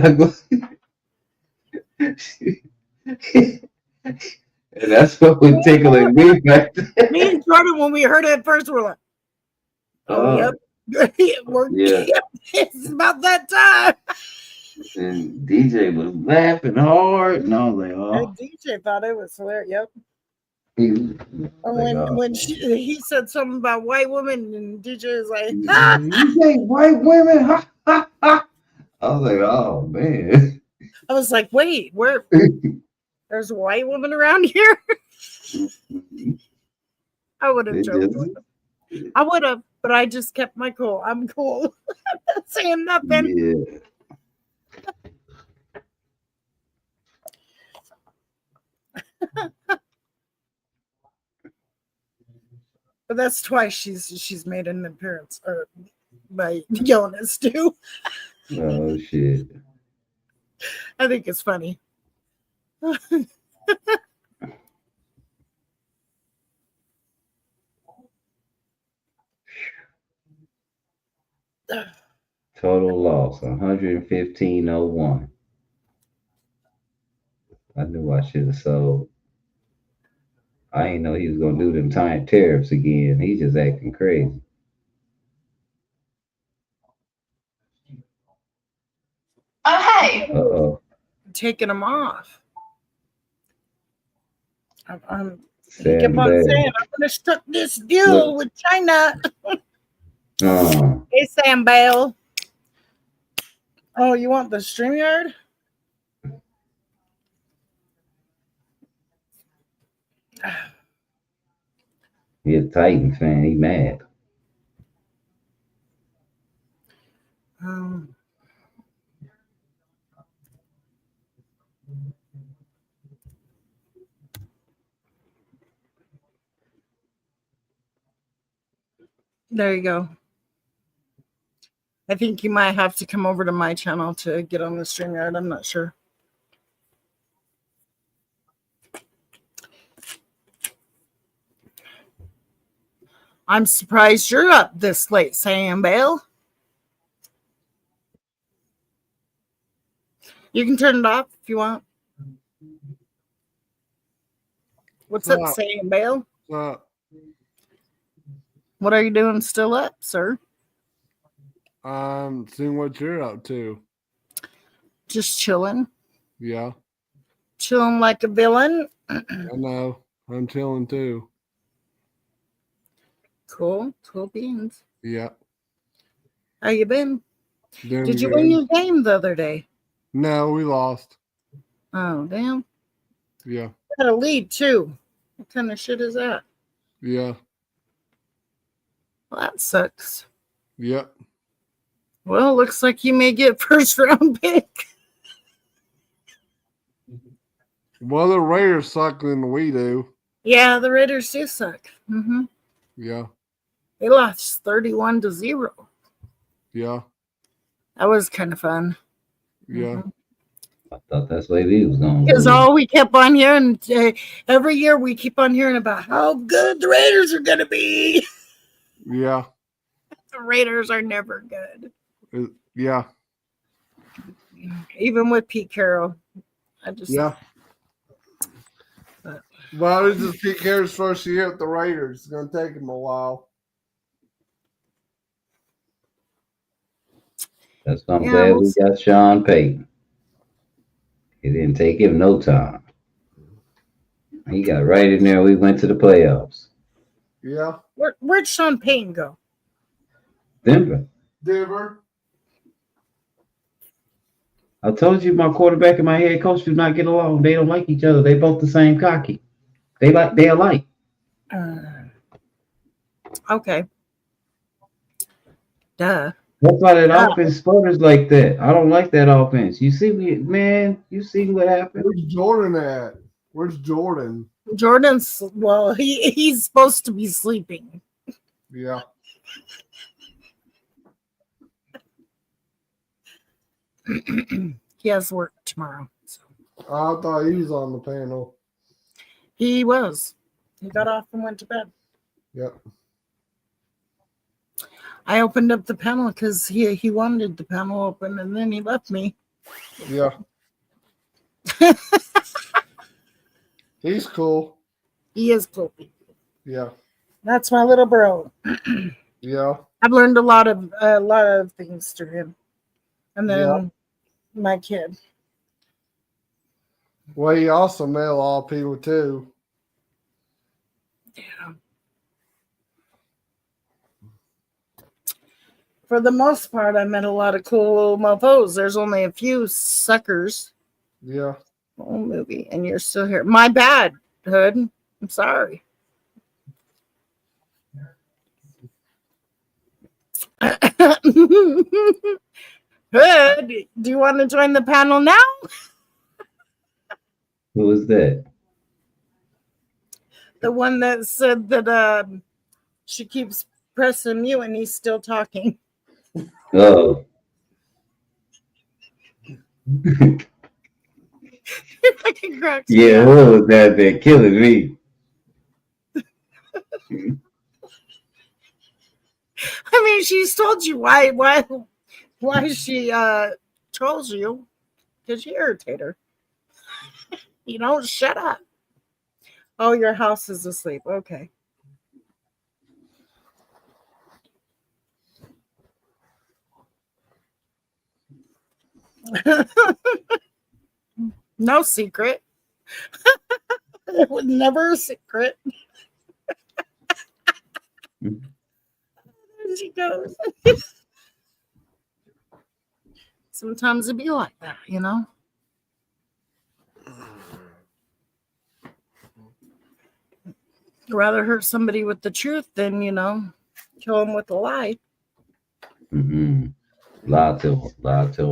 And that's what was tickling me back then. Me and Jordan, when we heard it at first, we're like, yep. Yeah. It's about that time. And DJ was laughing hard, and I was like, And DJ thought it was hilarious. Yep. Like, when he said something about white women, and DJ was like, you say white women? Ha, ha, ha. I was like, oh man. I was like, wait, where? There's a white woman around here? I would have joked with him. I would have, but I just kept my cool. I'm cool. I'm not saying nothing. Yeah. But that's twice she's made an appearance, or by Jonas too. Oh shit. I think it's funny. Total loss 115.01. I knew I should have sold. I didn't know he was gonna do them time tariffs again. He just acting crazy. Oh hey. Uh-oh. Taking them off. I'm Sam keep on Bell. saying I'm gonna struck this deal with China. Hey Sam Bell. Oh, you want the StreamYard? He a Titans fan. He mad. There you go. I think you might have to come over to my channel to get on the StreamYard. I'm not sure. I'm surprised you're up this late, Sam Bale. You can turn it off if you want. What's up, Sam Bale? What are you doing still up, sir? Seeing what you're up to. Just chilling. Yeah. Chilling like a villain. I know. I'm chilling too. Cool. Cool beans. Yeah. How you been? Doing Did you good. win your game the other day? No, we lost. Oh, damn. Yeah. Got a lead, too. What kind of shit is that? Yeah. Well, that sucks. Yep. Well, looks like you may get first round pick. Well, the Raiders suck than we do. Yeah, the Raiders do suck. Mm-hmm. Yeah. They lost 31-0. Yeah. That was kind of fun. Yeah. I thought that's what he was going to Because do. all we kept on hearing, every year we keep on hearing about how good the Raiders are going to be. Yeah. Raiders are never good. Yeah. Even with Pete Carroll. Yeah. Well, this is Pete Carroll's first year with the Raiders. It's going to take him a while. That's why I'm glad we got Sean Payton. It didn't take him no time. He got right in there. We went to the playoffs. Yeah. Where'd Sean Payton go? Denver. I told you my quarterback and my head coach do not get along. They don't like each other. They both the same cocky. They alike. Okay. Duh. That's why that offense sputters like that. I don't like that offense. You see me, man. You see what happened? Where's Jordan at? Where's Jordan? Jordan's he's supposed to be sleeping. Yeah. He has work tomorrow. So. I thought he was on the panel. He was. He got off and went to bed. Yep. I opened up the panel because he wanted the panel open, and then he left me. Yeah. He's cool. He is cool. Yeah. That's my little bro. Yeah. I've learned a lot of things through him, and then my kid. Well, he also met a lot of people too. Yeah. For the most part, I met a lot of cool little mofos. There's only a few suckers. Yeah. Whole movie, and you're still here. My bad, Hood. I'm sorry. Hood, do you want to join the panel now? Who was that? The one that said that she keeps pressing mute and he's still talking. Oh. Yeah, who was that? They're killing me. I mean, she's told you why she trolls you, because you irritate her. You don't shut up. Oh, your house is asleep. Okay. No secret. It was never a secret. There she goes. Sometimes it be like that, you know? Rather hurt somebody with the truth than, kill them with a lie. Mm-hmm. Lie to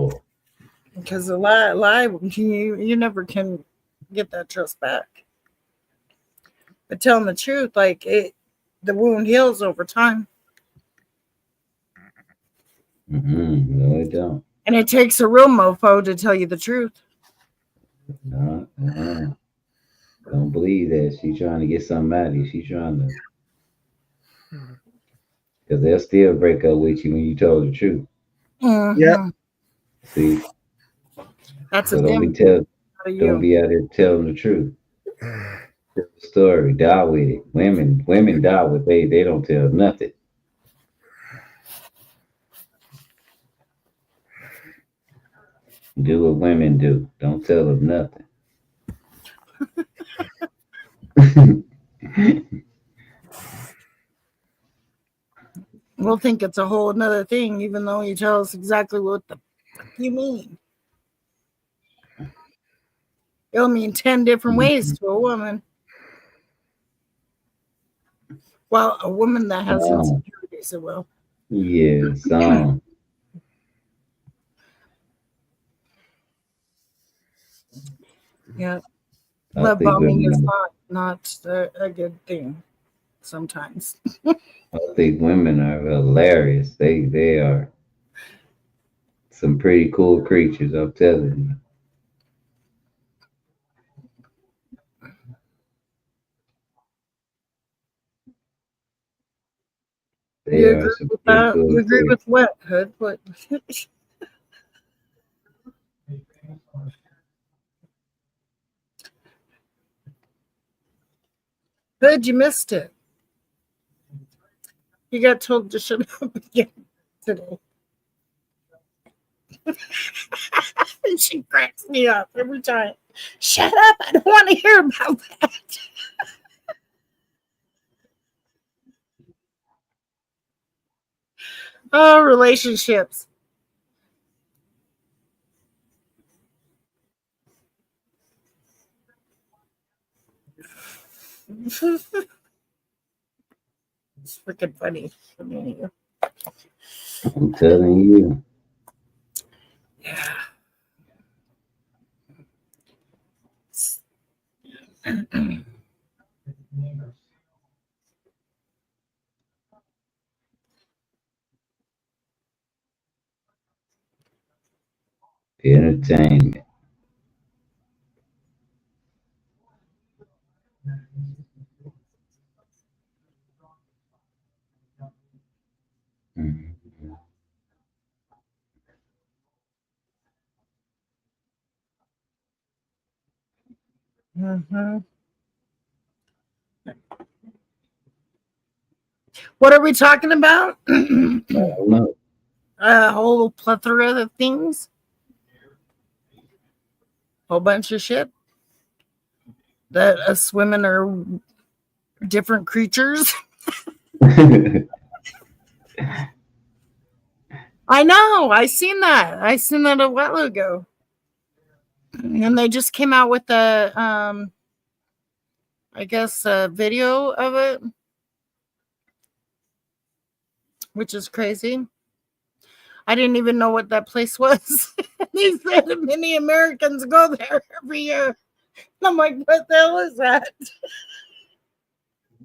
her. Because a lie, you never can get that trust back. But telling the truth, the wound heals over time. Mm-hmm. No, it don't. And it takes a real mofo to tell you the truth. No. Don't believe that. She's trying to get something out of you. She's trying to. Because they'll still break up with you when you told the truth. Mm-hmm. Yep. See? That's so a don't be out there telling the truth. Tell the story. Die with it. Women die with it. They don't tell nothing. Do what women do. Don't tell them nothing. We'll think it's a whole another thing, even though you tell us exactly what the fuck you mean. It'll mean 10 different ways to a woman. Well, a woman that has insecurities, it will. Yes. Yeah. Love bombing is not a good thing sometimes. I think women are hilarious. They are some pretty cool creatures, I'm telling you. They You are agree some with pretty that? cool You agree kids. with what, Hood? What? Hood, you missed it. You got told to shut up again today. She cracks me up every time. Shut up! I don't want to hear about that. Oh, relationships. It's freaking funny. I'm telling you. Yeah. Entertainment. Mm-hmm. What are we talking about? A whole plethora of things. Whole bunch of shit. That us women are different creatures. I know. I seen that. I seen that a while ago. And they just came out with a I guess a video of it, which is crazy. I didn't even know what that place was. They said many Americans go there every year. I'm like, what the hell is that?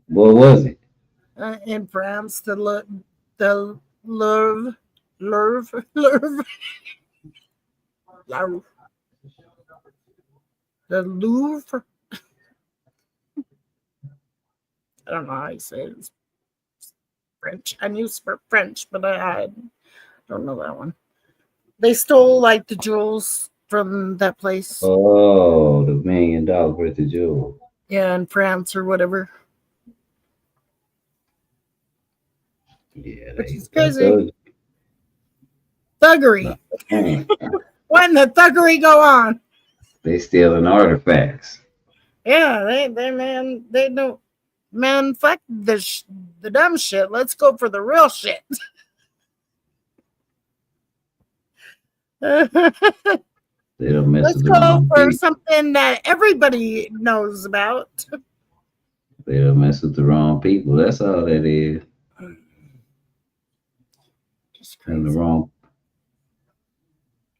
What was it? In France, the Louvre, Louvre, Louvre, Louvre, the Louvre. I don't know how you say it. It's French. I knew French, but I don't know that one. They stole like the jewels from that place. Oh, the $1 million worth of jewels. Yeah, in France or whatever. Yeah, Which is crazy. Thuggery. Man, When the thuggery go on? they stealing artifacts. Yeah, they don't. Man, fuck the dumb shit. Let's go for the real shit. They don't mess Let's with the go wrong for people. something that everybody knows about. They don't mess with the wrong people. That's all that is. And the wrong.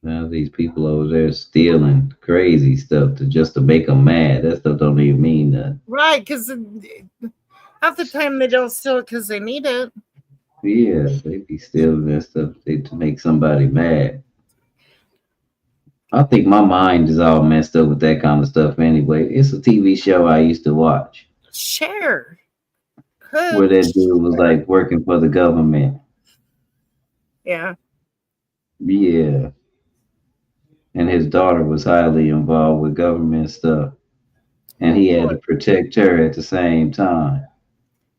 Now these people over there stealing crazy stuff to make them mad. That stuff don't even mean nothing. Right, because half the time they don't steal it because they need it. Yeah, they be stealing that stuff to make somebody mad. I think my mind is all messed up with that kind of stuff anyway. It's a TV show I used to watch Share. where that dude was like working for the government. Yeah. Yeah. And his daughter was highly involved with government stuff. And he had to protect her at the same time.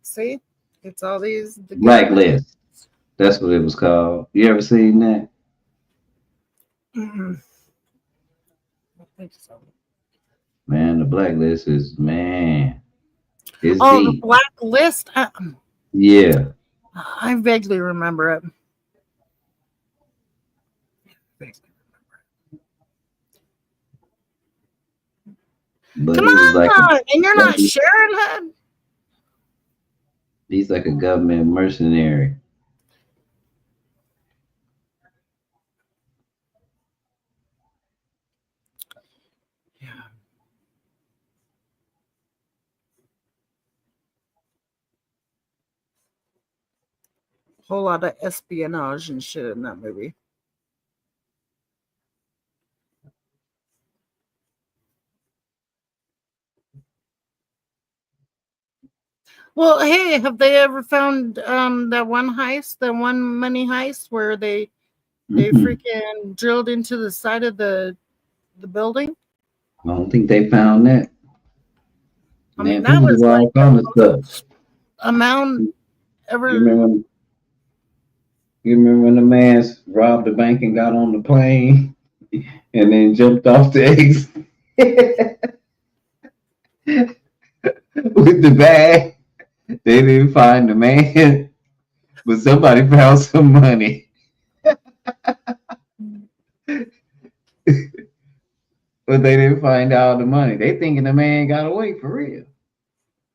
See? It's all these. Blacklist. That's what it was called. You ever seen that? Mm-mm. I think so. Man, the Blacklist is, man. It's Oh, the deep. Blacklist? Yeah. I vaguely remember it. But Come he was like on! And you're not sharing that? he's like a government mercenary. Whole lot of espionage and shit in that movie. Well, hey, have they ever found that one heist, that one money heist where they freaking drilled into the side of the building? I don't think they found that. I mean, Man, that people was do like all kind of stuff. amount ever. You remember when the man robbed the bank and got on the plane and then jumped off the exit with the bag? They didn't find the man, but somebody found some money. But they didn't find all the money. They thinking the man got away for real.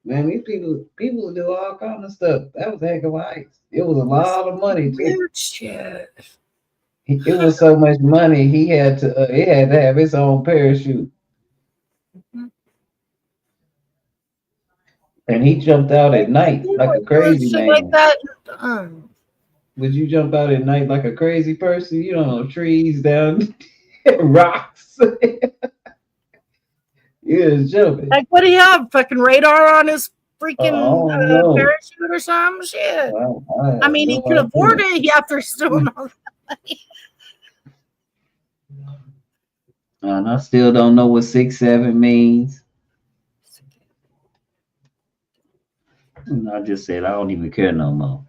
Man, these people do all kind of stuff. That was a heck of a heist. It was a lot of money too. Weird shit. It was so much money. He had to. It had to have its own parachute. And he jumped out at night like a crazy Shit man. like that. Would you jump out at night like a crazy person? You don't know, trees down, rocks. Yeah, it's jumping. Like, what do you have? Fucking radar on his freaking no. parachute or some shit? I mean, he no could afford idea. it after stealing all that money. And I still don't know what 6'7" means. And I just said I don't even care no more.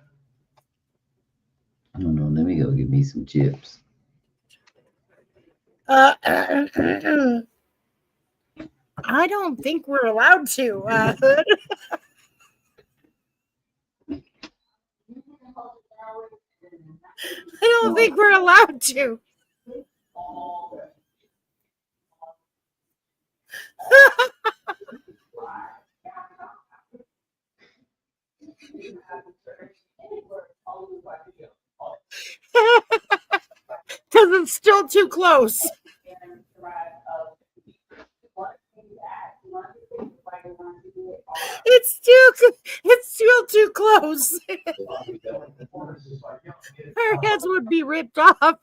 I don't know. Let me go get me some chips. I don't think we're allowed to. Hood. I don't think we're allowed to. Because it's still too close. It's still too close. Our heads would be ripped off.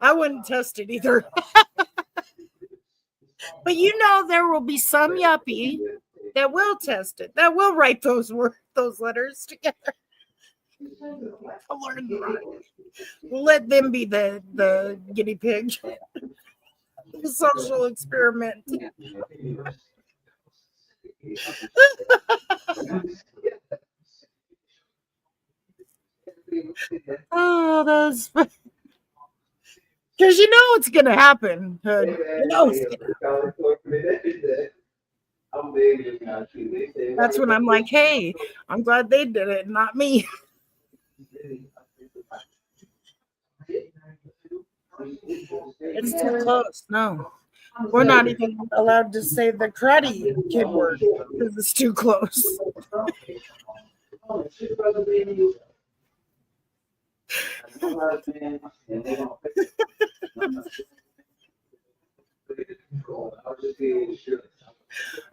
I wouldn't test it either. But you know there will be some yuppie that will test it, that will write those letters together. I'll learn the right. Let them be the guinea pig. The social experiment. Oh, that's because you know it's gonna happen. You know it's gonna happen. That's when I'm like, hey, I'm glad they did it, not me. It's too close. No, we're not even allowed to say the Karate Kid word because it's too close.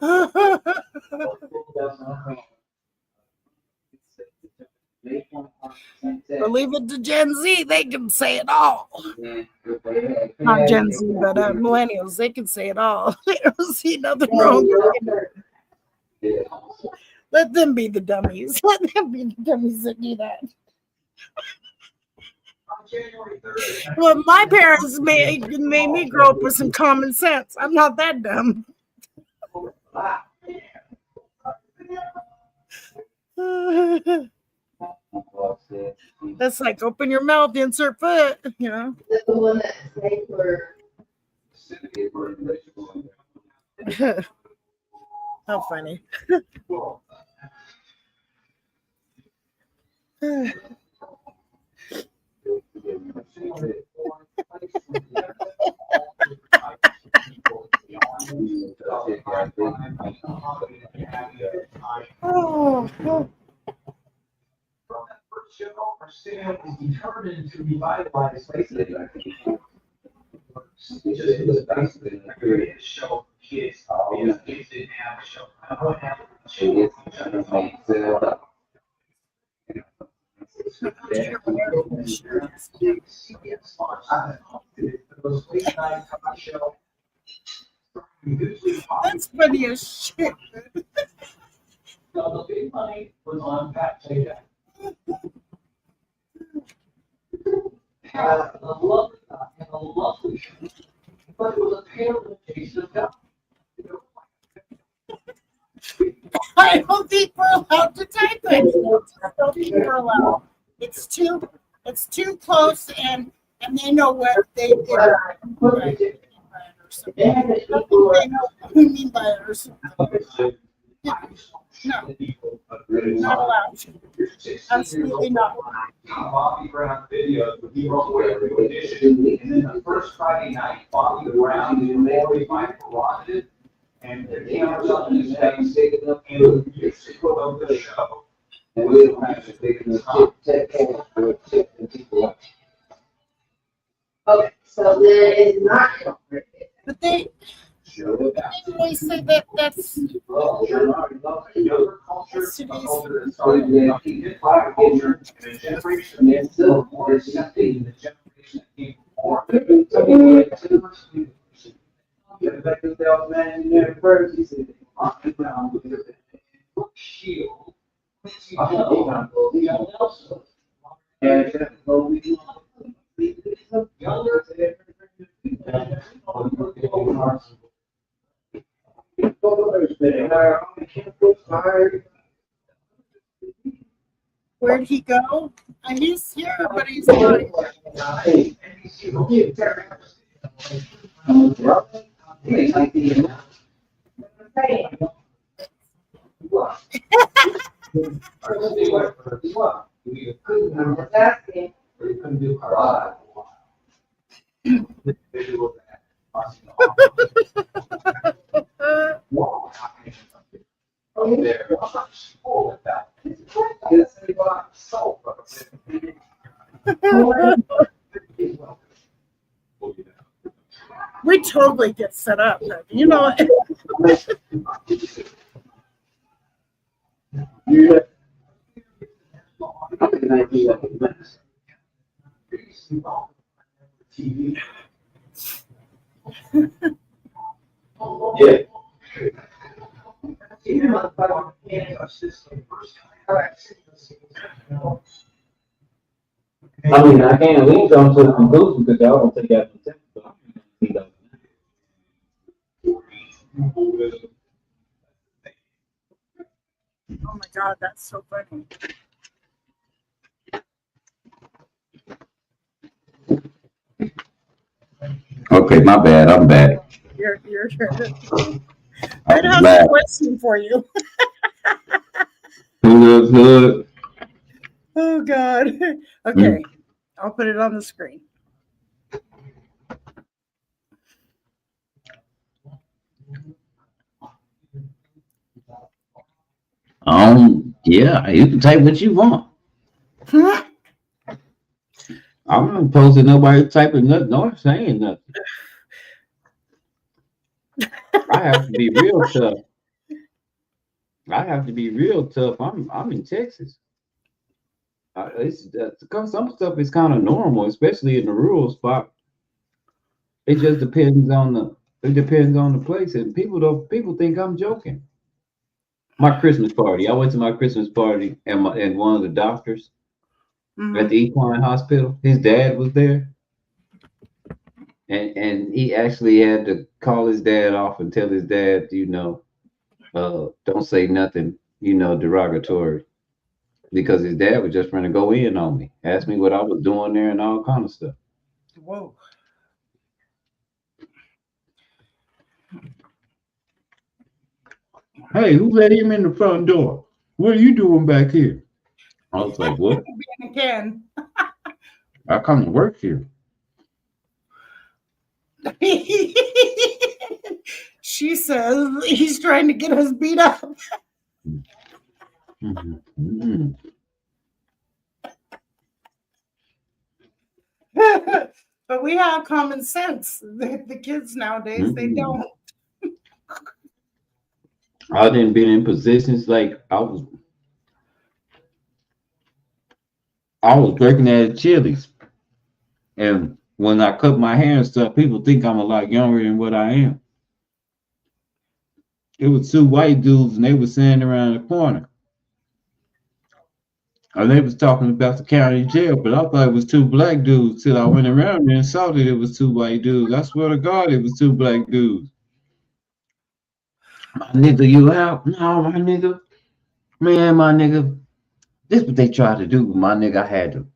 But leave it to Gen Z, they can say it all. Not Gen Z, but millennials, they can say it all. They don't see nothing wrong with it. Let them be the dummies. Let them be the dummies that do that. Well, my parents made me grow up with some common sense. I'm not that dumb. That's like open your mouth, insert foot, you know. How funny. Oh. Is determined to revitalize show kids because kids didn't have a show. What happened? That's funny as shit. The big money was on Pat Tatum. Had a lovely guy and a lovely show, but it was a pair of taste of God. I don't think we're allowed to type it. I don't think we're allowed. It's too close, and they know what they did. Right. They know what we mean by it or something. No, not allowed. Absolutely not. Bobby Brown video, he wrote whatever edition, and then the first Friday night, Bobby Brown is always my prerogative, and the camera's on his face, and the music of the show. And we don't have to take the Okay, so then it's not. But they always say that that's today's Where'd he go? He's here, but he's not. We totally get set up, you know. I mean, I can't leave them to the conclusion because y'all don't take that from Oh my God, that's so funny. Okay, my bad. I'm back. Your turn. I have a question for you. Who good? Oh God. Okay, I'll put it on the screen. Yeah, you can type what you want. I'm not posting nobody typing nothing or saying nothing. I have to be real tough. I'm in Texas. Some stuff is kind of normal, especially in the rural spot. It just depends on the place, and people think I'm joking. My Christmas party. I went to my Christmas party, and one of the doctors at the equine hospital, his dad was there, and he actually had to call his dad off and tell his dad, don't say nothing, derogatory, because his dad was just trying to go in on me, ask me what I was doing there and all kind of stuff. Whoa. Hey, who let him in the front door? What are you doing back here? I was like, what? Again. I come to work here. She says he's trying to get us beat up. But we have common sense. The kids nowadays, they don't. I didn't been in positions like I was working at Chili's, and when I cut my hair and stuff, people think I'm a lot younger than what I am. It was two white dudes, and they were standing around the corner. And they was talking about the county jail, but I thought it was two black dudes till I went around there and saw that it was two white dudes. I swear to God, it was two black dudes. My nigga, you out? No, my nigga. Man, my nigga. This is what they tried to do. My nigga, I had to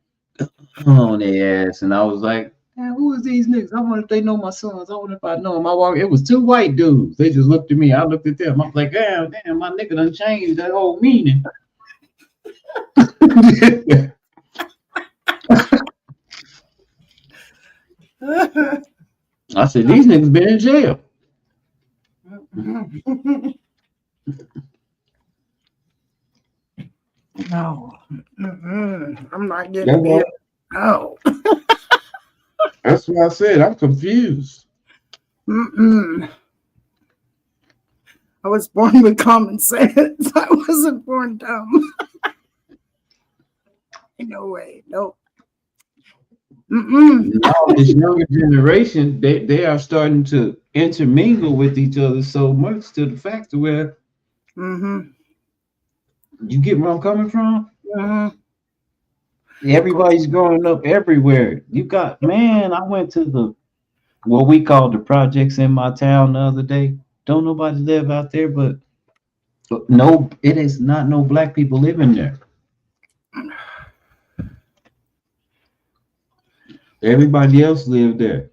on their ass. And I was like, man, who is these niggas? I wonder if they know my sons. I wonder if I know them. It was two white dudes. They just looked at me. I looked at them. I was like, damn, my nigga done changed that whole meaning. I said, these niggas been in jail. No, I'm not getting it. No. That's what I said. I'm confused. I was born with common sense. I wasn't born dumb. No way. Nope. Now, this younger generation, they are starting to intermingle with each other so much to the fact to where you get where I'm coming from? Everybody's growing up everywhere. You got, man, I went to what we call the projects in my town the other day. Don't nobody live out there, but no, it is not no black people living there. Everybody else lived there.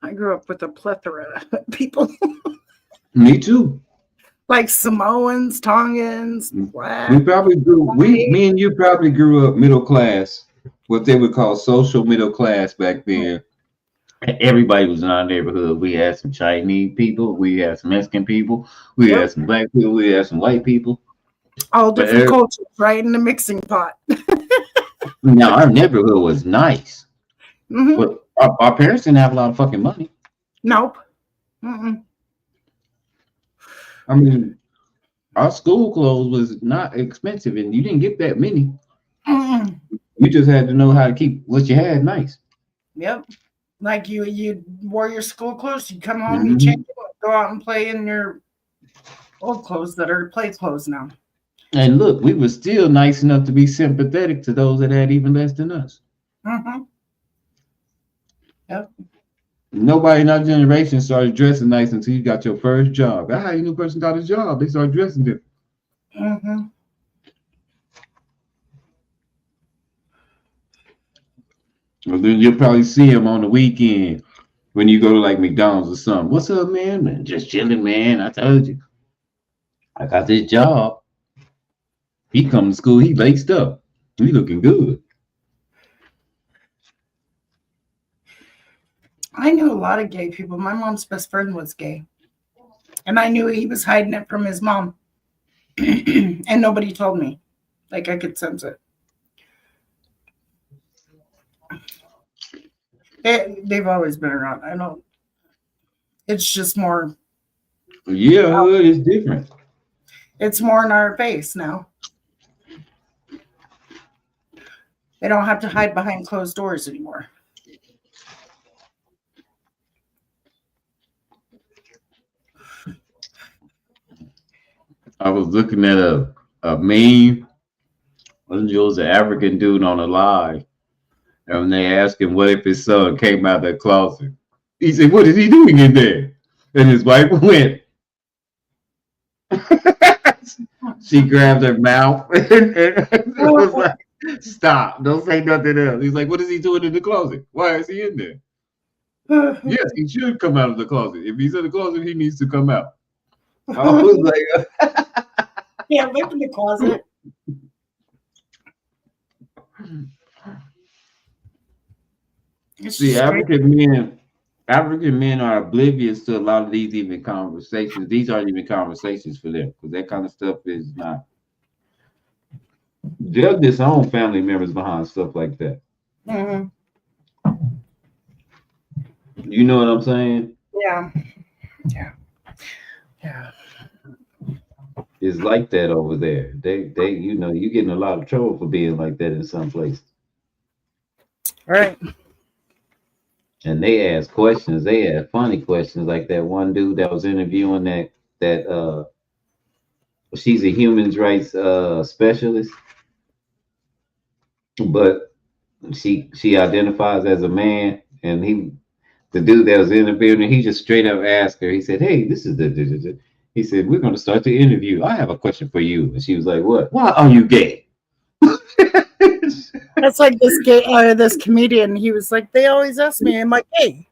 I grew up with a plethora of people. Me too. Like Samoans, Tongans, black. Me and you probably grew up middle class, what they would call social middle class back then. Everybody was in our neighborhood. We had some Chinese people, we had some Mexican people, we had some black people, we had some white people. All different cultures, right in the mixing pot. Now our neighborhood was nice. But our parents didn't have a lot of fucking money. Nope. I mean, our school clothes was not expensive, and you didn't get that many. You just had to know how to keep what you had nice. Yep. Like you wore your school clothes, you come home, you change it, go out and play in your old clothes that are play clothes now. And look, we were still nice enough to be sympathetic to those that had even less than us. Yep. Nobody in our generation started dressing nice until you got your first job. That's how you knew a person got a job. They started dressing different. Well, then you'll probably see him on the weekend when you go to like McDonald's or something. What's up, man? Man, just chilling, man. I told you. I got this job. He come to school, he laced up. He looking good. I knew a lot of gay people. My mom's best friend was gay. And I knew he was hiding it from his mom. And nobody told me. Like I could sense it. They've always been around. I don't. It's just more. Yeah, hood is different. It's more in our face now. They don't have to hide behind closed doors anymore. I was looking at a meme. It was an African dude on a live. And they asked him what if his son came out of the closet. He said, what is he doing in there? And his wife went. She grabbed her mouth and was like, stop, don't say nothing else. He's like, what is he doing in the closet? Why is he in there? Yes, he should come out of the closet. If he's in the closet, he needs to come out. I was like, yeah, live in the closet. See, African men are oblivious to a lot of these even conversations. These aren't even conversations for them because that kind of stuff is not. They'll disown family members behind stuff like that. You know what I'm saying? Yeah. Yeah. Yeah. It's like that over there. They, you know, you getting a lot of trouble for being like that in some places. Right. And they ask questions. They ask funny questions, like that one dude that was interviewing that she's a human rights specialist, but she identifies as a man, and the dude that was interviewing, he just straight up asked her. He said, "Hey, this is the." He said, "We're going to start the interview. I have a question for you." And she was like, "What? Why are you gay?" That's like this comedian. He was like, they always ask me, am I gay?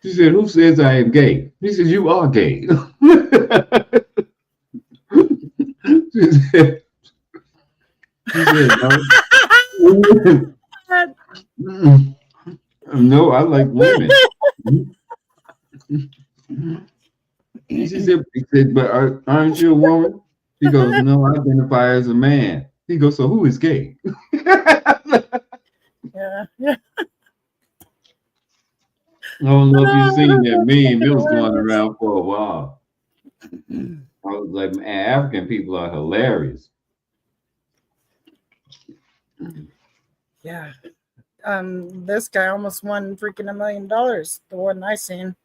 She said, "Who says I am gay?" He said, "You are gay." She said, "No." No, I like women. He said, "But aren't you a woman?" She goes, "No, I identify as a man." He goes, "So who is gay?" Yeah. I don't know if you've seen that meme. It was going around for a while. I was like, man, African people are hilarious. Yeah. This guy almost won freaking $1 million. The one I seen,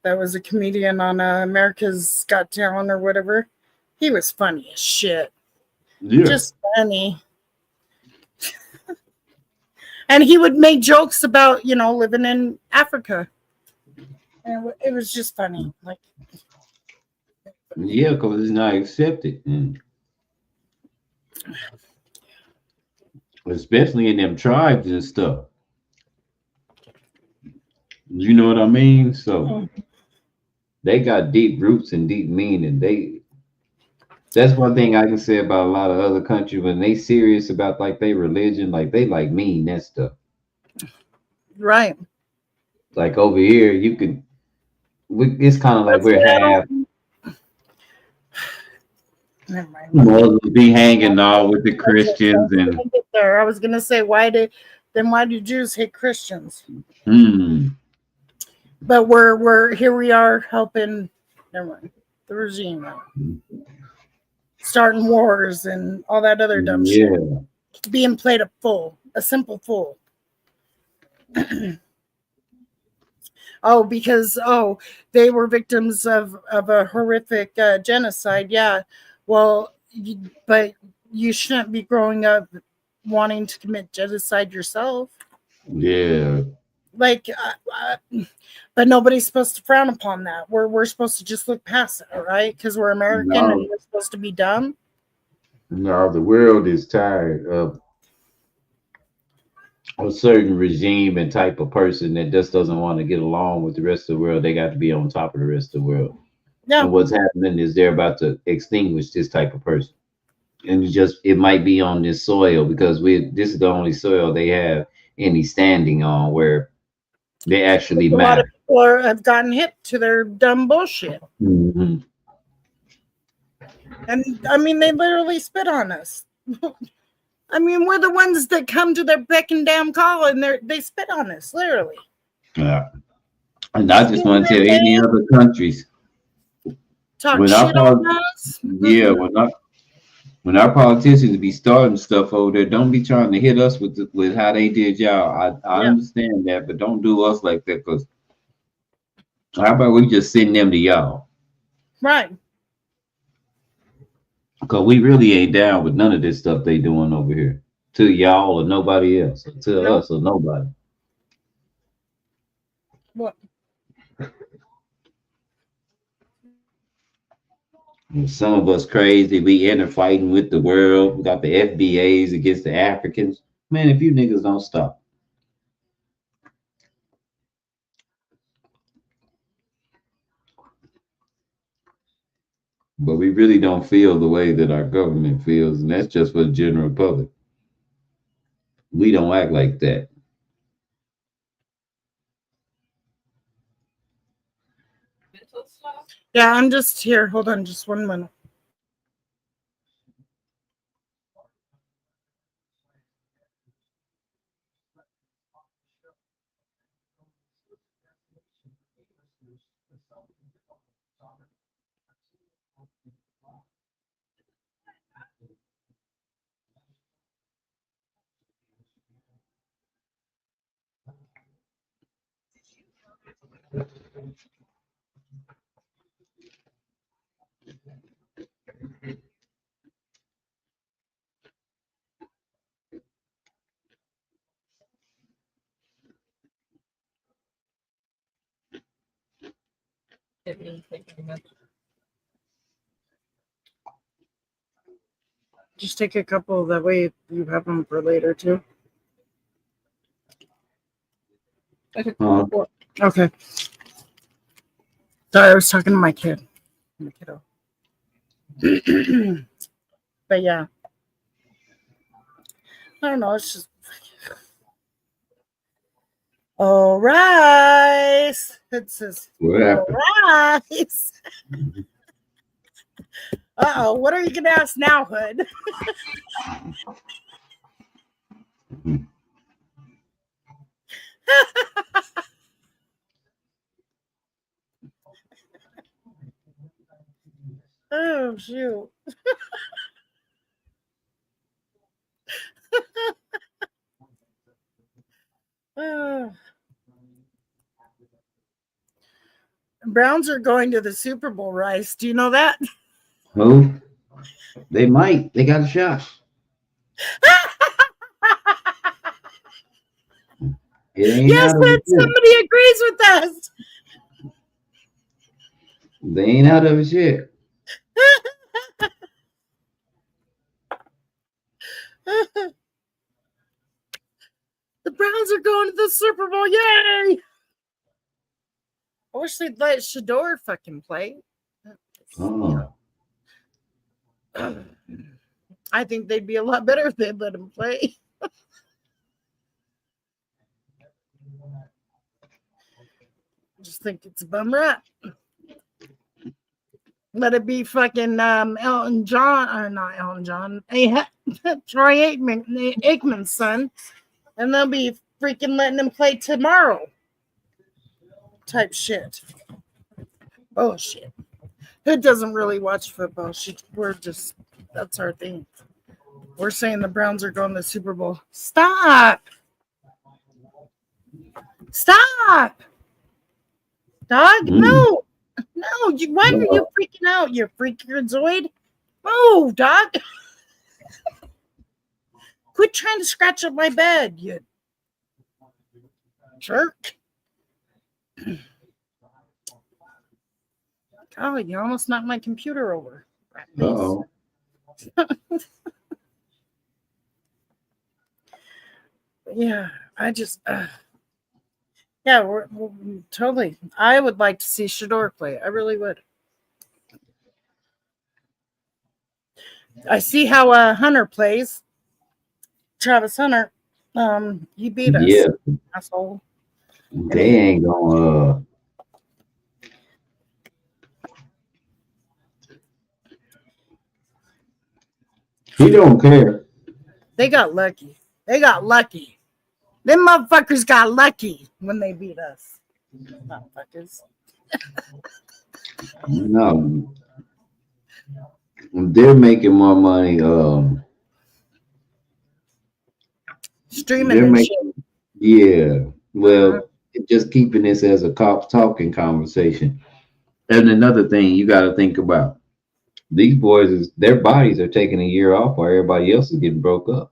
that was a comedian on America's Got Talent or whatever. He was funny as shit. Yeah. Just funny. And he would make jokes about, living in Africa. And it was just funny. Like, Yeah, because it's not accepted. Especially in them tribes and stuff. You know what I mean? So they got deep roots and deep meaning. That's one thing I can say about a lot of other countries when they serious about like their religion, like they like mean that stuff. right. Like over here, it's kind of like we're half Never mind. Muslims be hanging all with the Christians and I was gonna say, why do Jews hate Christians? But we're here. We are helping. Never mind. The regime, starting wars and all that other dumb shit. Being played a simple fool. Because they were victims of a horrific genocide. Yeah, well, but you shouldn't be growing up wanting to commit genocide yourself. Yeah. Like, but nobody's supposed to frown upon that. We're supposed to just look past it, right? Because we're American and we're supposed to be dumb. No, the world is tired of a certain regime and type of person that just doesn't want to get along with the rest of the world. They got to be on top of the rest of the world. Yeah. And what's happening is they're about to extinguish this type of person. And it might be on this soil because this is the only soil they have any standing on where they actually matter. A lot of people have gotten hip to their dumb bullshit. Mm-hmm. And I mean, they literally spit on us. I mean, we're the ones that come to their beck and damn call, and they spit on us, literally. Yeah. And I just want to tell any other countries. Talk shit on us? Yeah, when our politicians be starting stuff over there, don't be trying to hit us with how they did y'all. I understand that, but don't do us like that. Because how about we just send them to y'all? Right. Because we really ain't down with none of this stuff they doing over here. To y'all or nobody else. Or to us or nobody. What? Some of us crazy. We enter fighting with the world. We got the FBAs against the Africans. Man, if you niggas don't stop. But we really don't feel the way that our government feels, and that's just for the general public. We don't act like that. Yeah, I'm just here. Hold on just 1 minute. Just take a couple. That way you have them for later too. Okay. Sorry, I was talking to my kid. My kiddo. But yeah. I don't know. It's just. All right. It says. What happened? All right. Uh-oh. What are you going to ask now, Hood? Oh, shoot. Browns are going to the Super Bowl, Rice. Do you know that? Who? They might. They got a shot. It ain't Yes, out of it yet. somebody agrees with us. They ain't out of it yet. The Browns are going to the Super Bowl. Yay! I wish they'd let Shador fucking play. Oh. I think they'd be a lot better if they'd let him play. Just think it's a bum rap. Let it be fucking Elton John, or not Elton John, Troy Aikman's son, and they'll be freaking letting him play tomorrow. Type shit. Oh shit. Who doesn't really watch football? That's our thing. We're saying the Browns are going to the Super Bowl. Stop. Stop. Dog, no. No, why are you freaking out? You freakazoid? Oh, dog. Quit trying to scratch up my bed, you jerk. Oh, you almost knocked my computer over. Uh-oh. Yeah, I just... yeah, we're totally. I would like to see Shador play. I really would. I see how Hunter plays. Travis Hunter. He beat us. Yeah. Asshole. They ain't gonna He don't care. They got lucky. They got lucky. Them motherfuckers got lucky when they beat us. Motherfuckers. No. They're making more money. Streaming and shit. Yeah. Well, just keeping this as a cops talking conversation. And another thing you got to think about. These boys, their bodies are taking a year off while everybody else is getting broke up.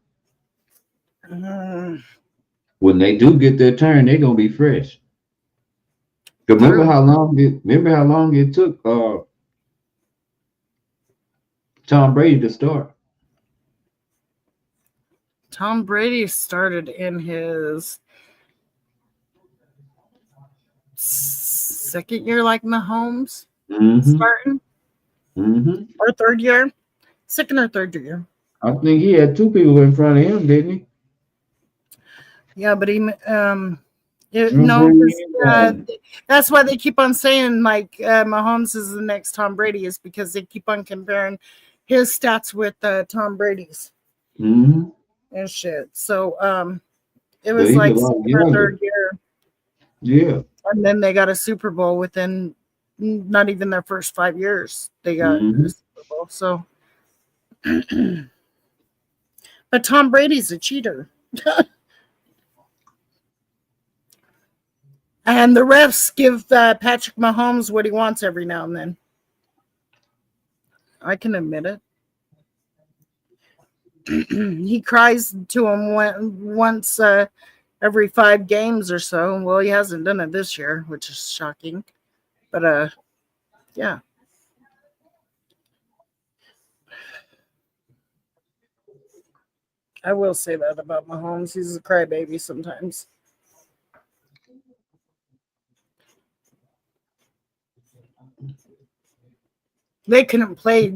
When they do get their turn, they're gonna be fresh. Remember how long it took Tom Brady to start? Tom Brady started in his second year, like Mahomes starting, or third year, second or third year. I think he had two people in front of him, didn't he? Yeah, but that's why they keep on saying like Mahomes is the next Tom Brady, is because they keep on comparing his stats with Tom Brady's and shit. So it was like second or third year. Yeah. And then they got a Super Bowl within not even their first 5 years. They got a Super Bowl. So, but Tom Brady's a cheater. And the refs give Patrick Mahomes what he wants every now and then. I can admit it. He cries to him once every 5 games or so. Well, he hasn't done it this year, which is shocking. But yeah. I will say that about Mahomes. He's a crybaby sometimes. They couldn't play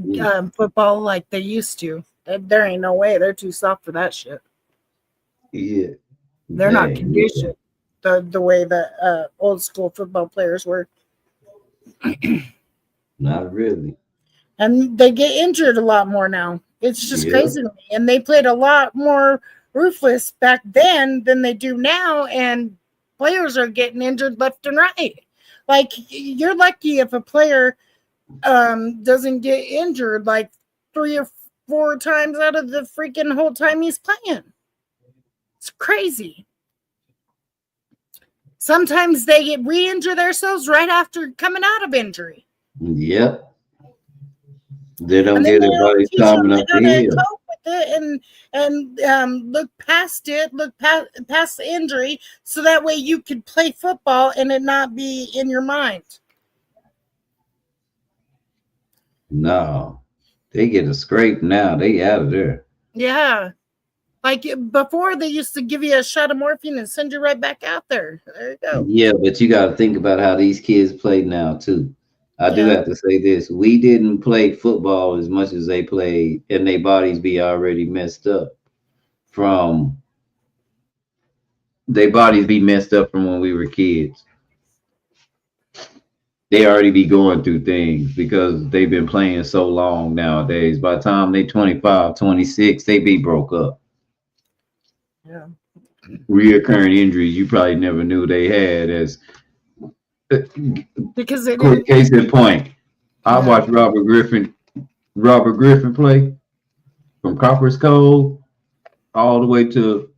football like they used to. There ain't no way. They're too soft for that shit. Yeah. They're not conditioned the way that old school football players were. Not really. And they get injured a lot more now. It's just crazy to me. And they played a lot more ruthless back then than they do now. And players are getting injured left and right. Like, you're lucky if a player doesn't get injured like 3 or 4 times out of the freaking whole time he's playing. It's crazy. Sometimes they get re-injure themselves right after coming out of injury. Yep. They don't get their body climbing up the hill. Cope with it and look past it, look past the injury, so that way you could play football and it not be in your mind. No, they get a scrape now. They out of there. Yeah. Like before, they used to give you a shot of morphine and send you right back out there. There you go. Yeah, but you got to think about how these kids play now, too. I do have to say this. We didn't play football as much as they played, and their bodies be already messed up from when we were kids. They already be going through things because they've been playing so long nowadays. By the time they 25, 26, they be broke up. Yeah. Reoccurring injuries you probably never knew they had as because they quick case in point. I watched Robert Griffin play from Copper's Cove all the way to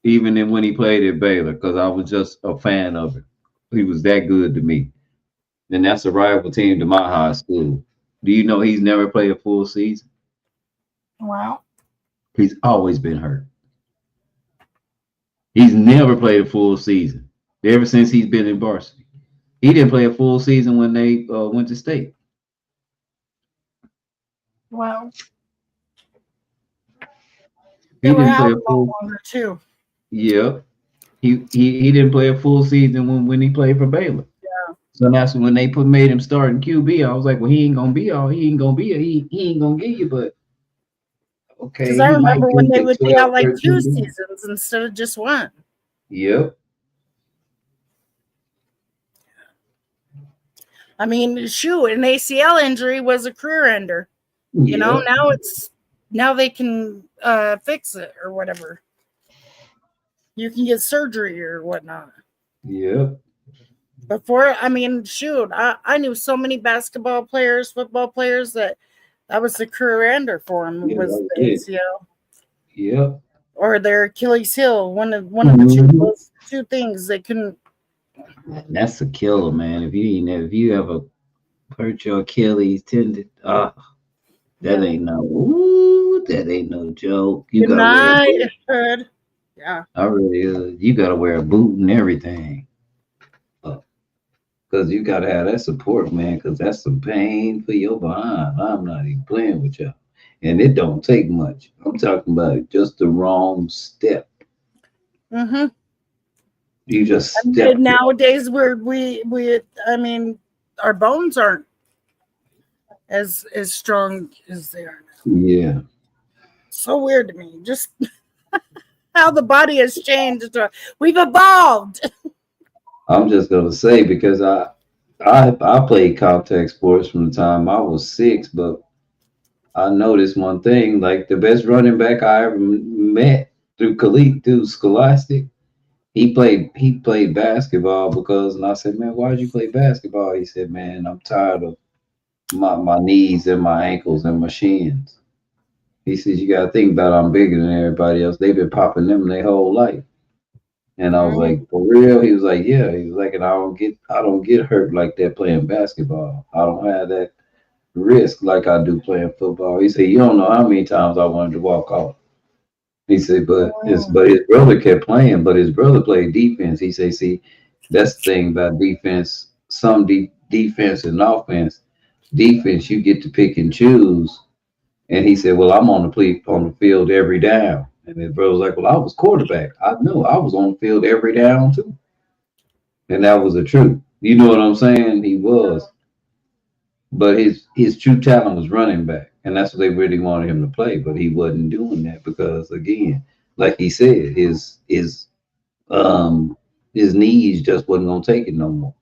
even when he played at Baylor, because I was just a fan of it. He was that good to me. And that's a rival team to my high school. Do you know he's never played a full season? Wow. He's always been hurt. He's never played a full season ever since he's been in varsity. He didn't play a full season when they went to state. Wow. He didn't play a full longer too. Yeah. He didn't play a full season when he played for Baylor. Yeah. So that's when they made him starting QB. I was like, well, he ain't gonna get you, but okay. Because I remember when they would be out like 2 seasons instead of just 1. Yep. I mean, shoot, an ACL injury was a career ender. You know, now they can fix it or whatever. You can get surgery or whatnot. Yep. Before, I mean, shoot, I knew so many basketball players, football players that was the career ender for them was the ACL. Yep. Or their Achilles heel, one of the those 2 things they couldn't. That's a killer, man. If you ever hurt your Achilles tendon, that ain't no joke. You gotta wear yeah. I really you gotta wear a boot and everything. Because you gotta have that support, man, because that's some pain for your behind. I'm not even playing with y'all. And it don't take much. I'm talking about just the wrong step. Mm-hmm. You just step. Nowadays I mean, our bones aren't as strong as they are now. Yeah. So weird to me. Just how the body has changed. We've evolved. I'm just gonna say, because I played contact sports from the time I was 6, but I noticed one thing, like the best running back I ever met through Scholastic, he played basketball and I said, man, why did you play basketball? He said, man, I'm tired of my knees and my ankles and my shins. He says, you got to think about it, I'm bigger than everybody else. They've been popping them their whole life. And I was like, for real? He was like, yeah. He was like, and I don't get hurt like that playing basketball. I don't have that risk like I do playing football. He said, you don't know how many times I wanted to walk off. He said, but his brother kept playing, but his brother played defense. He said, see, that's the thing about defense. Some defense and offense. Defense, you get to pick and choose. And he said, well, I'm on the field every down. And his brother was like, well, I was quarterback. I know I was on the field every down too. And that was the truth. You know what I'm saying? He was. But his true talent was running back. And that's what they really wanted him to play. But he wasn't doing that because, again, like he said, his knees just wasn't going to take it no more.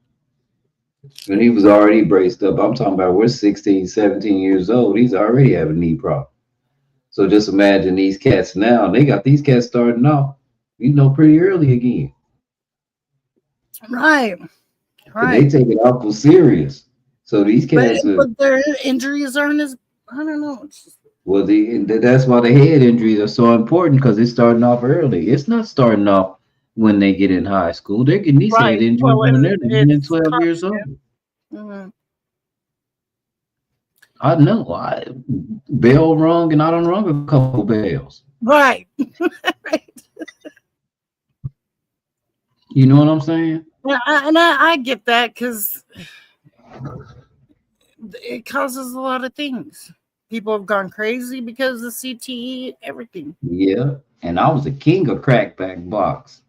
And he was already braced up. I'm talking about we're 16, 17 years old. He's already having knee problem. So just imagine these cats now. They got these cats starting off, pretty early again. Right. Right. They take it awful serious. So these cats but their injuries aren't as, I don't know. Well, that's why the head injuries are so important, because it's starting off early. It's not starting off when they get in high school. They're getting these head injuries when they're 12 years old. Mm-hmm. I know. I bell rung and I done rung a couple bells. Right. Right. You know what I'm saying? Yeah, I get that, because it causes a lot of things. People have gone crazy because of CTE, everything. Yeah, and I was a king of crackback box.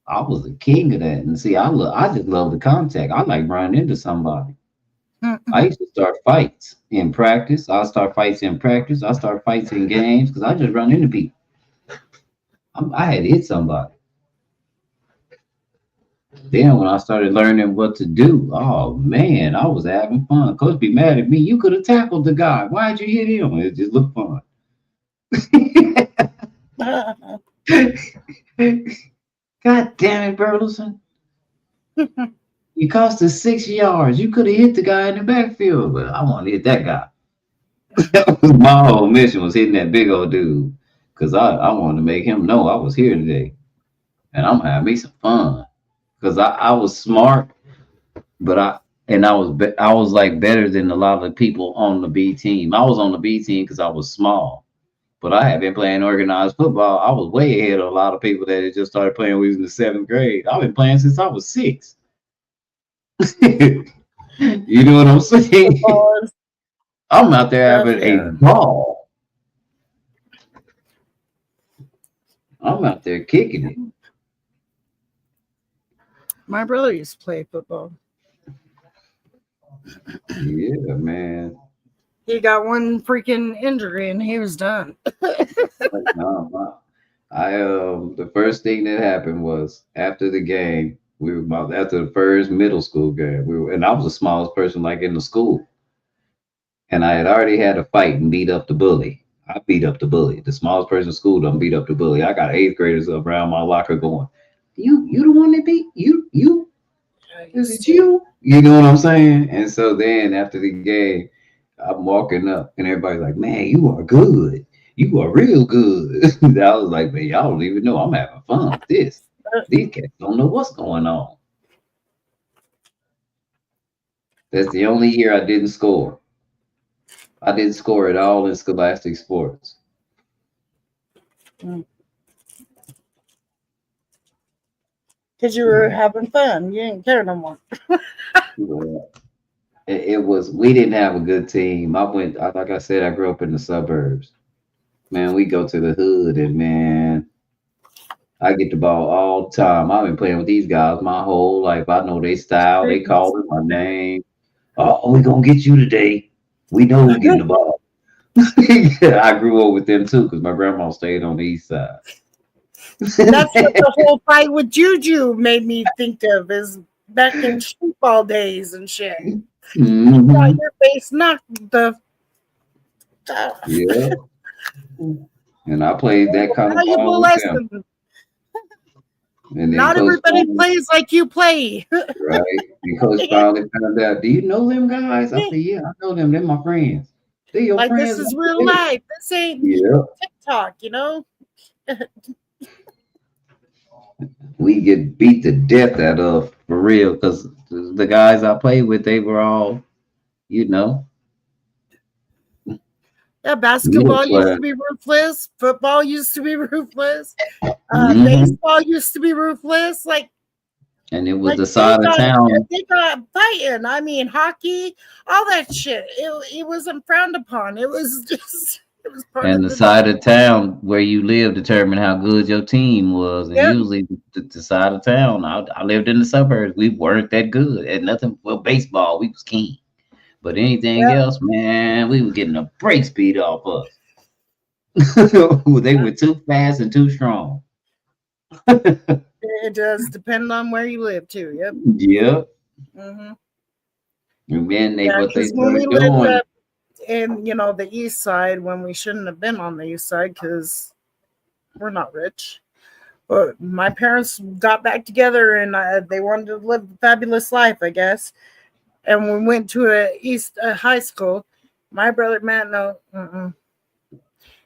I was a king of that. And see, I just love the contact. I like running into somebody. I used to start fights in practice. I start fights in practice. I start fights in games because I just run into people. I had to hit somebody. Then when I started learning what to do, oh man, I was having fun. Coach be mad at me. You could have tackled the guy. Why'd you hit him? It just looked fun. God damn it, Burleson. You cost us 6 yards. You could have hit the guy in the backfield, but I want to hit that guy. My whole mission was hitting that big old dude, because I wanted to make him know I was here today. And I'm having me some fun. Because I was smart, but I was like better than a lot of the people on the B team. I was on the B team because I was small. But I had been playing organized football. I was way ahead of a lot of people that had just started playing when we was in the 7th grade. I've been playing since I was 6. You know what I'm saying? I'm out there having a ball. I'm out there kicking it. My brother used to play football. Yeah, man. He got one freaking injury and he was done. The first thing that happened was after the game, after the first middle school game, and I was the smallest person like in the school. And I had already had a fight and beat up the bully. I beat up the bully. The smallest person in school done beat up the bully. I got 8th graders up around my locker going, You the one that beat you? Is it you? You know what I'm saying? And so then after the game, I'm walking up and everybody's like, man, you are good. You are real good. I was like, man, y'all don't even know I'm having fun with this. These cats don't know what's going on. That's the only year I didn't score. I didn't score at all in scholastic sports. Because you were having fun. You didn't care no more. We didn't have a good team. Like I said, I grew up in the suburbs. Man, we go to the hood and man, I get the ball all the time. I've been playing with these guys my whole life. I know their style. They call it my name. Oh, we gonna get you today. We know who's getting the ball. I grew up with them too because my grandma stayed on the east side. That's what the whole fight with Juju made me think of, is back in football days and shit. Mm-hmm. Your face knocked the. Yeah. And I played that kind of ball with them. And not everybody plays like you play. Right. And Coach finally found out, do you know them guys? I said, yeah, I know them. They're my friends. They're your friends. This is real life. This ain't TikTok, you know? we get beat to death out of for real. Because the guys I played with, they were all, you know, Yeah, middle basketball used class. to be ruthless. Football used to be ruthless. Mhm. Baseball used to be ruthless. And it was Like the they side of got town. they got fighting. I mean, hockey, all that shit. It wasn't frowned upon. It was just it was part And of the the side of town where you live determined how good your team was. And Yep. usually the side of town, I lived in the suburbs. We weren't that good at nothing. Well, baseball, we was king. But anything Yep. else, man, we were getting the brakes beat off us. They were too fast and too strong. It does depend on where you live too. Yep. Yep. hmm And then Yeah, what they because when we started lived doing. up in the east side, when we shouldn't have been on the east side because we're not rich. But my parents got back together and they wanted to live a fabulous life, I guess. And we went to a high school. My brother, man, no,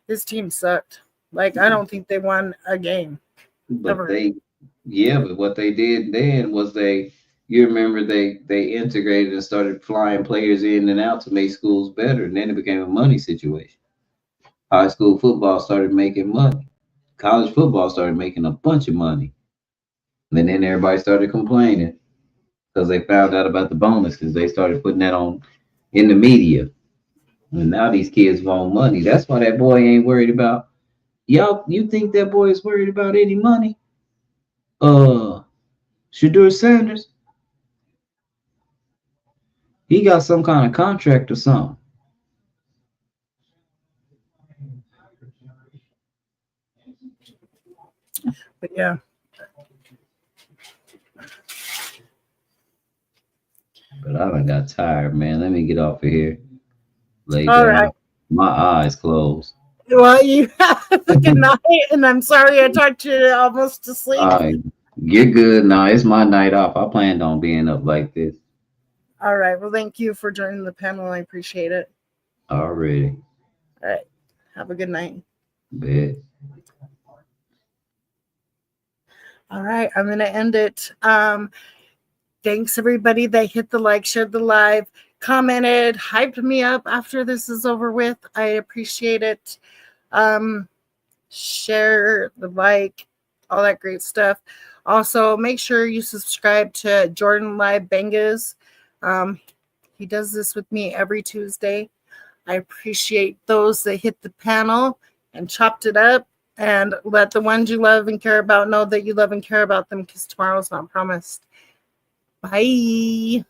his team sucked. Like, I don't think they won a game But ever. but what they did then was you remember they integrated and started flying players in and out to make schools better, and then it became a money situation. High school football started making money. College football started making a bunch of money. And then everybody started complaining because they found out about the bonus because they started putting that on in the media. And now these kids want money. That's why that boy ain't worried about. Y'all, you think that boy is worried about any money? Shadur Sanders, he got some kind of contract or something. But yeah. But I done got tired, man. Let me get off of here. Lay All down. right. My eyes closed. Well, you have a good night, and I'm sorry I talked you almost to sleep. All right. You're good now. It's my night off. I planned on being up like this. All right. Well, thank you for joining the panel. I appreciate it. Already. All right. Have a good night. Bet. All right. I'm going to end it. Thanks, everybody that hit the like, shared the live, commented, hyped me up after this is over with. I appreciate it. Share the like, all that great stuff. Also, make sure you subscribe to Jordan Live Bangas. He does this with me every Tuesday. I appreciate those that hit the panel and chopped it up, and let the ones you love and care about know that you love and care about them, because tomorrow's not promised. Bye.